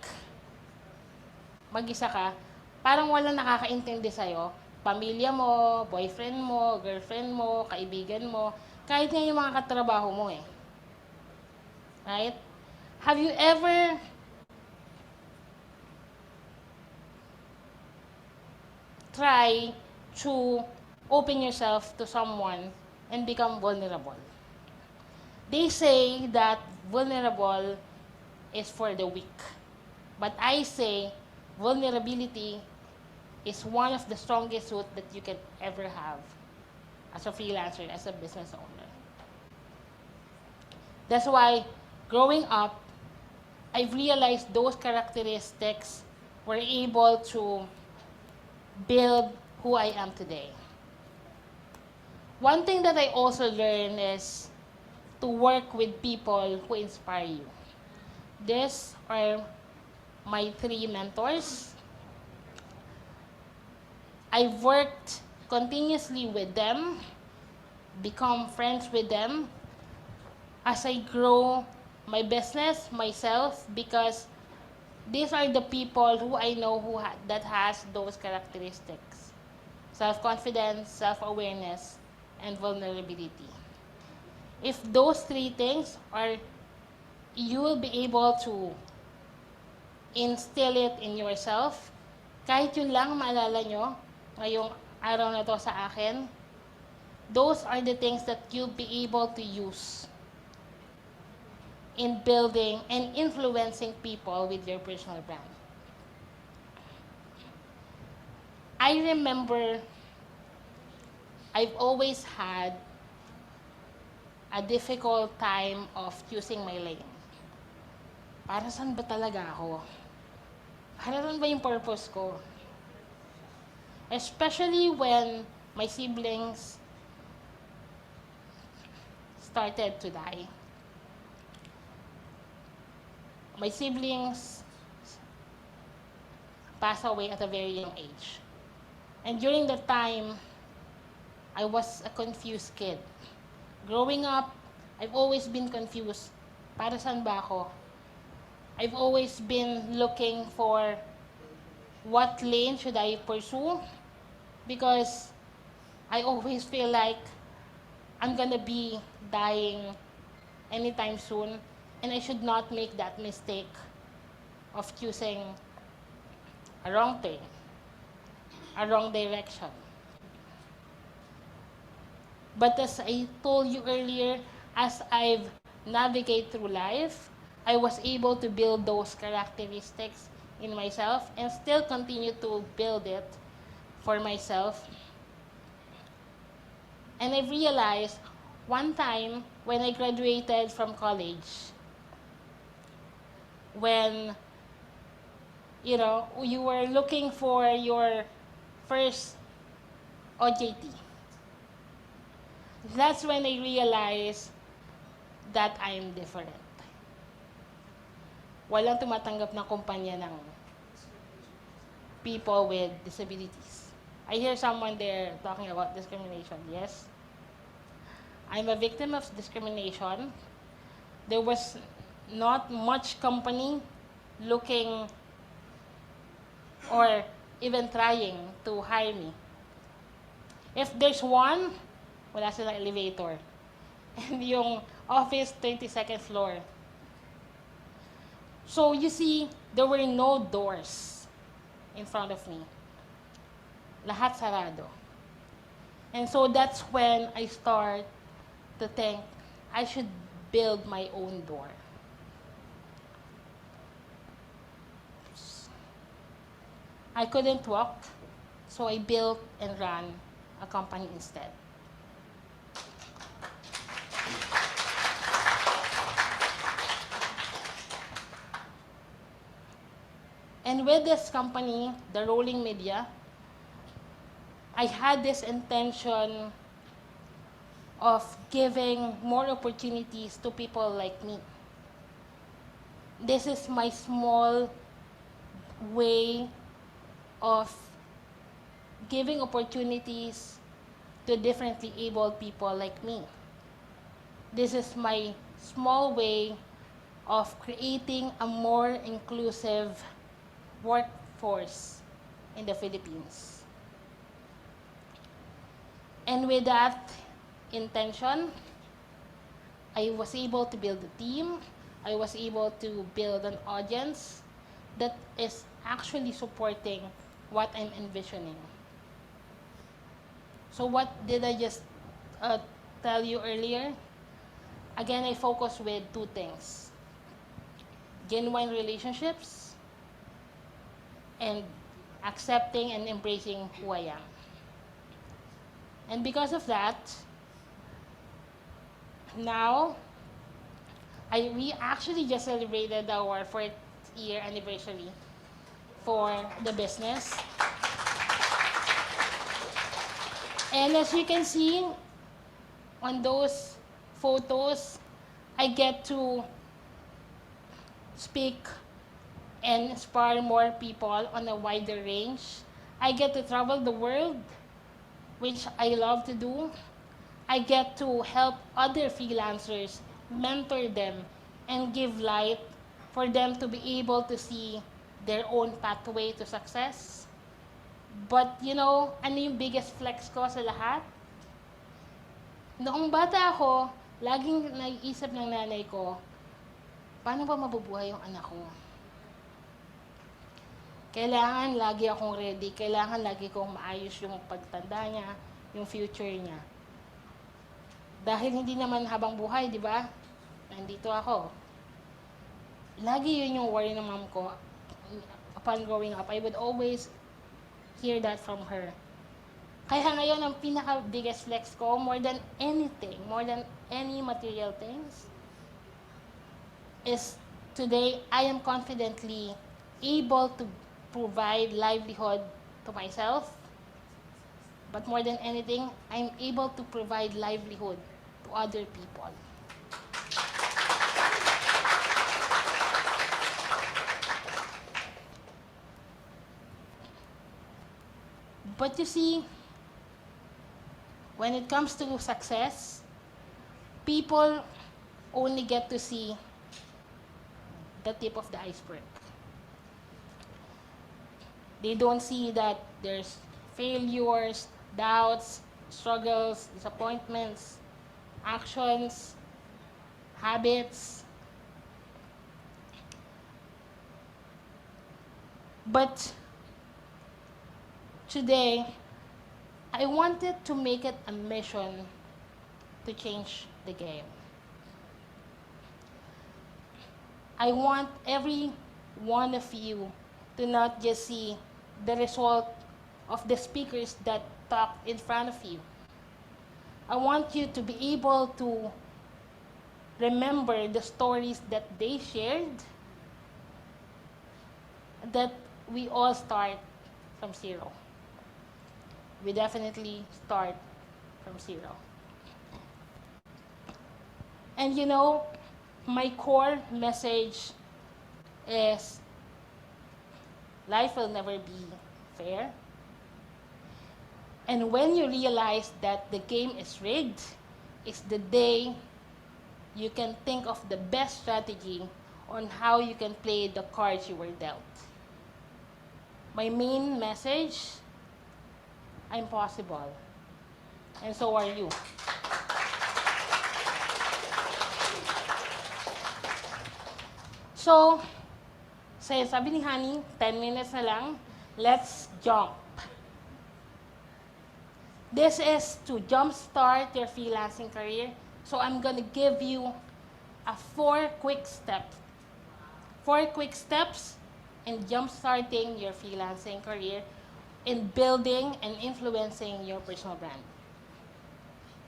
mag-isa ka, parang walang nakakaintindi sa'yo, pamilya mo, boyfriend mo, girlfriend mo, kaibigan mo, kahit nga yung mga katrabaho mo eh. Right? Have you ever try to open yourself to someone and become vulnerable? They say that vulnerable is for the weak. But I say vulnerability is one of the strongest suit that you can ever have as a freelancer, as a business owner. That's why growing up, I've realized those characteristics were able to build who I am today. One thing that I also learned is to work with people who inspire you. These are my three mentors. I've worked continuously with them, become friends with them as I grow my business, myself, because these are the people who I know that has those characteristics: self-confidence, self-awareness, and vulnerability. If those three things are, you will be able to instill it in yourself. Kahit yun lang maalala nyo ngayong araw na to sa akin, those are the things that you'll be able to use in building and influencing people with your personal brand. I remember I've always had a difficult time of choosing my lane. Para saan ba talaga ako? Para saan ba yung purpose ko? Especially when my siblings started to die. My siblings passed away at a very young age. And during that time, I was a confused kid. Growing up, I've always been confused. Para saan ba ako? I've always been looking for what lane should I pursue, because I always feel like I'm gonna be dying anytime soon, and I should not make that mistake of choosing a wrong turn, a wrong direction. But as I told you earlier, as I've navigated through life, I was able to build those characteristics in myself and still continue to build it for myself. And I realized one time when I graduated from college, when you were looking for your first OJT, that's when I realized that I am different. Walang tumatanggap ng kumpanya ng people with disabilities. I hear someone there talking about discrimination. Yes, I'm a victim of discrimination. There was not much company looking or even trying to hire me. If there's one, wala silang elevator. And yung office, 22nd floor. So you see, there were no doors in front of me. Lahat sarado. And so that's when I start to think I should build my own door. I couldn't walk, so I built and ran a company instead. And with this company, the Rolling Media, I had this intention of giving more opportunities to people like me. This is my small way of giving opportunities to differently abled people like me. This is my small way of creating a more inclusive workforce in the Philippines. And with that intention, I was able to build a team. I was able to build an audience that is actually supporting what I'm envisioning. So what did I just tell you earlier? Again, I focus with two things: genuine relationships and accepting and embracing who I am. And because of that, now, we actually just celebrated our 4th year anniversary for the business. And as you can see on those photos, I get to speak and inspire more people on a wider range. I get to travel the world, which I love to do. I get to help other freelancers, mentor them, and give light for them to be able to see their own pathway to success. But ano yung biggest flex ko sa lahat? Noong bata ako, laging naiisip ng nanay ko, paano ba mabubuhay yung anak ko? Kailangan lagi akong ready. Kailangan lagi kong maayos yung pagtanda niya, yung future niya. Dahil hindi naman habang buhay, di ba? Nandito ako. lagi yun yung worry ng mom ko. Upon growing up, I would always hear that from her. Kaya ngayon, ang pinaka-biggest flex ko, more than anything, more than any material things, is today, I am confidently able to provide livelihood to myself. But more than anything, I'm able to provide livelihood to other people. But you see, when it comes to success, people only get to see the tip of the iceberg. They don't see that there's failures, doubts, struggles, disappointments, actions, habits. But today, I wanted to make it a mission to change the game. I want every one of you to not just see the result of the speakers that talk in front of you. I want you to be able to remember the stories that they shared, that we all start from zero. We definitely start from zero. And you know, my core message is life will never be fair. And when you realize that the game is rigged, it's the day you can think of the best strategy on how you can play the cards you were dealt. My main message, I'm possible. And so are you. So, sabi ni Honey, 10 minutes na lang, let's jump. This is to jumpstart your freelancing career. So I'm gonna give you four quick steps. 4 quick steps in jumpstarting your freelancing career, in building and influencing your personal brand.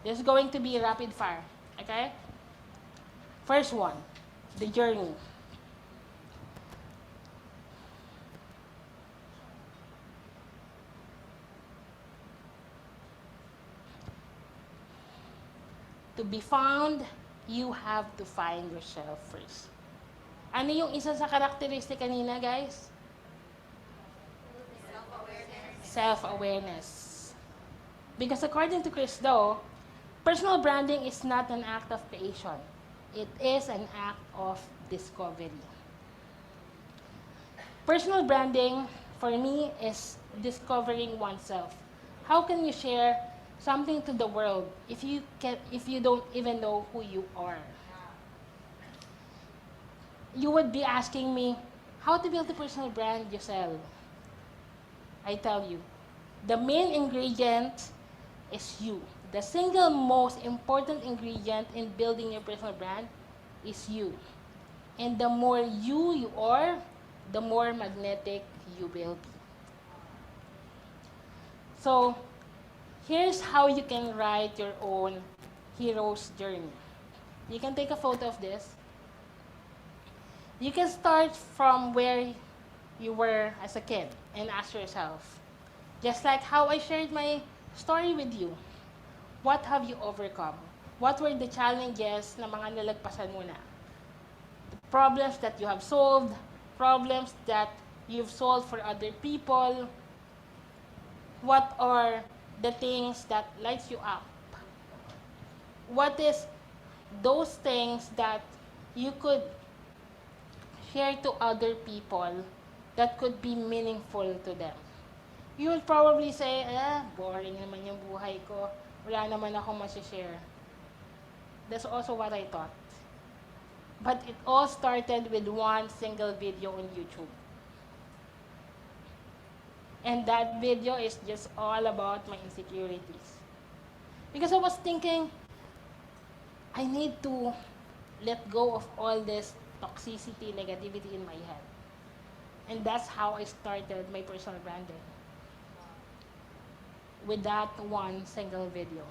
This is going to be rapid fire, okay? First one, the journey. To be found, you have to find yourself first. Ano yung isa sa karakteristik kanina, guys? Self-awareness. Because according to Chris Do, personal branding is not an act of creation. It is an act of discovery. Personal branding, for me, is discovering oneself. How can you share something to the world if you don't even know who you are? You would be asking me, how to build a personal brand, Giselle? I tell you, the main ingredient is you. The single most important ingredient in building your personal brand is you. And the more you are, the more magnetic you will be. So, here's how you can write your own hero's journey. You can take a photo of this. You can start from where you were as a kid and ask yourself, just like how I shared my story with you, what have you overcome? What were the challenges na mga nalagpasan mo na? The problems that you have solved, problems that you've solved for other people. What are the things that lights you up? What is those things that you could share to other people that could be meaningful to them? You will probably say, boring naman yung buhay ko. Wala naman akong masishare. That's also what I thought. But it all started with one single video on YouTube. And that video is just all about my insecurities. Because I was thinking, I need to let go of all these toxicity, negativity in my head. And that's how I started my personal branding. With that one single video.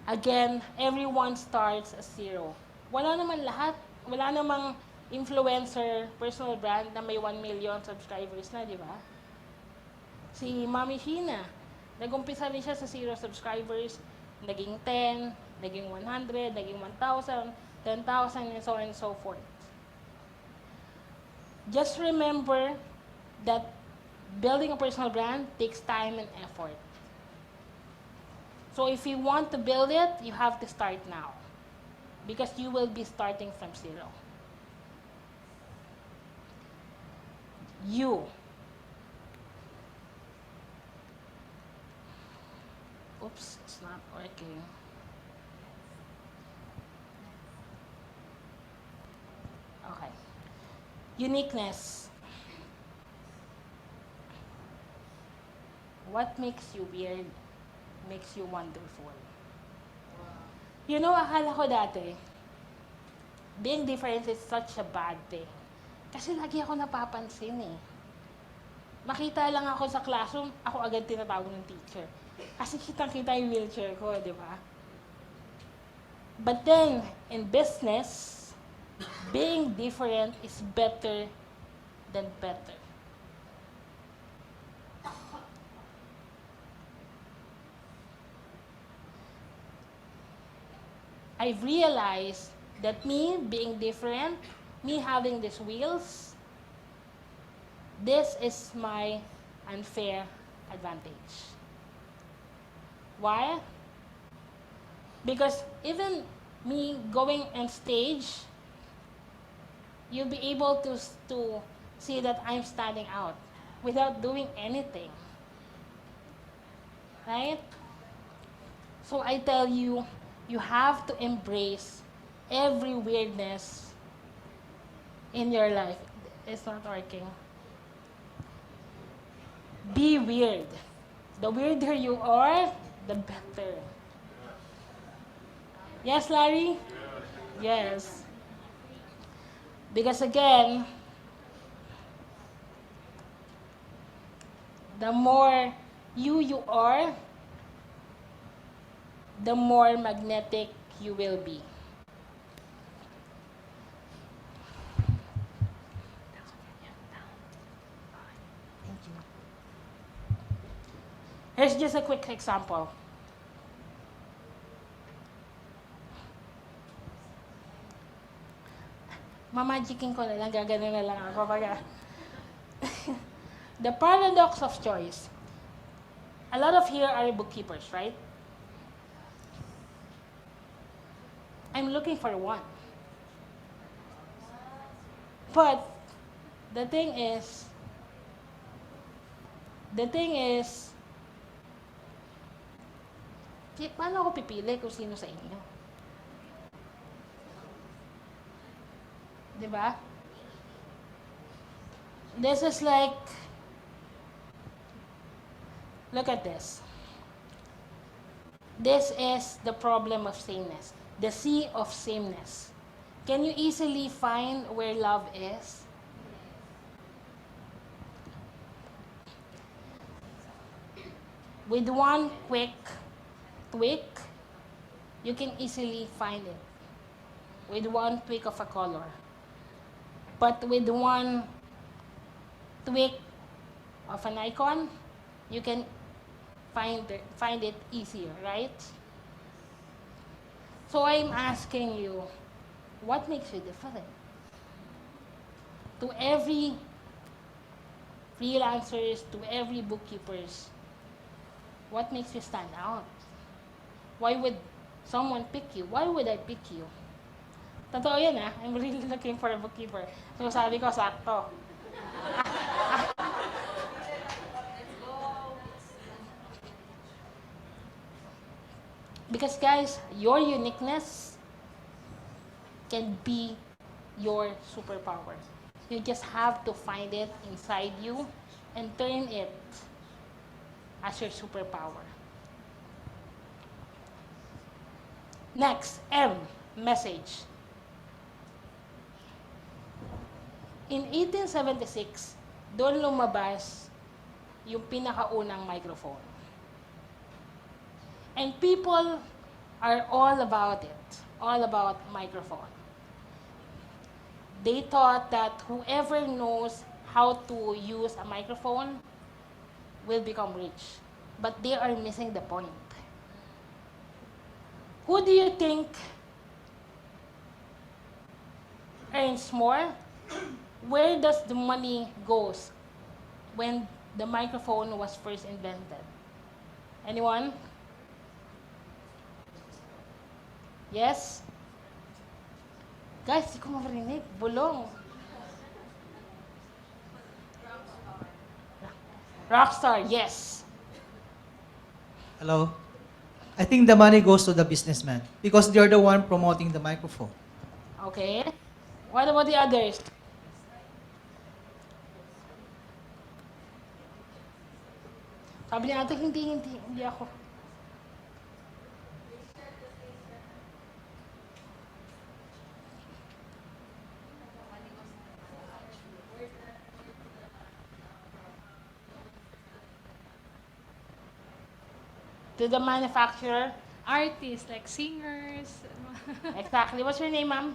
Again, everyone starts as zero. Wala namang influencer, personal brand na may 1 million subscribers na, di ba? Si Mami Sheena, nag-umpisa rin siya sa 0 subscribers, naging 10, naging 100, naging 1,000, 10,000, and so on and so forth. Just remember that building a personal brand takes time and effort. So if you want to build it, you have to start now. Because you will be starting from 0. You. Oops, it's not working. Okay. Uniqueness. What makes you weird makes you wonderful. You know, akala ko dati, being different is such a bad thing. Kasi lagi ako napapansin eh. Makita lang ako sa classroom, ako agad tinatawag ng teacher. Kasi kitang-kita yung wheelchair ko, di ba? But then, in business, being different is better than better. I've realized that me being different, me having these wheels, this is my unfair advantage. Why? Because even me going on stage, you'll be able to see that I'm standing out without doing anything. Right? So I tell you, you have to embrace every weirdness in your life. It's not working. Be weird. The weirder you are, the better. Yes, Larry? Yes. Because again, the more you are, the more magnetic you will be. Thank you. Here's just a quick example. Mamagicking ko na lang, gaganon na lang ako. The paradox of choice. A lot of here are bookkeepers, right? I'm looking for one. But the thing is, paano ako pipili kung sino sa inyo? Diba? This is like, look at this. This is the problem of sameness. The sea of sameness. Can you easily find where love is? With one quick tweak, you can easily find it. With one tweak of a color. But with one tweak of an icon, you can find it easier, right? So I'm asking you, what makes you different? To every freelancers, to every bookkeepers, what makes you stand out? Why would someone pick you? Why would I pick you? Totoo yan ah. I'm really looking for a bookkeeper. So sabi ko, sakto. Because guys, your uniqueness can be your superpower. You just have to find it inside you and turn it as your superpower. Next, M, message. In 1876, doon lumabas yung pinakaunang microphone. And people are all about it, all about microphone. They thought that whoever knows how to use a microphone will become rich. But they are missing the point. Who do you think earns more? Where does the money goes when the microphone was first invented? Anyone? Yes? Guys, di ko marinig. Bulong. Rockstar, yes. Hello? I think the money goes to the businessman because they're the one promoting the microphone. Okay. What about the others? Sabi niya ate, hindi ako. To the manufacturer? Artists, like singers. Exactly. What's your name, ma'am?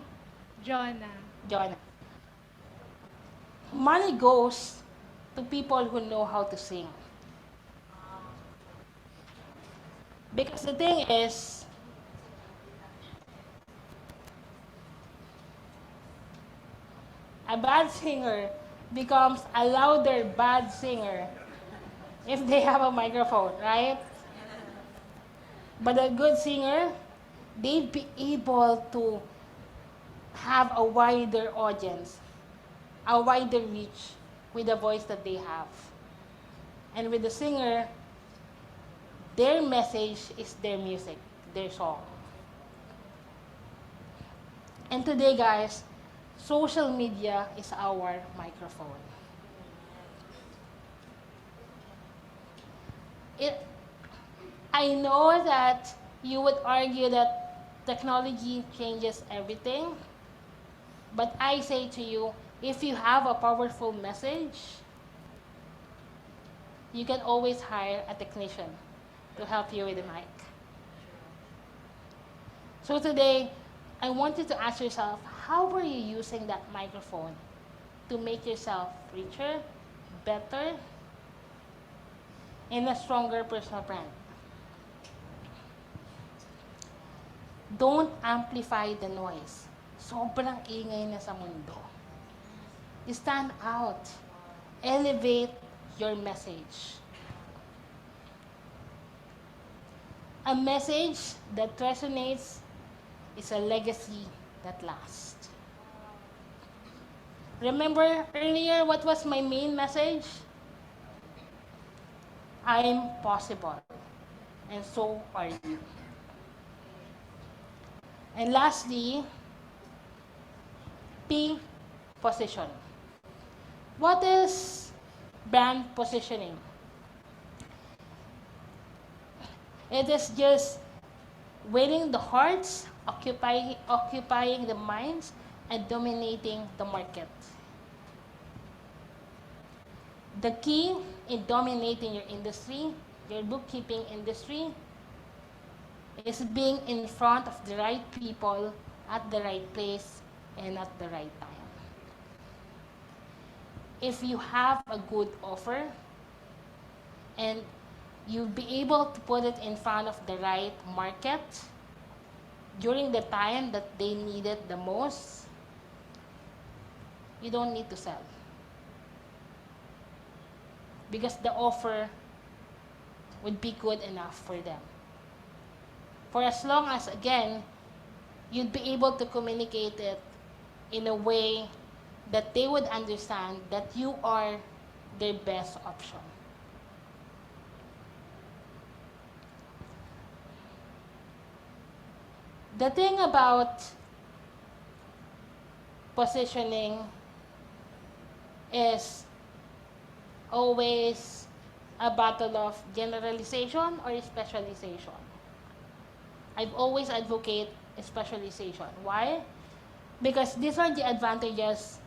Jonah. Jonah. Money goes to people who know how to sing. Because the thing is, a bad singer becomes a louder bad singer if they have a microphone, right? But a good singer, they'd be able to have a wider audience, a wider reach with the voice that they have. And with the singer, their message is their music, their song. And today, guys, social media is our microphone. I know that you would argue that technology changes everything, but I say to you, if you have a powerful message, you can always hire a technician to help you with the mic. So today, I want you to ask yourself, how are you using that microphone to make yourself richer, better, and a stronger personal brand? Don't amplify the noise. Sobrang ingay na sa mundo. Stand out. Elevate your message. A message that resonates is a legacy that lasts. Remember earlier what was my main message? I'm possible, and so are you. And lastly, P, position. What is brand positioning? It is just winning the hearts, occupying the minds, and dominating the market. The key in dominating your industry, your bookkeeping industry, is being in front of the right people at the right place and at the right time. If you have a good offer and you'll be able to put it in front of the right market during the time that they need it the most, you don't need to sell. Because the offer would be good enough for them. For as long as, again, you'd be able to communicate it in a way that they would understand that you are their best option. The thing about positioning is always a battle of generalization or specialization. I've always advocate specialization. Why? Because these are the advantages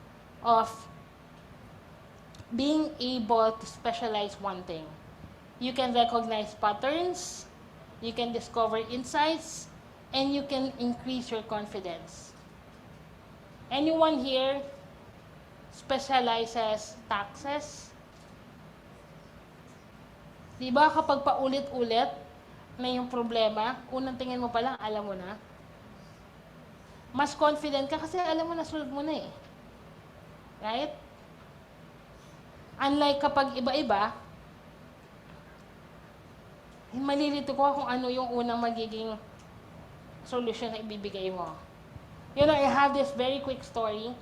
of being able to specialize one thing. You can recognize patterns, you can discover insights, and you can increase your confidence. Anyone here specializes taxes? Di ba kapag paulit-ulit na yung problema, unang tingin mo pa lang, alam mo na? Mas confident ka kasi alam mo na, solve mo na eh. Right? Unlike kapag iba-iba, malilito ko kung ano yung unang magiging solution na ibibigay mo. You know, I have this very quick story.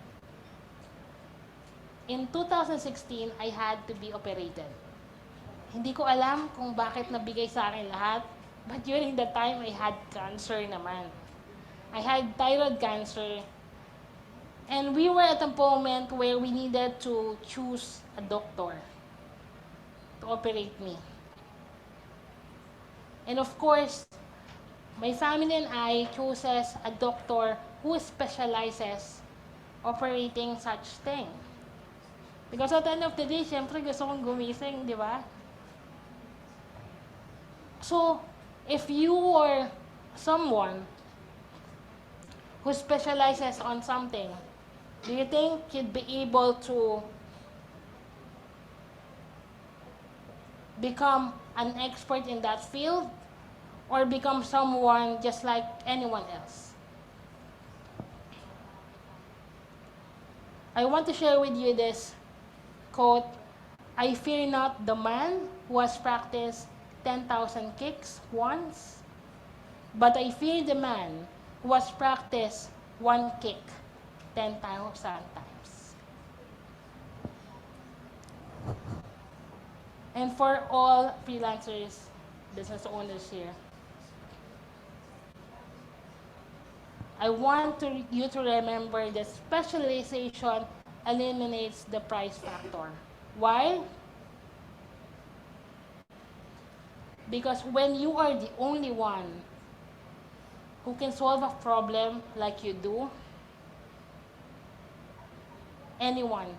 In 2016, I had to be operated. Hindi ko alam kung bakit nabigay sa akin lahat, but during that time, I had cancer naman. I had thyroid cancer. And we were at a moment where we needed to choose a doctor to operate me. And of course, my family and I chooses a doctor who specializes operating such thing. Because at the end of the day, syempre gusto kong gumising, di ba? So, if you are someone who specializes on something, do you think you'd be able to become an expert in that field or become someone just like anyone else? I want to share with you this quote, "I fear not the man who has practiced 10,000 kicks once, but I fear the man who has practiced one kick 10,000 times." And for all freelancers, business owners here, I want you to remember that specialization eliminates the price factor. Why? Because when you are the only one who can solve a problem like you do, anyone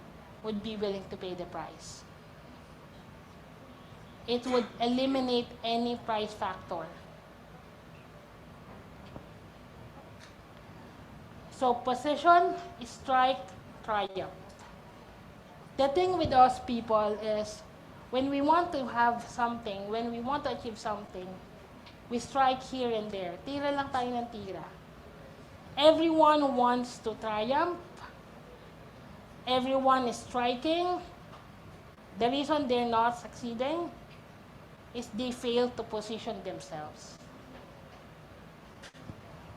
would be willing to pay the price. It would eliminate any price factor. So position, strike, triumph. The thing with us people is when we want to have something, when we want to achieve something, we strike here and there. Tira lang tayo ng tira. Everyone wants to triumph. Everyone is striking. The reason they're not succeeding is they fail to position themselves.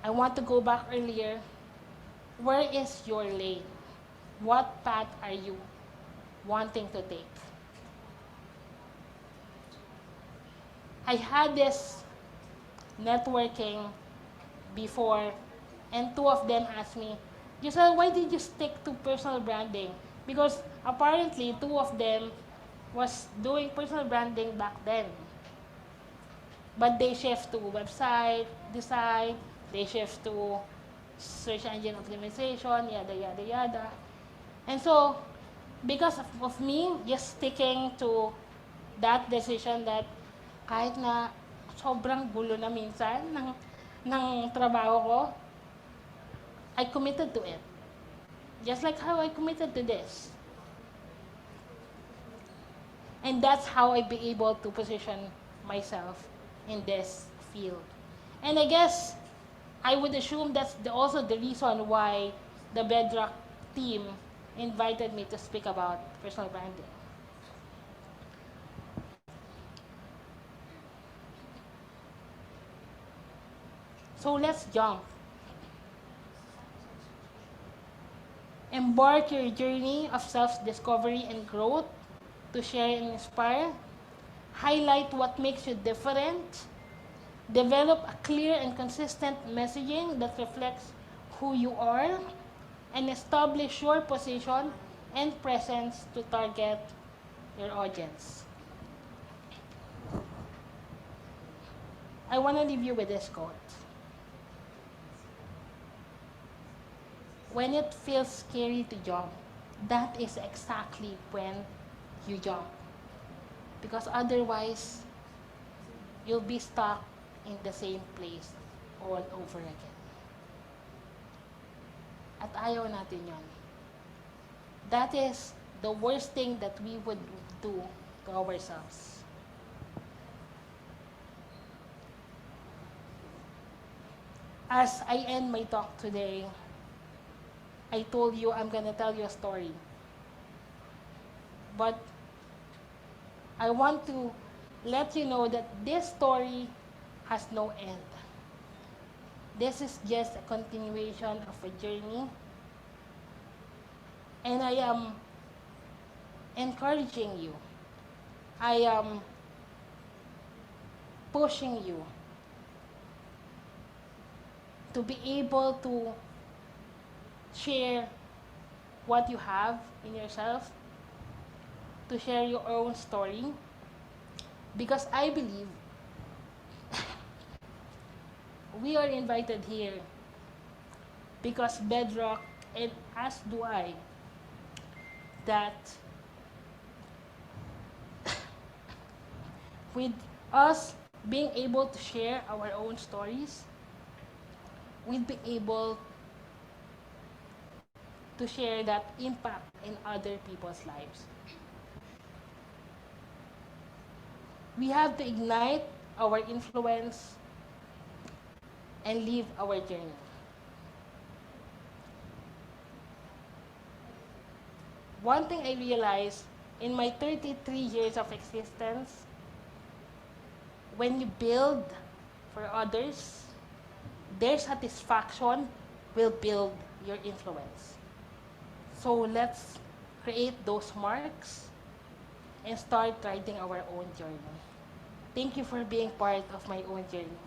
I want to go back earlier. Where is your lane? What path are you wanting to take? I had this networking before, and two of them asked me, "Giselle, why did you stick to personal branding?" Because apparently two of them was doing personal branding back then. But they shift to website design, they shift to search engine optimization, yada, yada, yada. And so, because of me just sticking to that decision that kahit na sobrang gulo na minsan ng trabaho ko, I committed to it. Just like how I committed to this. And that's how I be able to position myself in this field. And I guess I would assume that's also the reason why the Bedrock team invited me to speak about personal branding. So let's jump. Embark your journey of self-discovery and growth to share and inspire. Highlight what makes you different. Develop a clear and consistent messaging that reflects who you are, and establish your position and presence to target your audience. I want to leave you with this quote. When it feels scary to jump, that is exactly when you jump. Because otherwise, you'll be stuck in the same place all over again. At ayaw natin yon. That is the worst thing that we would do to ourselves. As I end my talk today, I told you I'm gonna tell you a story. But I want to let you know that this story has no end. This is just a continuation of a journey. And I am encouraging you. I am pushing you to be able to share what you have in yourself, to share your own story, because I believe we are invited here because Bedrock, and as do I, that with us being able to share our own stories, we'd be able to share that impact in other people's lives. We have to ignite our influence and live our journey. One thing I realized in my 33 years of existence, when you build for others, their satisfaction will build your influence. So let's create those marks and start writing our own journey. Thank you for being part of my own journey.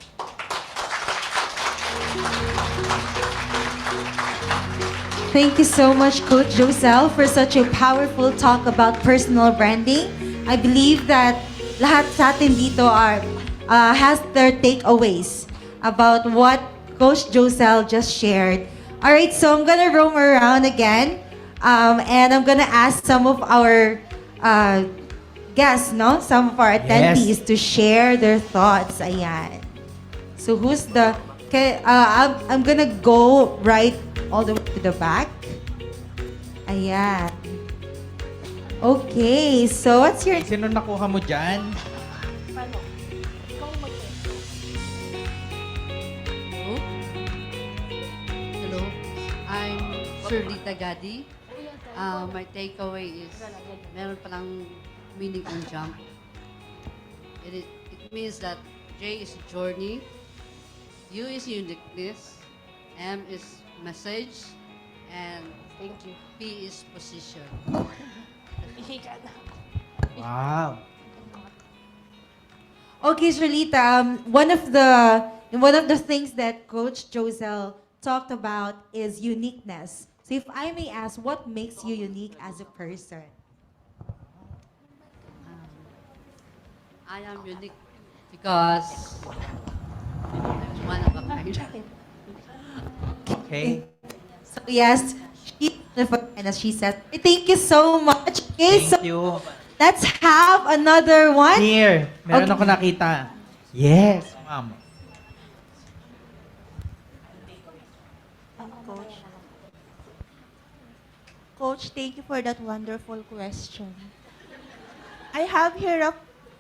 Thank you so much, Coach Josel, for such a powerful talk about personal branding. I believe that lahat sa atin dito has their takeaways about what Coach Josel just shared. All right, so I'm gonna roam around again, and I'm gonna ask some of our guests, no, some of our attendees to share their thoughts. Ayan. So who's the? Okay, I'm gonna go right all the way to the back. Ayan. Okay, so what's your... Sino nakuha mo dyan? Paano? Ikaw mag-question. Hello, I'm Sherlita Gadi. My takeaway is meron palang meaning ang jump. It means that J is journey, U is uniqueness, M is message, and thank you. P is position. Wow. Okay, Sherlita, one of the things that Coach Josel talked about is uniqueness. So if I may ask, what makes you unique as a person? I am unique because I'm one of a kind. Okay. So yes, and as she said, thank you so much. Okay, so Thank you. let's have another one. Here, meron ako nakita. Yes, ma'am. Coach. Coach, thank you for that wonderful question. I have here a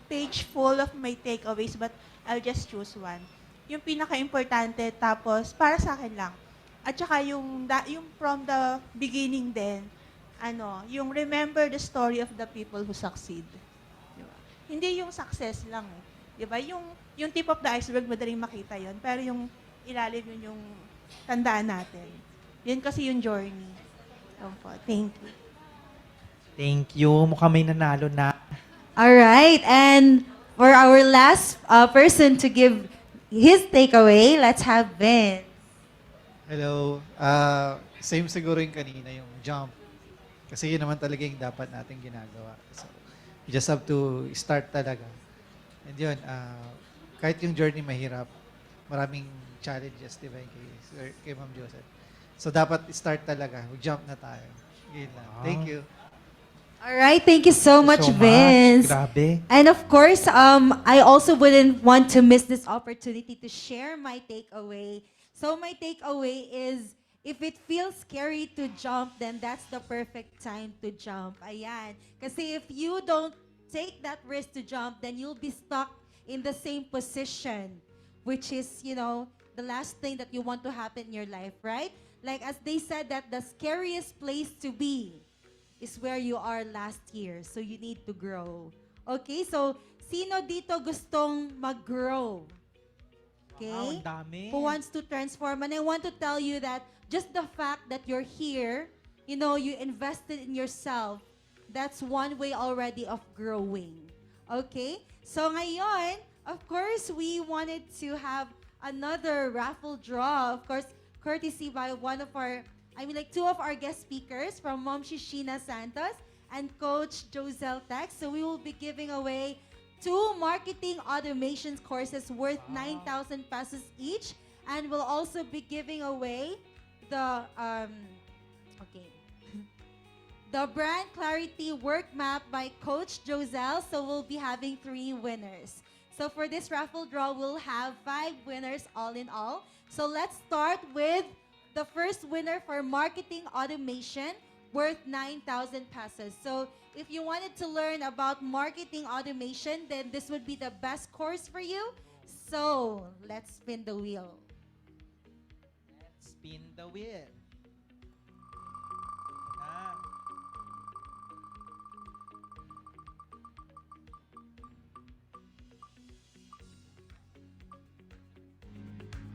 page full of my takeaways, but I'll just choose one. Yung pinaka-importante, tapos para sa akin lang. At saka yung from the beginning din, yung remember the story of the people who succeed. Diba? Hindi yung success lang eh. Diba? Yung tip of the iceberg, madaling makita yon, pero yung ilalim yun yung tandaan natin. Yun kasi yung journey. Thank you. Thank you. Mukhang may nanalo na. All right, and for our last person to give his takeaway, let's have Vin. Hello. Same siguro yung kanina, yung jump. Kasi yun naman talaga yung dapat natin ginagawa. So, you just have to start talaga. And yun, kahit yung journey mahirap, maraming challenges, di ba, kay Ma'am Joseph. So, dapat start talaga. Jump na tayo. Yun lang. Thank you. All right, thank you so much, so Vince. Grabe. And of course, I also wouldn't want to miss this opportunity to share my takeaway. So my takeaway is, if it feels scary to jump, then that's the perfect time to jump. Ayan. Kasi if you don't take that risk to jump, then you'll be stuck in the same position, which is, the last thing that you want to happen in your life, right? Like as they said that the scariest place to be is where you are last year. So you need to grow. Okay? So, sino dito gustong mag-grow? Okay? Wow, ang dami. Who wants to transform? And I want to tell you that just the fact that you're here, you invested in yourself, that's one way already of growing. Okay? So ngayon, of course, we wanted to have another raffle draw. Of course, courtesy by two of our guest speakers from Mom Shishina Santos and Coach Josel Tex. So we will be giving away 2 marketing automation courses worth 9,000 pesos each. And we'll also be giving away the, the Brand Clarity Work Map by Coach Josel. So we'll be having 3 winners. So for this raffle draw, we'll have 5 winners all in all. So let's start with the first winner for marketing automation worth 9,000 pesos. So if you wanted to learn about marketing automation, then this would be the best course for you. So let's spin the wheel. Let's spin the wheel. Na.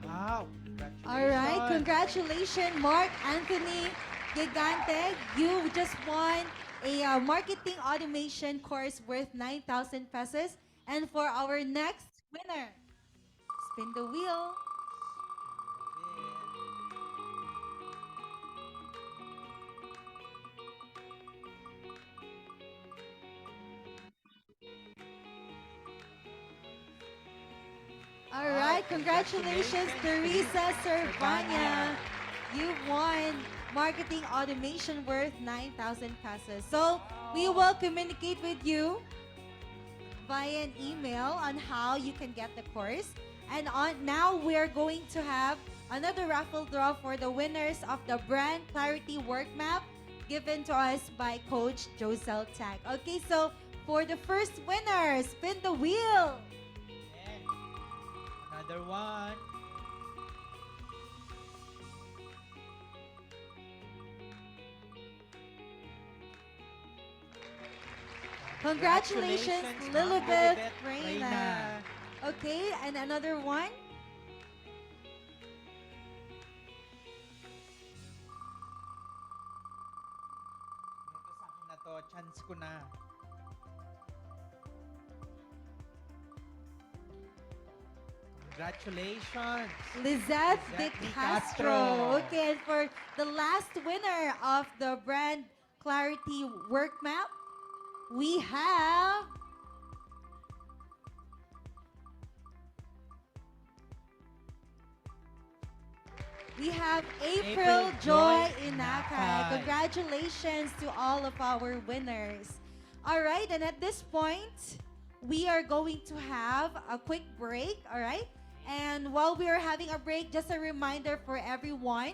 Wow, congratulations. All right, congratulations, Mark Anthony Gigante. You just won a marketing automation course worth 9,000 pesos. And for our next winner, spin the wheel. All right, congratulations, Teresa Cervania. You won marketing automation worth 9,000 pesos. So we will communicate with you via an email on how you can get the course. And now we're going to have another raffle draw for the winners of the Brand Clarity Work Map given to us by Coach Josel Tag. Okay, so for the first winner, spin the wheel. Another one. Congratulations, Congratulations, Lilibeth Lilibeth Reyna. Reyna. Okay, and another one. Ito sa akin na to, chance ko na. Congratulations. Lizette De De Castro. Castro. Okay, and for the last winner of the Brand Clarity Work Map, we have April Joy Inakay. Congratulations to all of our winners. All right, and at this point, we are going to have a quick break, all right? And while we are having a break, just a reminder for everyone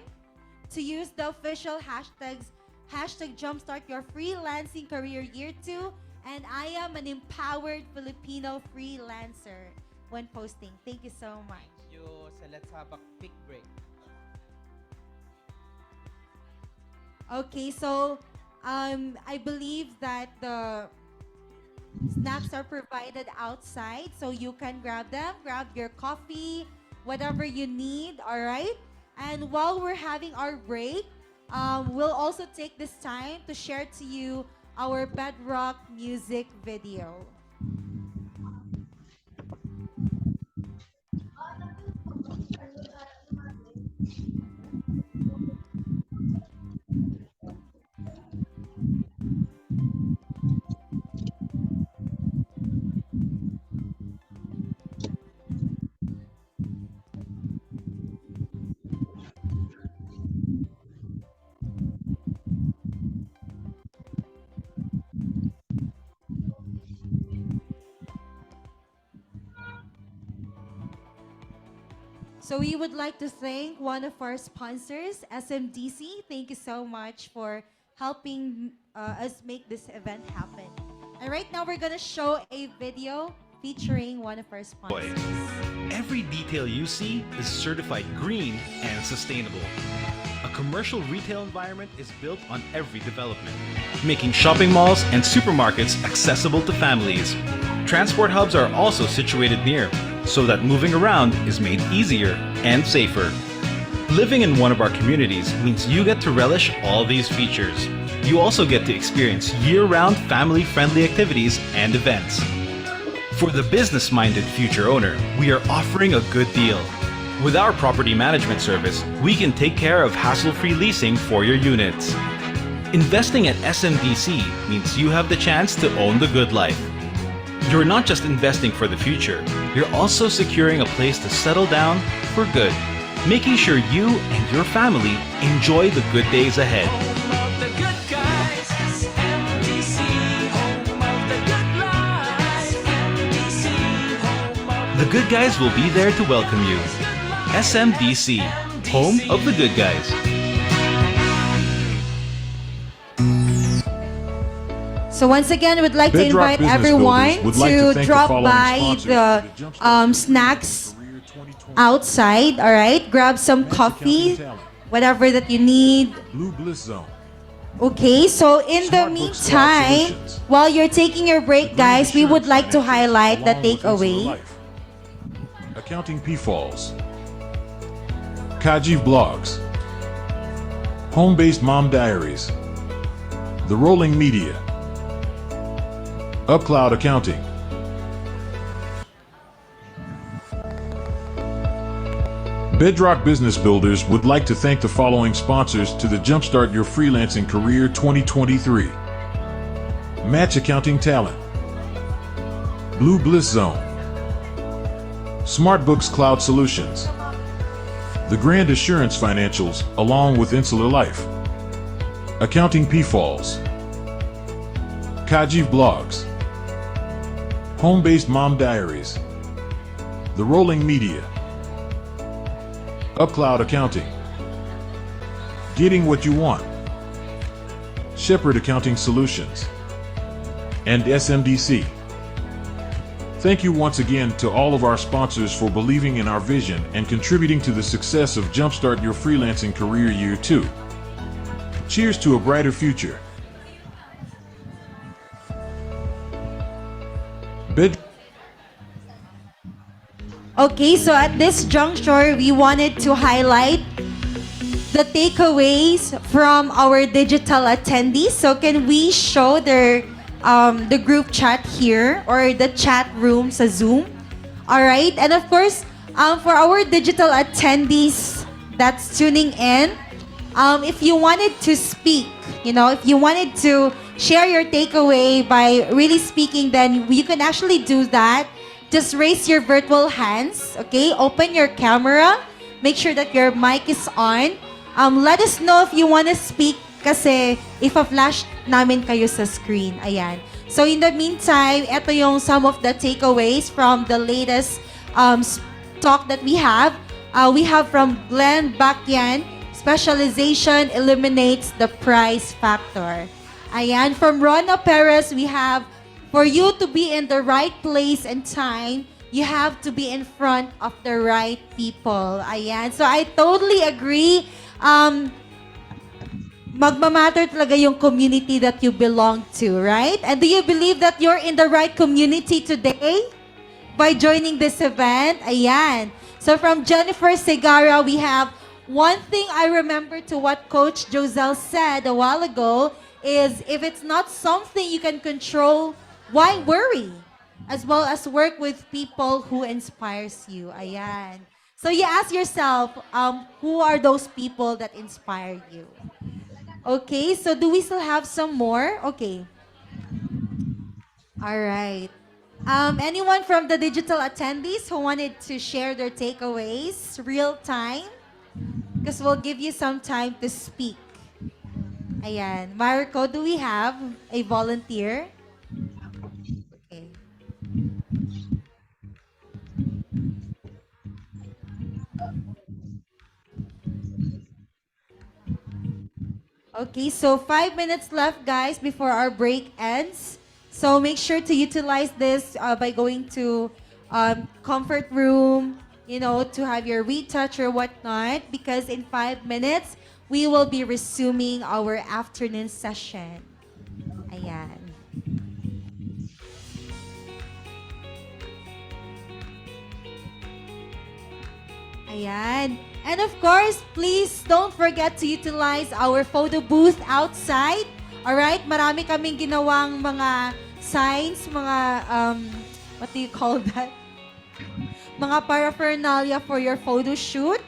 to use the official hashtags, hashtag Jumpstart Your Freelancing Career Year 2, and I am an empowered Filipino freelancer when posting. Thank you so much. So let's have a quick break. Okay, so I believe that the snacks are provided outside, so you can grab them, grab your coffee, whatever you need, all right? And while we're having our break, we'll also take this time to share to you our Bedrock music video. So we would like to thank one of our sponsors, SMDC. Thank you so much for helping us make this event happen. And right now we're gonna show a video featuring one of our sponsors. Every detail you see is certified green and sustainable. A commercial retail environment is built on every development, making shopping malls and supermarkets accessible to families. Transport hubs are also situated near, so that moving around is made easier and safer. Living in one of our communities means you get to relish all these features. You also get to experience year-round family-friendly activities and events. For the business-minded future owner, we are offering a good deal. With our property management service, we can take care of hassle-free leasing for your units. Investing at SMDC means you have the chance to own the good life. You're not just investing for the future, you're also securing a place to settle down for good, making sure you and your family enjoy the good days ahead. The good guys will be there to welcome you. SMDC, home of the good guys. So once again, we'd like to Bedrock invite Business everyone Builders would like to to thank the drop following by sponsors the for the Jumpstart snacks outside, all right? Grab some coffee, whatever that you need. Blue Bliss Zone. Okay, so in the meantime, while you're taking your break, guys, we would like to highlight the Along with Insular takeaway. Life. Accounting P Falls. Kajiv Blogs. Home-based Mom Diaries. The Rolling Media. UpCloud Accounting. Bedrock Business Builders would like to thank the following sponsors to the Jumpstart Your Freelancing Career 2023. Match Accounting Talent. Blue Bliss Zone. SmartBooks Cloud Solutions. The Grand Assurance Financials, along with Insular Life. Accounting P Falls. Kajiv Blogs. Home-based Mom Diaries. The Rolling Media. UpCloud Accounting. Getting What You Want. Shepherd Accounting Solutions. And SMDC. Thank you once again to all of our sponsors for believing in our vision and contributing to the success of Jumpstart Your Freelancing Career Year 2. Cheers to a brighter future. Okay, so at this juncture, we wanted to highlight the takeaways from our digital attendees. So can we show the group chat here or the chat room sa Zoom? All right, and of course, for our digital attendees that's tuning in, if you wanted to speak, if you wanted to share your takeaway by really speaking, then you can actually do that. Just raise your virtual hands, okay? Open your camera. Make sure that your mic is on. Let us know if you want to speak kasi ipa-flash namin kayo sa screen. Ayan. So in the meantime, ito yung some of the takeaways from the latest talk that we have. We have from Glenn Bakyan, specialization eliminates the price factor. Ayan. From Rona Perez, we have, for you to be in the right place and time, you have to be in front of the right people. Ayan. So I totally agree. Magmamatter talaga yung community that you belong to, right? And do you believe that you're in the right community today by joining this event? Ayan. So from Jennifer Segara, we have, one thing I remember to what Coach Joselle said a while ago is, if it's not something you can control, why worry? As well as work with people who inspires you. Ayan. So you ask yourself, who are those people that inspire you? Okay, so do we still have some more? Okay. All right. Anyone from the digital attendees who wanted to share their takeaways real time? Because we'll give you some time to speak. Ayan. Marco, do we have a volunteer? Okay. Okay, so 5 minutes left, guys, before our break ends. So make sure to utilize this by going to comfort room, to have your retouch or whatnot, because in 5 minutes, we will be resuming our afternoon session. Ayan. Ayan. And of course, please don't forget to utilize our photo booth outside. Alright? Marami kaming ginawang mga signs, mga, what do you call that? Mga paraphernalia for your photo shoot.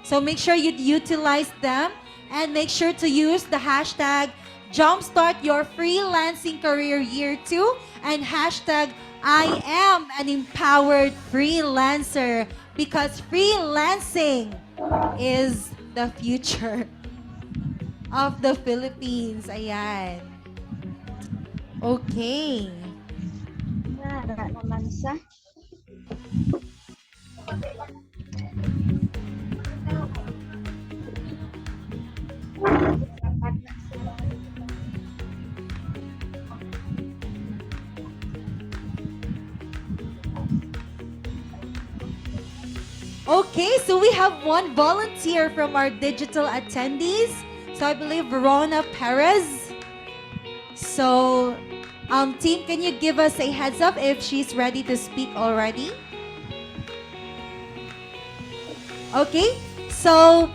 So make sure you utilize them and make sure to use the hashtag Jumpstart Your Freelancing Career Year 2 and hashtag I am an empowered freelancer because freelancing is the future of the Philippines. Ayan. Okay. Wala naman sa. Okay, so we have one volunteer from our digital attendees. So I believe Verona Perez. So, team, can you give us a heads up if she's ready to speak already? Okay, so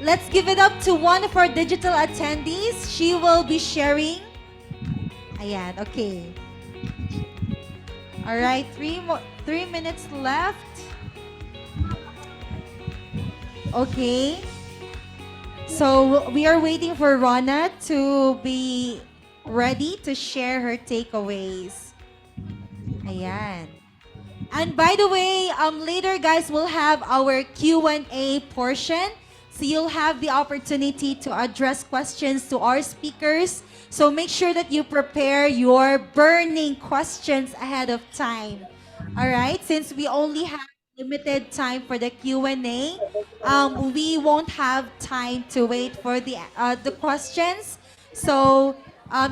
let's give it up to one of our digital attendees. She will be sharing. Ayan, okay. All right, 3 minutes left. Okay. So we are waiting for Rona to be ready to share her takeaways. Ayan. And by the way, later guys, we'll have our Q&A portion. So you'll have the opportunity to address questions to our speakers. So make sure that you prepare your burning questions ahead of time. All right? Since we only have limited time for the Q&A, we won't have time to wait for the questions. So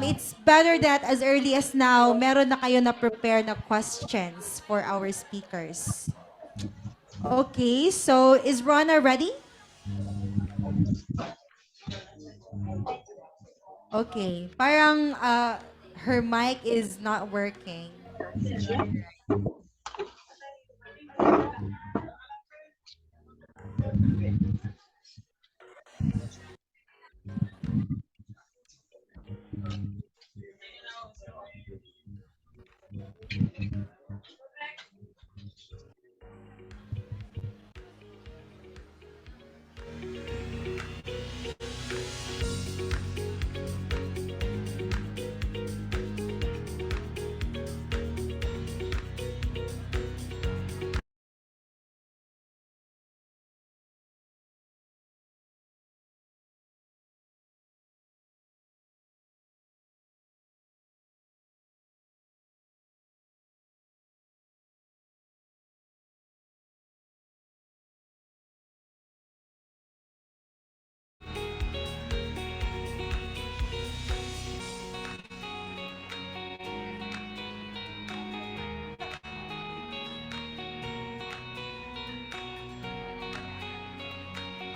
it's better that as early as now, meron na kayo na prepare na questions for our speakers. Okay, so is Rona ready? Okay, parang her mic is not working.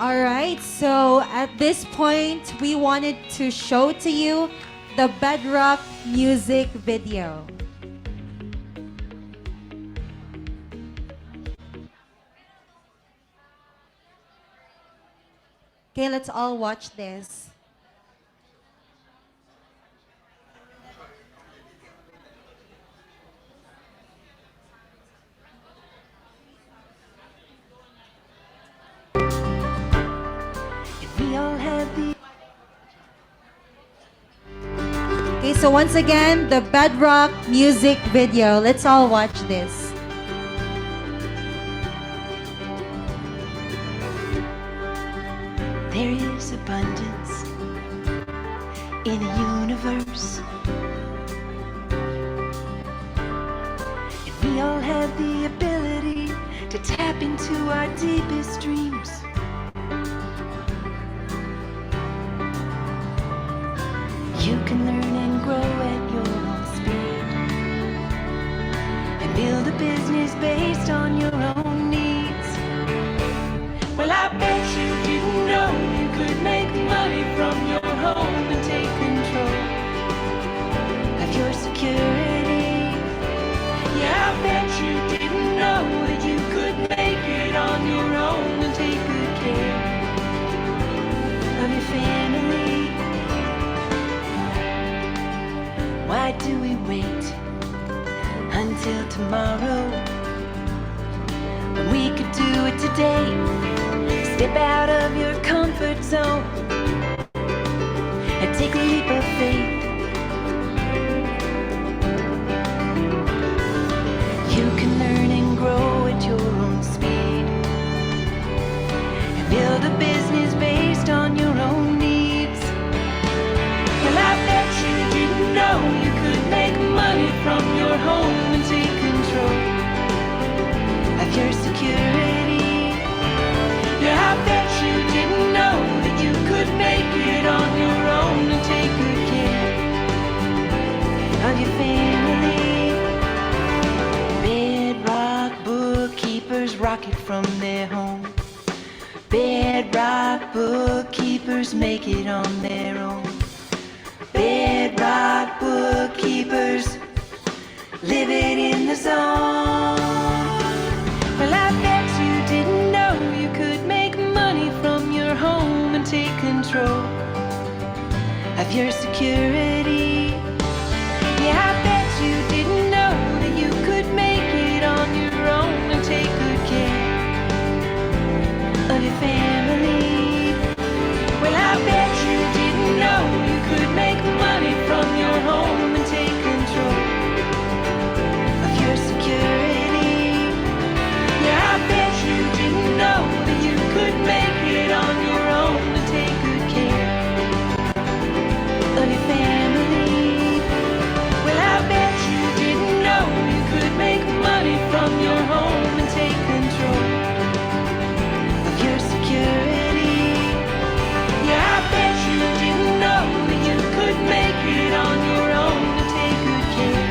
All right, so at this point, we wanted to show to you the Bedrock music video. Okay, let's all watch this. We all have the Okay, so once again, the Bedrock music video. Let's all watch this. There is abundance in a universe. And we all have the ability to tap into our deepest dreams. until tomorrow, when we could do it today. Step out of your comfort zone and take a leap of faith. You can learn and grow at your own speed and build a business based on your own needs. Well, I bet you didn't know you could make money from your home and take control of your security. Yeah, I bet you didn't know that you could make it on your own and take good care of your family. Bedrock bookkeepers rock it from their home. Bedrock bookkeepers make it on their own. Bedrock bookkeepers live it in the zone. Well, I bet you didn't know you could make money from your home and take control of your security. Yeah, I bet you didn't know that you could make it on your own and take good care of your family. Well, I bet you didn't know you could make money from your home and take control of your security. Yeah, I bet you didn't know that you could make it on your own and take good care of your family. Well, I bet you didn't know you could make money from your home and take control of your security. Yeah, I bet you didn't know that you could make it on your own and take good care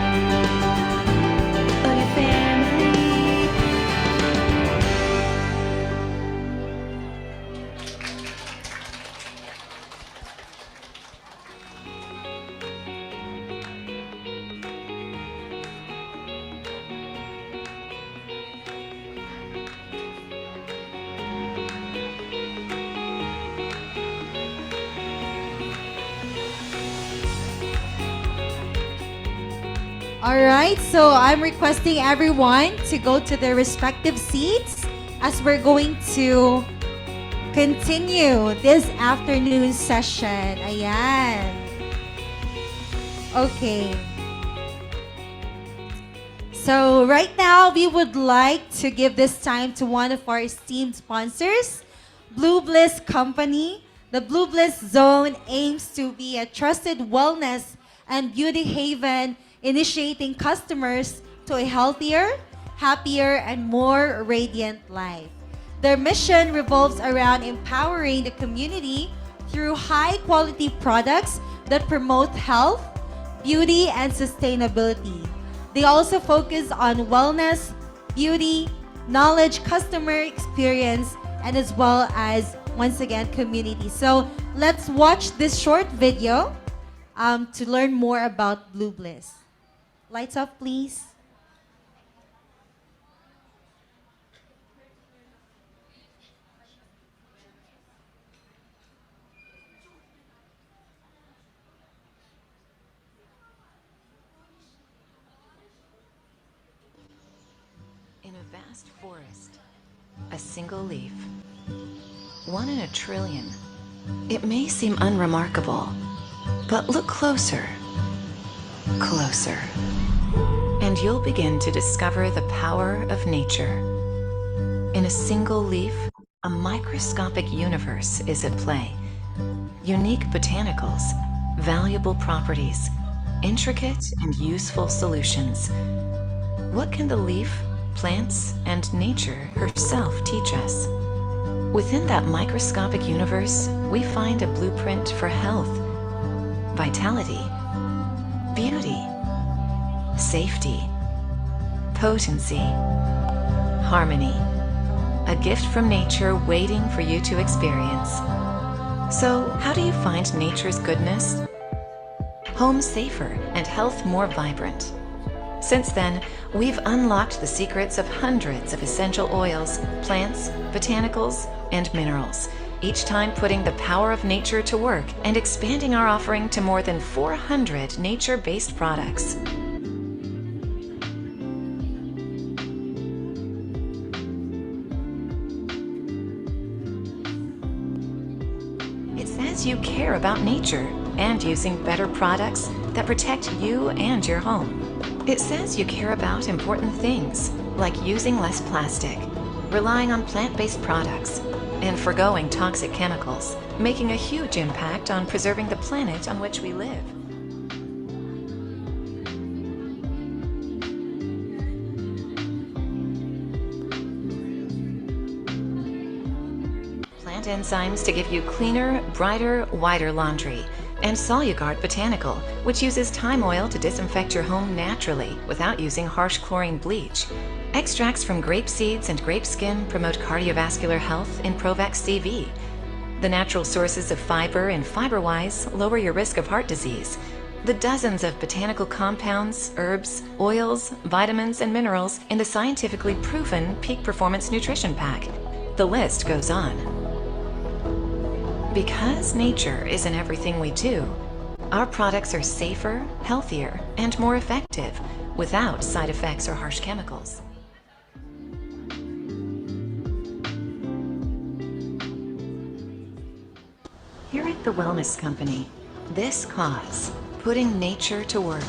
of your family. All right, so I'm requesting everyone to go to their respective seats as we're going to continue this afternoon session. Ayan. Okay. So right now, we would like to give this time to one of our esteemed sponsors, Blue Bliss Company. The Blue Bliss Zone aims to be a trusted wellness and beauty haven, initiating customers to a healthier, happier, and more radiant life. Their mission revolves around empowering the community through high-quality products that promote health, beauty, and sustainability. They also focus on wellness, beauty, knowledge, customer experience, and as well as, once again, community. So let's watch this short video to learn more about Blue Bliss. Lights off, please. In a vast forest, a single leaf, one in a trillion. It may seem unremarkable, but look closer, closer, and you'll begin to discover the power of nature. In a single leaf, a microscopic universe is at play. Unique botanicals, valuable properties, intricate and useful solutions. What can the leaf, plants, and nature herself teach us? Within that microscopic universe, we find a blueprint for health, vitality, beauty, safety, potency, harmony. A gift from nature waiting for you to experience. So, how do you find nature's goodness? Home safer and health more vibrant. Since then, we've unlocked the secrets of hundreds of essential oils, plants, botanicals, and minerals, each time putting the power of nature to work and expanding our offering to more than 400 nature-based products. says you care about nature and using better products that protect you and your home. It says you care about important things, like using less plastic, relying on plant-based products, and forgoing toxic chemicals, making a huge impact on preserving the planet on which we live. Plant enzymes to give you cleaner, brighter, whiter laundry. And Soluguard Botanical, which uses thyme oil to disinfect your home naturally without using harsh chlorine bleach. Extracts from grape seeds and grape skin promote cardiovascular health in Provax CV. The natural sources of fiber in FiberWise lower your risk of heart disease. The dozens of botanical compounds, herbs, oils, vitamins, and minerals in the scientifically proven Peak Performance Nutrition Pack. The list goes on. Because nature is in everything we do, our products are safer, healthier, and more effective without side effects or harsh chemicals. Here at the Wellness Company, this cause, putting nature to work,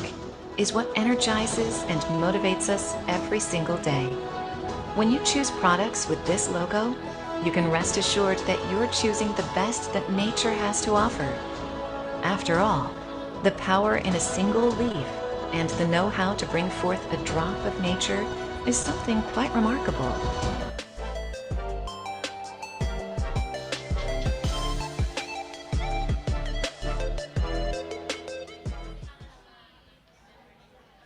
is what energizes and motivates us every single day. When you choose products with this logo, you can rest assured that you're choosing the best that nature has to offer. After all, the power in a single leaf and the know-how to bring forth a drop of nature is something quite remarkable.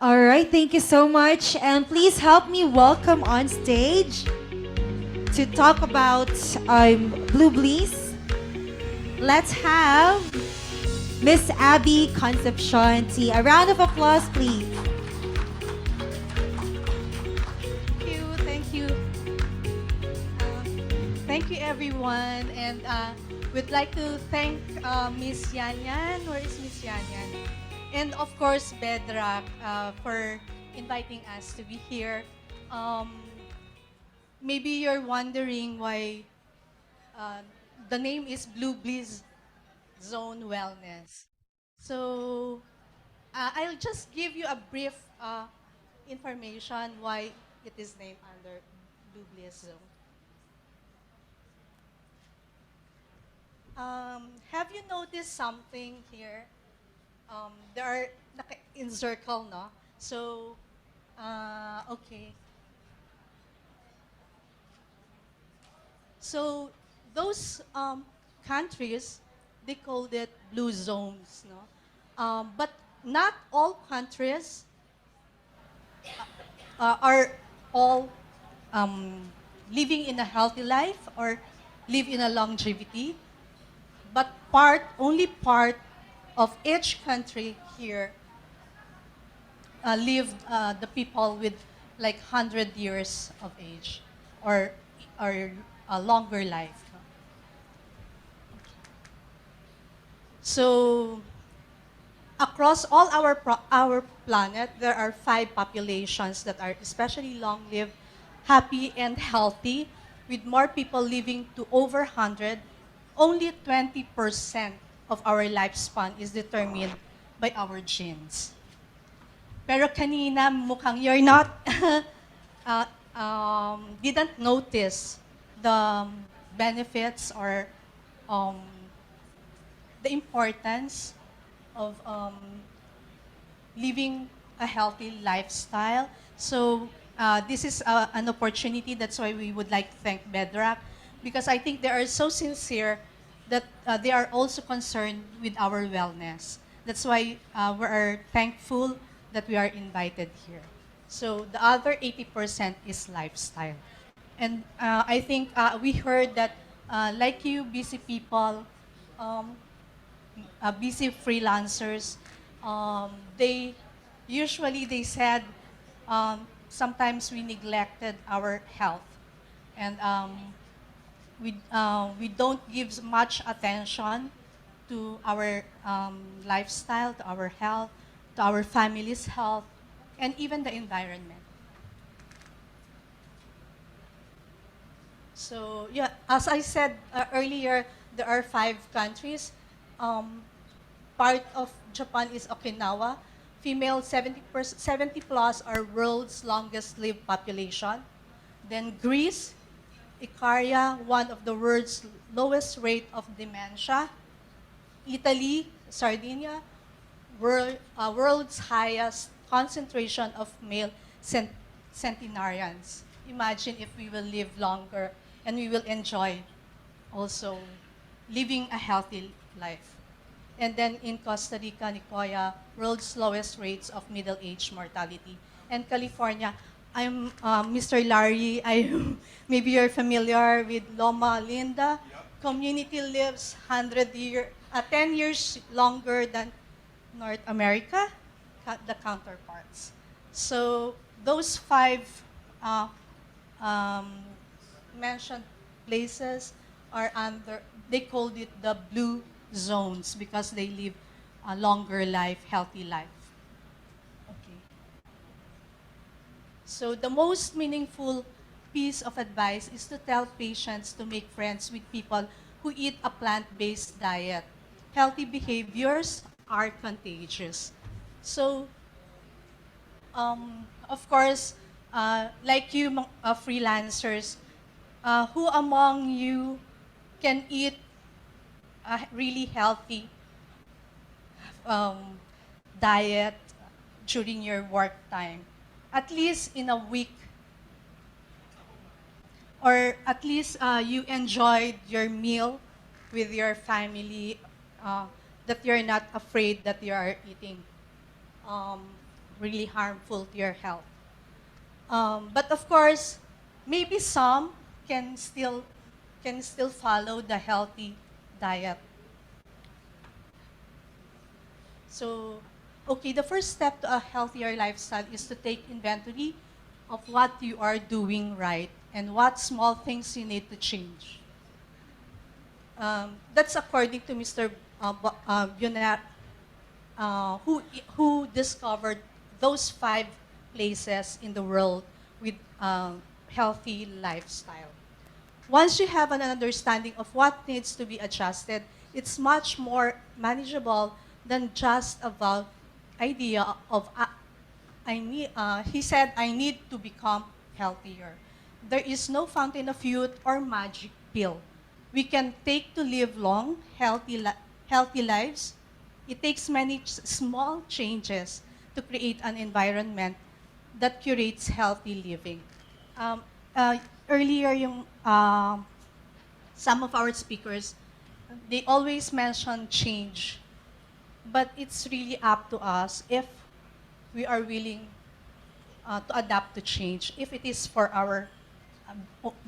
All right, thank you so much. And please help me welcome on stage to talk about Blue Bliss. Let's have Miss Abby Concepcion. A round of applause, please. Thank you. Thank you, everyone. And we'd like to thank Miss Yanyan. Where is Miss Yanyan? And of course, Bedrock for inviting us to be here. Maybe you're wondering why the name is Blue Bliss Zone Wellness. So I'll just give you a brief information why it is named under Blue Bliss Zone. Have you noticed something here? There are in circle, no? So, okay. So those countries, they called it blue zones, no? But not all countries are all living in a healthy life or live in a longevity. But only part of each country here live the people with like 100 years of age or a longer life. So across all our planet, there are 5 populations that are especially long-lived, happy, and healthy, with more people living to over 100. Only 20% of our lifespan is determined by our genes. Pero kanina, mukhang you're not, didn't notice the benefits or the importance of living a healthy lifestyle. So this is an opportunity. That's why we would like to thank Bedrock, because I think they are so sincere that they are also concerned with our wellness. That's why we are thankful that we are invited here. So the other 80% is lifestyle. And I think we heard that like you, busy people, busy freelancers, they said sometimes we neglected our health, and we don't give much attention to our lifestyle, to our health, to our family's health, and even the environment. So yeah, as I said earlier, there are 5 countries. um, part of Japan is Okinawa. Female 70 plus are world's longest lived population. Then Greece, Icaria, one of the world's lowest rate of dementia. Italy, Sardinia, world's highest concentration of male centenarians. Imagine if we will live longer and we will enjoy also living a healthy life. And then in Costa Rica, Nicoya, world's lowest rates of middle-age mortality. And California, I'm Mr. Larry. Maybe you're familiar with Loma Linda. Community lives 10 years longer than North America, the counterparts. So those 5 mentioned places are under, they called it the blue zones because they live a longer life, healthy life. Okay. So the most meaningful piece of advice is to tell patients to make friends with people who eat a plant-based diet. Healthy behaviors are contagious. So, of course, like you freelancers, who among you can eat a really healthy diet during your work time? At least in a week, or at least you enjoyed your meal with your family, that you're not afraid that you are eating really harmful to your health. But of course, maybe some can still follow the healthy diet. So, okay, the first step to a healthier lifestyle is to take inventory of what you are doing right and what small things you need to change. That's according to Mr. Bionat, who discovered those 5 places in the world with healthy lifestyle. Once you have an understanding of what needs to be adjusted, it's much more manageable than just about idea of, he said, I need to become healthier. There is no fountain of youth or magic pill we can take to live long, healthy lives. It takes many small changes to create an environment that curates healthy living. Earlier, some of our speakers, they always mention change. But it's really up to us if we are willing to adapt to change, if it is for our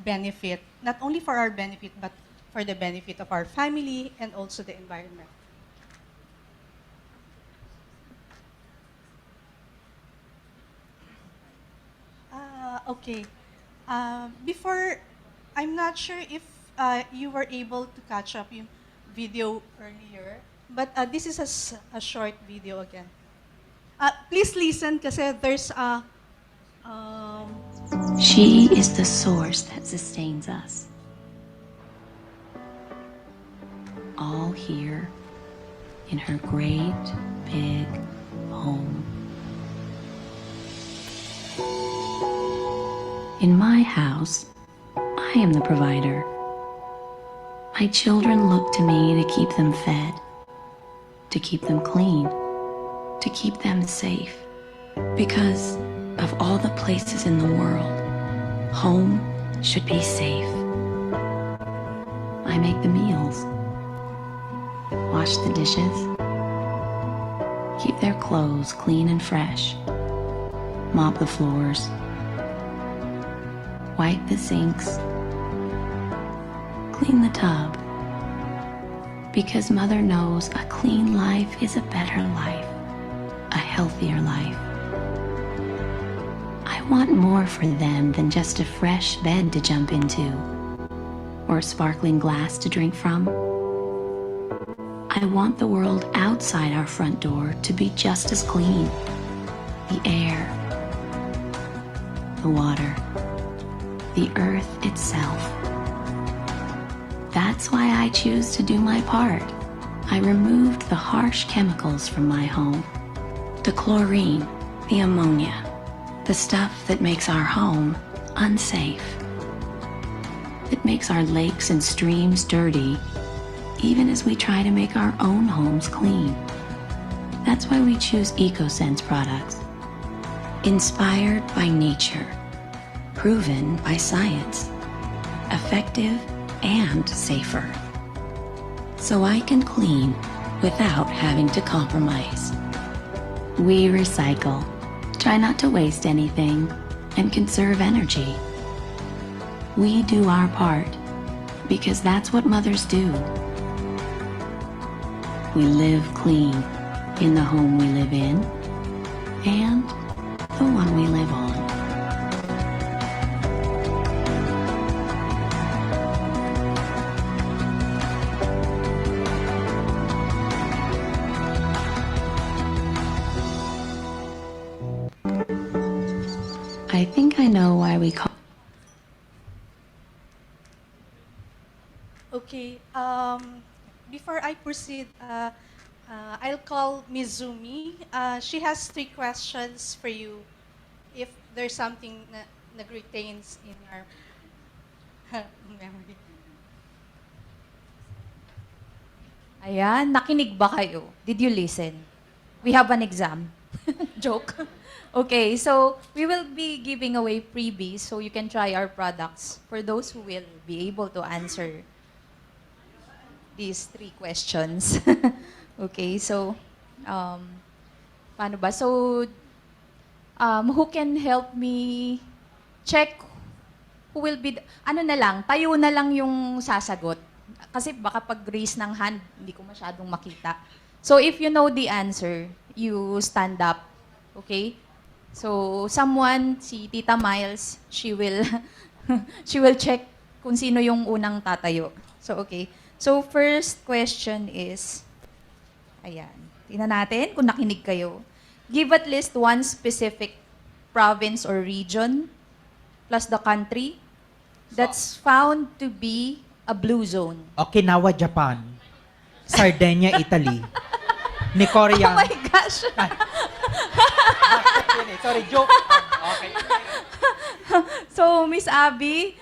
benefit, not only for our benefit, but for the benefit of our family and also the environment. Okay. Before, I'm not sure if you were able to catch up yung video earlier, but this is a short video again. Please listen kasi there's a... She is the source that sustains us. All here in her great big home. In my house, I am the provider. My children look to me to keep them fed, to keep them clean, to keep them safe. Because of all the places in the world, home should be safe. I make the meals, wash the dishes, keep their clothes clean and fresh, mop the floors, wipe the sinks, clean the tub. Because Mother knows a clean life is a better life, a healthier life. I want more for them than just a fresh bed to jump into, or a sparkling glass to drink from. I want the world outside our front door to be just as clean. The air, the water, the earth itself. That's why I choose to do my part. I removed the harsh chemicals from my home. The chlorine, the ammonia, the stuff that makes our home unsafe. It makes our lakes and streams dirty, even as we try to make our own homes clean. That's why we choose EcoSense products. Inspired by nature, proven by science, effective and safer. So I can clean without having to compromise. We recycle, try not to waste anything, and conserve energy. We do our part because that's what mothers do. We live clean in the home we live in and the one we live on. I think I know why we call. Okay, before I proceed, I'll call Mizumi. She has 3 questions for you if there's something na retains in your memory. Ayan, nakinig ba kayo? Did you listen? We have an exam. Joke. Okay, so we will be giving away freebies so you can try our products for those who will be able to answer these 3 questions. Okay, so paano ba? So who can help me check who will be ano na lang, tayo na lang yung sasagot. Kasi baka pag raise ng hand, hindi ko masyadong makita. So if you know the answer, you stand up. Okay? So someone, si Tita Miles, she will she will check kung sino yung unang tatayo. So okay. So first question is, ayan, tingnan natin kung nakinig kayo. Give at least one specific province or region plus the country that's found to be a blue zone. Okinawa, Japan. Sardinia, Italy. Nicoria. Oh my gosh! Sorry, joke. Okay. So, Miss Abby,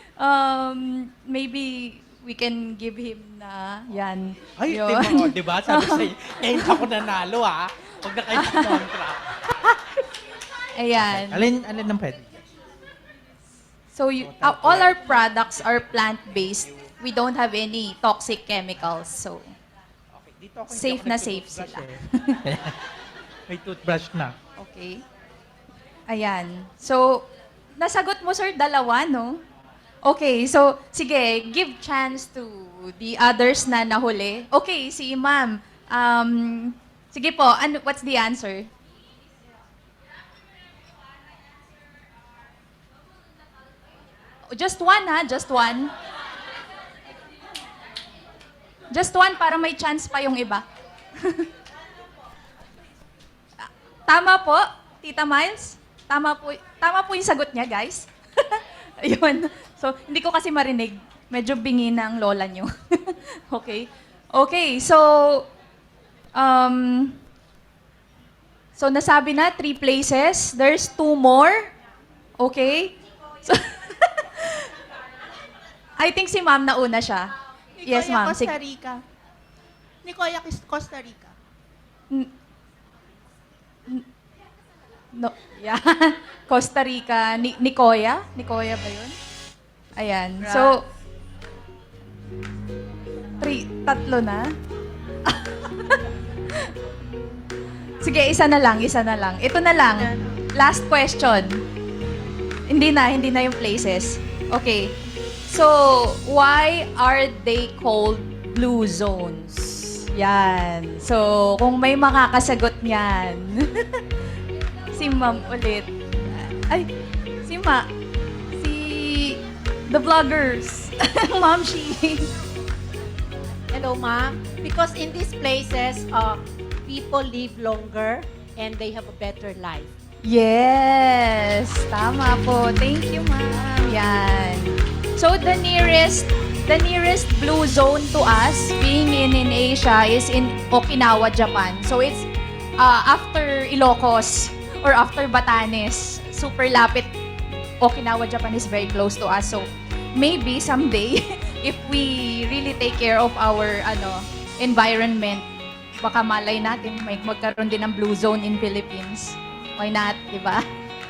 maybe we can give him na yan. Ay, yun. di ba? Sabi sa'yo, ngayon ako nanalo, ha? Huwag na kayo sa kontra. Ayan. Alin ang pwede? So, all our products are plant-based. We don't have any toxic chemicals. So, Dito ako, safe hindi na ako safe nag-toothbrush sila. May toothbrush na. Okay. Ayan. So, nasagot mo, sir, 2, no? Okay, so, sige, give chance to the others na nahuli. Okay, si ma'am. Sige po, what's the answer? Just one, ha? Just one. Just one para may chance pa yung iba. Tama po, Tita Miles. Tama po yung sagot niya, guys. Ayun. So, hindi ko kasi marinig. Medyo bingi na ang lola niyo. Okay. Okay, so, so nasabi na, 3 places. There's 2 more. Okay. So, I think si ma'am nauna siya. Yes, ma'am. Costa Rica. Nicoya, Costa Rica. No, yeah. Costa Rica, Nicoya? Nicoya ba yun? Ayan. Right. So, 3 na. Sige, isa na lang. Ito na lang. Last question. Hindi na yung places. Okay. So, why are they called blue zones? Yan. So, kung may makakasagot niyan. Si ma'am ulit. Ay, si the vloggers. Ma'am, she. Hello, ma'am. Because in these places, people live longer and they have a better life. Yes, tama po. Thank you, ma'am. Yan. So, the nearest the nearest blue zone to us, being in Asia, is in Okinawa, Japan. So it's after Ilocos or after Batanes. Super lapit. Okinawa, Japan is very close to us. So maybe someday, if we really take care of our environment, baka malay natin may magkaroon din ng blue zone in Philippines. Why not, di ba?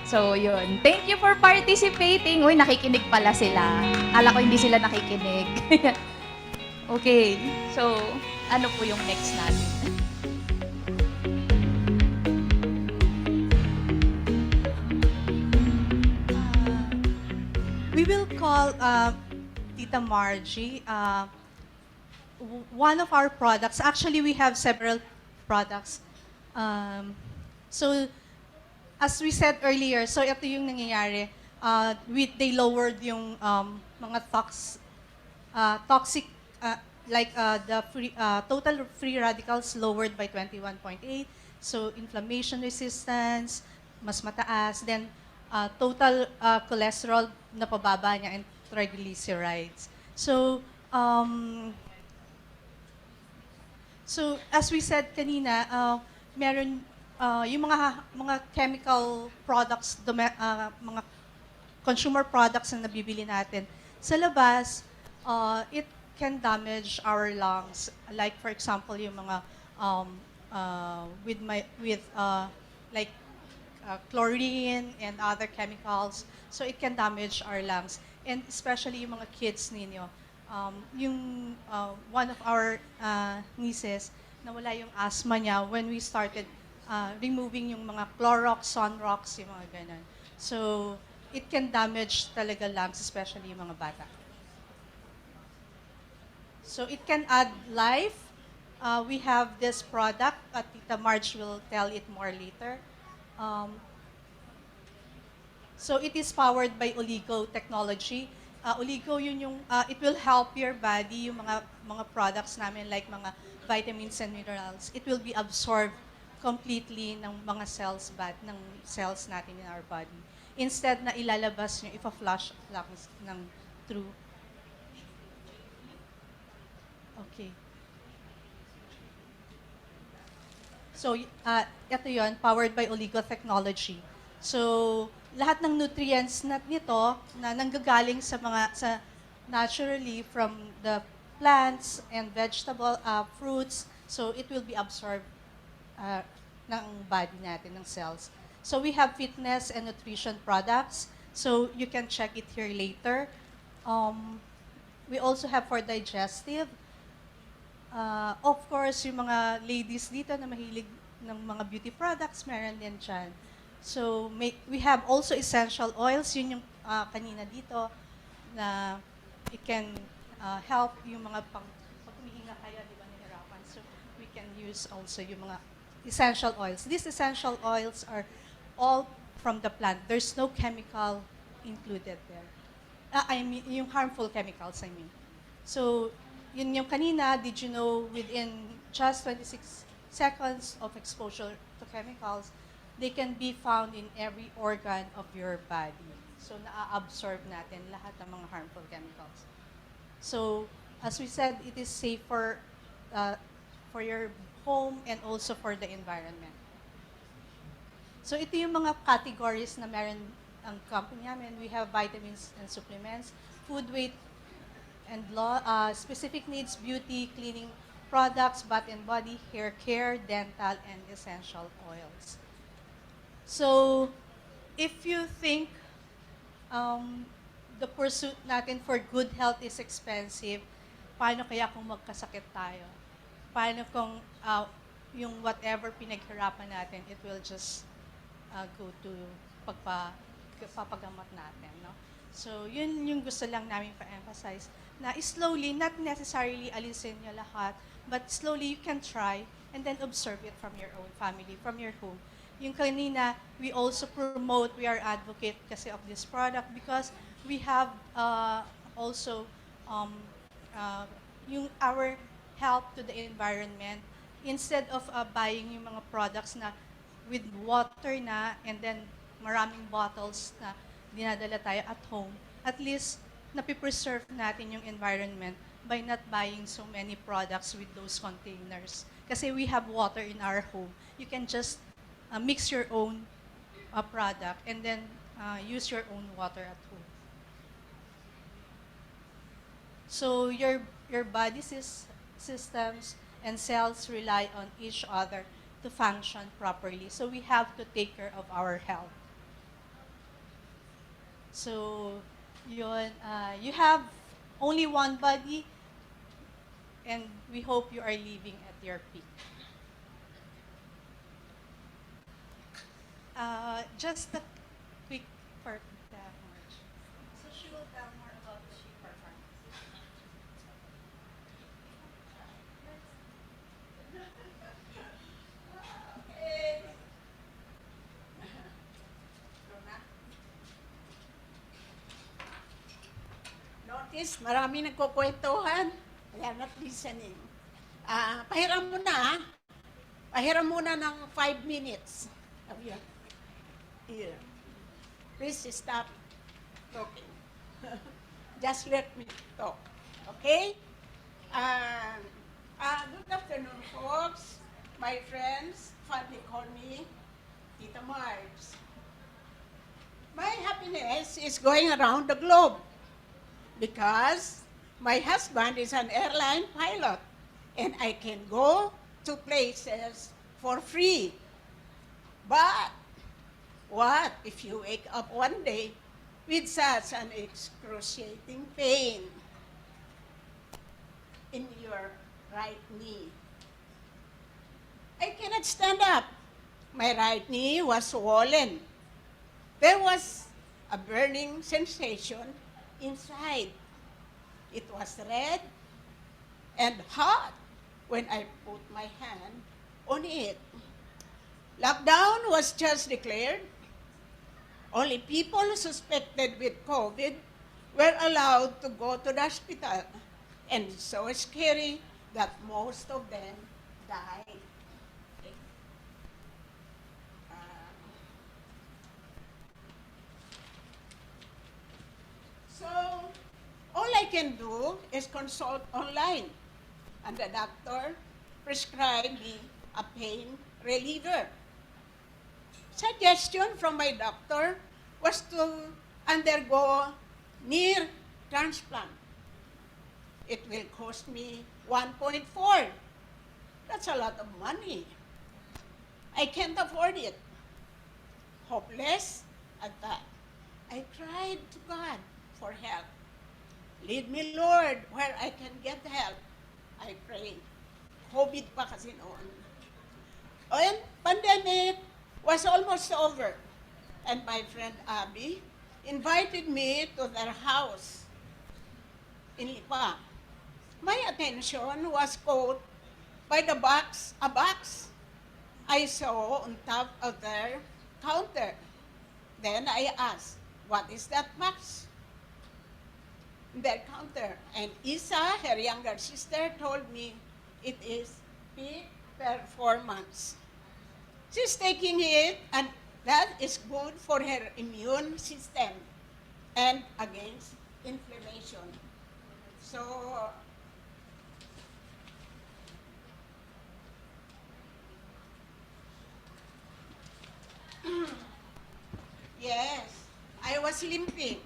So, yun. Thank you for participating. Uy, nakikinig pala sila. Kala ko hindi sila nakikinig. Okay. So, ano po yung next natin? We will call Tita Margie. One of our products, actually we have several products. So, as we said earlier, so ito yung nangyayari. They lowered yung mga toxic, total free radicals lowered by 21.8. So, inflammation resistance, mas mataas. Then, total cholesterol na pababa niya and triglycerides. So, as we said kanina, meron yung mga chemical products, mga consumer products na nabibili natin sa labas, it can damage our lungs. Like for example, yung mga chlorine and other chemicals. So it can damage our lungs, and especially yung mga kids ninyo. One of our nieces, nawala yung asthma niya when we started removing yung mga Clorox, Sunrox, yung mga ganun. So, it can damage talaga lungs, especially yung mga bata. So, it can add life. We have this product. Tita Marge will tell it more later. So, it is powered by oligo technology. Oligo, yun yung, it will help your body, yung mga products namin, like mga vitamins and minerals. It will be absorbed completely ng mga cells ng cells natin in our body. Instead na ilalabas nyo, ipa-flush lang ng through. Okay. So, ito yun, powered by oligo technology. So, lahat ng nutrients nito na nanggagaling sa naturally from the plants and vegetable fruits, so it will be absorbed ng body natin, ng cells. So we have fitness and nutrition products. So you can check it here later. We also have for digestive. Of course, yung mga ladies dito na mahilig ng mga beauty products, meron din dyan. So we have also essential oils. Yun yung kanina dito na it can help yung mga pag humihinga kayo, di ba, nahirapan. So we can use also yung mga essential oils. These essential oils are all from the plant. There's no chemical included there. I mean, yung harmful chemicals, I mean. So, yun yung kanina, did you know within just 26 seconds of exposure to chemicals, they can be found in every organ of your body. So, na-absorb natin lahat ng mga harmful chemicals. So, as we said, it is safe for your home and also for the environment. So ito yung mga categories na meron ang company namin. We have vitamins and supplements, food weight and specific needs, beauty, cleaning products, bath and body, hair care, dental, and essential oils. So if you think the pursuit natin for good health is expensive, paano kaya kung magkasakit tayo? Paano kung yung whatever pinaghirapan natin, it will just go to papagamot natin, no? So, yun yung gusto lang namin pa-emphasize, na slowly, not necessarily alisin nyo lahat, but slowly you can try and then observe it from your own family, from your home. Yung kanina, we also promote, we are advocate kasi of this product because we have also yung our help to the environment instead of buying yung mga products na with water na and then maraming bottles na dinadala tayo at home. At least napipreserve natin yung environment by not buying so many products with those containers. Kasi we have water in our home. You can just mix your own product and then use your own water at home. So your body systems and cells rely on each other to function properly. So we have to take care of our health. So yun, you have only one body, and we hope you are living at your peak. Just a quick for March. So she will tell more about the sheep performance. Okay. Notice, marami nagkukwentuhan. They are not listening. Pahiram mo na. Pahiram muna ng 5 minutes of your ear. Please stop talking. Just let me talk. Okay? Good afternoon, folks. My friends, fondly call me Tita Mars. My happiness is going around the globe because my husband is an airline pilot and I can go to places for free. But what if you wake up one day with such an excruciating pain in your right knee? I cannot stand up. My right knee was swollen. There was a burning sensation inside. It was red and hot when I put my hand on it. Lockdown was just declared. Only people suspected with COVID were allowed to go to the hospital. And so scary that most of them died. So, all I can do is consult online, and the doctor prescribed me a pain reliever. Suggestion from my doctor was to undergo knee transplant. It will cost me 1.4. That's a lot of money. I can't afford it. Hopeless at that. I cried to God for help. Lead me, Lord, where I can get help. I prayed. COVID pa kasi noon. And pandemic was almost over. And my friend Abby invited me to their house in Lipa. My attention was caught by a box I saw on top of their counter. Then I asked, what is that box? Their counter. And Isa, her younger sister, told me it is peak performance. She's taking it, and that is good for her immune system and against inflammation. So, yes, I was limping.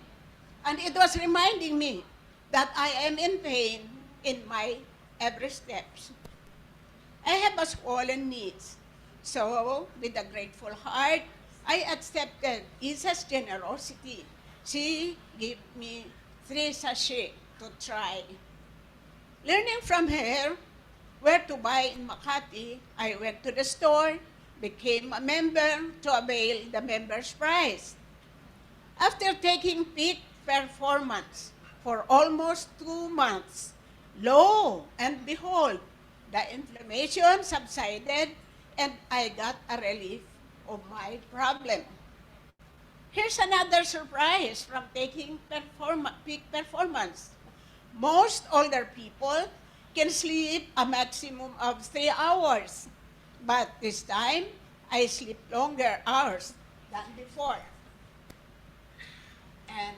And it was reminding me that I am in pain in my every steps. I have a swollen knees. So, with a grateful heart, I accepted Isa's generosity. She gave me 3 sachets to try. Learning from her where to buy in Makati, I went to the store, became a member to avail the member's price. After taking peak performance for almost 2 months, lo and behold, the inflammation subsided and I got a relief of my problem. Here's another surprise from taking peak performance. Most older people can sleep a maximum of 3 hours, but this time, I sleep longer hours than before. And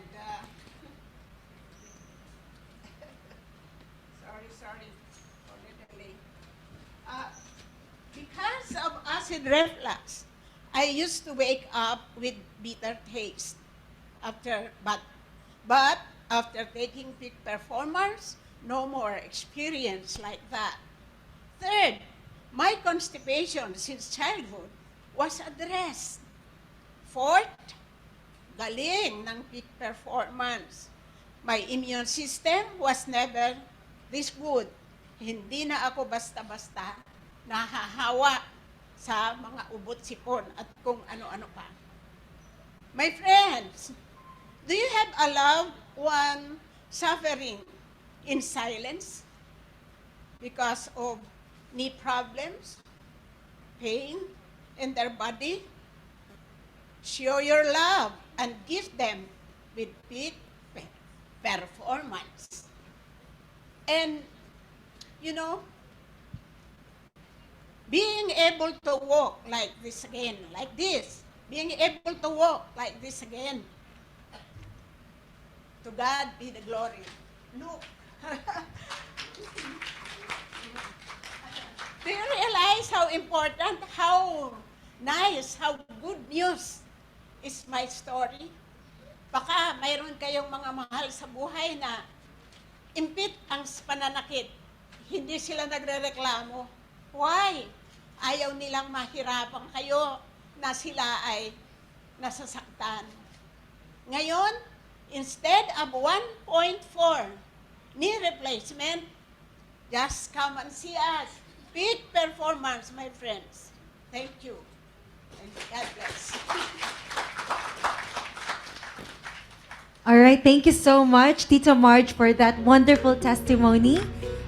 sorry for the delay. Because of acid reflux, I used to wake up with bitter taste but after taking peak performance, no more experience like that. Third, my constipation since childhood was addressed. Fourth, galing ng peak performance. My immune system was never this good. Hindi na ako basta-basta nahahawa sa mga ubot-sipon at kung ano-ano pa. My friends, do you have a loved one suffering in silence because of knee problems, pain in their body? Show your love and gift them with peak performance. And, you know, being able to walk like this again, like this, being able to walk like this again, to God be the glory. Look. Do you realize how important, how nice, how good news is my story? Baka mayroon kayong mga mahal sa buhay na impit ang pananakit. Hindi sila nagrereklamo. Why? Ayaw nilang mahirapan kayo na sila ay nasasaktan. Ngayon, instead of 1.4 knee replacement, just come and see us. Peak performance, my friends. Thank you. And God bless. All right, thank you so much, Tita Marge, for that wonderful testimony.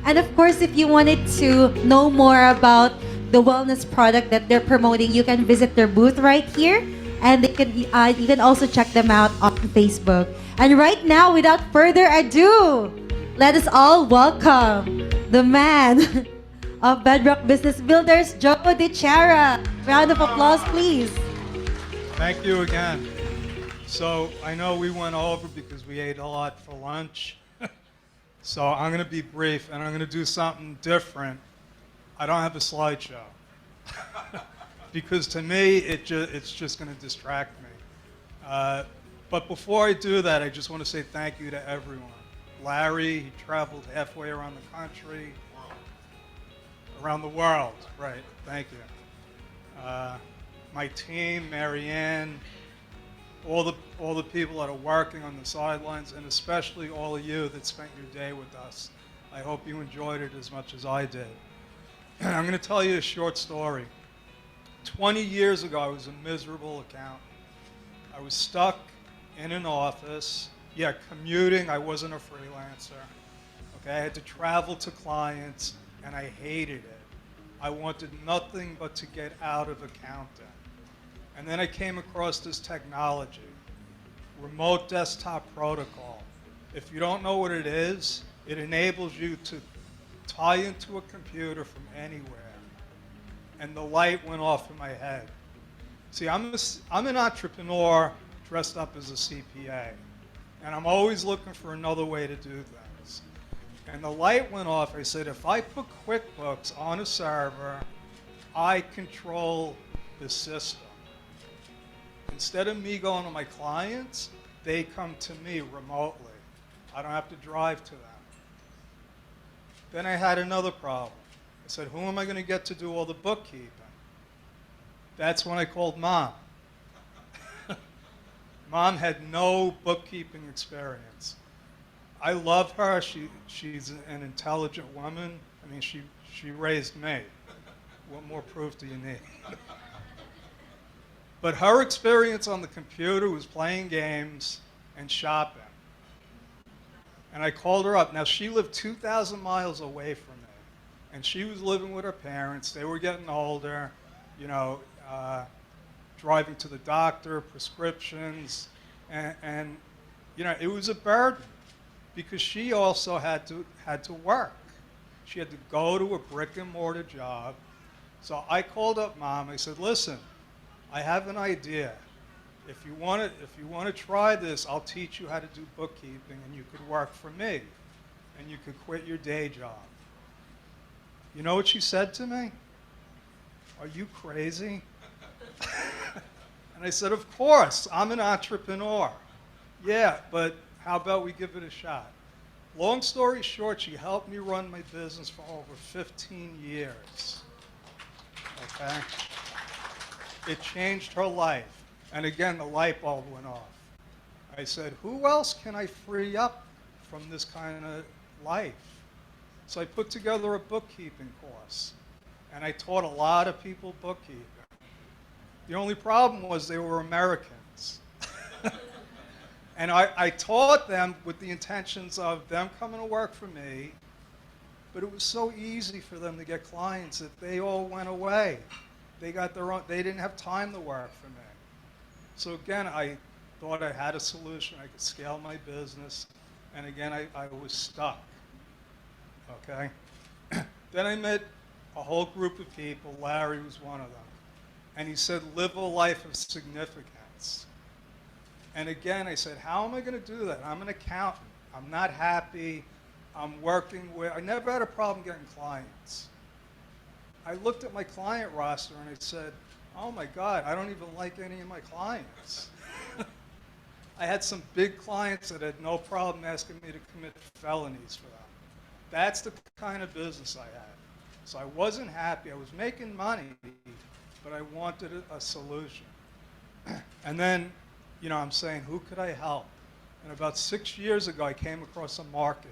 And of course, if you wanted to know more about the wellness product that they're promoting, you can visit their booth right here. And you can also check them out on Facebook. And right now, without further ado, let us all welcome the man of Bedrock Business Builders, Joe DeChara. Round of applause, please. Thank you again. So I know we went over because we ate a lot for lunch. So I'm going to be brief and I'm going to do something different. I don't have a slideshow. Because to me, it's just going to distract me. But before I do that, I just want to say thank you to everyone. Larry, he traveled halfway around the country. Around the world, right, thank you. My team, Marianne, all the people that are working on the sidelines, and especially all of you that spent your day with us. I hope you enjoyed it as much as I did. I'm going to tell you a short story. 20 years ago, I was a miserable accountant. I was stuck in an office, commuting. I wasn't a freelancer. Okay, I had to travel to clients, and I hated it. I wanted nothing but to get out of accounting. And then I came across this technology, remote desktop protocol. If you don't know what it is, it enables you to tie into a computer from anywhere. And the light went off in my head. See, I'm an entrepreneur dressed up as a CPA. And I'm always looking for another way to do things. And the light went off. I said, if I put QuickBooks on a server, I control the system. Instead of me going to my clients, they come to me remotely. I don't have to drive to them. Then I had another problem. I said, who am I going to get to do all the bookkeeping? That's when I called Mom. Mom had no bookkeeping experience. I love her. She's an intelligent woman. I mean, she raised me. What more proof do you need? But her experience on the computer was playing games and shopping. And I called her up. Now, she lived 2,000 miles away from me. And she was living with her parents. They were getting older, driving to the doctor, prescriptions. And it was a burden because she also had to work. She had to go to a brick and mortar job. So I called up Mom. I said, listen, I have an idea. If you want to try this, I'll teach you how to do bookkeeping, and you could work for me, and you could quit your day job. You know what she said to me? Are you crazy? And I said, of course, I'm an entrepreneur. Yeah, but how about we give it a shot? Long story short, she helped me run my business for over 15 years. Okay? It changed her life. And again, the light bulb went off. I said, who else can I free up from this kind of life? So I put together a bookkeeping course. And I taught a lot of people bookkeeping. The only problem was they were Americans. And I taught them with the intentions of them coming to work for me, but it was so easy for them to get clients that they all went away. They got their own, they didn't have time to work for me. So again, I thought I had a solution. I could scale my business. And again, I was stuck. Okay? Then I met a whole group of people. Larry was one of them. And he said, live a life of significance. And again, I said, how am I going to do that? I'm an accountant. I'm not happy. I'm working with, I never had a problem getting clients. I looked at my client roster and I said, oh my God, I don't even like any of my clients. I had some big clients that had no problem asking me to commit felonies for them. That's the kind of business I had. So I wasn't happy. I was making money, but I wanted a solution. And then, you know, I'm saying, who could I help? And about 6 years ago, I came across a market.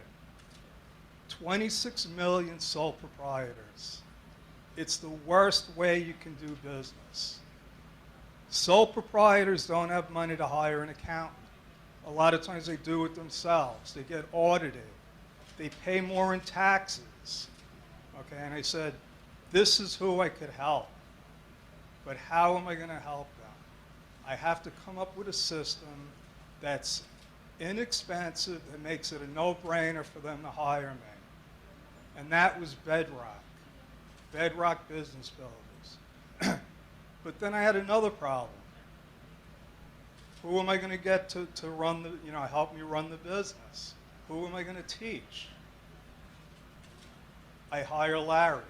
26 million sole proprietors. It's the worst way you can do business. Sole proprietors don't have money to hire an accountant. A lot of times they do it themselves. They get audited. They pay more in taxes. Okay, and I said, this is who I could help. But how am I going to help them? I have to come up with a system that's inexpensive, that makes it a no-brainer for them to hire me. And that was Bedrock. Bedrock Business Builders. But then I had another problem. Who am I going to get to run the, you know, help me run the business? Who am I going to teach? I hire Larry.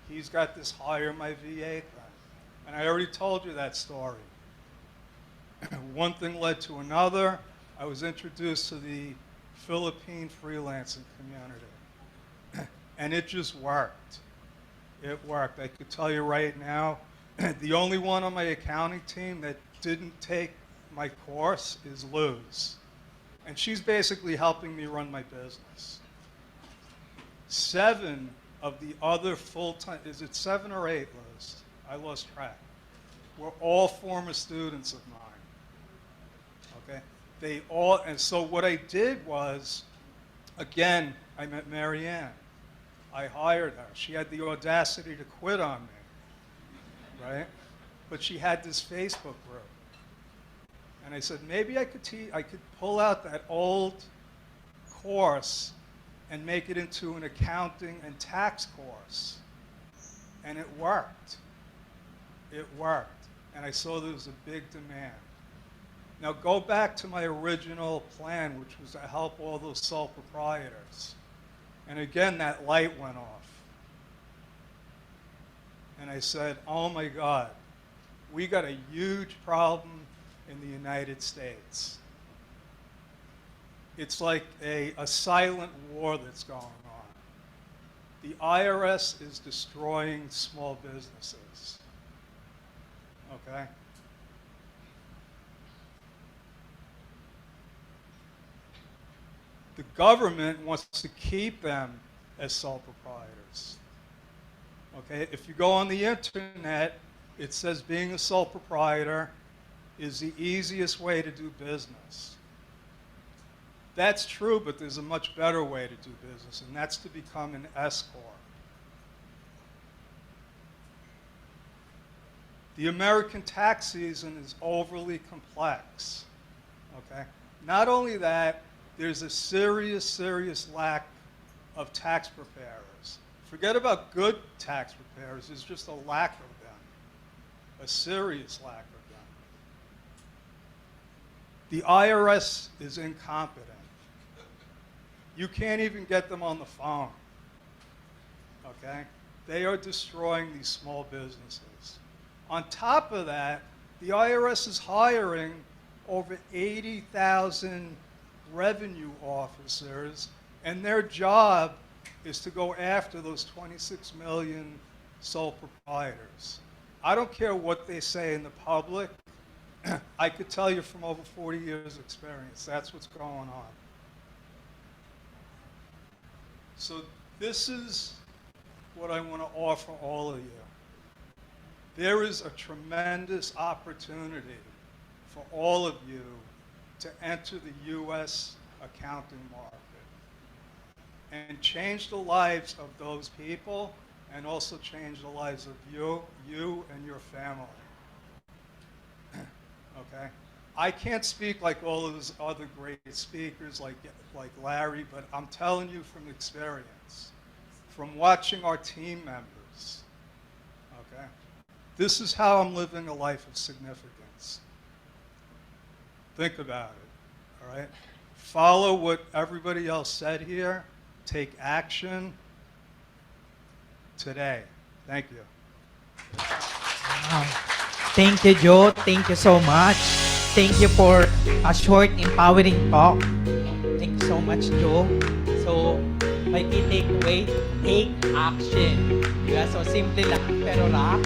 He's got this hire my VA thing. And I already told you that story. One thing led to another. I was introduced to the Philippine freelancing community. And it just worked. It worked. I could tell you right now, the only one on my accounting team that didn't take my course is Luz. And she's basically helping me run my business. 7 of the other full-time, is it 7 or 8, Luz? I lost track. Were all former students of mine. Okay? They all, and so what I did was, again, I met Marianne. I hired her. She had the audacity to quit on me, right? But she had this Facebook group. And I said, maybe I could pull out that old course and make it into an accounting and tax course. And it worked. It worked. And I saw there was a big demand. Now go back to my original plan, which was to help all those sole proprietors. And again, that light went off. And I said, oh my God, we got a huge problem in the United States. It's like a silent war that's going on. The IRS is destroying small businesses. Okay? The government wants to keep them as sole proprietors. Okay? If you go on the internet, it says being a sole proprietor is the easiest way to do business. That's true, but there's a much better way to do business, and that's to become an S Corp. The American tax season is overly complex. Okay? Not only that, there's a serious, serious lack of tax preparers. Forget about good tax preparers, there's just a lack of them. A serious lack of them. The IRS is incompetent. You can't even get them on the phone. okay? They are destroying these small businesses. On top of that, the IRS is hiring over 80,000 revenue officers, and their job is to go after those 26 million sole proprietors. I don't care what they say in the public. I could tell you from over 40 years' experience, that's what's going on. So this is what I want to offer all of you. There is a tremendous opportunity for all of you to enter the U.S. accounting market and change the lives of those people and also change the lives of you and your family. Okay? I can't speak like all of those other great speakers like Larry, but I'm telling you from experience, from watching our team members, okay? This is how I'm living a life of significance. Think about it, all right? Follow what everybody else said here. Take action today. Thank you. Wow. Thank you, Joe. Thank you so much. Thank you for a short, empowering talk. Thank you so much, Joe. So, my key takeaway, take action. Yeah, so, simple lang, pero rock.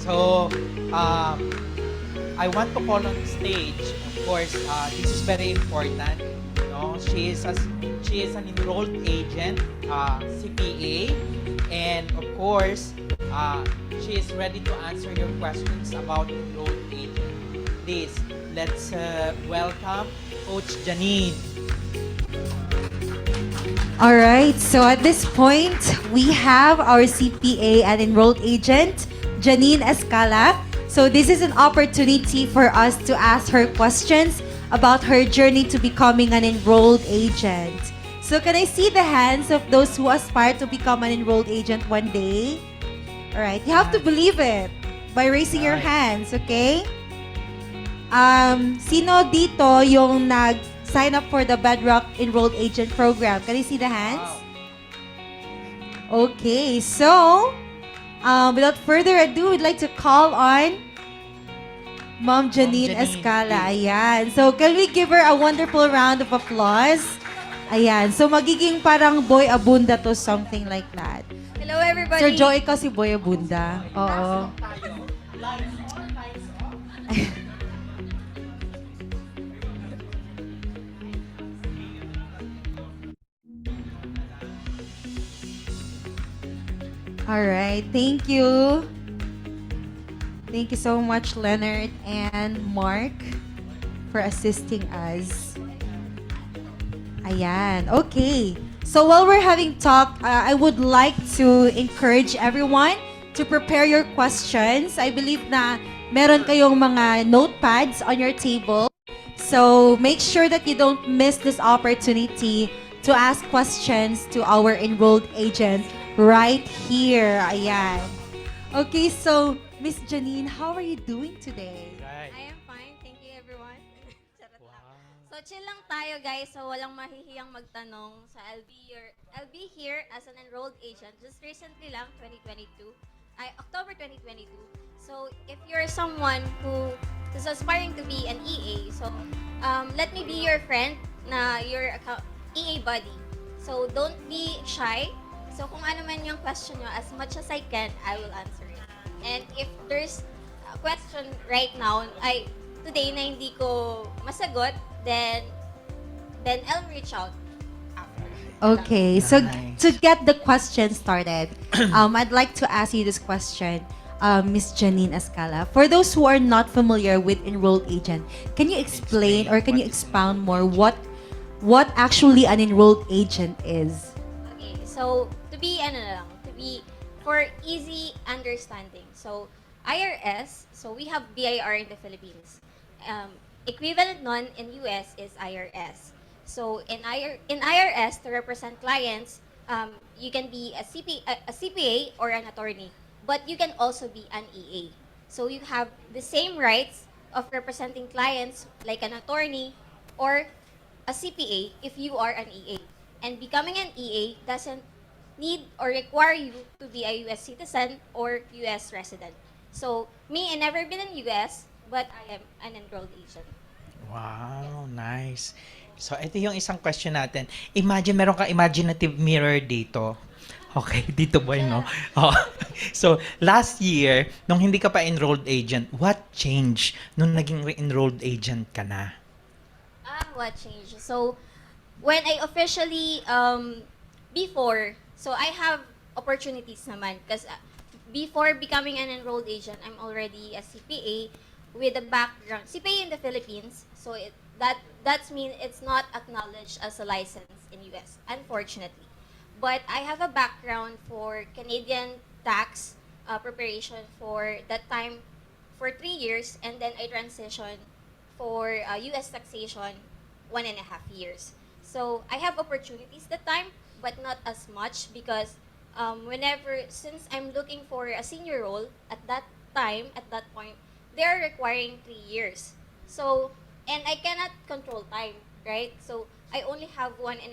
So, I want to call on stage, of course, this is very important. You know, she is an enrolled agent, CPA, and of course, she is ready to answer your questions about enrolled agent. Please, let's welcome Coach Janine. All right, so at this point, we have our CPA and enrolled agent, Janine Escala. So this is an opportunity for us to ask her questions about her journey to becoming an enrolled agent. So can I see the hands of those who aspire to become an enrolled agent one day? All right, you have to believe it by raising your hands, okay? Sino dito yung nag-sign up for the Bedrock Enrolled Agent Program? Can I see the hands? Okay, so without further ado, we'd like to call on Ma'am Janine Escala. Ayan. So can we give her a wonderful round of applause? Ayan. So magiging parang Boy Abunda to, something like that. Hello, everybody. Sir Joe, ikaw si Boy Abunda. Oo. All right. Thank you. Thank you so much, Leonard and Mark, for assisting us. Ayan. Okay. So while we're having talk, I would like to encourage everyone to prepare your questions. I believe na meron kayong mga notepads on your table. So make sure that you don't miss this opportunity to ask questions to our enrolled agent right here. Ayan. Okay, so Miss Janine, how are you doing today? I am fine. Thank you, everyone. Charot lang. So, chill lang tayo, guys. So, walang mahihiyang magtanong. So, I'll be here as an enrolled agent just recently lang, October 2022. So, if you're someone who is aspiring to be an EA, so, let me be your friend na your EA buddy. So, don't be shy. So, kung ano man yung question nyo, as much as I can, I will answer it. And if there's a question right now, today na hindi ko masagot, then I'll reach out after. Okay, so to get the question started, I'd like to ask you this question, Miss Janine Escala. For those who are not familiar with enrolled agent, can you explain or can you expound more what actually an enrolled agent is? Okay, so to be for easy understanding. So IRS, so we have BIR in the Philippines. Equivalent nun in US is IRS. So in IRS, to represent clients, you can be a CPA or an attorney, but you can also be an EA. So you have the same rights of representing clients like an attorney or a CPA if you are an EA. And becoming an EA doesn't need or require you to be a US citizen or US resident. So, me, I never been in US, but I am an enrolled agent. Wow, nice. So, ito yung isang question natin. Imagine, meron kang imaginative mirror dito. Okay, dito boy, no? Oh. So, last year, nung hindi ka pa enrolled agent, what changed nung naging enrolled agent ka na? What changed? So, when I officially, so I have opportunities naman. Because before becoming an enrolled agent, I'm already a CPA with a background, CPA in the Philippines. So that's mean it's not acknowledged as a license in US, unfortunately. But I have a background for Canadian tax preparation for that time for 3 years, and then I transitioned for US taxation 1.5 years. So I have opportunities that time, but not as much because since I'm looking for a senior role at that time, at that point, they're requiring 3 years. So, and I cannot control time, right? So I only have 1.5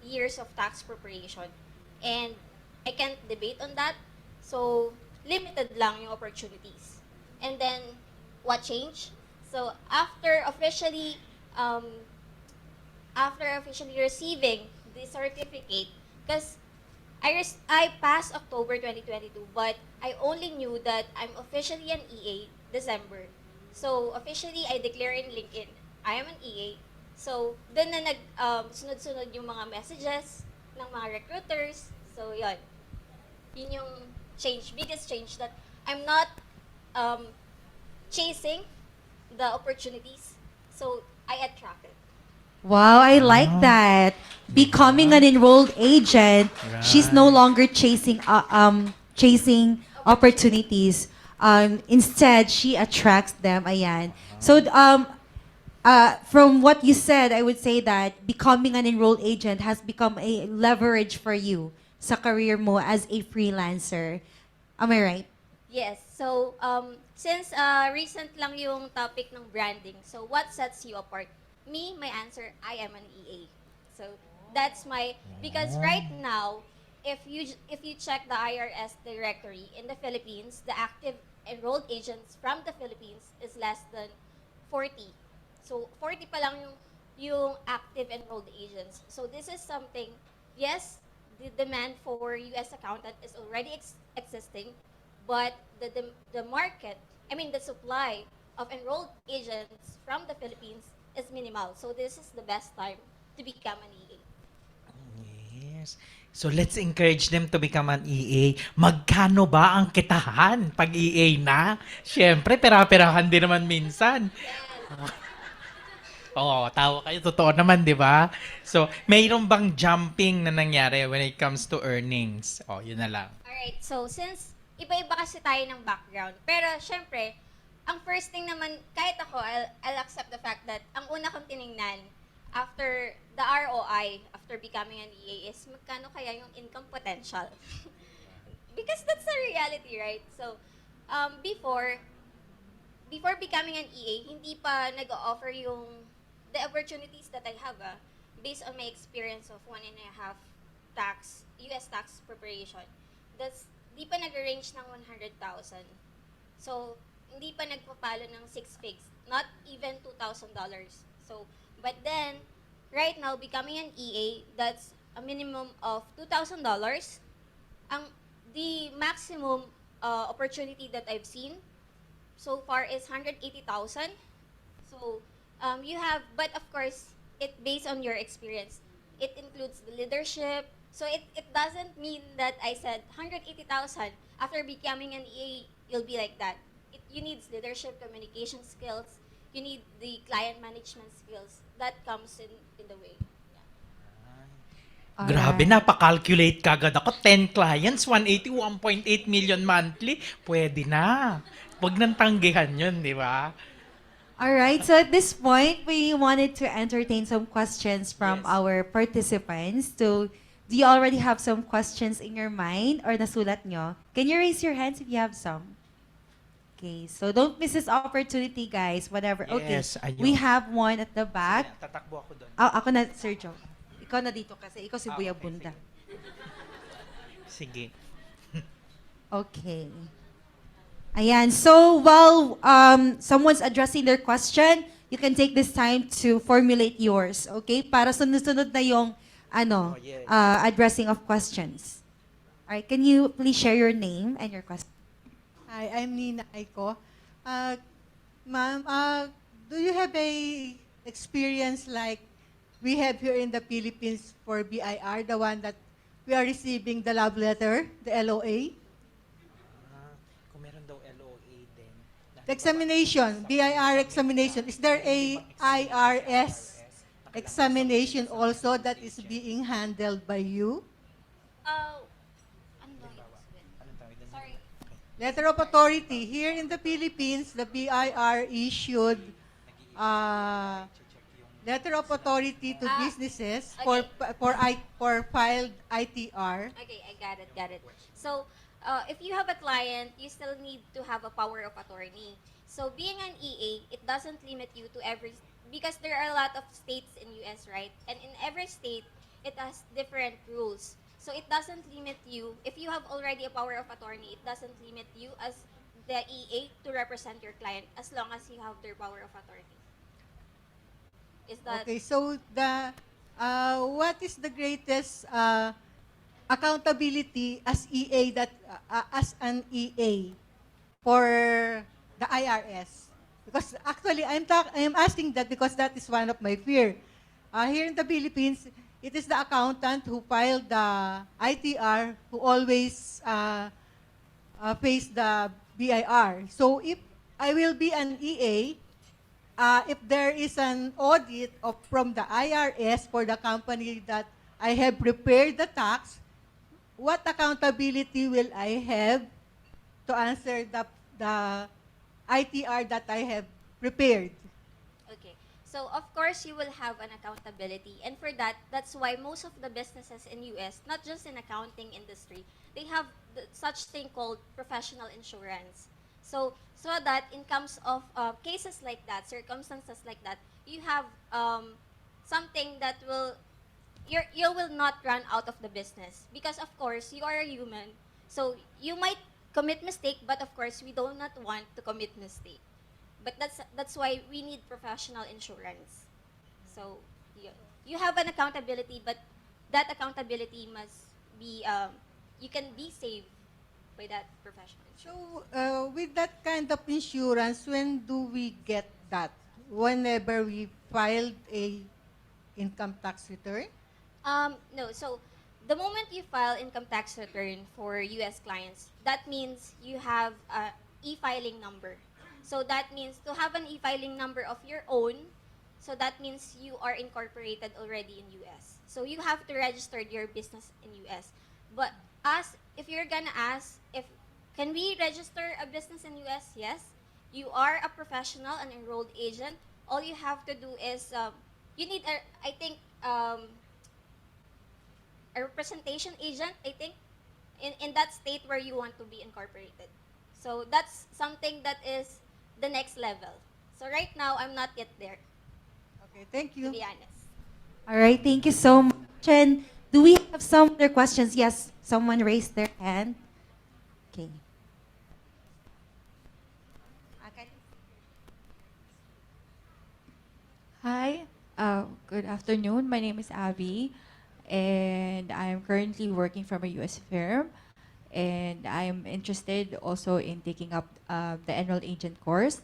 years of tax preparation. And I can't debate on that. So, limited lang yung opportunities. And then, what changed? So, after officially receiving the certificate, because I passed October 2022, but I only knew that I'm officially an EA December. So, officially, I declare in LinkedIn, I am an EA. So, doon na sunod-sunod yung mga messages ng mga recruiters. So, yun. Yun yung biggest change that I'm not chasing the opportunities. So, I attract it. Wow, I like that. Becoming an enrolled agent, she's no longer chasing opportunities. Instead, she attracts them. Ayan. So, from what you said, I would say that becoming an enrolled agent has become a leverage for you sa career mo as a freelancer. Am I right? Yes. So, since recent lang yung topic ng branding, so what sets you apart? Me, my answer, I am an EA. So, that's because right now, if you check the IRS directory in the Philippines, the active enrolled agents from the Philippines is less than 40. So, 40 pa lang yung active enrolled agents. So, this is something, yes, the demand for US accountant is already existing, but the market, the supply of enrolled agents from the Philippines is minimal. So, this is the best time to become an EA. Yes. So let's encourage them to become an EA. Magkano ba ang kitahan pag EA na? Siyempre, pera-perahan din naman minsan. Oo, tawa kayo. Totoo naman, di ba? So, mayroon bang jumping na nangyari when it comes to earnings? Oh, yun na lang. Alright, so since iba-iba kasi tayo ng background, pero syempre, ang first thing naman, kahit ako, I'll accept the fact that ang una kong tiningnan after the ROI, after becoming an EA, is magkano kaya yung income potential? Because that's the reality, right? So, before becoming an EA, hindi pa nag-offer the opportunities that I have, based on my experience of 1.5 US tax preparation. Di pa nag-range ng 100,000. So, hindi pa nagpapalo ng 6 figs, not even $2,000. So, but then, right now, becoming an EA, that's a minimum of $2,000. The maximum opportunity that I've seen so far is 180,000. So, but of course, it based on your experience. It includes the leadership. So, it doesn't mean that I said 180,000, after becoming an EA, you'll be like that. You need leadership, communication skills. You need the client management skills. That comes in the way. Grabe, napakalculate kagad ako. 10 clients, 180, 1.8 million monthly. Pwede na. Huwag nang tanggihan yun, di ba? Alright, so at this point, we wanted to entertain some questions from our participants. So, do you already have some questions in your mind or nasulat nyo? Can you raise your hands if you have some? Okay, so don't miss this opportunity, guys. Whatever. Okay, Yes, ayun. we have one at the back. Tatakbo ako doon. Ako na, Sir Joe. Ikaw na dito kasi. Ikaw si Buya Bunda. Sige. Okay. Ayan. So while someone's addressing their question, you can take this time to formulate yours. Okay? Para sunod-sunod na yung Oh, yes. addressing of questions. All right. Can you please share your name and your question? Hi, I'm Nina Aiko. Ma'am, do you have a experience like we have here in the Philippines for BIR, the one that we are receiving the love letter, the LOA? Kung meron daw LOA din. The examination, BIR examination, is there a IRS examination also that is being handled by you? Ano ba yun? Sorry. Letter of authority. Here in the Philippines, the BIR issued letter of authority to businesses okay. for filed ITR. Okay, I got it. So, if you have a client, you still need to have a power of attorney. So, being an EA, it doesn't limit you to every, because there are a lot of states in US, right? And in every state, it has different rules. So, it doesn't limit you, if you have already a power of attorney, it doesn't limit you as the EA to represent your client as long as you have their power of attorney. Is that... Okay, so what is the greatest accountability as EA that as an EA for the IRS? Because actually I'm asking that because that is one of my fear. Here in the Philippines, it is the accountant who filed the ITR who always face the BIR. So if I will be an EA, if there is an audit from the IRS for the company that I have prepared the tax, what accountability will I have to answer the ITR that I have prepared? Okay. So, of course, you will have an accountability. And for that, that's why most of the businesses in US, not just in accounting industry, they have such thing called professional insurance. So that in terms of cases like that, circumstances like that, you have something that you will not run out of the business. Because, of course, you are a human. So, you might commit mistake, but of course, we do not want to commit mistake. But that's why we need professional insurance. So you have an accountability, but that accountability must be you can be saved by that professional insurance. So with that kind of insurance, when do we get that? Whenever we filed a income tax return? No, so the moment you file income tax return for US clients, that means you have a e-filing number. So that means to have an e-filing number of your own, so that means you are incorporated already in US. So you have to register your business in US. But if you're gonna ask, can we register a business in US? Yes. You are a professional, an enrolled agent. All you have to do is, you need a representation agent, I think, in that state where you want to be incorporated. So that's something that is the next level. So right now, I'm not yet there. Okay, thank you. To be honest. All right. Thank you so much. And do we have some other questions? Yes. Someone raised their hand. Okay. Hi, good afternoon. My name is Abby, and I'm currently working from a US firm, and I'm interested also in taking up the enrolled agent course.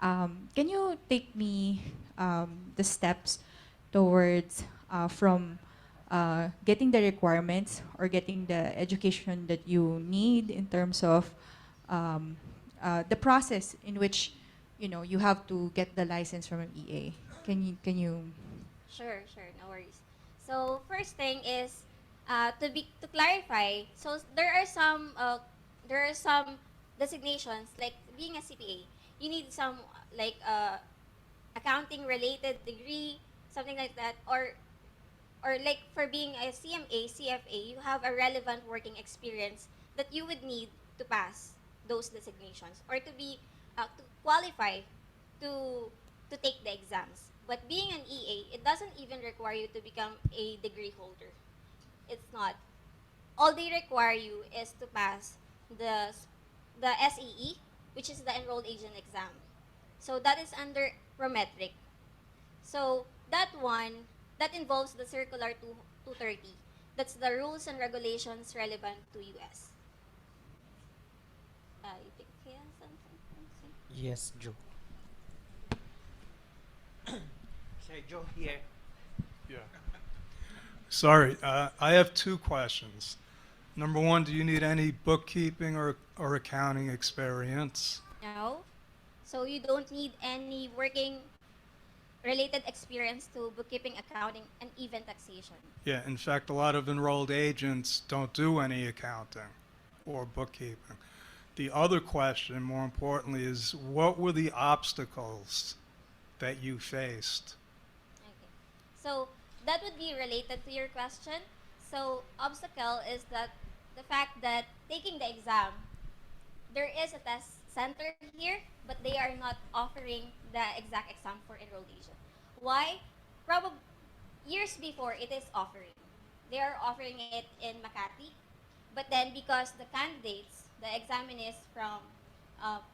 Can you take me the steps towards from getting the requirements or getting the education that you need in terms of the process in which you have to get the license from an EA? Can you? Sure, no worries. So first thing is to clarify. So there are some designations like being a CPA. You need some like accounting related degree, something like that, or like for being a CMA, CFA, you have a relevant working experience that you would need to pass those designations or to be to qualify to take the exams. But being an EA, it doesn't even require you to become a degree holder. It's not. all they require you is to pass the the SEE, which is the enrolled agent exam. So that is under prometric. So that one, that involves the circular 230. That's the rules and regulations relevant to US. You think he has something to say? Yes, Joe. Sir Joe, here. Yeah. Sorry, I have two questions. Number one, do you need any bookkeeping or accounting experience? No. So you don't need any working related experience to bookkeeping, accounting, and even taxation. Yeah, in fact, a lot of enrolled agents don't do any accounting or bookkeeping. The other question, more importantly, is what were the obstacles that you faced? Okay. So that would be related to your question. So obstacle is that the fact that taking the exam, there is a test center here, but they are not offering the exact exam for enrolled agent. Why? Probably years before it is offering. They are offering it in Makati, but then because the candidates, the examinees from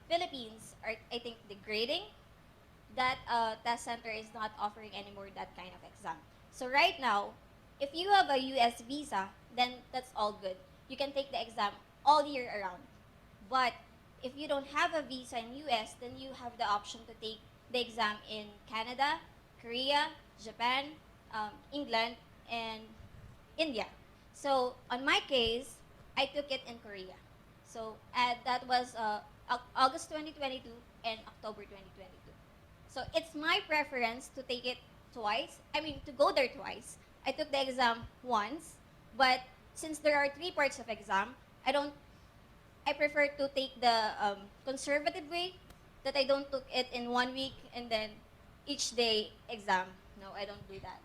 Philippines are, I think, degrading, that test center is not offering anymore that kind of exam. So right now, if you have a US visa, then that's all good. You can take the exam all year around. But if you don't have a visa in US, then you have the option to take the exam in Canada, Korea, Japan, England, and India. So on my case, I took it in Korea. So that was August 2022 and October 2022. So it's my preference to take it twice. I mean, to go there twice. I took the exam once, but since there are 3 parts of exam, I prefer to take the conservative way, that I don't took it in 1 week and then each day exam. No, I don't do that.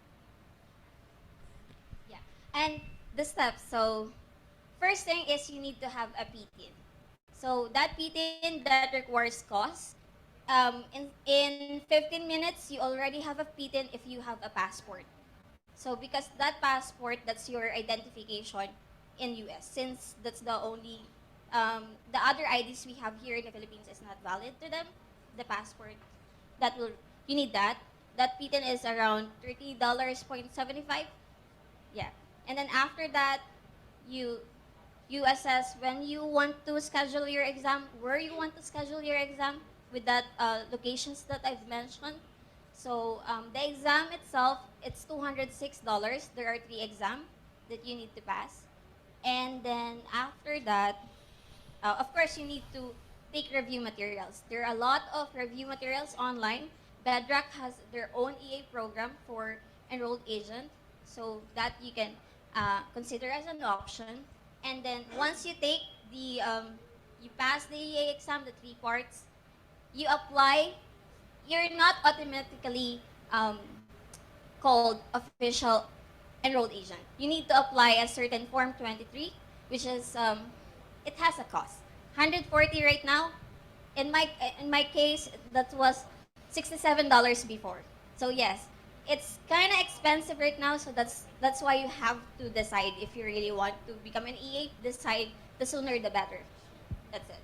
Yeah. And the steps. So first thing is you need to have a PTIN. So that PTIN that requires cost. In 15 minutes, you already have a PTIN if you have a passport. So because that passport, that's your identification in US, since that's the only, the other IDs we have here in the Philippines is not valid to them, the passport, you need that. That PTIN is around $30.75. Yeah. And then after that, you you assess when you want to schedule your exam, where you want to schedule your exam with that locations that I've mentioned. So the exam itself, it's $206. There are 3 exams that you need to pass. And then after that, of course, you need to take review materials. There are a lot of review materials online. Bedrock has their own EA program for enrolled agent, so that you can consider as an option. And then once you take you pass the EA exam, the 3 parts, you apply. You're not automatically called official enrolled agent. You need to apply a certain Form 23, which is it has a cost. 140 right now. In my case, that was $67 before. So yes, it's kind of expensive right now. So that's why you have to decide if you really want to become an EA. Decide the sooner the better. That's it.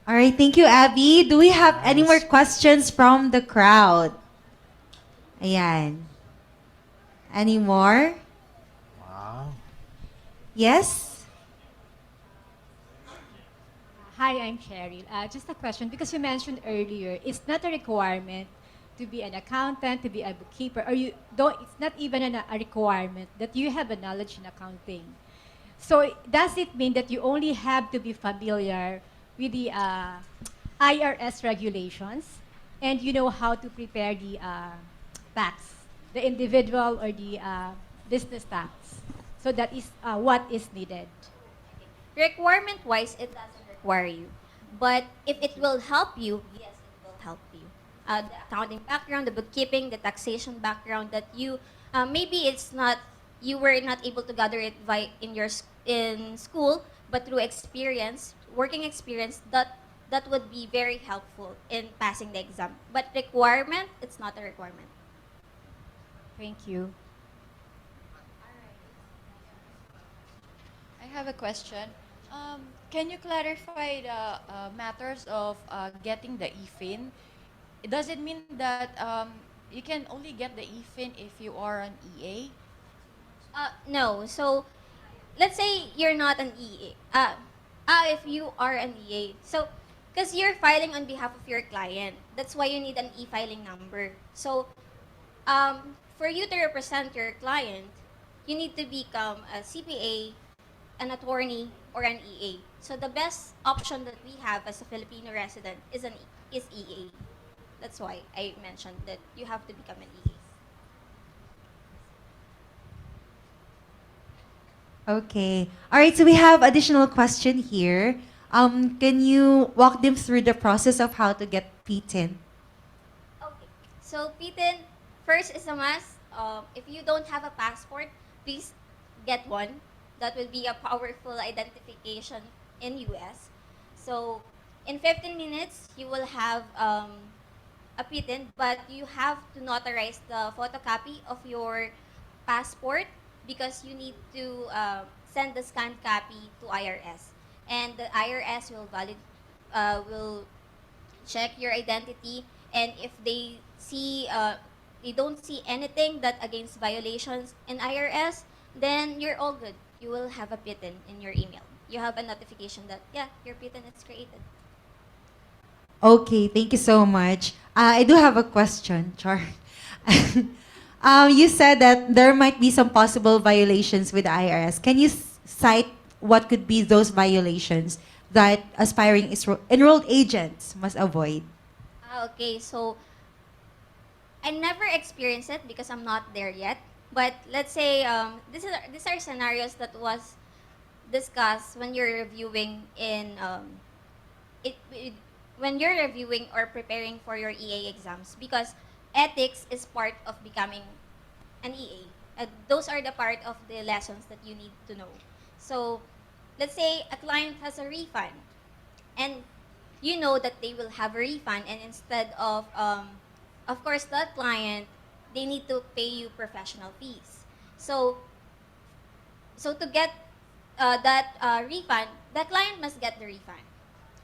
All right, thank you, Abby. Do we have any more questions from the crowd? Ayan. Any more? Wow. Yes? Hi, I'm Cheryl. Just a question, because you mentioned earlier, it's not a requirement to be an accountant, to be a bookkeeper, or you don't. It's not even a requirement that you have a knowledge in accounting. So does it mean that you only have to be familiar with the IRS regulations, and you know how to prepare the tax, the individual or the business tax? So that is what is needed. Requirement-wise, it doesn't require you. But if it will help you, yes, it will help you. The accounting background, the bookkeeping, the taxation background that maybe you were not able to gather it in school, but through experience, working experience, that would be very helpful in passing the exam. But requirement, it's not a requirement. Thank you. have a question. Can you clarify the matters of getting the EFIN? Does it mean that you can only get the EFIN if you are an EA? No. So, let's say you're not an EA. If you are an EA. So, because you're filing on behalf of your client, that's why you need an e-filing number. So, for you to represent your client, you need to become a CPA, an attorney, or an EA. So the best option that we have as a Filipino resident is EA. That's why I mentioned that you have to become an EA. Okay. All right, so we have additional question here. Can you walk them through the process of how to get PTIN? Okay. So PTIN, first is a must. If you don't have a passport, please get one. That will be a powerful identification in US. So in 15 minutes, you will have a PTIN, but you have to notarize the photocopy of your passport because you need to send the scanned copy to IRS. And the IRS will check your identity, and if they don't see anything that against violations in IRS, then you're all good. You will have a PITIN in your email. You have a notification that, yeah, your PITIN is created. Okay, thank you so much. I do have a question, Char. You said that there might be some possible violations with the IRS. Can you cite what could be those violations that aspiring enrolled agents must avoid? Okay, so I never experienced it because I'm not there yet. But let's say these are scenarios that was discussed when you're reviewing when you're reviewing or preparing for your EA exams, because ethics is part of becoming an EA. Those are the part of the lessons that you need to know. So let's say a client has a refund, and you know that they will have a refund, and instead of course, that client, they need to pay you professional fees. So to get that refund, the client must get the refund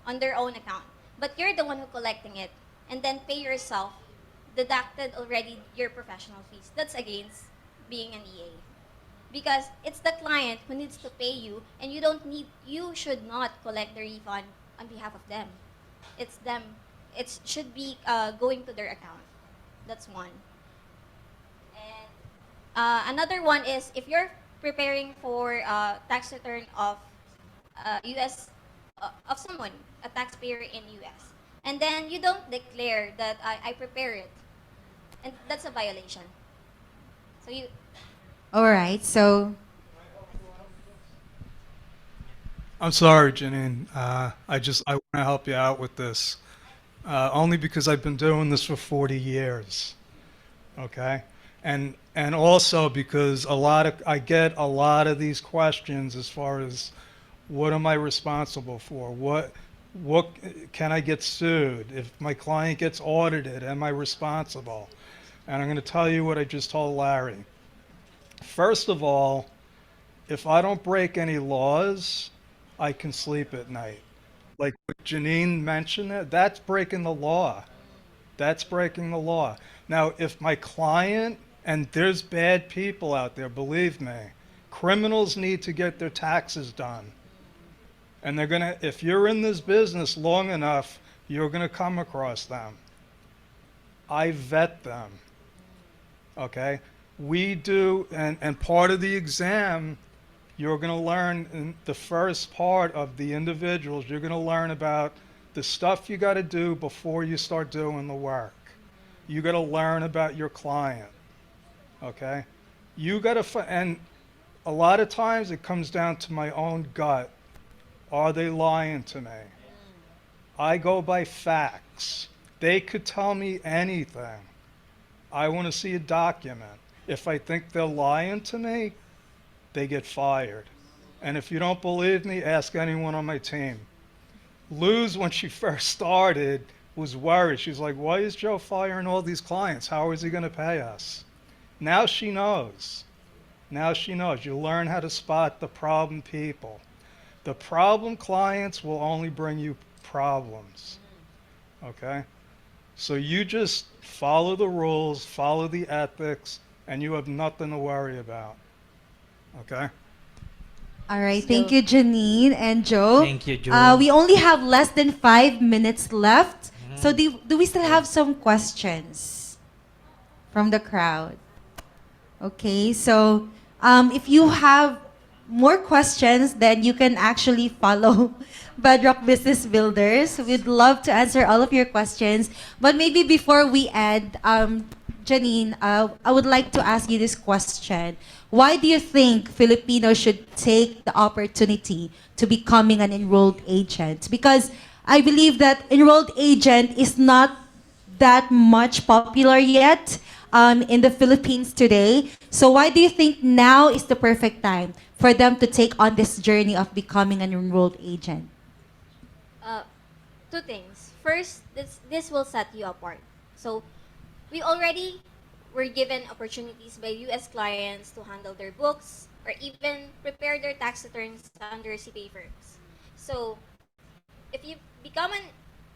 on their own account. But you're the one who collecting it, and then pay yourself, deducted already your professional fees. That's against being an EA. Because it's the client who needs to pay you, and you should not collect the refund on behalf of them. It's them. It should be going to their account. That's one. And another one is if you're preparing for tax return of US of someone, a taxpayer in US, and then you don't declare that I prepare it, and that's a violation. So you. All right, so I'm sorry, Janine. I want to help you out with this. Only because I've been doing this for 40 years. Okay? And also because I get a lot of these questions as far as what am I responsible for? What can I get sued? If my client gets audited, am I responsible? And I'm going to tell you what I just told Larry. First of all, if I don't break any laws, I can sleep at night. Like what Janine mentioned, that's breaking the law. That's breaking the law. Now, if my client, and there's bad people out there, believe me, criminals need to get their taxes done. And if you're in this business long enough, you're gonna come across them. I vet them, okay? We do, and part of the exam, you're going to learn in the first part of the individuals, you're going to learn about the stuff you got to do before you start doing the work. You got to learn about your client, okay? You got to, and a lot of times it comes down to my own gut. Are they lying to me? I go by facts. They could tell me anything. I want to see a document. If I think they're lying to me, they get fired. And if you don't believe me, ask anyone on my team. Luz, when she first started, was worried. She's like, why is Joe firing all these clients? How is he going to pay us? Now she knows. Now she knows. You learn how to spot the problem people. The problem clients will only bring you problems. Okay? So you just follow the rules, follow the ethics, and you have nothing to worry about. Okay? All right, thank you, Janine and Joe. Thank you, Joe. We only have less than 5 minutes left. So do we still have some questions from the crowd? Okay, so if you have more questions, then you can actually follow Bedrock Business Builders. We'd love to answer all of your questions. But maybe before we end, Janine, I would like to ask you this question. Why do you think Filipinos should take the opportunity to becoming an enrolled agent? Because I believe that enrolled agent is not that much popular yet in the Philippines today. So why do you think now is the perfect time for them to take on this journey of becoming an enrolled agent? Two things. First, this will set you apart. So we already were given opportunities by U.S. clients to handle their books or even prepare their tax returns under CPA firms. So if you become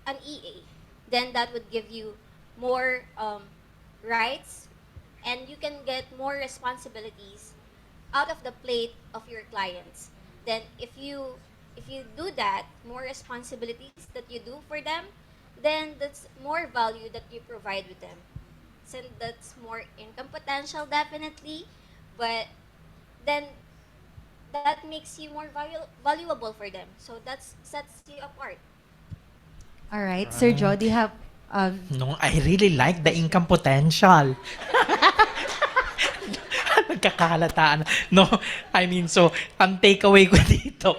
an EA, then that would give you more rights, and you can get more responsibilities out of the plate of your clients. Then if you do that, more responsibilities that you do for them, then that's more value that you provide with them. So that's more income potential, definitely, but then that makes you more valuable for them. So that sets you apart. All right, Sir Joe, do you have... No, I really like the income potential. Nagkakalataan. No, I mean, so, ang takeaway ko dito,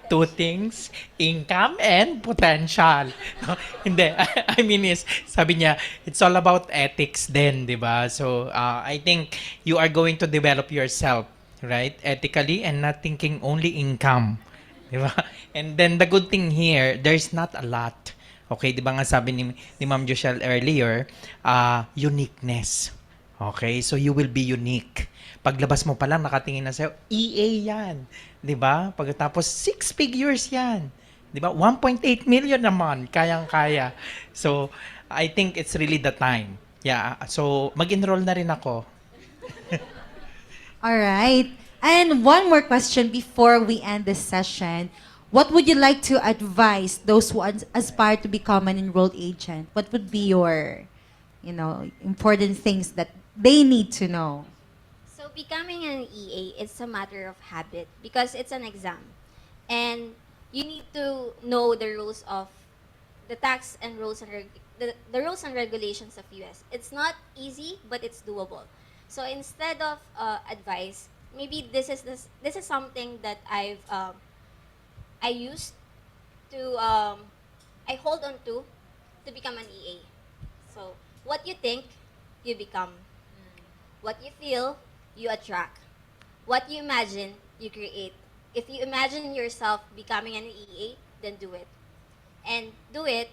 two things, income and potential. No, hindi, I mean is, sabi niya, it's all about ethics din, di ba? So, I think you are going to develop yourself, right? Ethically and not thinking only income. Di ba? And then the good thing here, there's not a lot. Okay, di ba nga sabi ni Ma'am Joshelle earlier, uniqueness. Okay, so you will be unique. Paglabas mo pa lang, nakatingin na sa'yo, EA yan. Di ba? Pagkatapos, 6 figures yan. Di ba? 1.8 million naman, kayang-kaya. So, I think it's really the time. Yeah, so mag-enroll na rin ako. All right. And one more question before we end this session. What would you like to advise those who aspire to become an enrolled agent? What would be your, important things that they need to know? So becoming an EA, it's a matter of habit because it's an exam. And you need to know the rules of the tax and rules and the rules and regulations of US. It's not easy, but it's doable. So instead of advice, maybe this is something that I used to I hold on to become an EA. So what you think, you become. What you feel, you attract. What you imagine, you create. If you imagine yourself becoming an EA, then do it. And do it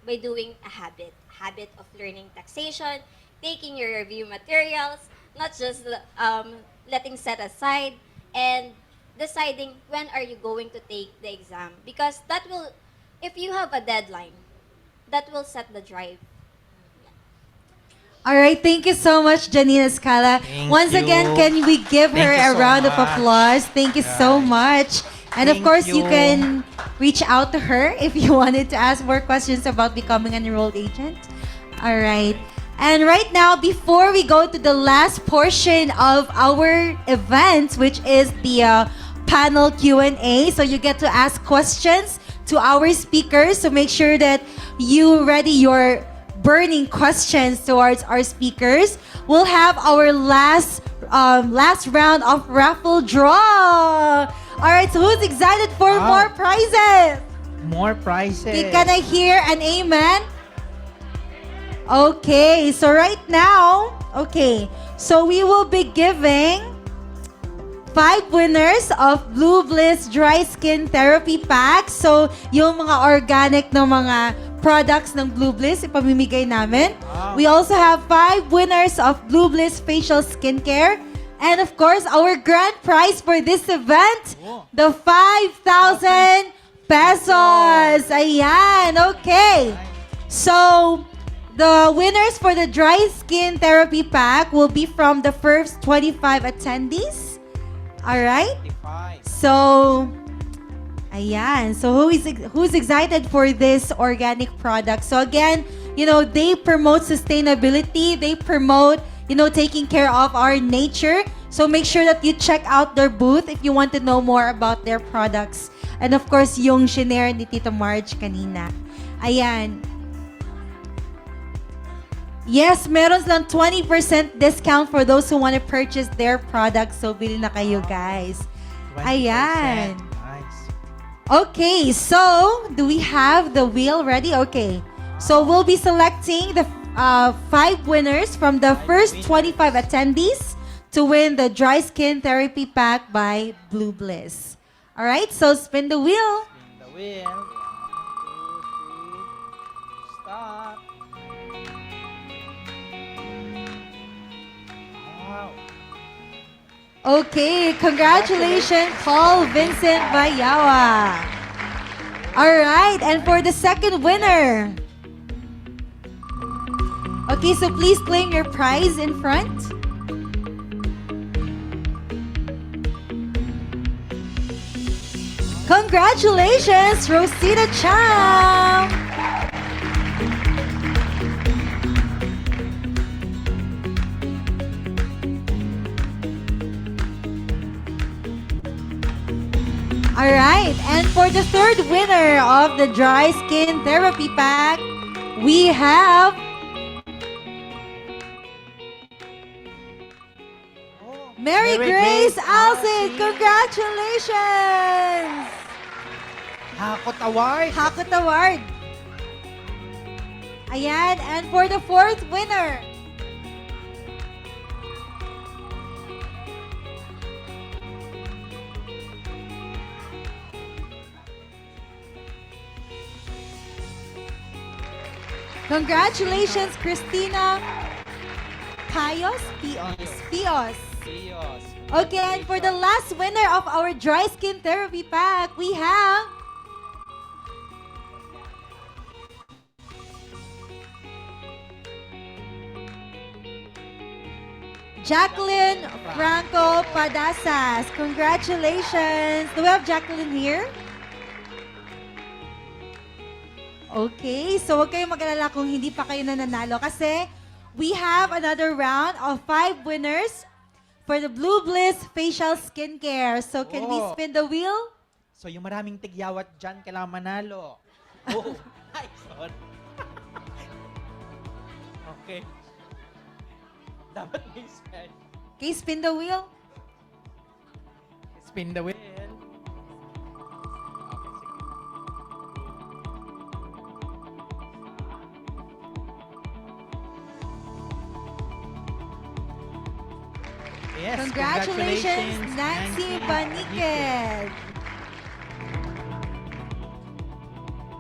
by doing a habit. Habit of learning taxation, taking your review materials, not just letting set aside, and deciding when are you going to take the exam. Because that will, if you have a deadline, that will set the drive. All right, thank you so much, Janine Escala. Once again, can we give her a round of applause? Thank you so much. And of course, you can reach out to her if you wanted to ask more questions about becoming an enrolled agent. All right. And right now, before we go to the last portion of our event, which is the panel Q&A, so you get to ask questions to our speakers. So make sure that you ready your burning questions towards our speakers. We'll have our last round of raffle draw. All right, so who's excited for more prizes? More prizes. Can I hear an amen? Okay, so right now, so we will be giving 5 winners of Blue Bliss Dry Skin Therapy Pack. So, yung mga organic na mga products ng Blue Bliss, ipamimigay namin. We also have 5 winners of Blue Bliss Facial Skincare, And of course, our grand prize for this event, the 5,000 pesos. Ayan, okay. So, the winners for the dry skin therapy pack will be from the first 25 attendees. All right? So, ayan. So, who's excited for this organic product? So, again, they promote sustainability. They promote taking care of our nature. So make sure that you check out their booth if you want to know more about their products. And of course, yung shinare ni Tito Marge kanina. Ayan. Yes, meron silang 20% discount for those who want to purchase their products. So bili na kayo, guys. 20%. Ayan. Nice. Okay, so do we have the wheel ready? Okay. So we'll be selecting the 5 winners from the first 25 attendees to win the dry skin therapy pack by Blue Bliss. All right, so spin the wheel. Spin the wheel. 1, 2, 3. Stop. Wow. Okay, congratulations, Paul Vincent Bayawa. All right, and for the second winner. Okay, so please claim your prize in front. Congratulations, Rosita Cham! All right, and for the third winner of the dry skin therapy pack, we have Mary Grace Alcid. Congratulations! Hakot Award. Hakot Award. Ayan, and for the fourth winner, congratulations, Christina Pios. Okay, and for the last winner of our dry skin therapy pack, we have Jacqueline Franco Padasas. Congratulations. Do we have Jacqueline here? Okay, so huwag kayong mag-alala kung hindi pa kayo nananalo kasi we have another round of 5 winners for the Blue Bliss Facial Skincare. So can we spin the wheel? So yung maraming tigyawat dyan, kailangan manalo. Oh, ay, sorry. Okay. Dapat may spin. Okay, spin the wheel. Spin the wheel. Yes, Congratulations, Nancy Baniquez.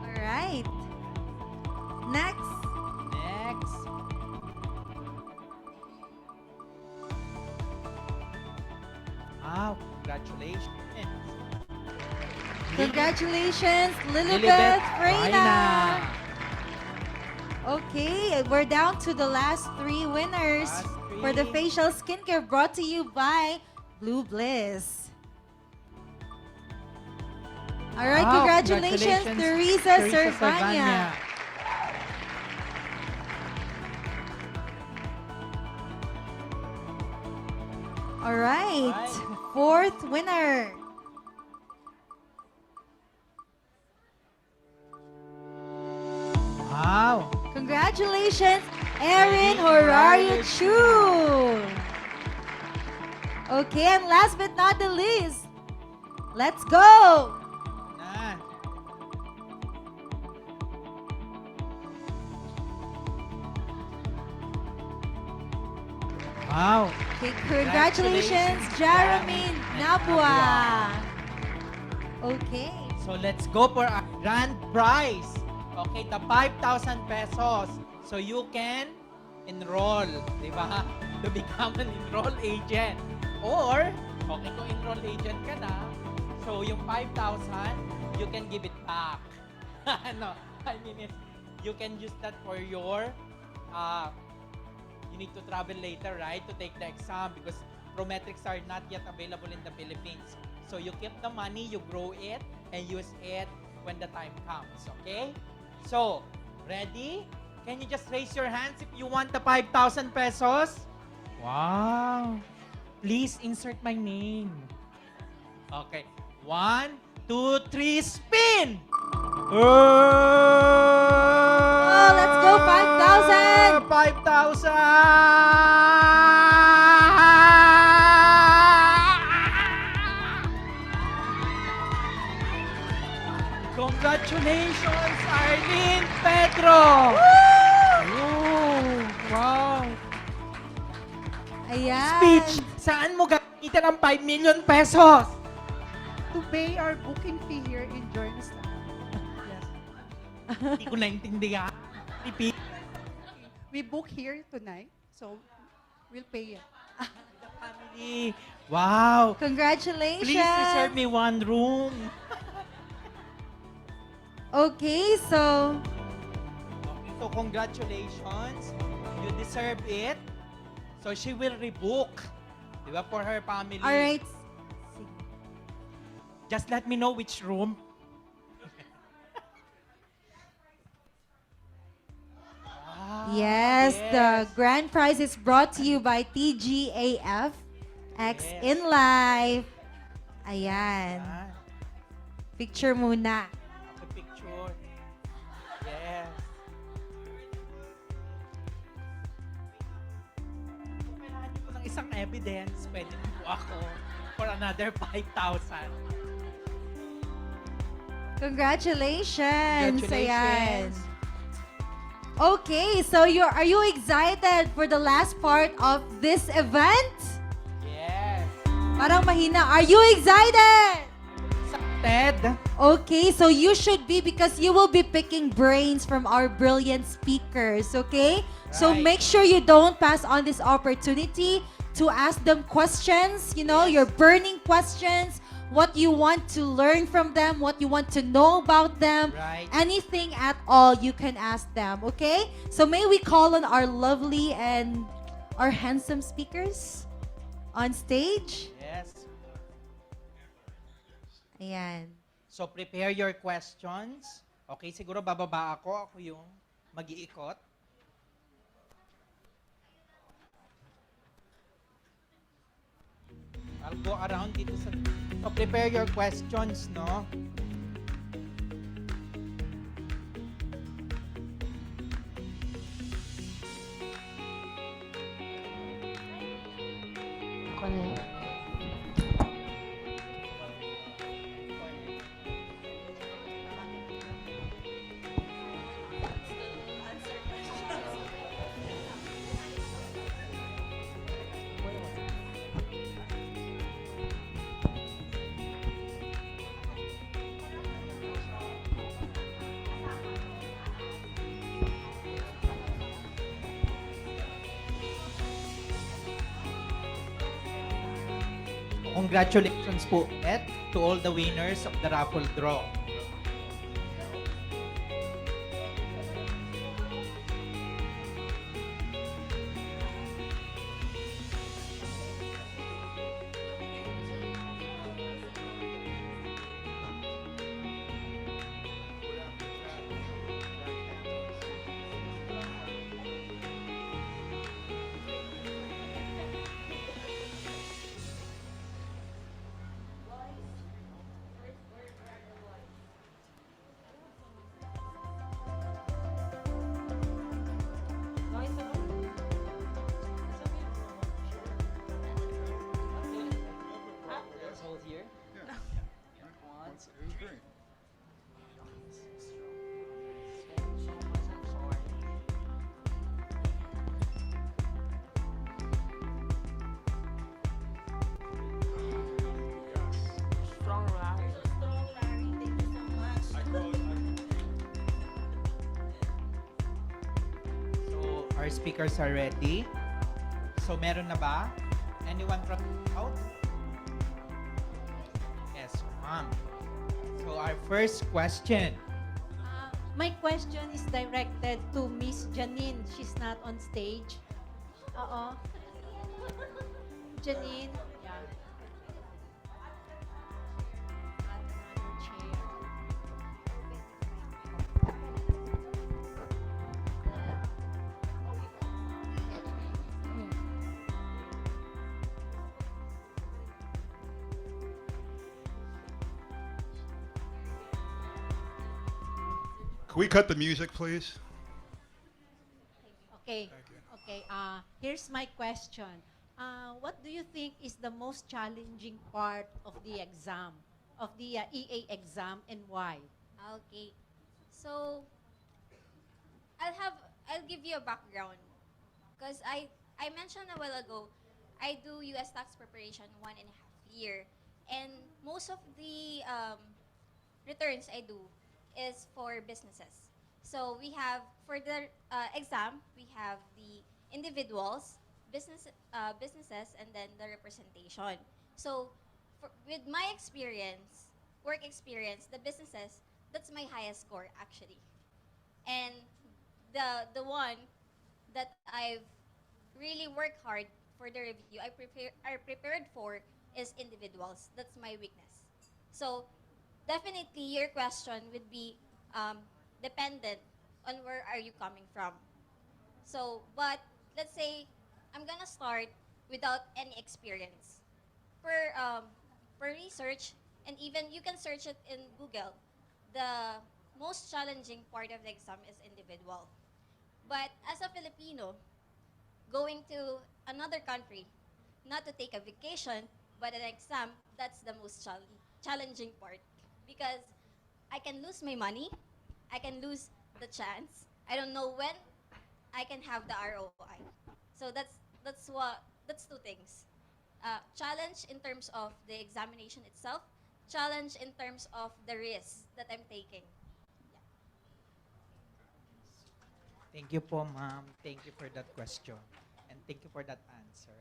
All right. Next. Wow, congratulations. Congratulations, Lilibeth Reyna. Okay, we're down to the last 3 winners for the facial skincare brought to you by Blue Bliss. All right, Wow, congratulations, Teresa Servania. All right, 4th winner. Wow. Congratulations, Erin Horario Chu. Okay, and last but not the least, let's go. Wow. Okay, congratulations, Jeremy Nabua. Okay. So let's go for our grand prize. Okay, the 5,000 pesos. So you can enroll, di ba? To become an enroll agent. Or, okay, kung enrolled agent ka na, so yung 5,000, you can give it back. No, I mean, you can use that for your, you need to travel later, right, to take the exam because prometrics are not yet available in the Philippines. So you keep the money, you grow it, and use it when the time comes, okay? So, ready? Can you just raise your hands if you want the 5,000 pesos? Wow! Please insert my name. Okay. 1, 2, 3, spin! Oh, let's go, 5,000! 5,000! Congratulations, Arlene Pedro! Woo! Wow! Ayan. Speech! Saan mo gamitin ang 5 million pesos? To pay our booking fee here in Jornstar. Yes. Hindi ko naintindihan. Repeat. We book here tonight, so we'll pay it. The family. Wow! Congratulations. Please reserve me one room. Okay, so So congratulations. You deserve it. So she will rebook. Diba? For her family. all right. Just let me know which room. Yes, yes. the grand prize is brought to you by TGAF X Yes. in Life. Ayan. Ah, Picture muna. okay, picture. Yes. Kung kailangan niyo po ng isang evidence, pwede niyo po ako for another 5,000. Congratulations. Ayan. Congratulations. Okay, so are you excited for the last part of this event? Yes. Parang mahina. Are you excited? Ted. Okay, so you should be because you will be picking brains from our brilliant speakers, okay? So Right. make sure you don't pass on this opportunity to ask them questions, your burning questions, what you want to learn from them, what you want to know about them, Right. anything at all you can ask them, okay? So may we call on our lovely and our handsome speakers on stage? Yes. Ayan. So prepare your questions. Okay, siguro bababa ako. Ako yung mag-iikot. I'll go around dito sa... So prepare your questions, no? Congratulations po ulit to all the winners of the raffle draw. Our speakers are ready. So, meron na ba? Anyone from out? ma'am. So our first question. My question is directed to Miss Janine. She's not on stage. Oo. Janine. Yeah. Can we cut the music, please? Okay. Okay. Here's my question. What do you think is the most challenging part of the exam, of the EA exam, and why? Okay. So, I'll give you a background. Because I mentioned a while ago, I do US tax preparation 1.5 year. And most of the returns I do is for businesses. So we have, for the exam, we have the individuals, businesses, and then the representation. So with my experience, work experience, the businesses, that's my highest score actually. And the one that I've really worked hard for the review, I prepared for is individuals. That's my weakness. So definitely your question would be dependent on where are you coming from. So, but let's say I'm gonna start without any experience. Per per research, and even you can search it in Google. The most challenging part of the exam is individual. But as a Filipino, going to another country, not to take a vacation, but an exam, that's the most challenging part. Because I can lose my money, I can lose the chance. I don't know when I can have the ROI. So that's two things. Challenge in terms of the examination itself, challenge in terms of the risk that I'm taking. Thank you po, ma'am. Thank you for that question. And thank you for that answer.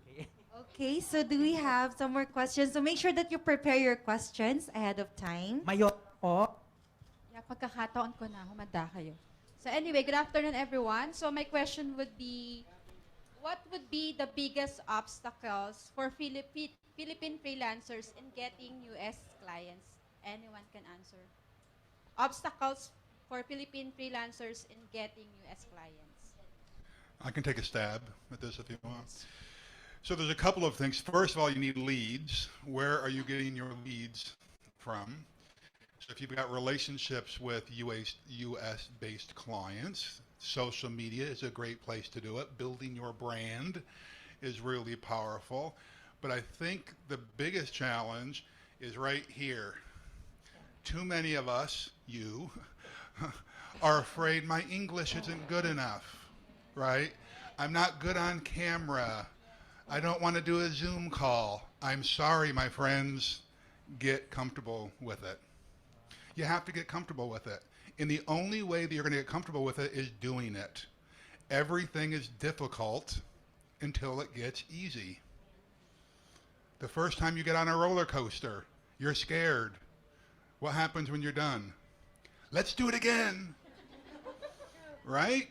Okay. Okay, so do we have some more questions? So make sure that you prepare your questions ahead of time. Mayor po. Yeah, pagkakataon ko na, humanda kayo. So anyway, good afternoon everyone. So my question would be, what would be the biggest obstacles for Philippine freelancers in getting US clients? Anyone can answer. Obstacles for Philippine freelancers in getting US clients. I can take a stab at this if you want. So there's a couple of things. First of all, you need leads. Where are you getting your leads from? So if you've got relationships with US-based clients, social media is a great place to do it. Building your brand is really powerful. But I think the biggest challenge is right here. Too many of us, you, are afraid my English isn't good enough, right? I'm not good on camera. I don't want to do a Zoom call. I'm sorry, my friends. Get comfortable with it. You have to get comfortable with it. And the only way that you're going to get comfortable with it is doing it. Everything is difficult until it gets easy. The first time you get on a roller coaster, you're scared. What happens when you're done? Let's do it again. Right?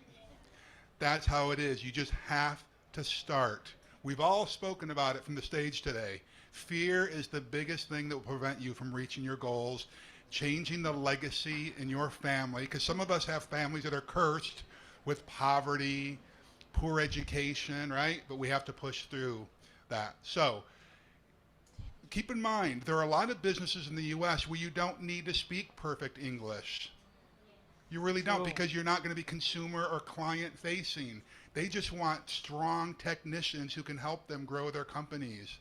That's how it is. You just have to start. We've all spoken about it from the stage today. Fear is the biggest thing that will prevent you from reaching your goals, changing the legacy in your family, because some of us have families that are cursed with poverty, poor education, right? But we have to push through that. So keep in mind, there are a lot of businesses in the US where you don't need to speak perfect English. You really don't, because you're not going to be consumer or client facing. They just want strong technicians who can help them grow their companies.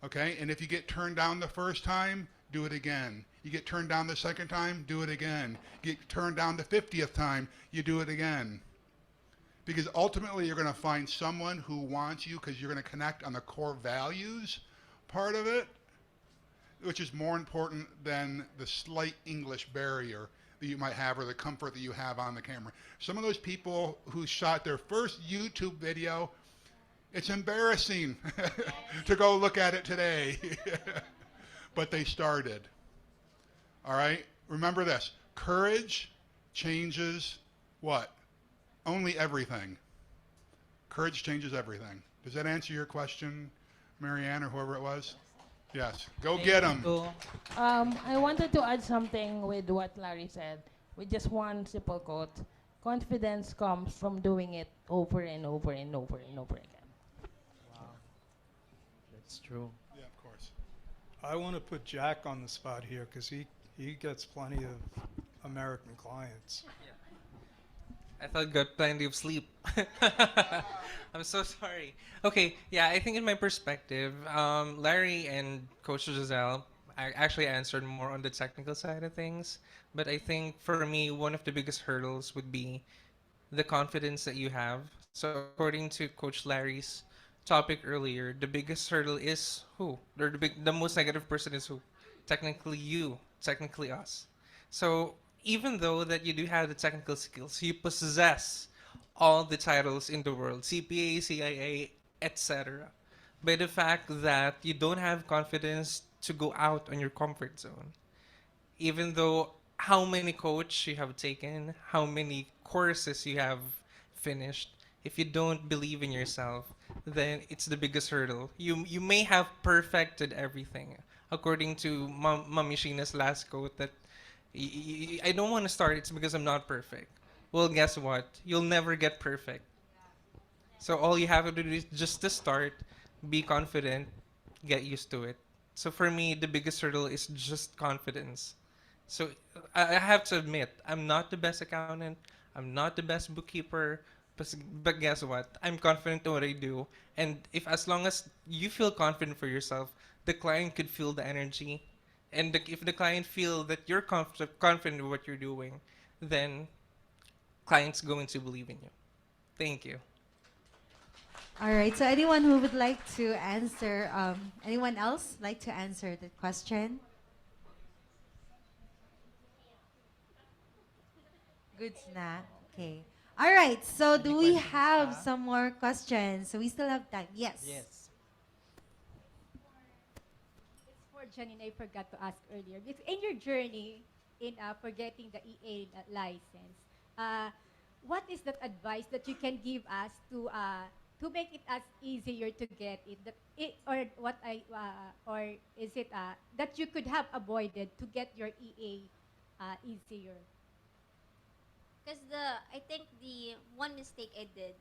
Okay? And if you get turned down the first time, do it again. You get turned down the second time, do it again. You get turned down the 50th time, you do it again. Because ultimately you're going to find someone who wants you because you're going to connect on the core values part of it, which is more important than the slight English barrier that you might have or the comfort that you have on the camera. Some of those people who shot their first YouTube video, it's embarrassing to go look at it today. but they started. All right? Remember this. Courage changes what? Only everything. Courage changes everything. Does that answer your question, Marianne, or whoever it was? Yes. Go get them. I wanted to add something with what Larry said, with just one simple quote. Confidence comes from doing it over and over and over and over again. Wow. That's true. Yeah, of course. I want to put Jack on the spot here because he gets plenty of American clients. I thought got plenty of sleep. I'm so sorry. Okay, yeah, I think in my perspective, Larry and Coach Giselle actually answered more on the technical side of things. But I think for me, one of the biggest hurdles would be the confidence that you have. So according to Coach Larry's topic earlier, the biggest hurdle is who? Or the most negative person is who? Technically you, technically us. So even though that you do have the technical skills, you possess all the titles in the world, CPA, CIA, etc. By the fact that you don't have confidence to go out on your comfort zone. Even though how many coach you have taken, how many courses you have finished, if you don't believe in yourself, then it's the biggest hurdle. You may have perfected everything, according to Mami Sheena's last quote that I don't want to start. It's because I'm not perfect. Well, guess what? You'll never get perfect. So all you have to do is just to start, be confident, get used to it. So for me, the biggest hurdle is just confidence. So I have to admit, I'm not the best accountant. I'm not the best bookkeeper. But guess what? I'm confident in what I do. And if as long as you feel confident for yourself, the client could feel the energy. And if the client feel that you're confident with what you're doing, then client's going to believe in you. Thank you. All right. So anyone who would like to answer, anyone else like to answer the question? Good snack. Okay. All right. So do we have some more questions? So we still have time. Yes. Yes. It's for Janine, I forgot to ask earlier. In your journey in for getting the EA license, what is that advice that you can give us to make it as easier to get it? Or what or is it that you could have avoided to get your EA easier? Because I think the one mistake I did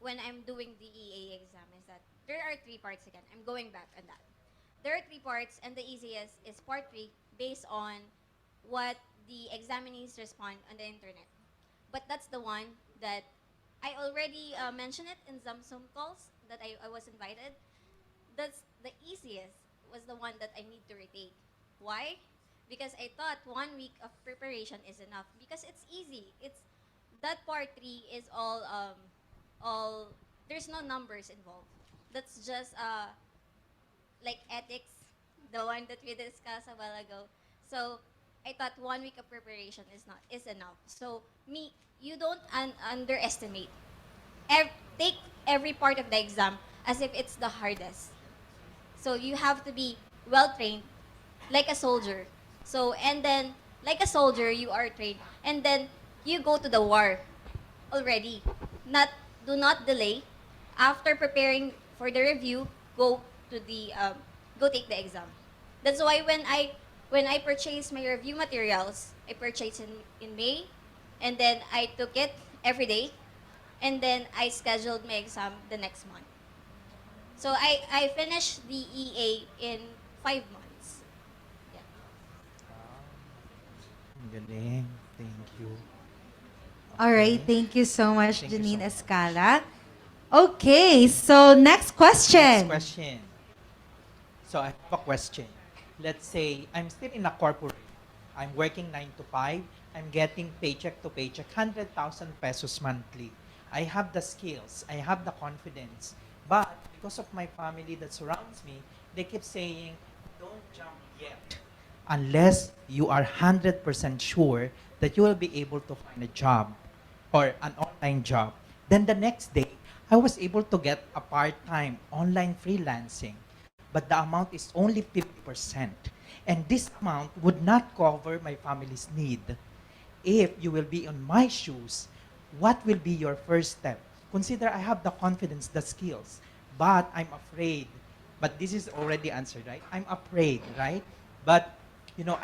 when I'm doing the EA exam is that there are three parts again. I'm going back on that. There are three parts, and the easiest is part 3 based on what the examinees respond on the internet. But that's the one that I already mentioned it in some Zoom calls that I was invited. That's the easiest was the one that I need to retake. Why? Because I thought 1 week of preparation is enough because it's easy. It's that part 3 is all there's no numbers involved. That's just like ethics, the one that we discussed a while ago. So I thought 1 week of preparation is enough. So you don't underestimate. Take every part of the exam as if it's the hardest. So you have to be well trained, like a soldier. So, and then, like a soldier, you are trained. And then, you go to the war already. Do not delay. After preparing for the review, go take the exam. That's why when I purchased my review materials, I purchased in May, and then I took it every day, and then I scheduled my exam the next month. So I finished the EA in 5 months. Galing. Thank you. All right. Thank you so much, Janine Escala. Okay. So next question. Next question. So I have a question. Let's say I'm still in a corporate. I'm working 9 to 5. I'm getting paycheck to paycheck, 100,000 pesos monthly. I have the skills. I have the confidence. But because of my family that surrounds me, they keep saying, don't jump yet. Unless you are 100% sure that you will be able to find a job or an online job. Then the next day, I was able to get a part-time online freelancing. but the amount is only 50%. And this amount would not cover my family's need. If you will be on my shoes, what will be your first step? Consider I have the confidence, the skills, but I'm afraid. But this is already answered, right? I'm afraid, right? But you know,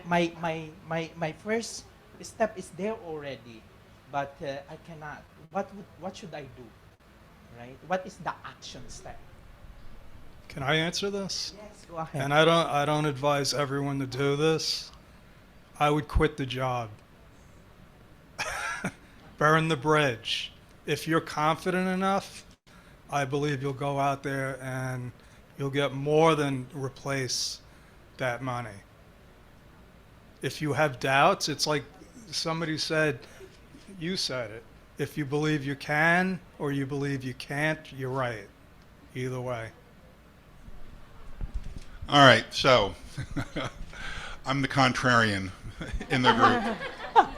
my first step is there already, but I cannot. What should I do, right? What is the action step? Can I answer this? Yes, go ahead. And I don't advise everyone to do this. I would quit the job. Burn the bridge. If you're confident enough, I believe you'll go out there and you'll get more than replace that money. If you have doubts, it's like somebody said, you said it. If you believe you can or you believe you can't, you're right. Either way. All right, so I'm the contrarian in the group.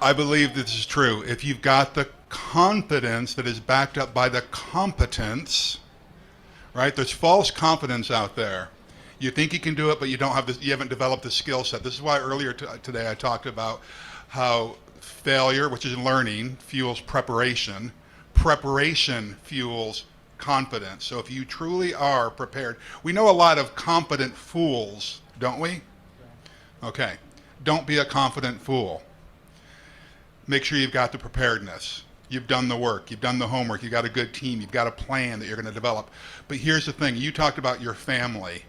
I believe this is true. If you've got the confidence that is backed up by the competence, right? There's false confidence out there. You think you can do it, but you don't have this, you haven't developed the skill set. This is why earlier today I talked about how failure, which is learning, fuels preparation. Preparation fuels confidence. So if you truly are prepared, we know a lot of confident fools, don't we? Okay. Don't be a confident fool. Make sure you've got the preparedness. You've done the work. You've done the homework. You've got a good team. You've got a plan that you're going to develop. But here's the thing. You talked about your family.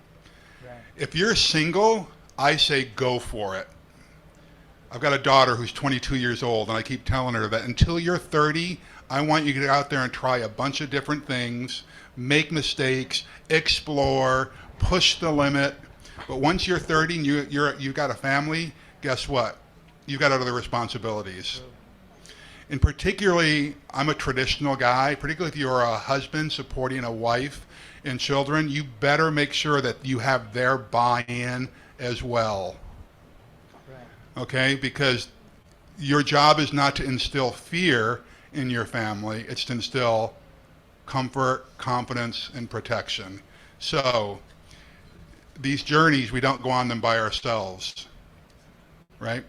Right. If you're single, I say go for it. I've got a daughter who's 22 years old, and I keep telling her that until you're 30, I want you to get out there and try a bunch of different things, make mistakes, explore, push the limit. But once you're 30 and you've got a family, guess what? You've got other responsibilities. And particularly, I'm a traditional guy, particularly if you're a husband supporting a wife and children, you better make sure that you have their buy-in as well. Right. Okay? Because your job is not to instill fear in your family, it's to instill comfort, confidence, and protection. So, these journeys, we don't go on them by ourselves, right?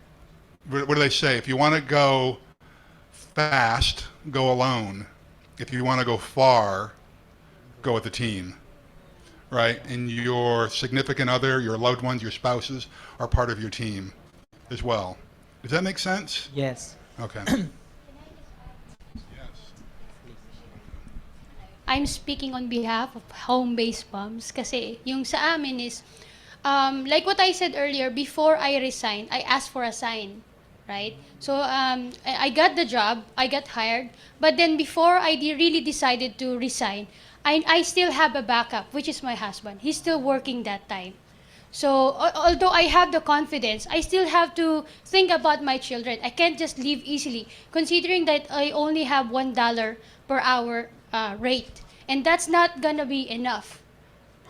What do they say? If you want to go fast, go alone. If you want to go far, go with a team, right? And your significant other, your loved ones, your spouses are part of your team as well. Does that make sense? Yes. Okay. I'm speaking on behalf of home-based moms kasi yung sa amin is, like what I said earlier, before I resigned, I asked for a sign, right? So I got the job, I got hired, but then before I really decided to resign, I still have a backup, which is my husband. He's still working that time. So although I have the confidence, I still have to think about my children. I can't just leave easily, considering that I only have $1 per hour rate. And that's not gonna be enough,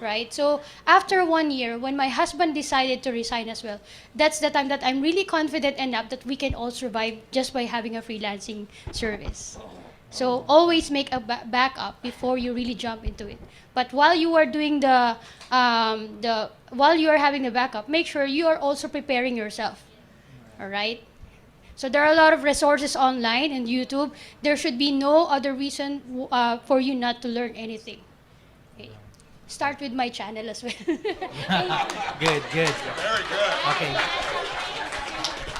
right? So after 1 year, when my husband decided to resign as well, that's the time that I'm really confident enough that we can all survive just by having a freelancing service. So always make a backup before you really jump into it. But while you are doing while you are having the backup, make sure you are also preparing yourself. All right? So there are a lot of resources online and YouTube. There should be no other reason for you not to learn anything. Okay. Start with my channel as well. Good. Very good. Okay.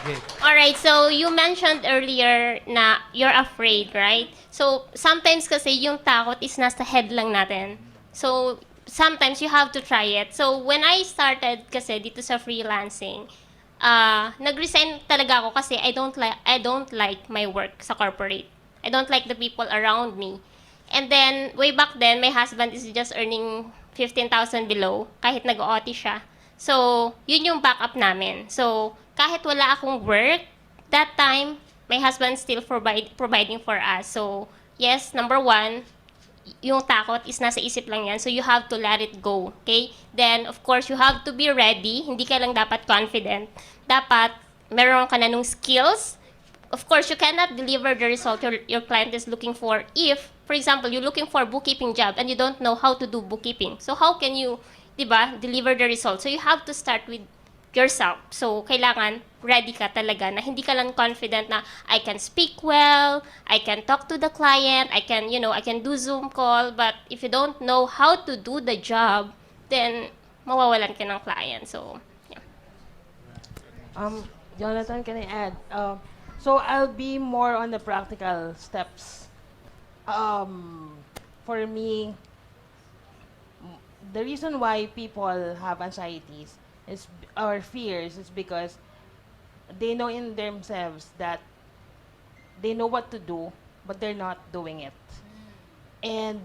Good. Alright, so you mentioned earlier na you're afraid, right? So sometimes kasi yung takot is nasa head lang natin. So sometimes you have to try it. So when I started kasi dito sa freelancing, nag-resign talaga ako kasi I don't like my work sa corporate. I don't like the people around me. And then way back then, my husband is just earning 15,000 below kahit nag-OT siya. So yun yung backup namin. So kahit wala akong work that time, my husband still providing for us. So yes, number one, yung takot is nasa isip lang yan. So you have to let it go, okay? Then, of course, you have to be ready. Hindi ka lang dapat confident. Dapat, meron ka na nung skills, of course, you cannot deliver the result your client is looking for if, for example, you're looking for a bookkeeping job and you don't know how to do bookkeeping. So how can you, di ba, deliver the result? So you have to start with yourself. So kailangan ready ka talaga na hindi ka lang confident na I can speak well, I can talk to the client, I can, I can do Zoom call, but if you don't know how to do the job, then mawawalan ka ng client. So, yeah. Jonathan, can I add? So I'll be more on the practical steps. For me, the reason why people have anxieties or fears is because they know in themselves that they know what to do, but they're not doing it. And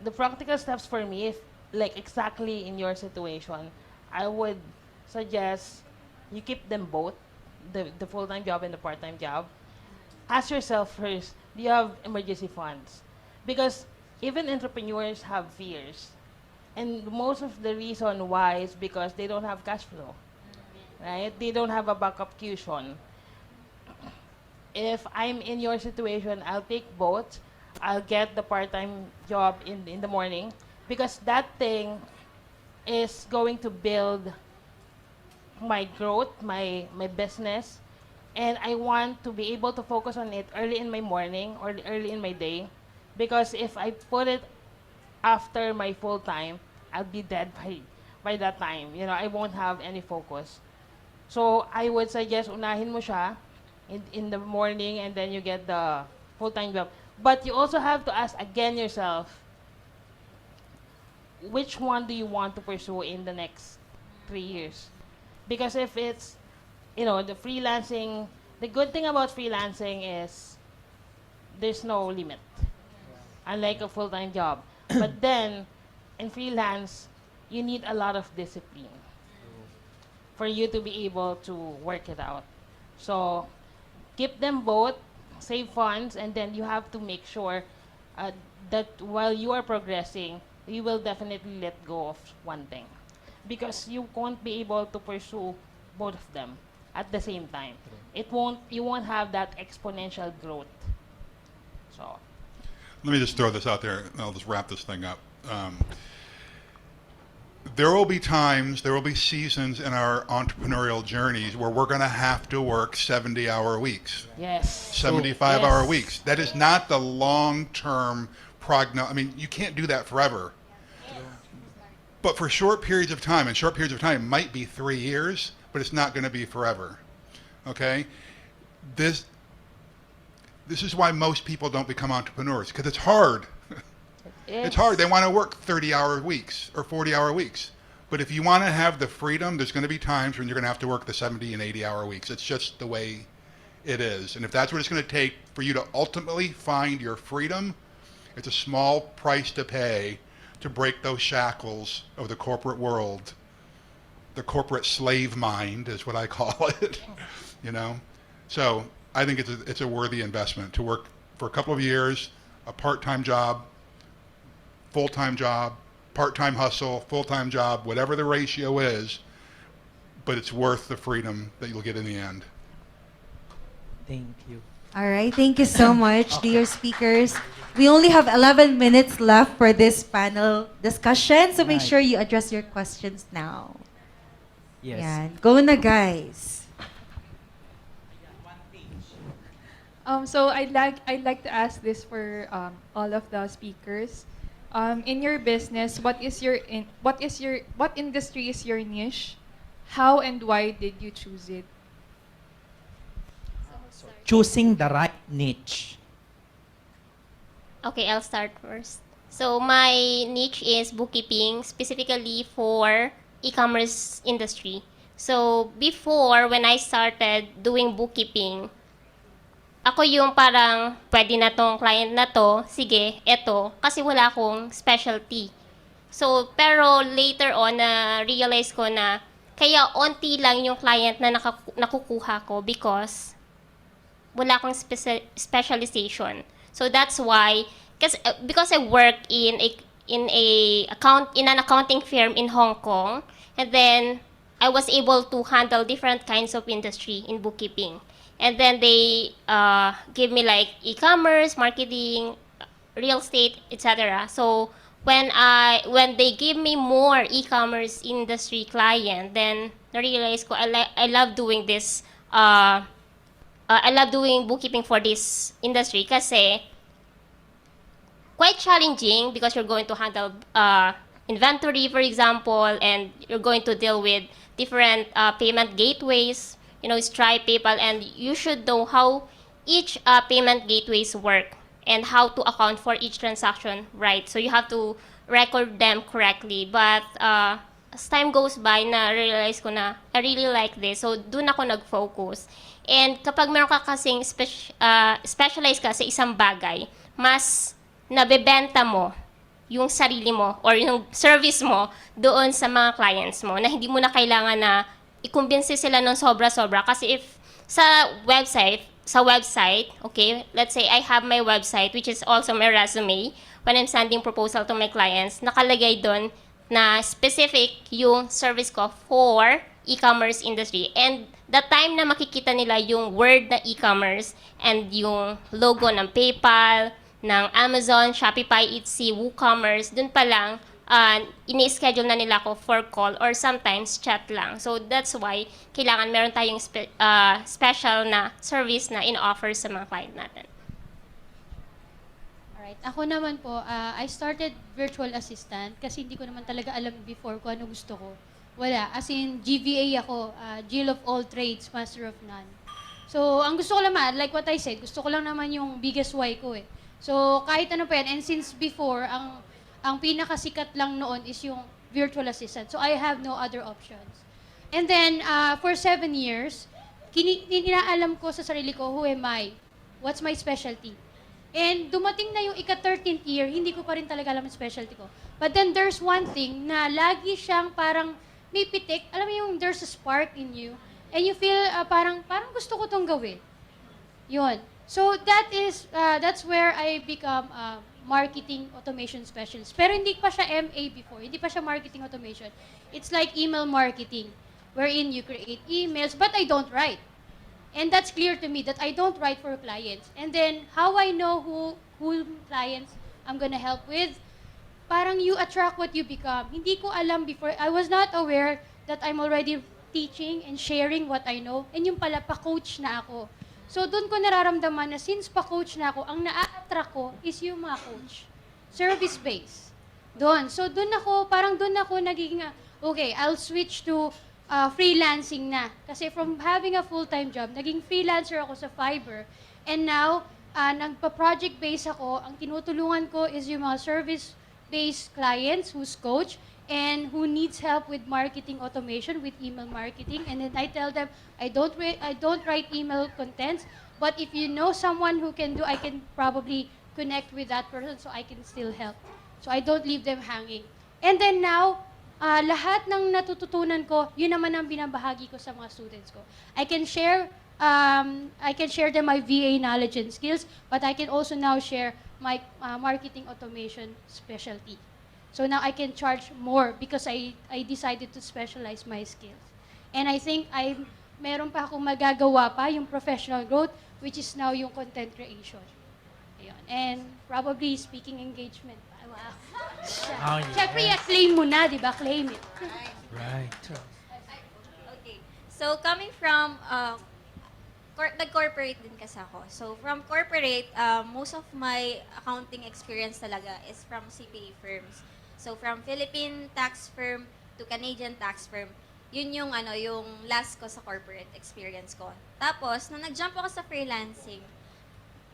the practical steps for me, if like exactly in your situation, I would suggest you keep them both, the full-time job and the part-time job. Ask yourself first, do you have emergency funds? Because even entrepreneurs have fears. And most of the reason why is because they don't have cash flow, right? They don't have a backup cushion. If I'm in your situation, I'll take both. I'll get the part-time job in the morning because that thing is going to build my growth, my business, and I want to be able to focus on it early in my morning or early in my day because if I put it after my full time, I'll be dead by that time. I won't have any focus. So I would suggest unahin mo siya in the morning and then you get the full-time job. But you also have to ask again yourself, which one do you want to pursue in the next 3 years? Because if it's, the freelancing, the good thing about freelancing is there's no limit, unlike a full-time job. But then, in freelance, you need a lot of discipline for you to be able to work it out. So, keep them both, save funds, and then you have to make sure that while you are progressing, you will definitely let go of one thing. Because you won't be able to pursue both of them at the same time. You won't have that exponential growth. So, Let me just throw this out there, and I'll just wrap this thing up. There will be times, there will be seasons in our entrepreneurial journeys where we're going to have to work 70-hour weeks. Yes. 75-hour weeks. That is not the long-term prognosis. I mean, you can't do that forever. But for short periods of time, and short periods of time might be 3 years, but it's not going to be forever. Okay? This is why most people don't become entrepreneurs, because it's hard. It's hard. They want to work 30-hour weeks or 40-hour weeks. But if you want to have the freedom, there's going to be times when you're going to have to work the 70 and 80-hour weeks. It's just the way it is. And if that's what it's going to take for you to ultimately find your freedom, it's a small price to pay to break those shackles of the corporate world. The corporate slave mind is what I call it, So I think it's a worthy investment to work for a couple of years, a part-time job, full-time job, part-time hustle, full-time job, whatever the ratio is, but it's worth the freedom that you'll get in the end. Thank you. All right, thank you so much, dear speakers. We only have 11 minutes left for this panel discussion, so make sure you address your questions now. Yes. Yan. Go na, guys. So I'd like to ask this for all of the speakers. In your business, what industry is your niche? How and why did you choose it? Choosing the right niche. Okay, I'll start first. So my niche is bookkeeping, specifically for e-commerce industry. So before, when I started doing bookkeeping, ako yung parang, pwede na tong client na to, sige, eto, kasi wala akong specialty. So, pero later on, realize ko na, kaya onti lang yung client na nakukuha ko because wala akong specialization. So that's why, because I work in an accounting firm in Hong Kong, and then I was able to handle different kinds of industry in bookkeeping. And then they give me like e-commerce, marketing, real estate, etc. So when they give me more e-commerce industry client, then na-realize ko I love doing this. I love doing bookkeeping for this industry kasi quite challenging because you're going to handle inventory, for example, and you're going to deal with different payment gateways, Stripe, PayPal, and you should know how each payment gateways work and how to account for each transaction, right? So you have to record them correctly. But as time goes by, na-realize ko na I really like this. So dun ako nag-focus. And kapag meron ka kasing specialize ka sa isang bagay, mas nabebenta mo yung sarili mo or yung service mo doon sa mga clients mo na hindi mo na kailangan na i-convince sila ng sobra-sobra. Kasi if sa website, okay, let's say I have my website which is also my resume when I'm sending proposal to my clients, nakalagay doon na specific yung service ko for e-commerce industry. And the time na makikita nila yung word na e-commerce and yung logo ng PayPal, ng Amazon, Shopify, Etsy, WooCommerce, dun pa lang, ini-schedule na nila ako for call or sometimes chat lang. So that's why kailangan meron tayong special na service na in-offer sa mga client natin. Alright, ako naman po, I started virtual assistant kasi hindi ko naman talaga alam before kung ano gusto ko. Wala, as in GVA ako, Jill of all trades, master of none. So, ang gusto ko naman, like what I said, gusto ko lang naman yung biggest why ko eh. So, kahit ano pa yan, and since before, ang pinakasikat lang noon is yung virtual assistant. So, I have no other options. And then, for 7 years, inaalam ko sa sarili ko, who am I? What's my specialty? And dumating na yung ika-13th year, hindi ko pa rin talaga alam ang specialty ko. But then, there's one thing na lagi siyang parang may pitik. Alam mo yung there's a spark in you. And you feel parang gusto ko tong gawin. Yun. So that's where I become marketing automation specialist. Pero hindi pa siya MA before. Hindi pa siya marketing automation. It's like email marketing, wherein you create emails, but I don't write. And that's clear to me that I don't write for clients. And then how I know who clients I'm gonna help with, parang you attract what you become. Hindi ko alam before. I was not aware that I'm already teaching and sharing what I know. And yung pala, pa-coach na ako. So, doon ko nararamdaman na since pa-coach na ako, ang na-attract ko is yung mga coach. Service-based. Doon. So, doon ako nagiging, okay, I'll switch to freelancing na. Kasi from having a full-time job, naging freelancer ako sa Fiverr. And now, nagpa-project-based ako. Ang tinutulungan ko is yung mga service-based clients who's coach and who needs help with marketing automation, with email marketing. And then I tell them, I don't write email contents, but if you know someone who can do, I can probably connect with that person so I can still help. So I don't leave them hanging. And then now, lahat ng natututunan ko, yun naman ang binabahagi ko sa mga students ko. I can share them my VA knowledge and skills, but I can also now share my marketing automation specialty. So now I can charge more because I decided to specialize my skills. And I think meron pa akong magagawa pa, yung professional growth, which is now yung content creation. Ayun. And probably speaking engagement. Wow. Oh, yes. Siyempre, claim mo na, di ba? Claim it. Right. Okay. So, coming from, nag-corporate din kasi ako. So, from corporate, most of my accounting experience talaga is from CPA firms. So, from Philippine tax firm to Canadian tax firm, yun yung last ko sa corporate experience ko. Tapos, nung nag-jump ako sa freelancing,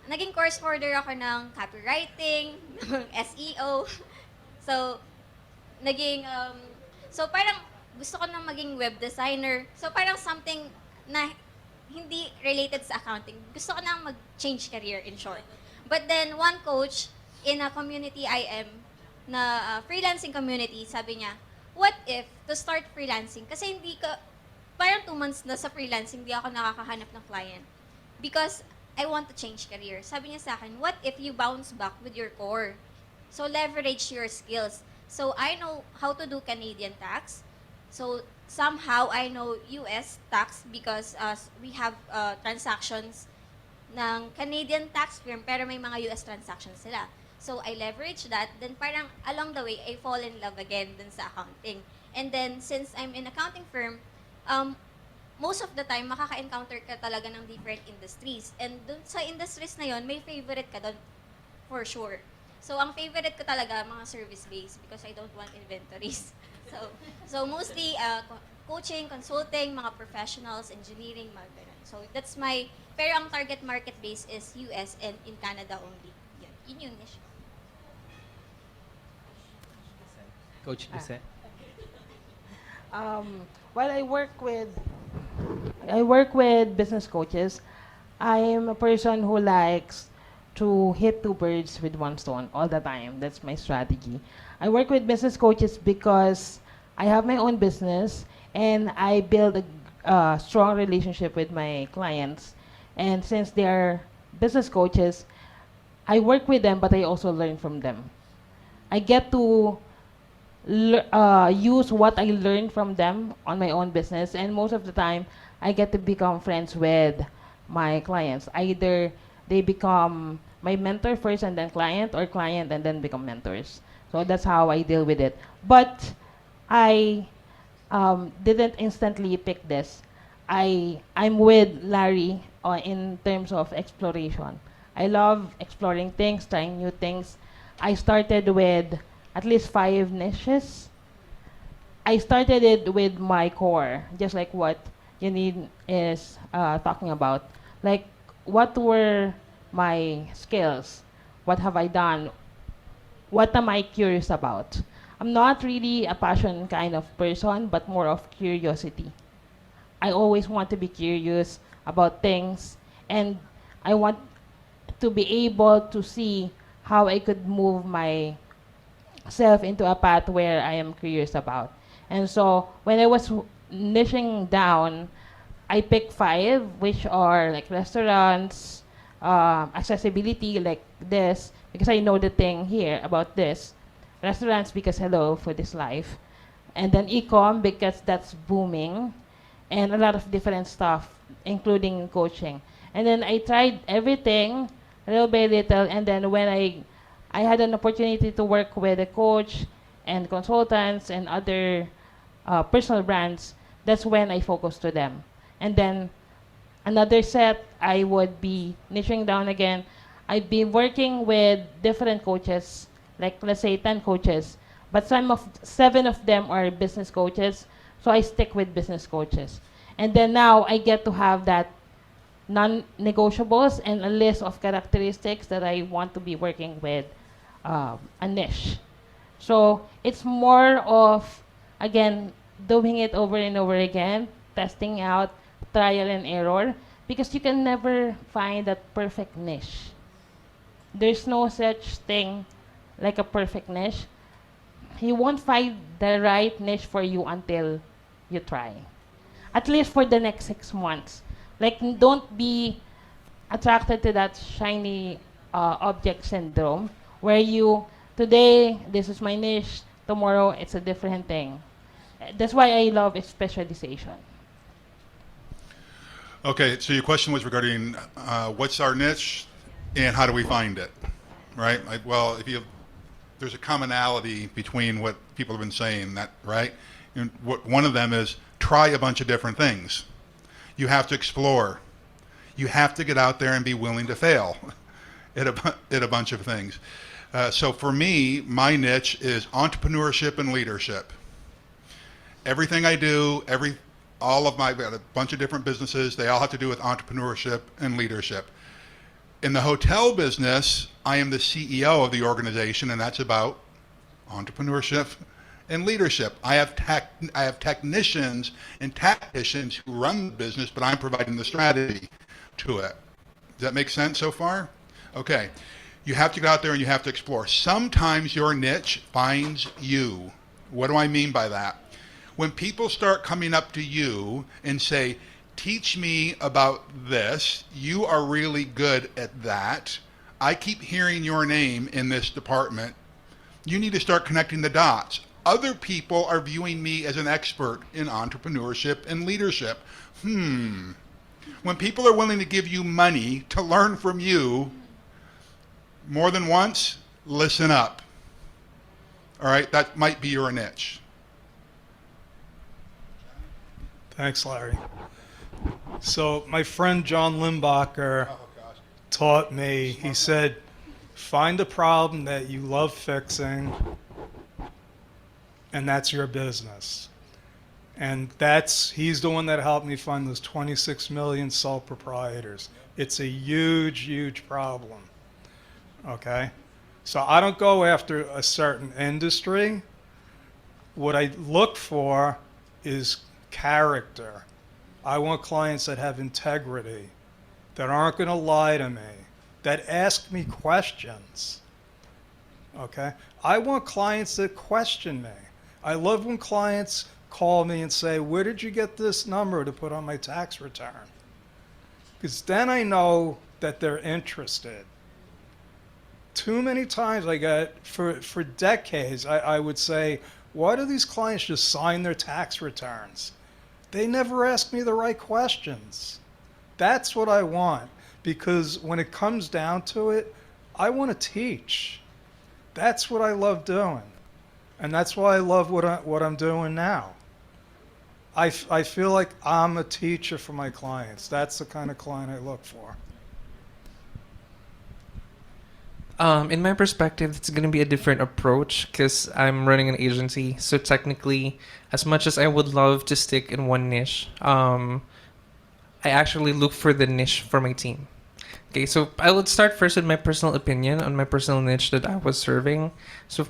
naging course holder ako ng copywriting, ng SEO. So, parang gusto ko nang maging web designer. So, parang something na hindi related sa accounting. Gusto ko nang mag-change career, in short. But then, one coach in a community I am, na freelancing community, sabi niya, what if to start freelancing? Kasi parang 2 months na sa freelancing, hindi ako nakakahanap ng client. Because I want to change career. Sabi niya sa akin, what if you bounce back with your core? So leverage your skills. So I know how to do Canadian tax, So somehow I know US tax because we have transactions ng Canadian tax firm pero may mga US transactions sila. So I leverage that, then parang along the way I fall in love again dun sa accounting. And then since I'm in accounting firm, most of the time makaka-encounter ka talaga ng different industries. And dun sa industries na yon, may favorite ka dun for sure. So ang favorite ko talaga mga service-based because I don't want inventories. So mostly coaching, consulting, mga professionals, engineering, mga ganun. So that's my, pero ang target market base is US and in Canada only. Yun yung niche. Coach Lisette. While I work with business coaches, I'm a person who likes to hit two birds with one stone all the time. That's my strategy. I work with business coaches because I have my own business and I build a strong relationship with my clients. And since they are business coaches, I work with them, but I also learn from them. I get to use what I learned from them on my own business, and most of the time, I get to become friends with my clients. Either they become my mentor first and then client, or client and then become mentors. So that's how I deal with it. But I didn't instantly pick this. I'm with Larry in terms of exploration. I love exploring things, trying new things. I started with at least 5 niches. I started it with my core, just like what Janine is talking about. Like, what were my skills? What have I done? What am I curious about? I'm not really a passion kind of person, but more of curiosity. I always want to be curious about things, and I want to be able to see how I could move myself into a path where I am curious about. And so when I was niching down, I picked 5, which are like restaurants, accessibility like this, because I know the thing here about this. Restaurants because hello, food is life. And then e-com because that's booming. And a lot of different stuff, including coaching. And then I tried everything, little by little, and then when I had an opportunity to work with a coach and consultants and other personal brands, that's when I focused to them. And then another set, I would be niching down again. I'd be working with different coaches, like let's say 10 coaches, but 7 of them are business coaches, so I stick with business coaches. And then now I get to have that non-negotiables and a list of characteristics that I want to be working with a niche. So it's more of, again, doing it over and over again, testing out, trial and error, because you can never find that perfect niche. There's no such thing like a perfect niche. You won't find the right niche for you until you try. At least for the next 6 months. Like, don't be attracted to that shiny object syndrome where today, this is my niche, tomorrow, it's a different thing. That's why I love specialization. Okay, so your question was regarding what's our niche and how do we find it, right? Well, there's a commonality between what people have been saying, that right? And one of them is try a bunch of different things. You have to explore. You have to get out there and be willing to fail at a bunch of things. So for me, my niche is entrepreneurship and leadership. Everything I do, I've got a bunch of different businesses, they all have to do with entrepreneurship and leadership. In the hotel business, I am the CEO of the organization, and that's about entrepreneurship and leadership. I have technicians and tacticians who run the business, but I'm providing the strategy to it. Does that make sense so far? Okay. You have to go out there and you have to explore. Sometimes your niche finds you. What do I mean by that? When people start coming up to you and say, teach me about this, you are really good at that, I keep hearing your name in this department, you need to start connecting the dots. Other people are viewing me as an expert in entrepreneurship and leadership. When people are willing to give you money to learn from you more than once, listen up. All right, that might be your niche. Thanks, Larry. So my friend John Limbacher taught me, he said, find a problem that you love fixing, and that's your business. And he's the one that helped me find those 26 million sole proprietors. It's a huge, huge problem. Okay? So I don't go after a certain industry. What I look for is character. I want clients that have integrity, that aren't going to lie to me, that ask me questions. Okay? I want clients that question me. I love when clients call me and say, where did you get this number to put on my tax return? Because then I know that they're interested. Too many times I got, for decades, I would say, why do these clients just sign their tax returns? They never ask me the right questions. That's what I want, because when it comes down to it, I want to teach. That's what I love doing. And that's why I love what I'm doing now. I feel like I'm a teacher for my clients. That's the kind of client I look for. In my perspective, it's going to be a different approach because I'm running an agency. So technically, as much as I would love to stick in one niche, I actually look for the niche for my team. Okay, so I would start first with my personal opinion on my personal niche that I was serving. So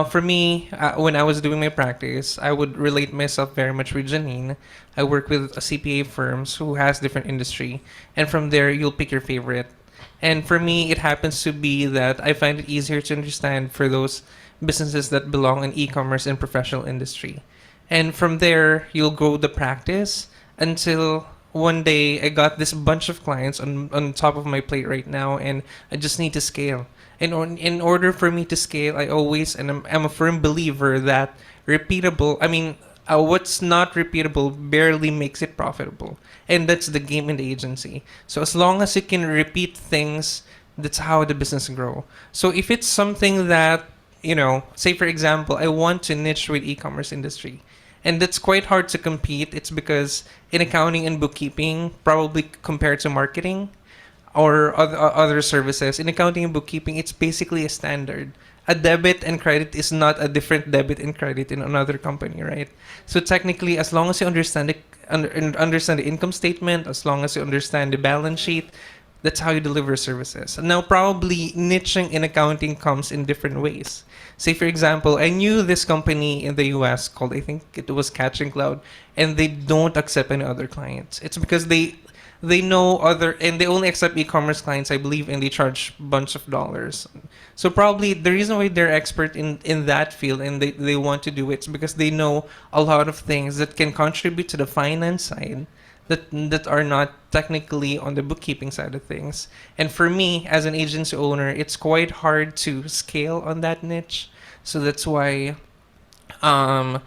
for me, when I was doing my practice, I would relate myself very much with Janine. I work with CPA firms who has different industry. And from there, you'll pick your favorite. And for me, it happens to be that I find it easier to understand for those businesses that belong in e-commerce and professional industry. And from there, you'll grow the practice until one day I got this bunch of clients on top of my plate right now, and I just need to scale. And in order for me to scale, I always, and I'm a firm believer that what's not repeatable barely makes it profitable. And that's the game in the agency. So as long as you can repeat things, that's how the business grow. So if it's something that, say for example, I want to niche with e-commerce industry, and that's quite hard to compete. It's because in accounting and bookkeeping, probably compared to marketing or other services, in accounting and bookkeeping, it's basically a standard. A debit and credit is not a different debit and credit in another company, right? So technically, as long as you understand the income statement, as long as you understand the balance sheet, that's how you deliver services. Now, probably niching in accounting comes in different ways. Say, for example, I knew this company in the US called, I think it was Catching Cloud, and they don't accept any other clients. It's because they know and they only accept e-commerce clients, I believe, and they charge a bunch of dollars. So probably the reason why they're expert in that field and they want to do it is because they know a lot of things that can contribute to the finance side that are not technically on the bookkeeping side of things. And for me, as an agency owner, it's quite hard to scale on that niche. So that's why I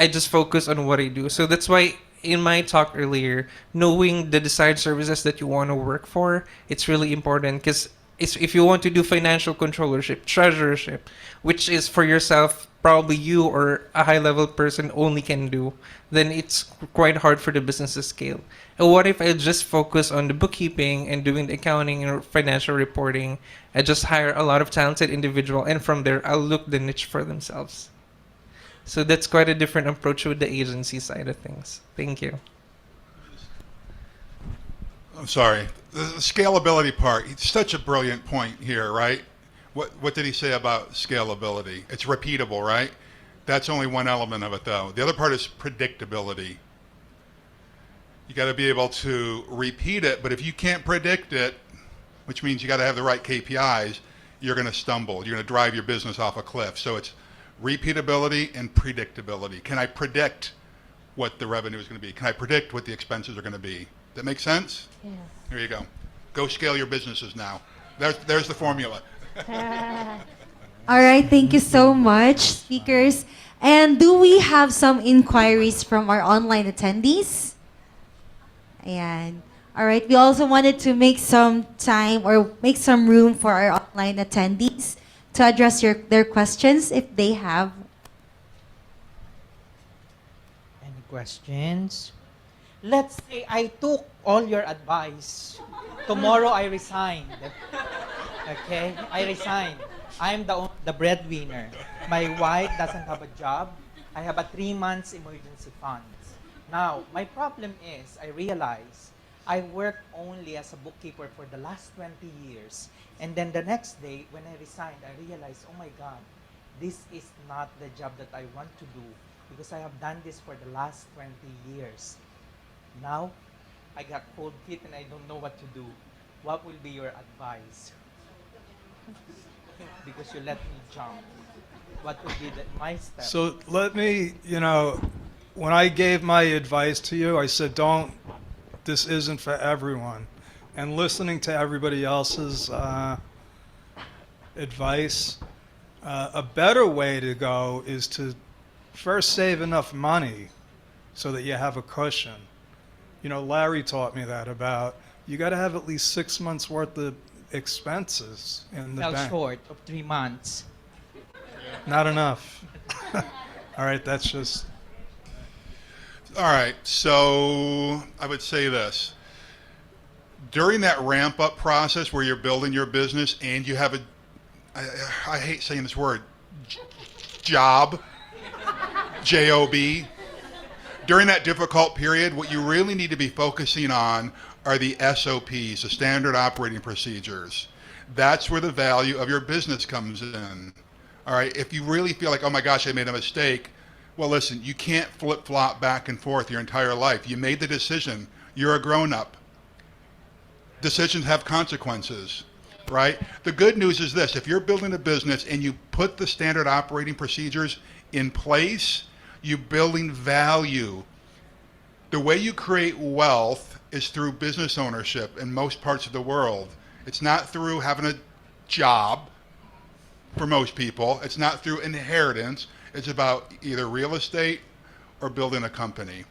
just focus on what I do. So that's why in my talk earlier, knowing the desired services that you want to work for, it's really important, because if you want to do financial controllership, treasurership, which is for yourself, probably you or a high-level person only can do, then it's quite hard for the business to scale. And what if I just focus on the bookkeeping and doing the accounting and financial reporting? I just hire a lot of talented individual, and from there, I'll look the niche for themselves. So that's quite a different approach with the agency side of things. Thank you. I'm sorry. The scalability part, it's such a brilliant point here, right? What did he say about scalability? It's repeatable, right? That's only one element of it, though. The other part is predictability. You got to be able to repeat it, but if you can't predict it, which means you got to have the right KPIs, you're going to stumble. You're going to drive your business off a cliff. So it's repeatability and predictability. Can I predict what the revenue is going to be? Can I predict what the expenses are going to be? That make sense? Yes. There you go. Go scale your businesses now. There's the formula. All right, thank you so much, speakers. And do we have some inquiries from our online attendees? Ayan. All right, we also wanted to make some time or make some room for our online attendees to address their questions if they have. Any questions? Let's say I took all your advice. Tomorrow I resigned. Okay? I resigned. I'm the breadwinner. My wife doesn't have a job. I have a 3 months emergency funds. Now, my problem is I realize I worked only as a bookkeeper for the last 20 years. And then the next day, when I resigned, I realized, oh my God, this is not the job that I want to do because I have done this for the last 20 years. Now, I got cold feet and I don't know what to do. What will be your advice? Because you let me jump. What would be my step? So let me, when I gave my advice to you, I said, this isn't for everyone. And listening to everybody else's advice, a better way to go is to first save enough money so that you have a cushion. Larry taught me that about you got to have at least 6 months worth of expenses in the Fell bank. short of 3 months. Not enough. All right, that's just. All right, so I would say this. During that ramp up process where you're building your business and you have I hate saying this word, job, J-O-B. During that difficult period, what you really need to be focusing on are the SOPs, the standard operating procedures. That's where the value of your business comes in. All right, if you really feel like, oh my gosh, I made a mistake, well, listen, you can't flip-flop back and forth your entire life. You made the decision. You're a grown-up. Decisions have consequences, right? The good news is this. If you're building a business and you put the standard operating procedures in place, you're building value. The way you create wealth is through business ownership in most parts of the world. It's not through having a job for most people. It's not through inheritance. It's about either real estate or building a company,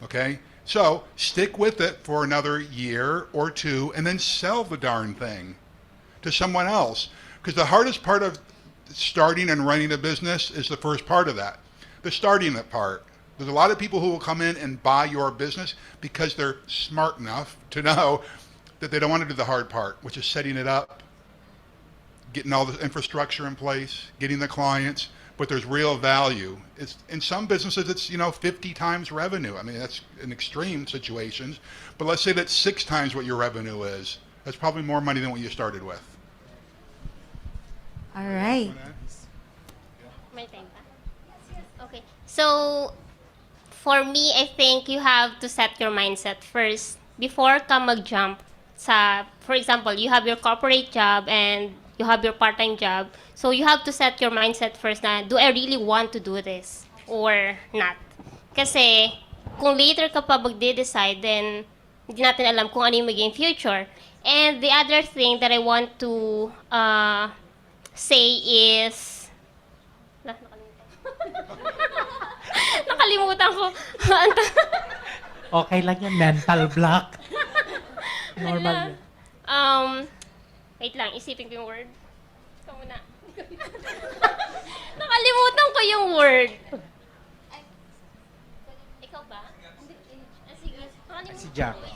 okay? So stick with it for another year or two and then sell the darn thing to someone else. Because the hardest part of starting and running a business is the first part of that, the starting that part. There's a lot of people who will come in and buy your business because they're smart enough to know that they don't want to do the hard part, which is setting it up, getting all the infrastructure in place, getting the clients, but there's real value. It's in some businesses it's 50 times revenue. I mean, that's in extreme situations, but let's say that's 6 times what your revenue is. That's probably more money than what you started with. All right. May time pa? Okay. So, for me, I think you have to set your mindset first before ka mag-jump sa, for example, you have your corporate job and you have your part-time job. So, you have to set your mindset first na, do I really want to do this or not? Kasi, kung later ka pa magde-decide, then hindi natin alam kung ano yung maging future. And the other thing that I want to say is, nakalimutan ko. Okay lang yan, mental block. Normal yan. Wait lang, isipin ko yung word. Ikaw muna. Nakalimutan ko yung word. Ikaw ba? Sige, nakalimutan Si Jack. ko.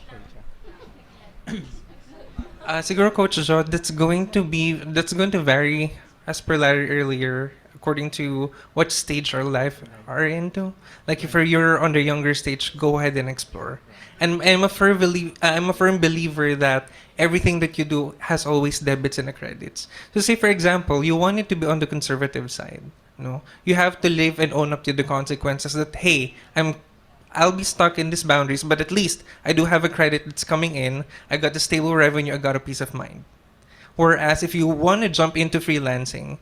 Siguro, Coach Jo, that's going to vary as per Larry earlier, according to what stage our life are into. Like if you're on the younger stage, go ahead and explore. And I'm a firm believer that everything that you do has always debits and credits. So say for example, you want it to be on the conservative side. No, you have to live and own up to the consequences. That hey, I'll be stuck in these boundaries, but at least I do have a credit that's coming in. I got a stable revenue. I got a peace of mind. Whereas if you want to jump into freelancing,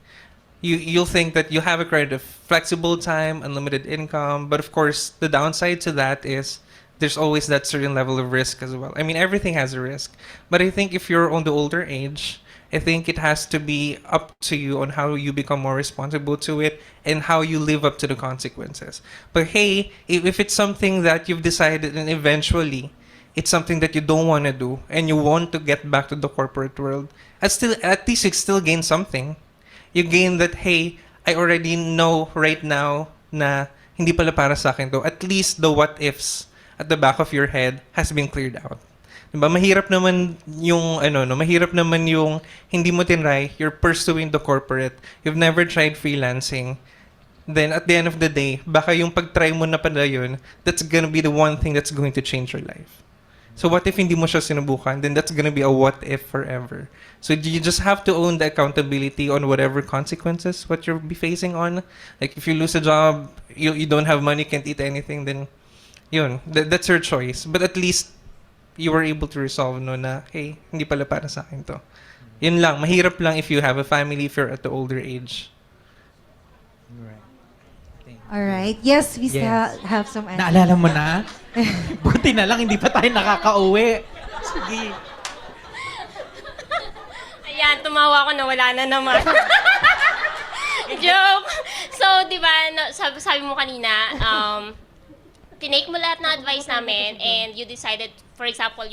you'll think that you have a credit of flexible time, unlimited income, but of course the downside to that is there's always that certain level of risk as well. I mean, everything has a risk, but I think if you're on the older age I think it has to be up to you on how you become more responsible to it and how you live up to the consequences. But hey, if it's something that you've decided and eventually it's something that you don't want to do and you want to get back to the corporate world, at least you still gain something. You gain that, hey, I already know right now na hindi pala para sa akin to. At least the what ifs at the back of your head has been cleared out. Diba? Mahirap naman yung mahirap naman yung hindi mo tinry, you're pursuing the corporate, you've never tried freelancing. Then at the end of the day, baka yung pag-try mo na pala yun, that's gonna be the one thing that's going to change your life. So what if hindi mo siya sinubukan? Then that's gonna be a what if forever. So you just have to own the accountability on whatever consequences what you'll be facing on. Like if you lose a job, you don't have money, can't eat anything, then yun, that's your choice. But at least you were able to resolve no na, hey, hindi pala para sa akin to. Yun lang, mahirap lang if you have a family, if you're at the older age. All right. Yes, we still Yes. have some answers. Naalala mo na? Buti na lang, hindi pa tayo nakakauwi. Sige. Ayan, tumawa ko na wala na naman. Joke! So, di ba, sabi mo kanina, tinake mo lahat ng advice namin and you decided, for example,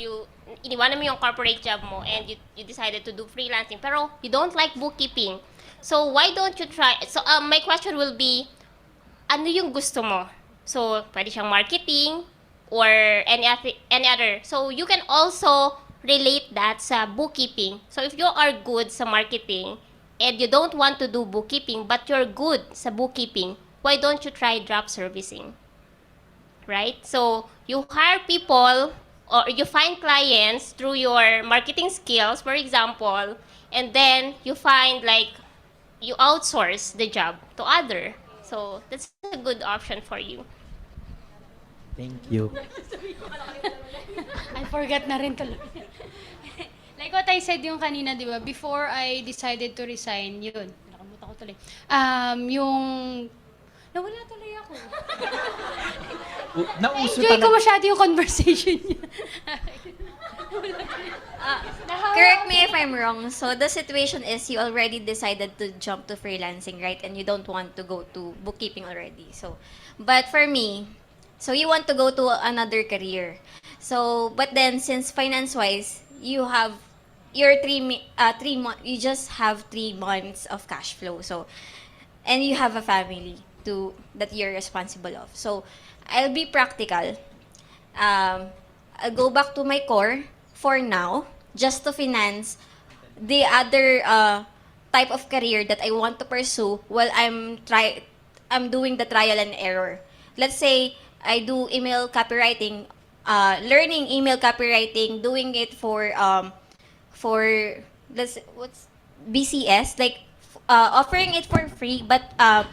iniwanan mo yung corporate job mo and you decided to do freelancing, pero you don't like bookkeeping. So, why don't you try? So, my question will be, ano yung gusto mo? So, pwede siyang marketing or any other. So, you can also relate that sa bookkeeping. So, if you are good sa marketing and you don't want to do bookkeeping but you're good sa bookkeeping, why don't you try drop servicing? Right? So, you hire people or you find clients through your marketing skills, for example, and then you find you outsource the job to other. So, that's a good option for you. Thank you. I forgot na rin tuloy. Like what I said yung kanina, di ba? Before I decided to resign, yun. Nakalimutan ko tuloy. Yung... Nawala tuloy ako. Nauso Enjoy ko masyado yung conversation niya. Correct me if I'm wrong. So the situation is you already decided to jump to freelancing, right? And you don't want to go to bookkeeping already. So, but for me, so you want to go to another career. So, but then since finance-wise, you have your 3 months. You just have 3 months of cash flow. So, and you have a family that you're responsible of. So, I'll be practical. I'll go back to my core for now, just to finance the other type of career that I want to pursue while I'm doing the trial and error. Let's say I do email copywriting, learning email copywriting, doing it for what's BCS, like offering it for free, but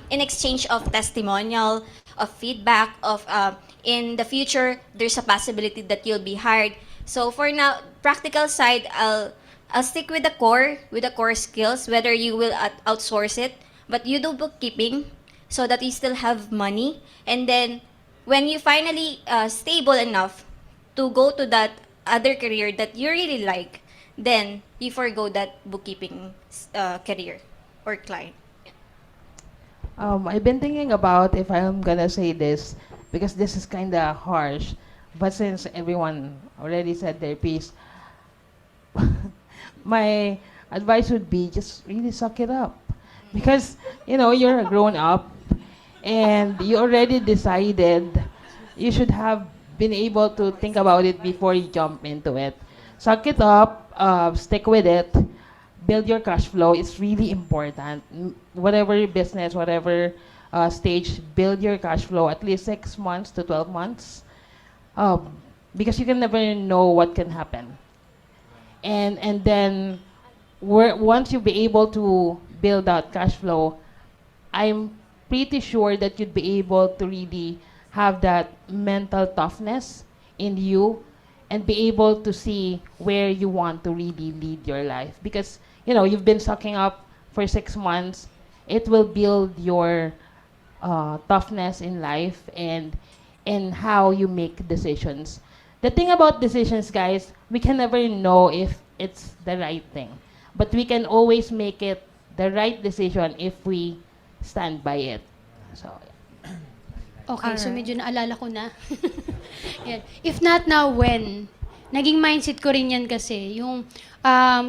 in exchange of testimonial, of feedback, of in the future there's a possibility that you'll be hired. So for now, practical side, I'll stick with the core skills, whether you will outsource it, but you do bookkeeping so that you still have money. And then when you finally stable enough to go to that other career that you really like, then you forgo that bookkeeping career or client. I've been thinking about if I'm gonna say this because this is kind of harsh, but since everyone already said their piece, my advice would be just really suck it up, because you're a grown up and you already decided. You should have been able to think about it before you jump into it. Suck it up, stick with it, build your cash flow. It's really important. Whatever your business, whatever stage, build your cash flow at least 6 months to 12 months. Because you can never know what can happen. And then once you be able to build that cash flow, I'm pretty sure that you'd be able to really have that mental toughness in you and be able to see where you want to really lead your life. Because, you've been sucking up for 6 months. It will build your toughness in life and how you make decisions. The thing about decisions, guys, we can never know if it's the right thing. But we can always make it the right decision if we stand by it. So, Okay, so Alright. medyo naalala ko na. Yan. If not now, when? Naging mindset ko rin yan kasi. Yung,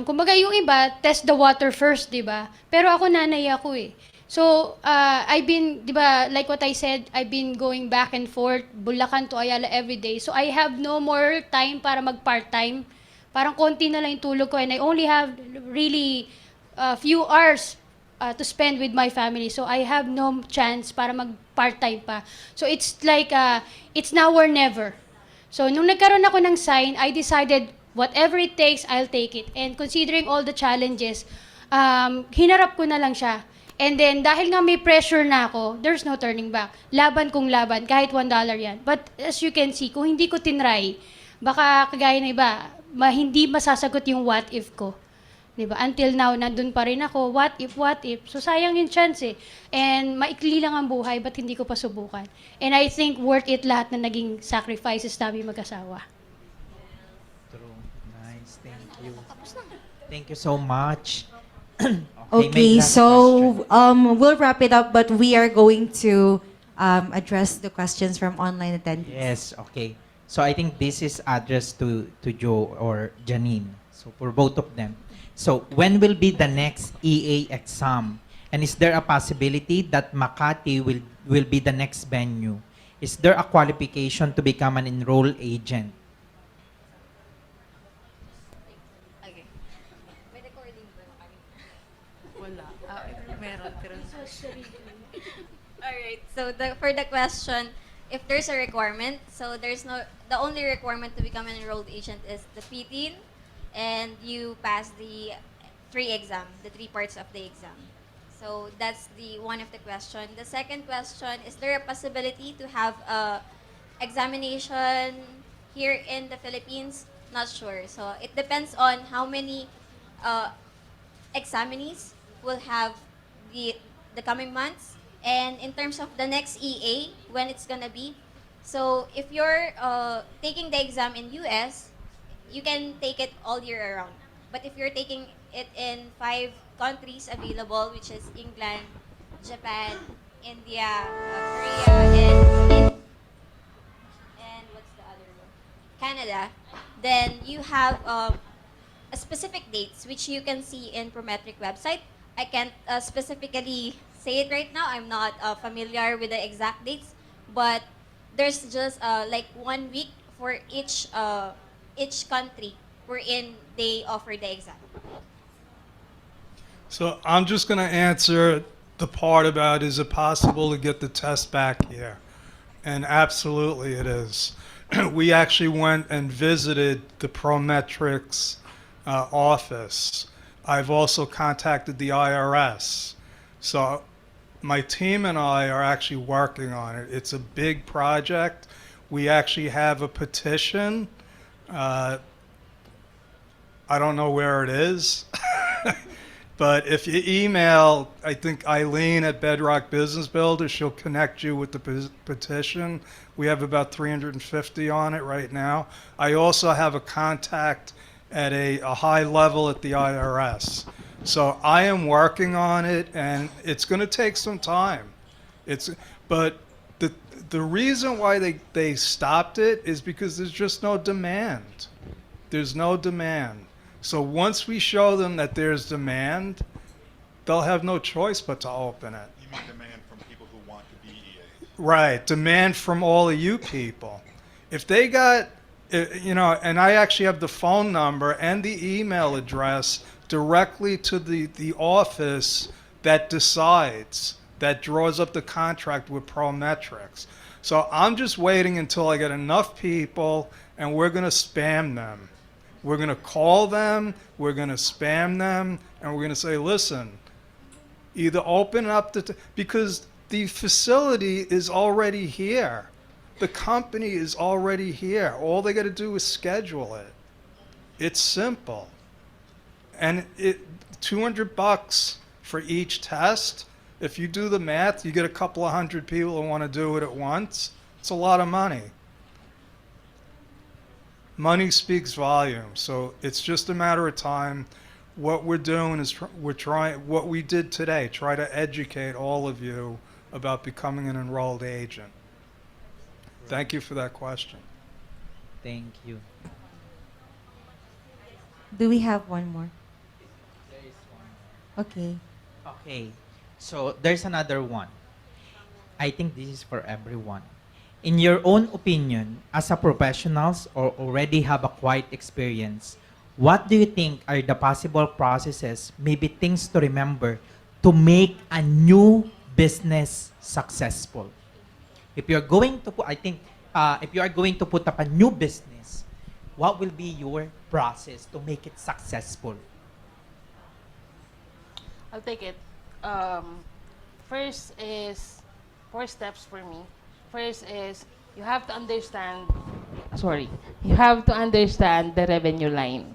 kumbaga yung iba, test the water first, di ba? Pero ako nanay ako eh. So, I've been, di ba, like what I said, I've been going back and forth, Bulacan to Ayala every day. So, I have no more time para mag-part-time. Parang konti na lang yung tulog ko and I only have really a few hours to spend with my family. So I have no chance para mag part-time pa. So it's like, it's now or never. So nung nagkaroon ako ng sign, I decided whatever it takes, I'll take it. And considering all the challenges, hinarap ko na lang siya. And then dahil nga may pressure na ako, there's no turning back. Laban kung laban, kahit $1 yan. But as you can see, kung hindi ko tinry, baka kagaya na iba, hindi masasagot yung what if ko. Diba? Until now, nandun pa rin ako, what if, what if. So, sayang yung chance eh. And maikli lang ang buhay, ba't hindi ko pa subukan? And I think worth it lahat na naging sacrifices namin mag-asawa. True. Nice. Thank you. Thank you so much. Okay, may last so we'll wrap it up, but we are going to address the questions from online attendees. Yes, okay. So I think this is addressed to Joe or Janine. So for both of them. So when will be the next EA exam? And is there a possibility that Makati will be the next venue? Is there a qualification to become an enrolled agent? Okay. May recording ba? Wala. Meron, pero... Alright, so for the question, if there's a requirement, so the only requirement to become an enrolled agent is the PTIN, and you pass the 3 parts of the exam. So that's the one of the question. The second question, is there a possibility to have a examination here in the Philippines? Not sure. So it depends on how many examinees will have the coming months, and in terms of the next EA, when it's gonna be. So if you're taking the exam in US, you can take it all year around. But if you're taking it in 5 countries available, which is England, Japan, India, Korea, and what's the other one? Canada, then you have a specific dates which you can see in Prometric website. I can't specifically say it right now. I'm not familiar with the exact dates, but there's just like 1 week for each country wherein they offer the exam. So I'm just going to answer the part about, is it possible to get the test back here? And absolutely it is. We actually went and visited the Prometrics office. I've also contacted the IRS. So my team and I are actually working on it. It's a big project. We actually have a petition. I don't know where it is, but if you email, I think Eileen at Bedrock Business Builder, she'll connect you with the petition. We have about 350 on it right now. I also have a contact at a high level at the IRS. So I am working on it, and it's going to take some time. But the reason why they stopped it is because there's just no demand. There's no demand. So once we show them that there's demand, they'll have no choice but to open it. You mean demand from people who want to be EAs? Right, demand from all of you people. If they got, and I actually have the phone number and the email address directly to the office that decides, that draws up the contract with Prometrics. So I'm just waiting until I get enough people, and we're going to spam them. We're going to call them, we're going to spam them, and we're going to say, listen, either open up because the facility is already here. The company is already here. All they got to do is schedule it. It's simple. And $200 for each test. If you do the math, you get a couple of hundred people who want to do it at once. It's a lot of money. Money speaks volumes, so it's just a matter of time. what we're doing is we're trying what we did today. Try to educate all of you about becoming an enrolled agent. Thank you for that question. Thank you. Do we have one more? Okay. Okay. So there's another one. I think this is for everyone. In your own opinion, as a professionals or already have a quiet experience, what do you think are the possible processes, maybe things to remember to make a new business successful? If you're going to put, I think, if you are going to put up a new business, what will be your process to make it successful? I'll take it. First is 4 steps for me. First is you have to understand, sorry, you have to understand the revenue line.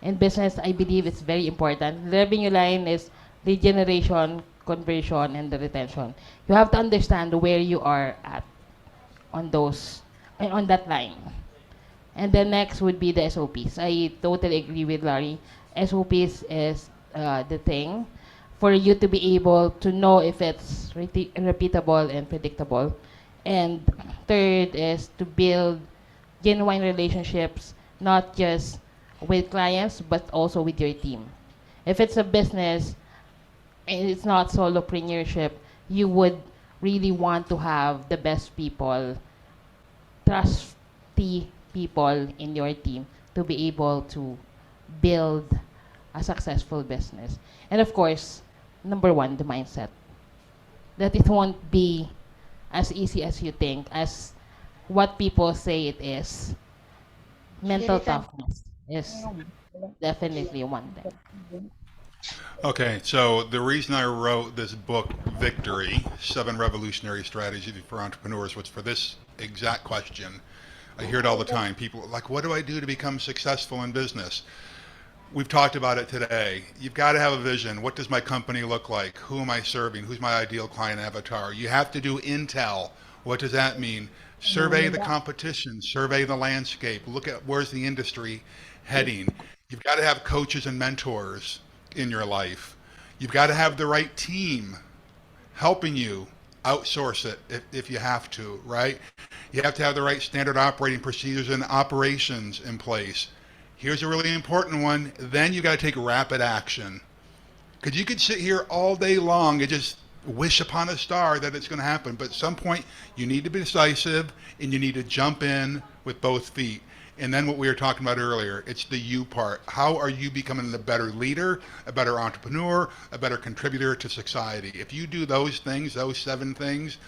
In business, I believe it's very important. The revenue line is lead generation, conversion, and the retention. You have to understand where you are at on those, on that line. And then next would be the SOPs. I totally agree with Larry. SOPs is the thing for you to be able to know if it's repeatable and predictable. And third is to build genuine relationships, not just with clients, but also with your team. If it's a business and it's not solopreneurship, you would really want to have the best people, trusty people in your team to be able to build a successful business. And of course, number one, the mindset. That it won't be as easy as you think, as what people say it is. Mental toughness is definitely one thing. Okay, so the reason I wrote this book, Victory, 7 Revolutionary Strategies for Entrepreneurs, was for this exact question. I hear it all the time. People are like, what do I do to become successful in business? We've talked about it today. You've got to have a vision. What does my company look like? Who am I serving? Who's my ideal client avatar? You have to do intel. What does that mean? Survey the competition, survey the landscape, look at where's the industry heading. You've got to have coaches and mentors in your life. You've got to have the right team helping you outsource it if you have to, right? You have to have the right standard operating procedures and operations in place. Here's a really important one. Then you got to take rapid action. Because you could sit here all day long and just wish upon a star that it's going to happen. But at some point, you need to be decisive and you need to jump in with both feet. And then what we were talking about earlier, it's the you part. How are you becoming a better leader, a better entrepreneur, a better contributor to society? If you do those things, those 7 things,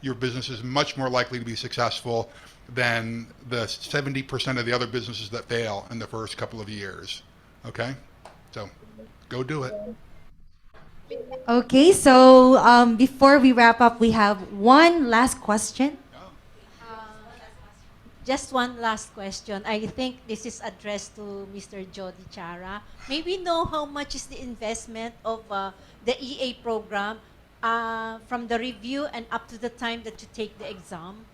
your business is much more likely to be successful than the 70% of the other businesses that fail in the first couple of years. Okay? So go do it. Okay, so before we wrap up, we have one last question. Just one last question. I think this is addressed to Mr. Jody Chara. May we know how much is the investment of the EA program from the review and up to the time that you take the exam?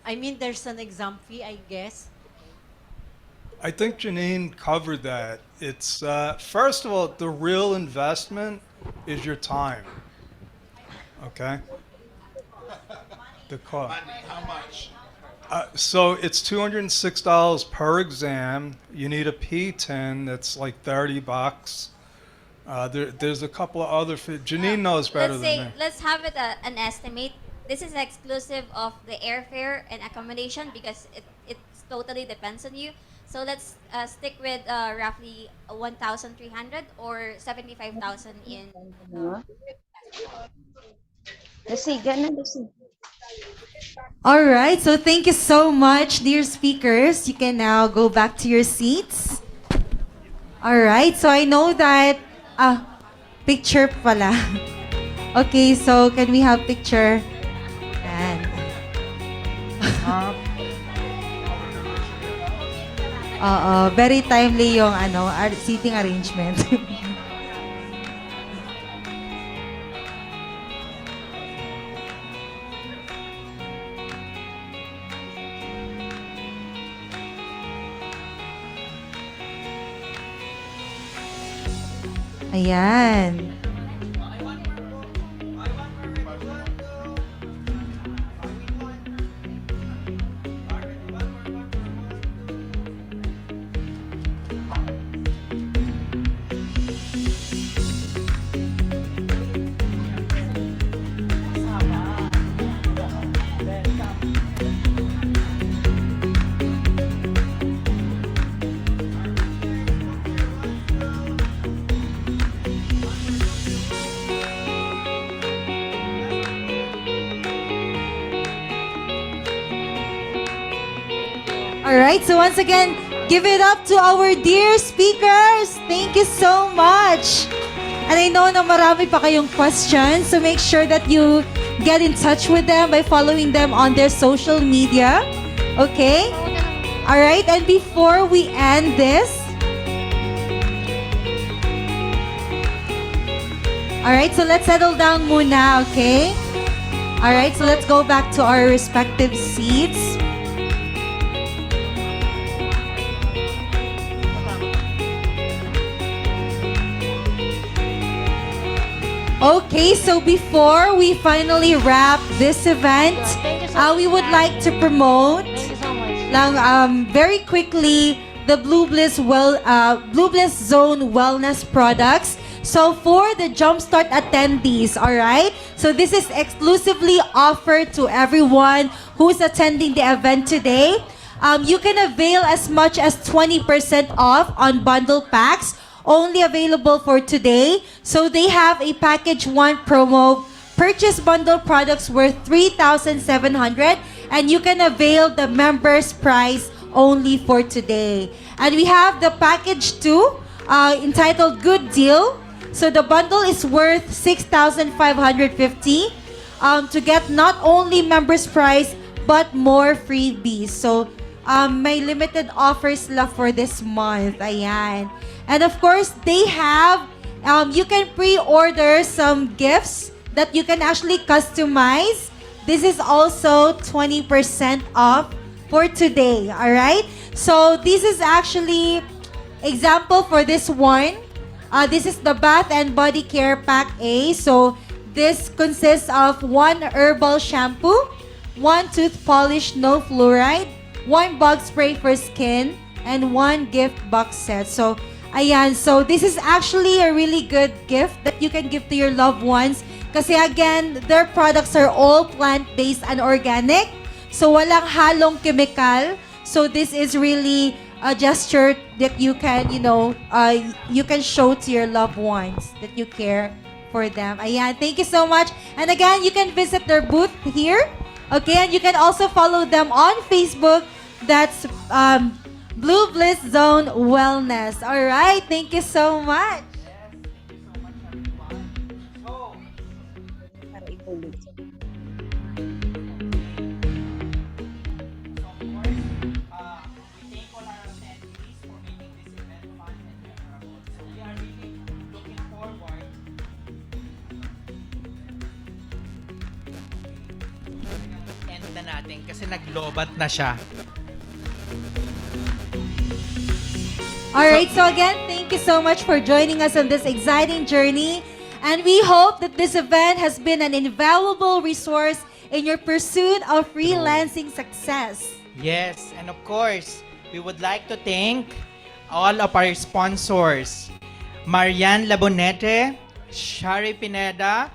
I mean, there's an exam fee, I guess. I think Janine covered that. It's first of all, the real investment is your time. Okay. The cost. How much? So it's $206 per exam. You need a P10 that's like $30. There's a couple of other fees. Janine knows better Let's than say, me. let's have it an estimate. This is exclusive of the airfare and accommodation because it totally depends on you. So let's stick with roughly 1,300 or 75,000 in. All right, so thank you so much, dear speakers. You can now go back to your seats. All right, so I know that picture pala. Okay, so can we have picture? And very timely yung seating arrangement. Ayan. All right, so once again, give it up to our dear speakers. Thank you so much. And I know na marami pa kayong questions, so make sure that you get in touch with them by following them on their social media. Okay? All right, and before we end this, all right, so let's settle down muna, okay? All right, so let's go back to our respective seats. Okay, so before we finally wrap this event, we would like to promote very quickly the Blue Bliss Zone Wellness products. So for the Jumpstart attendees, all right? So this is exclusively offered to everyone who's attending the event today. You can avail as much as 20% off on bundle packs, only available for today. So they have a package 1 promo, purchase bundle products worth 3,700, and you can avail the members price only for today. And we have the package 2 entitled Good Deal. So the bundle is worth 6,550 to get not only members price but more freebies. So may limited offers left for this month. Ayan. And of course, they have, you can pre-order some gifts that you can actually customize. This is also 20% off for today, all right? So this is actually example for this one. This is the Bath and Body Care Pack A. So this consists of 1 herbal shampoo, 1 tooth polish, no fluoride, 1 bug spray for skin, and 1 gift box set. So ayan, so this is actually a really good gift that you can give to your loved ones. Kasi again, their products are all plant-based and organic. So walang halong chemical. So this is really a gesture that you can, you can show to your loved ones that you care for them. Ayan, thank you so much. And again, you can visit their booth here. Okay, and you can also follow them on Facebook. That's Blue Bliss Zone Wellness. All right, thank you so much. End na natin kasi naglobat na siya. Alright, so again, thank you so much for joining us on this exciting journey. And we hope that this event has been an invaluable resource in your pursuit of freelancing success. Yes, and of course, we would like to thank all of our sponsors. Marian Labonete, Shari Pineda,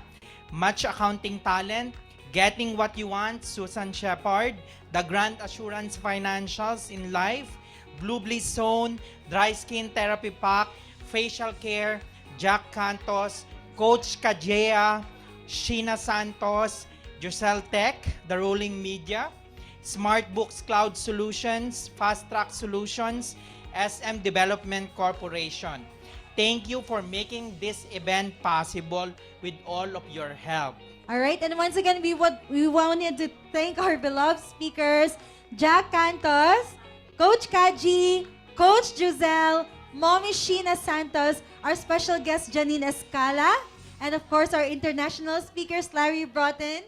Match Accounting Talent, Getting What You Want, Susan Shepard, The Grant Assurance Financials in Life, Blue Bliss Zone, Dry Skin Therapy Pack, Facial Care, Jack Cantos, Coach Kajea, Sheena Santos, Giselle Tech, The Rolling Media, Smart Books Cloud Solutions, Fast Track Solutions, SM Development Corporation. Thank you for making this event possible with all of your help. All right, and once again, we wanted to thank our beloved speakers, Jack Cantos, Coach Kaji, Coach Giselle, Mommy Sheena Santos, our special guest Janine Escala, and of course our international speakers Larry Broughton,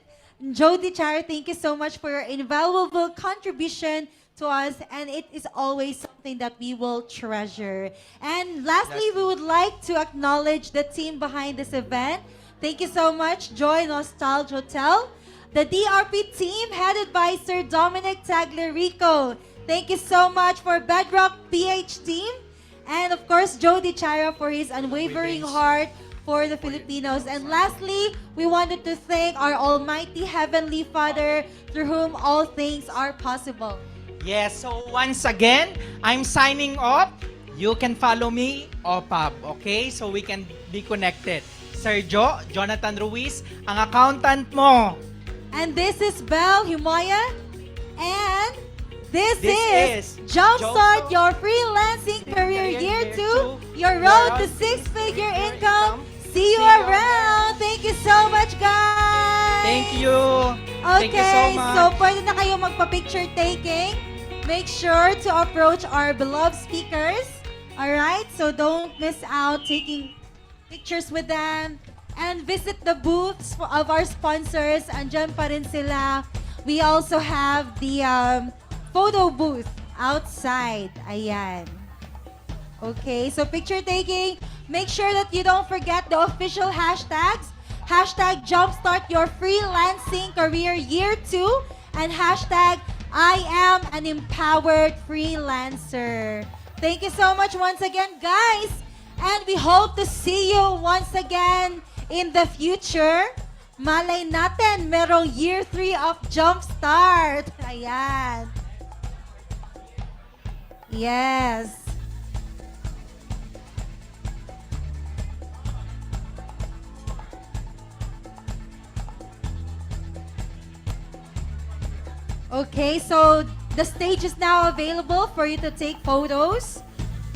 Jody Char, thank you so much for your invaluable contribution to us, and it is always something that we will treasure. And lastly, we would like to acknowledge the team behind this event. Thank you so much, Joy Nostalg Hotel, the DRP team headed by Sir Dominic Taglerico. Thank you so much for Bedrock PH team, and of course, Jody Chara for his unwavering heart for the Filipinos. And lastly, we wanted to thank our Almighty Heavenly Father through whom all things are possible. Yes, so once again, I'm signing off. You can follow me, OPAB, okay? So we can be connected. Sergio, Jonathan Ruiz, ang accountant mo. And this is Belle Humaya. And this is Jumpstart Jumpstart Your Freelancing Career Year 2, your road to six-figure income. See you around. Thank you so much, guys. Thank you. Okay, Thank you so much. so pwede na kayo magpa-picture taking. Make sure to approach our beloved speakers. Alright, so don't miss out taking pictures with them. And visit the booths of our sponsors. Andyan pa rin sila. We also have the photo booth outside. Ayan. Okay, so picture taking. Make sure that you don't forget the official hashtags. Hashtag Jumpstart Your Freelancing Career Year 2 and hashtag I am an empowered freelancer. Thank you so much once again, guys. And we hope to see you once again in the future. Malay natin, merong Year 3 of Jumpstart. Ayan. Yes. Okay, so the stage is now available for you to take photos.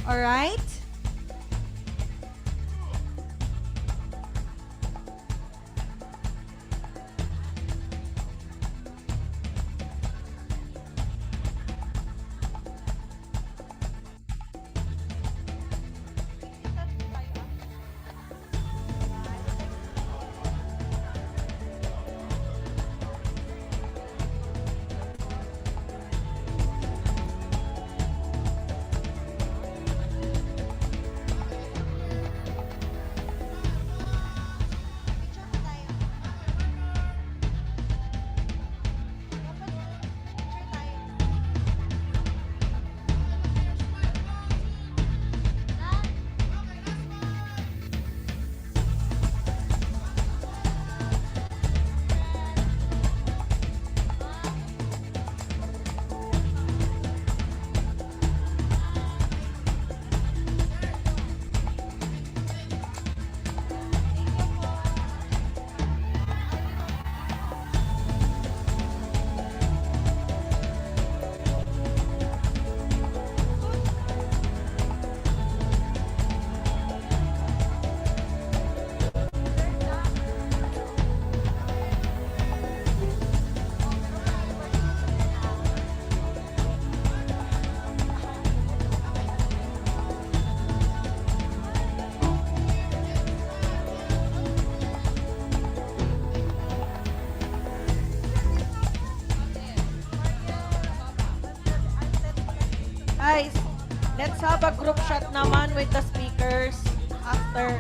All right? Guys, let's have a group shot naman with the speakers after.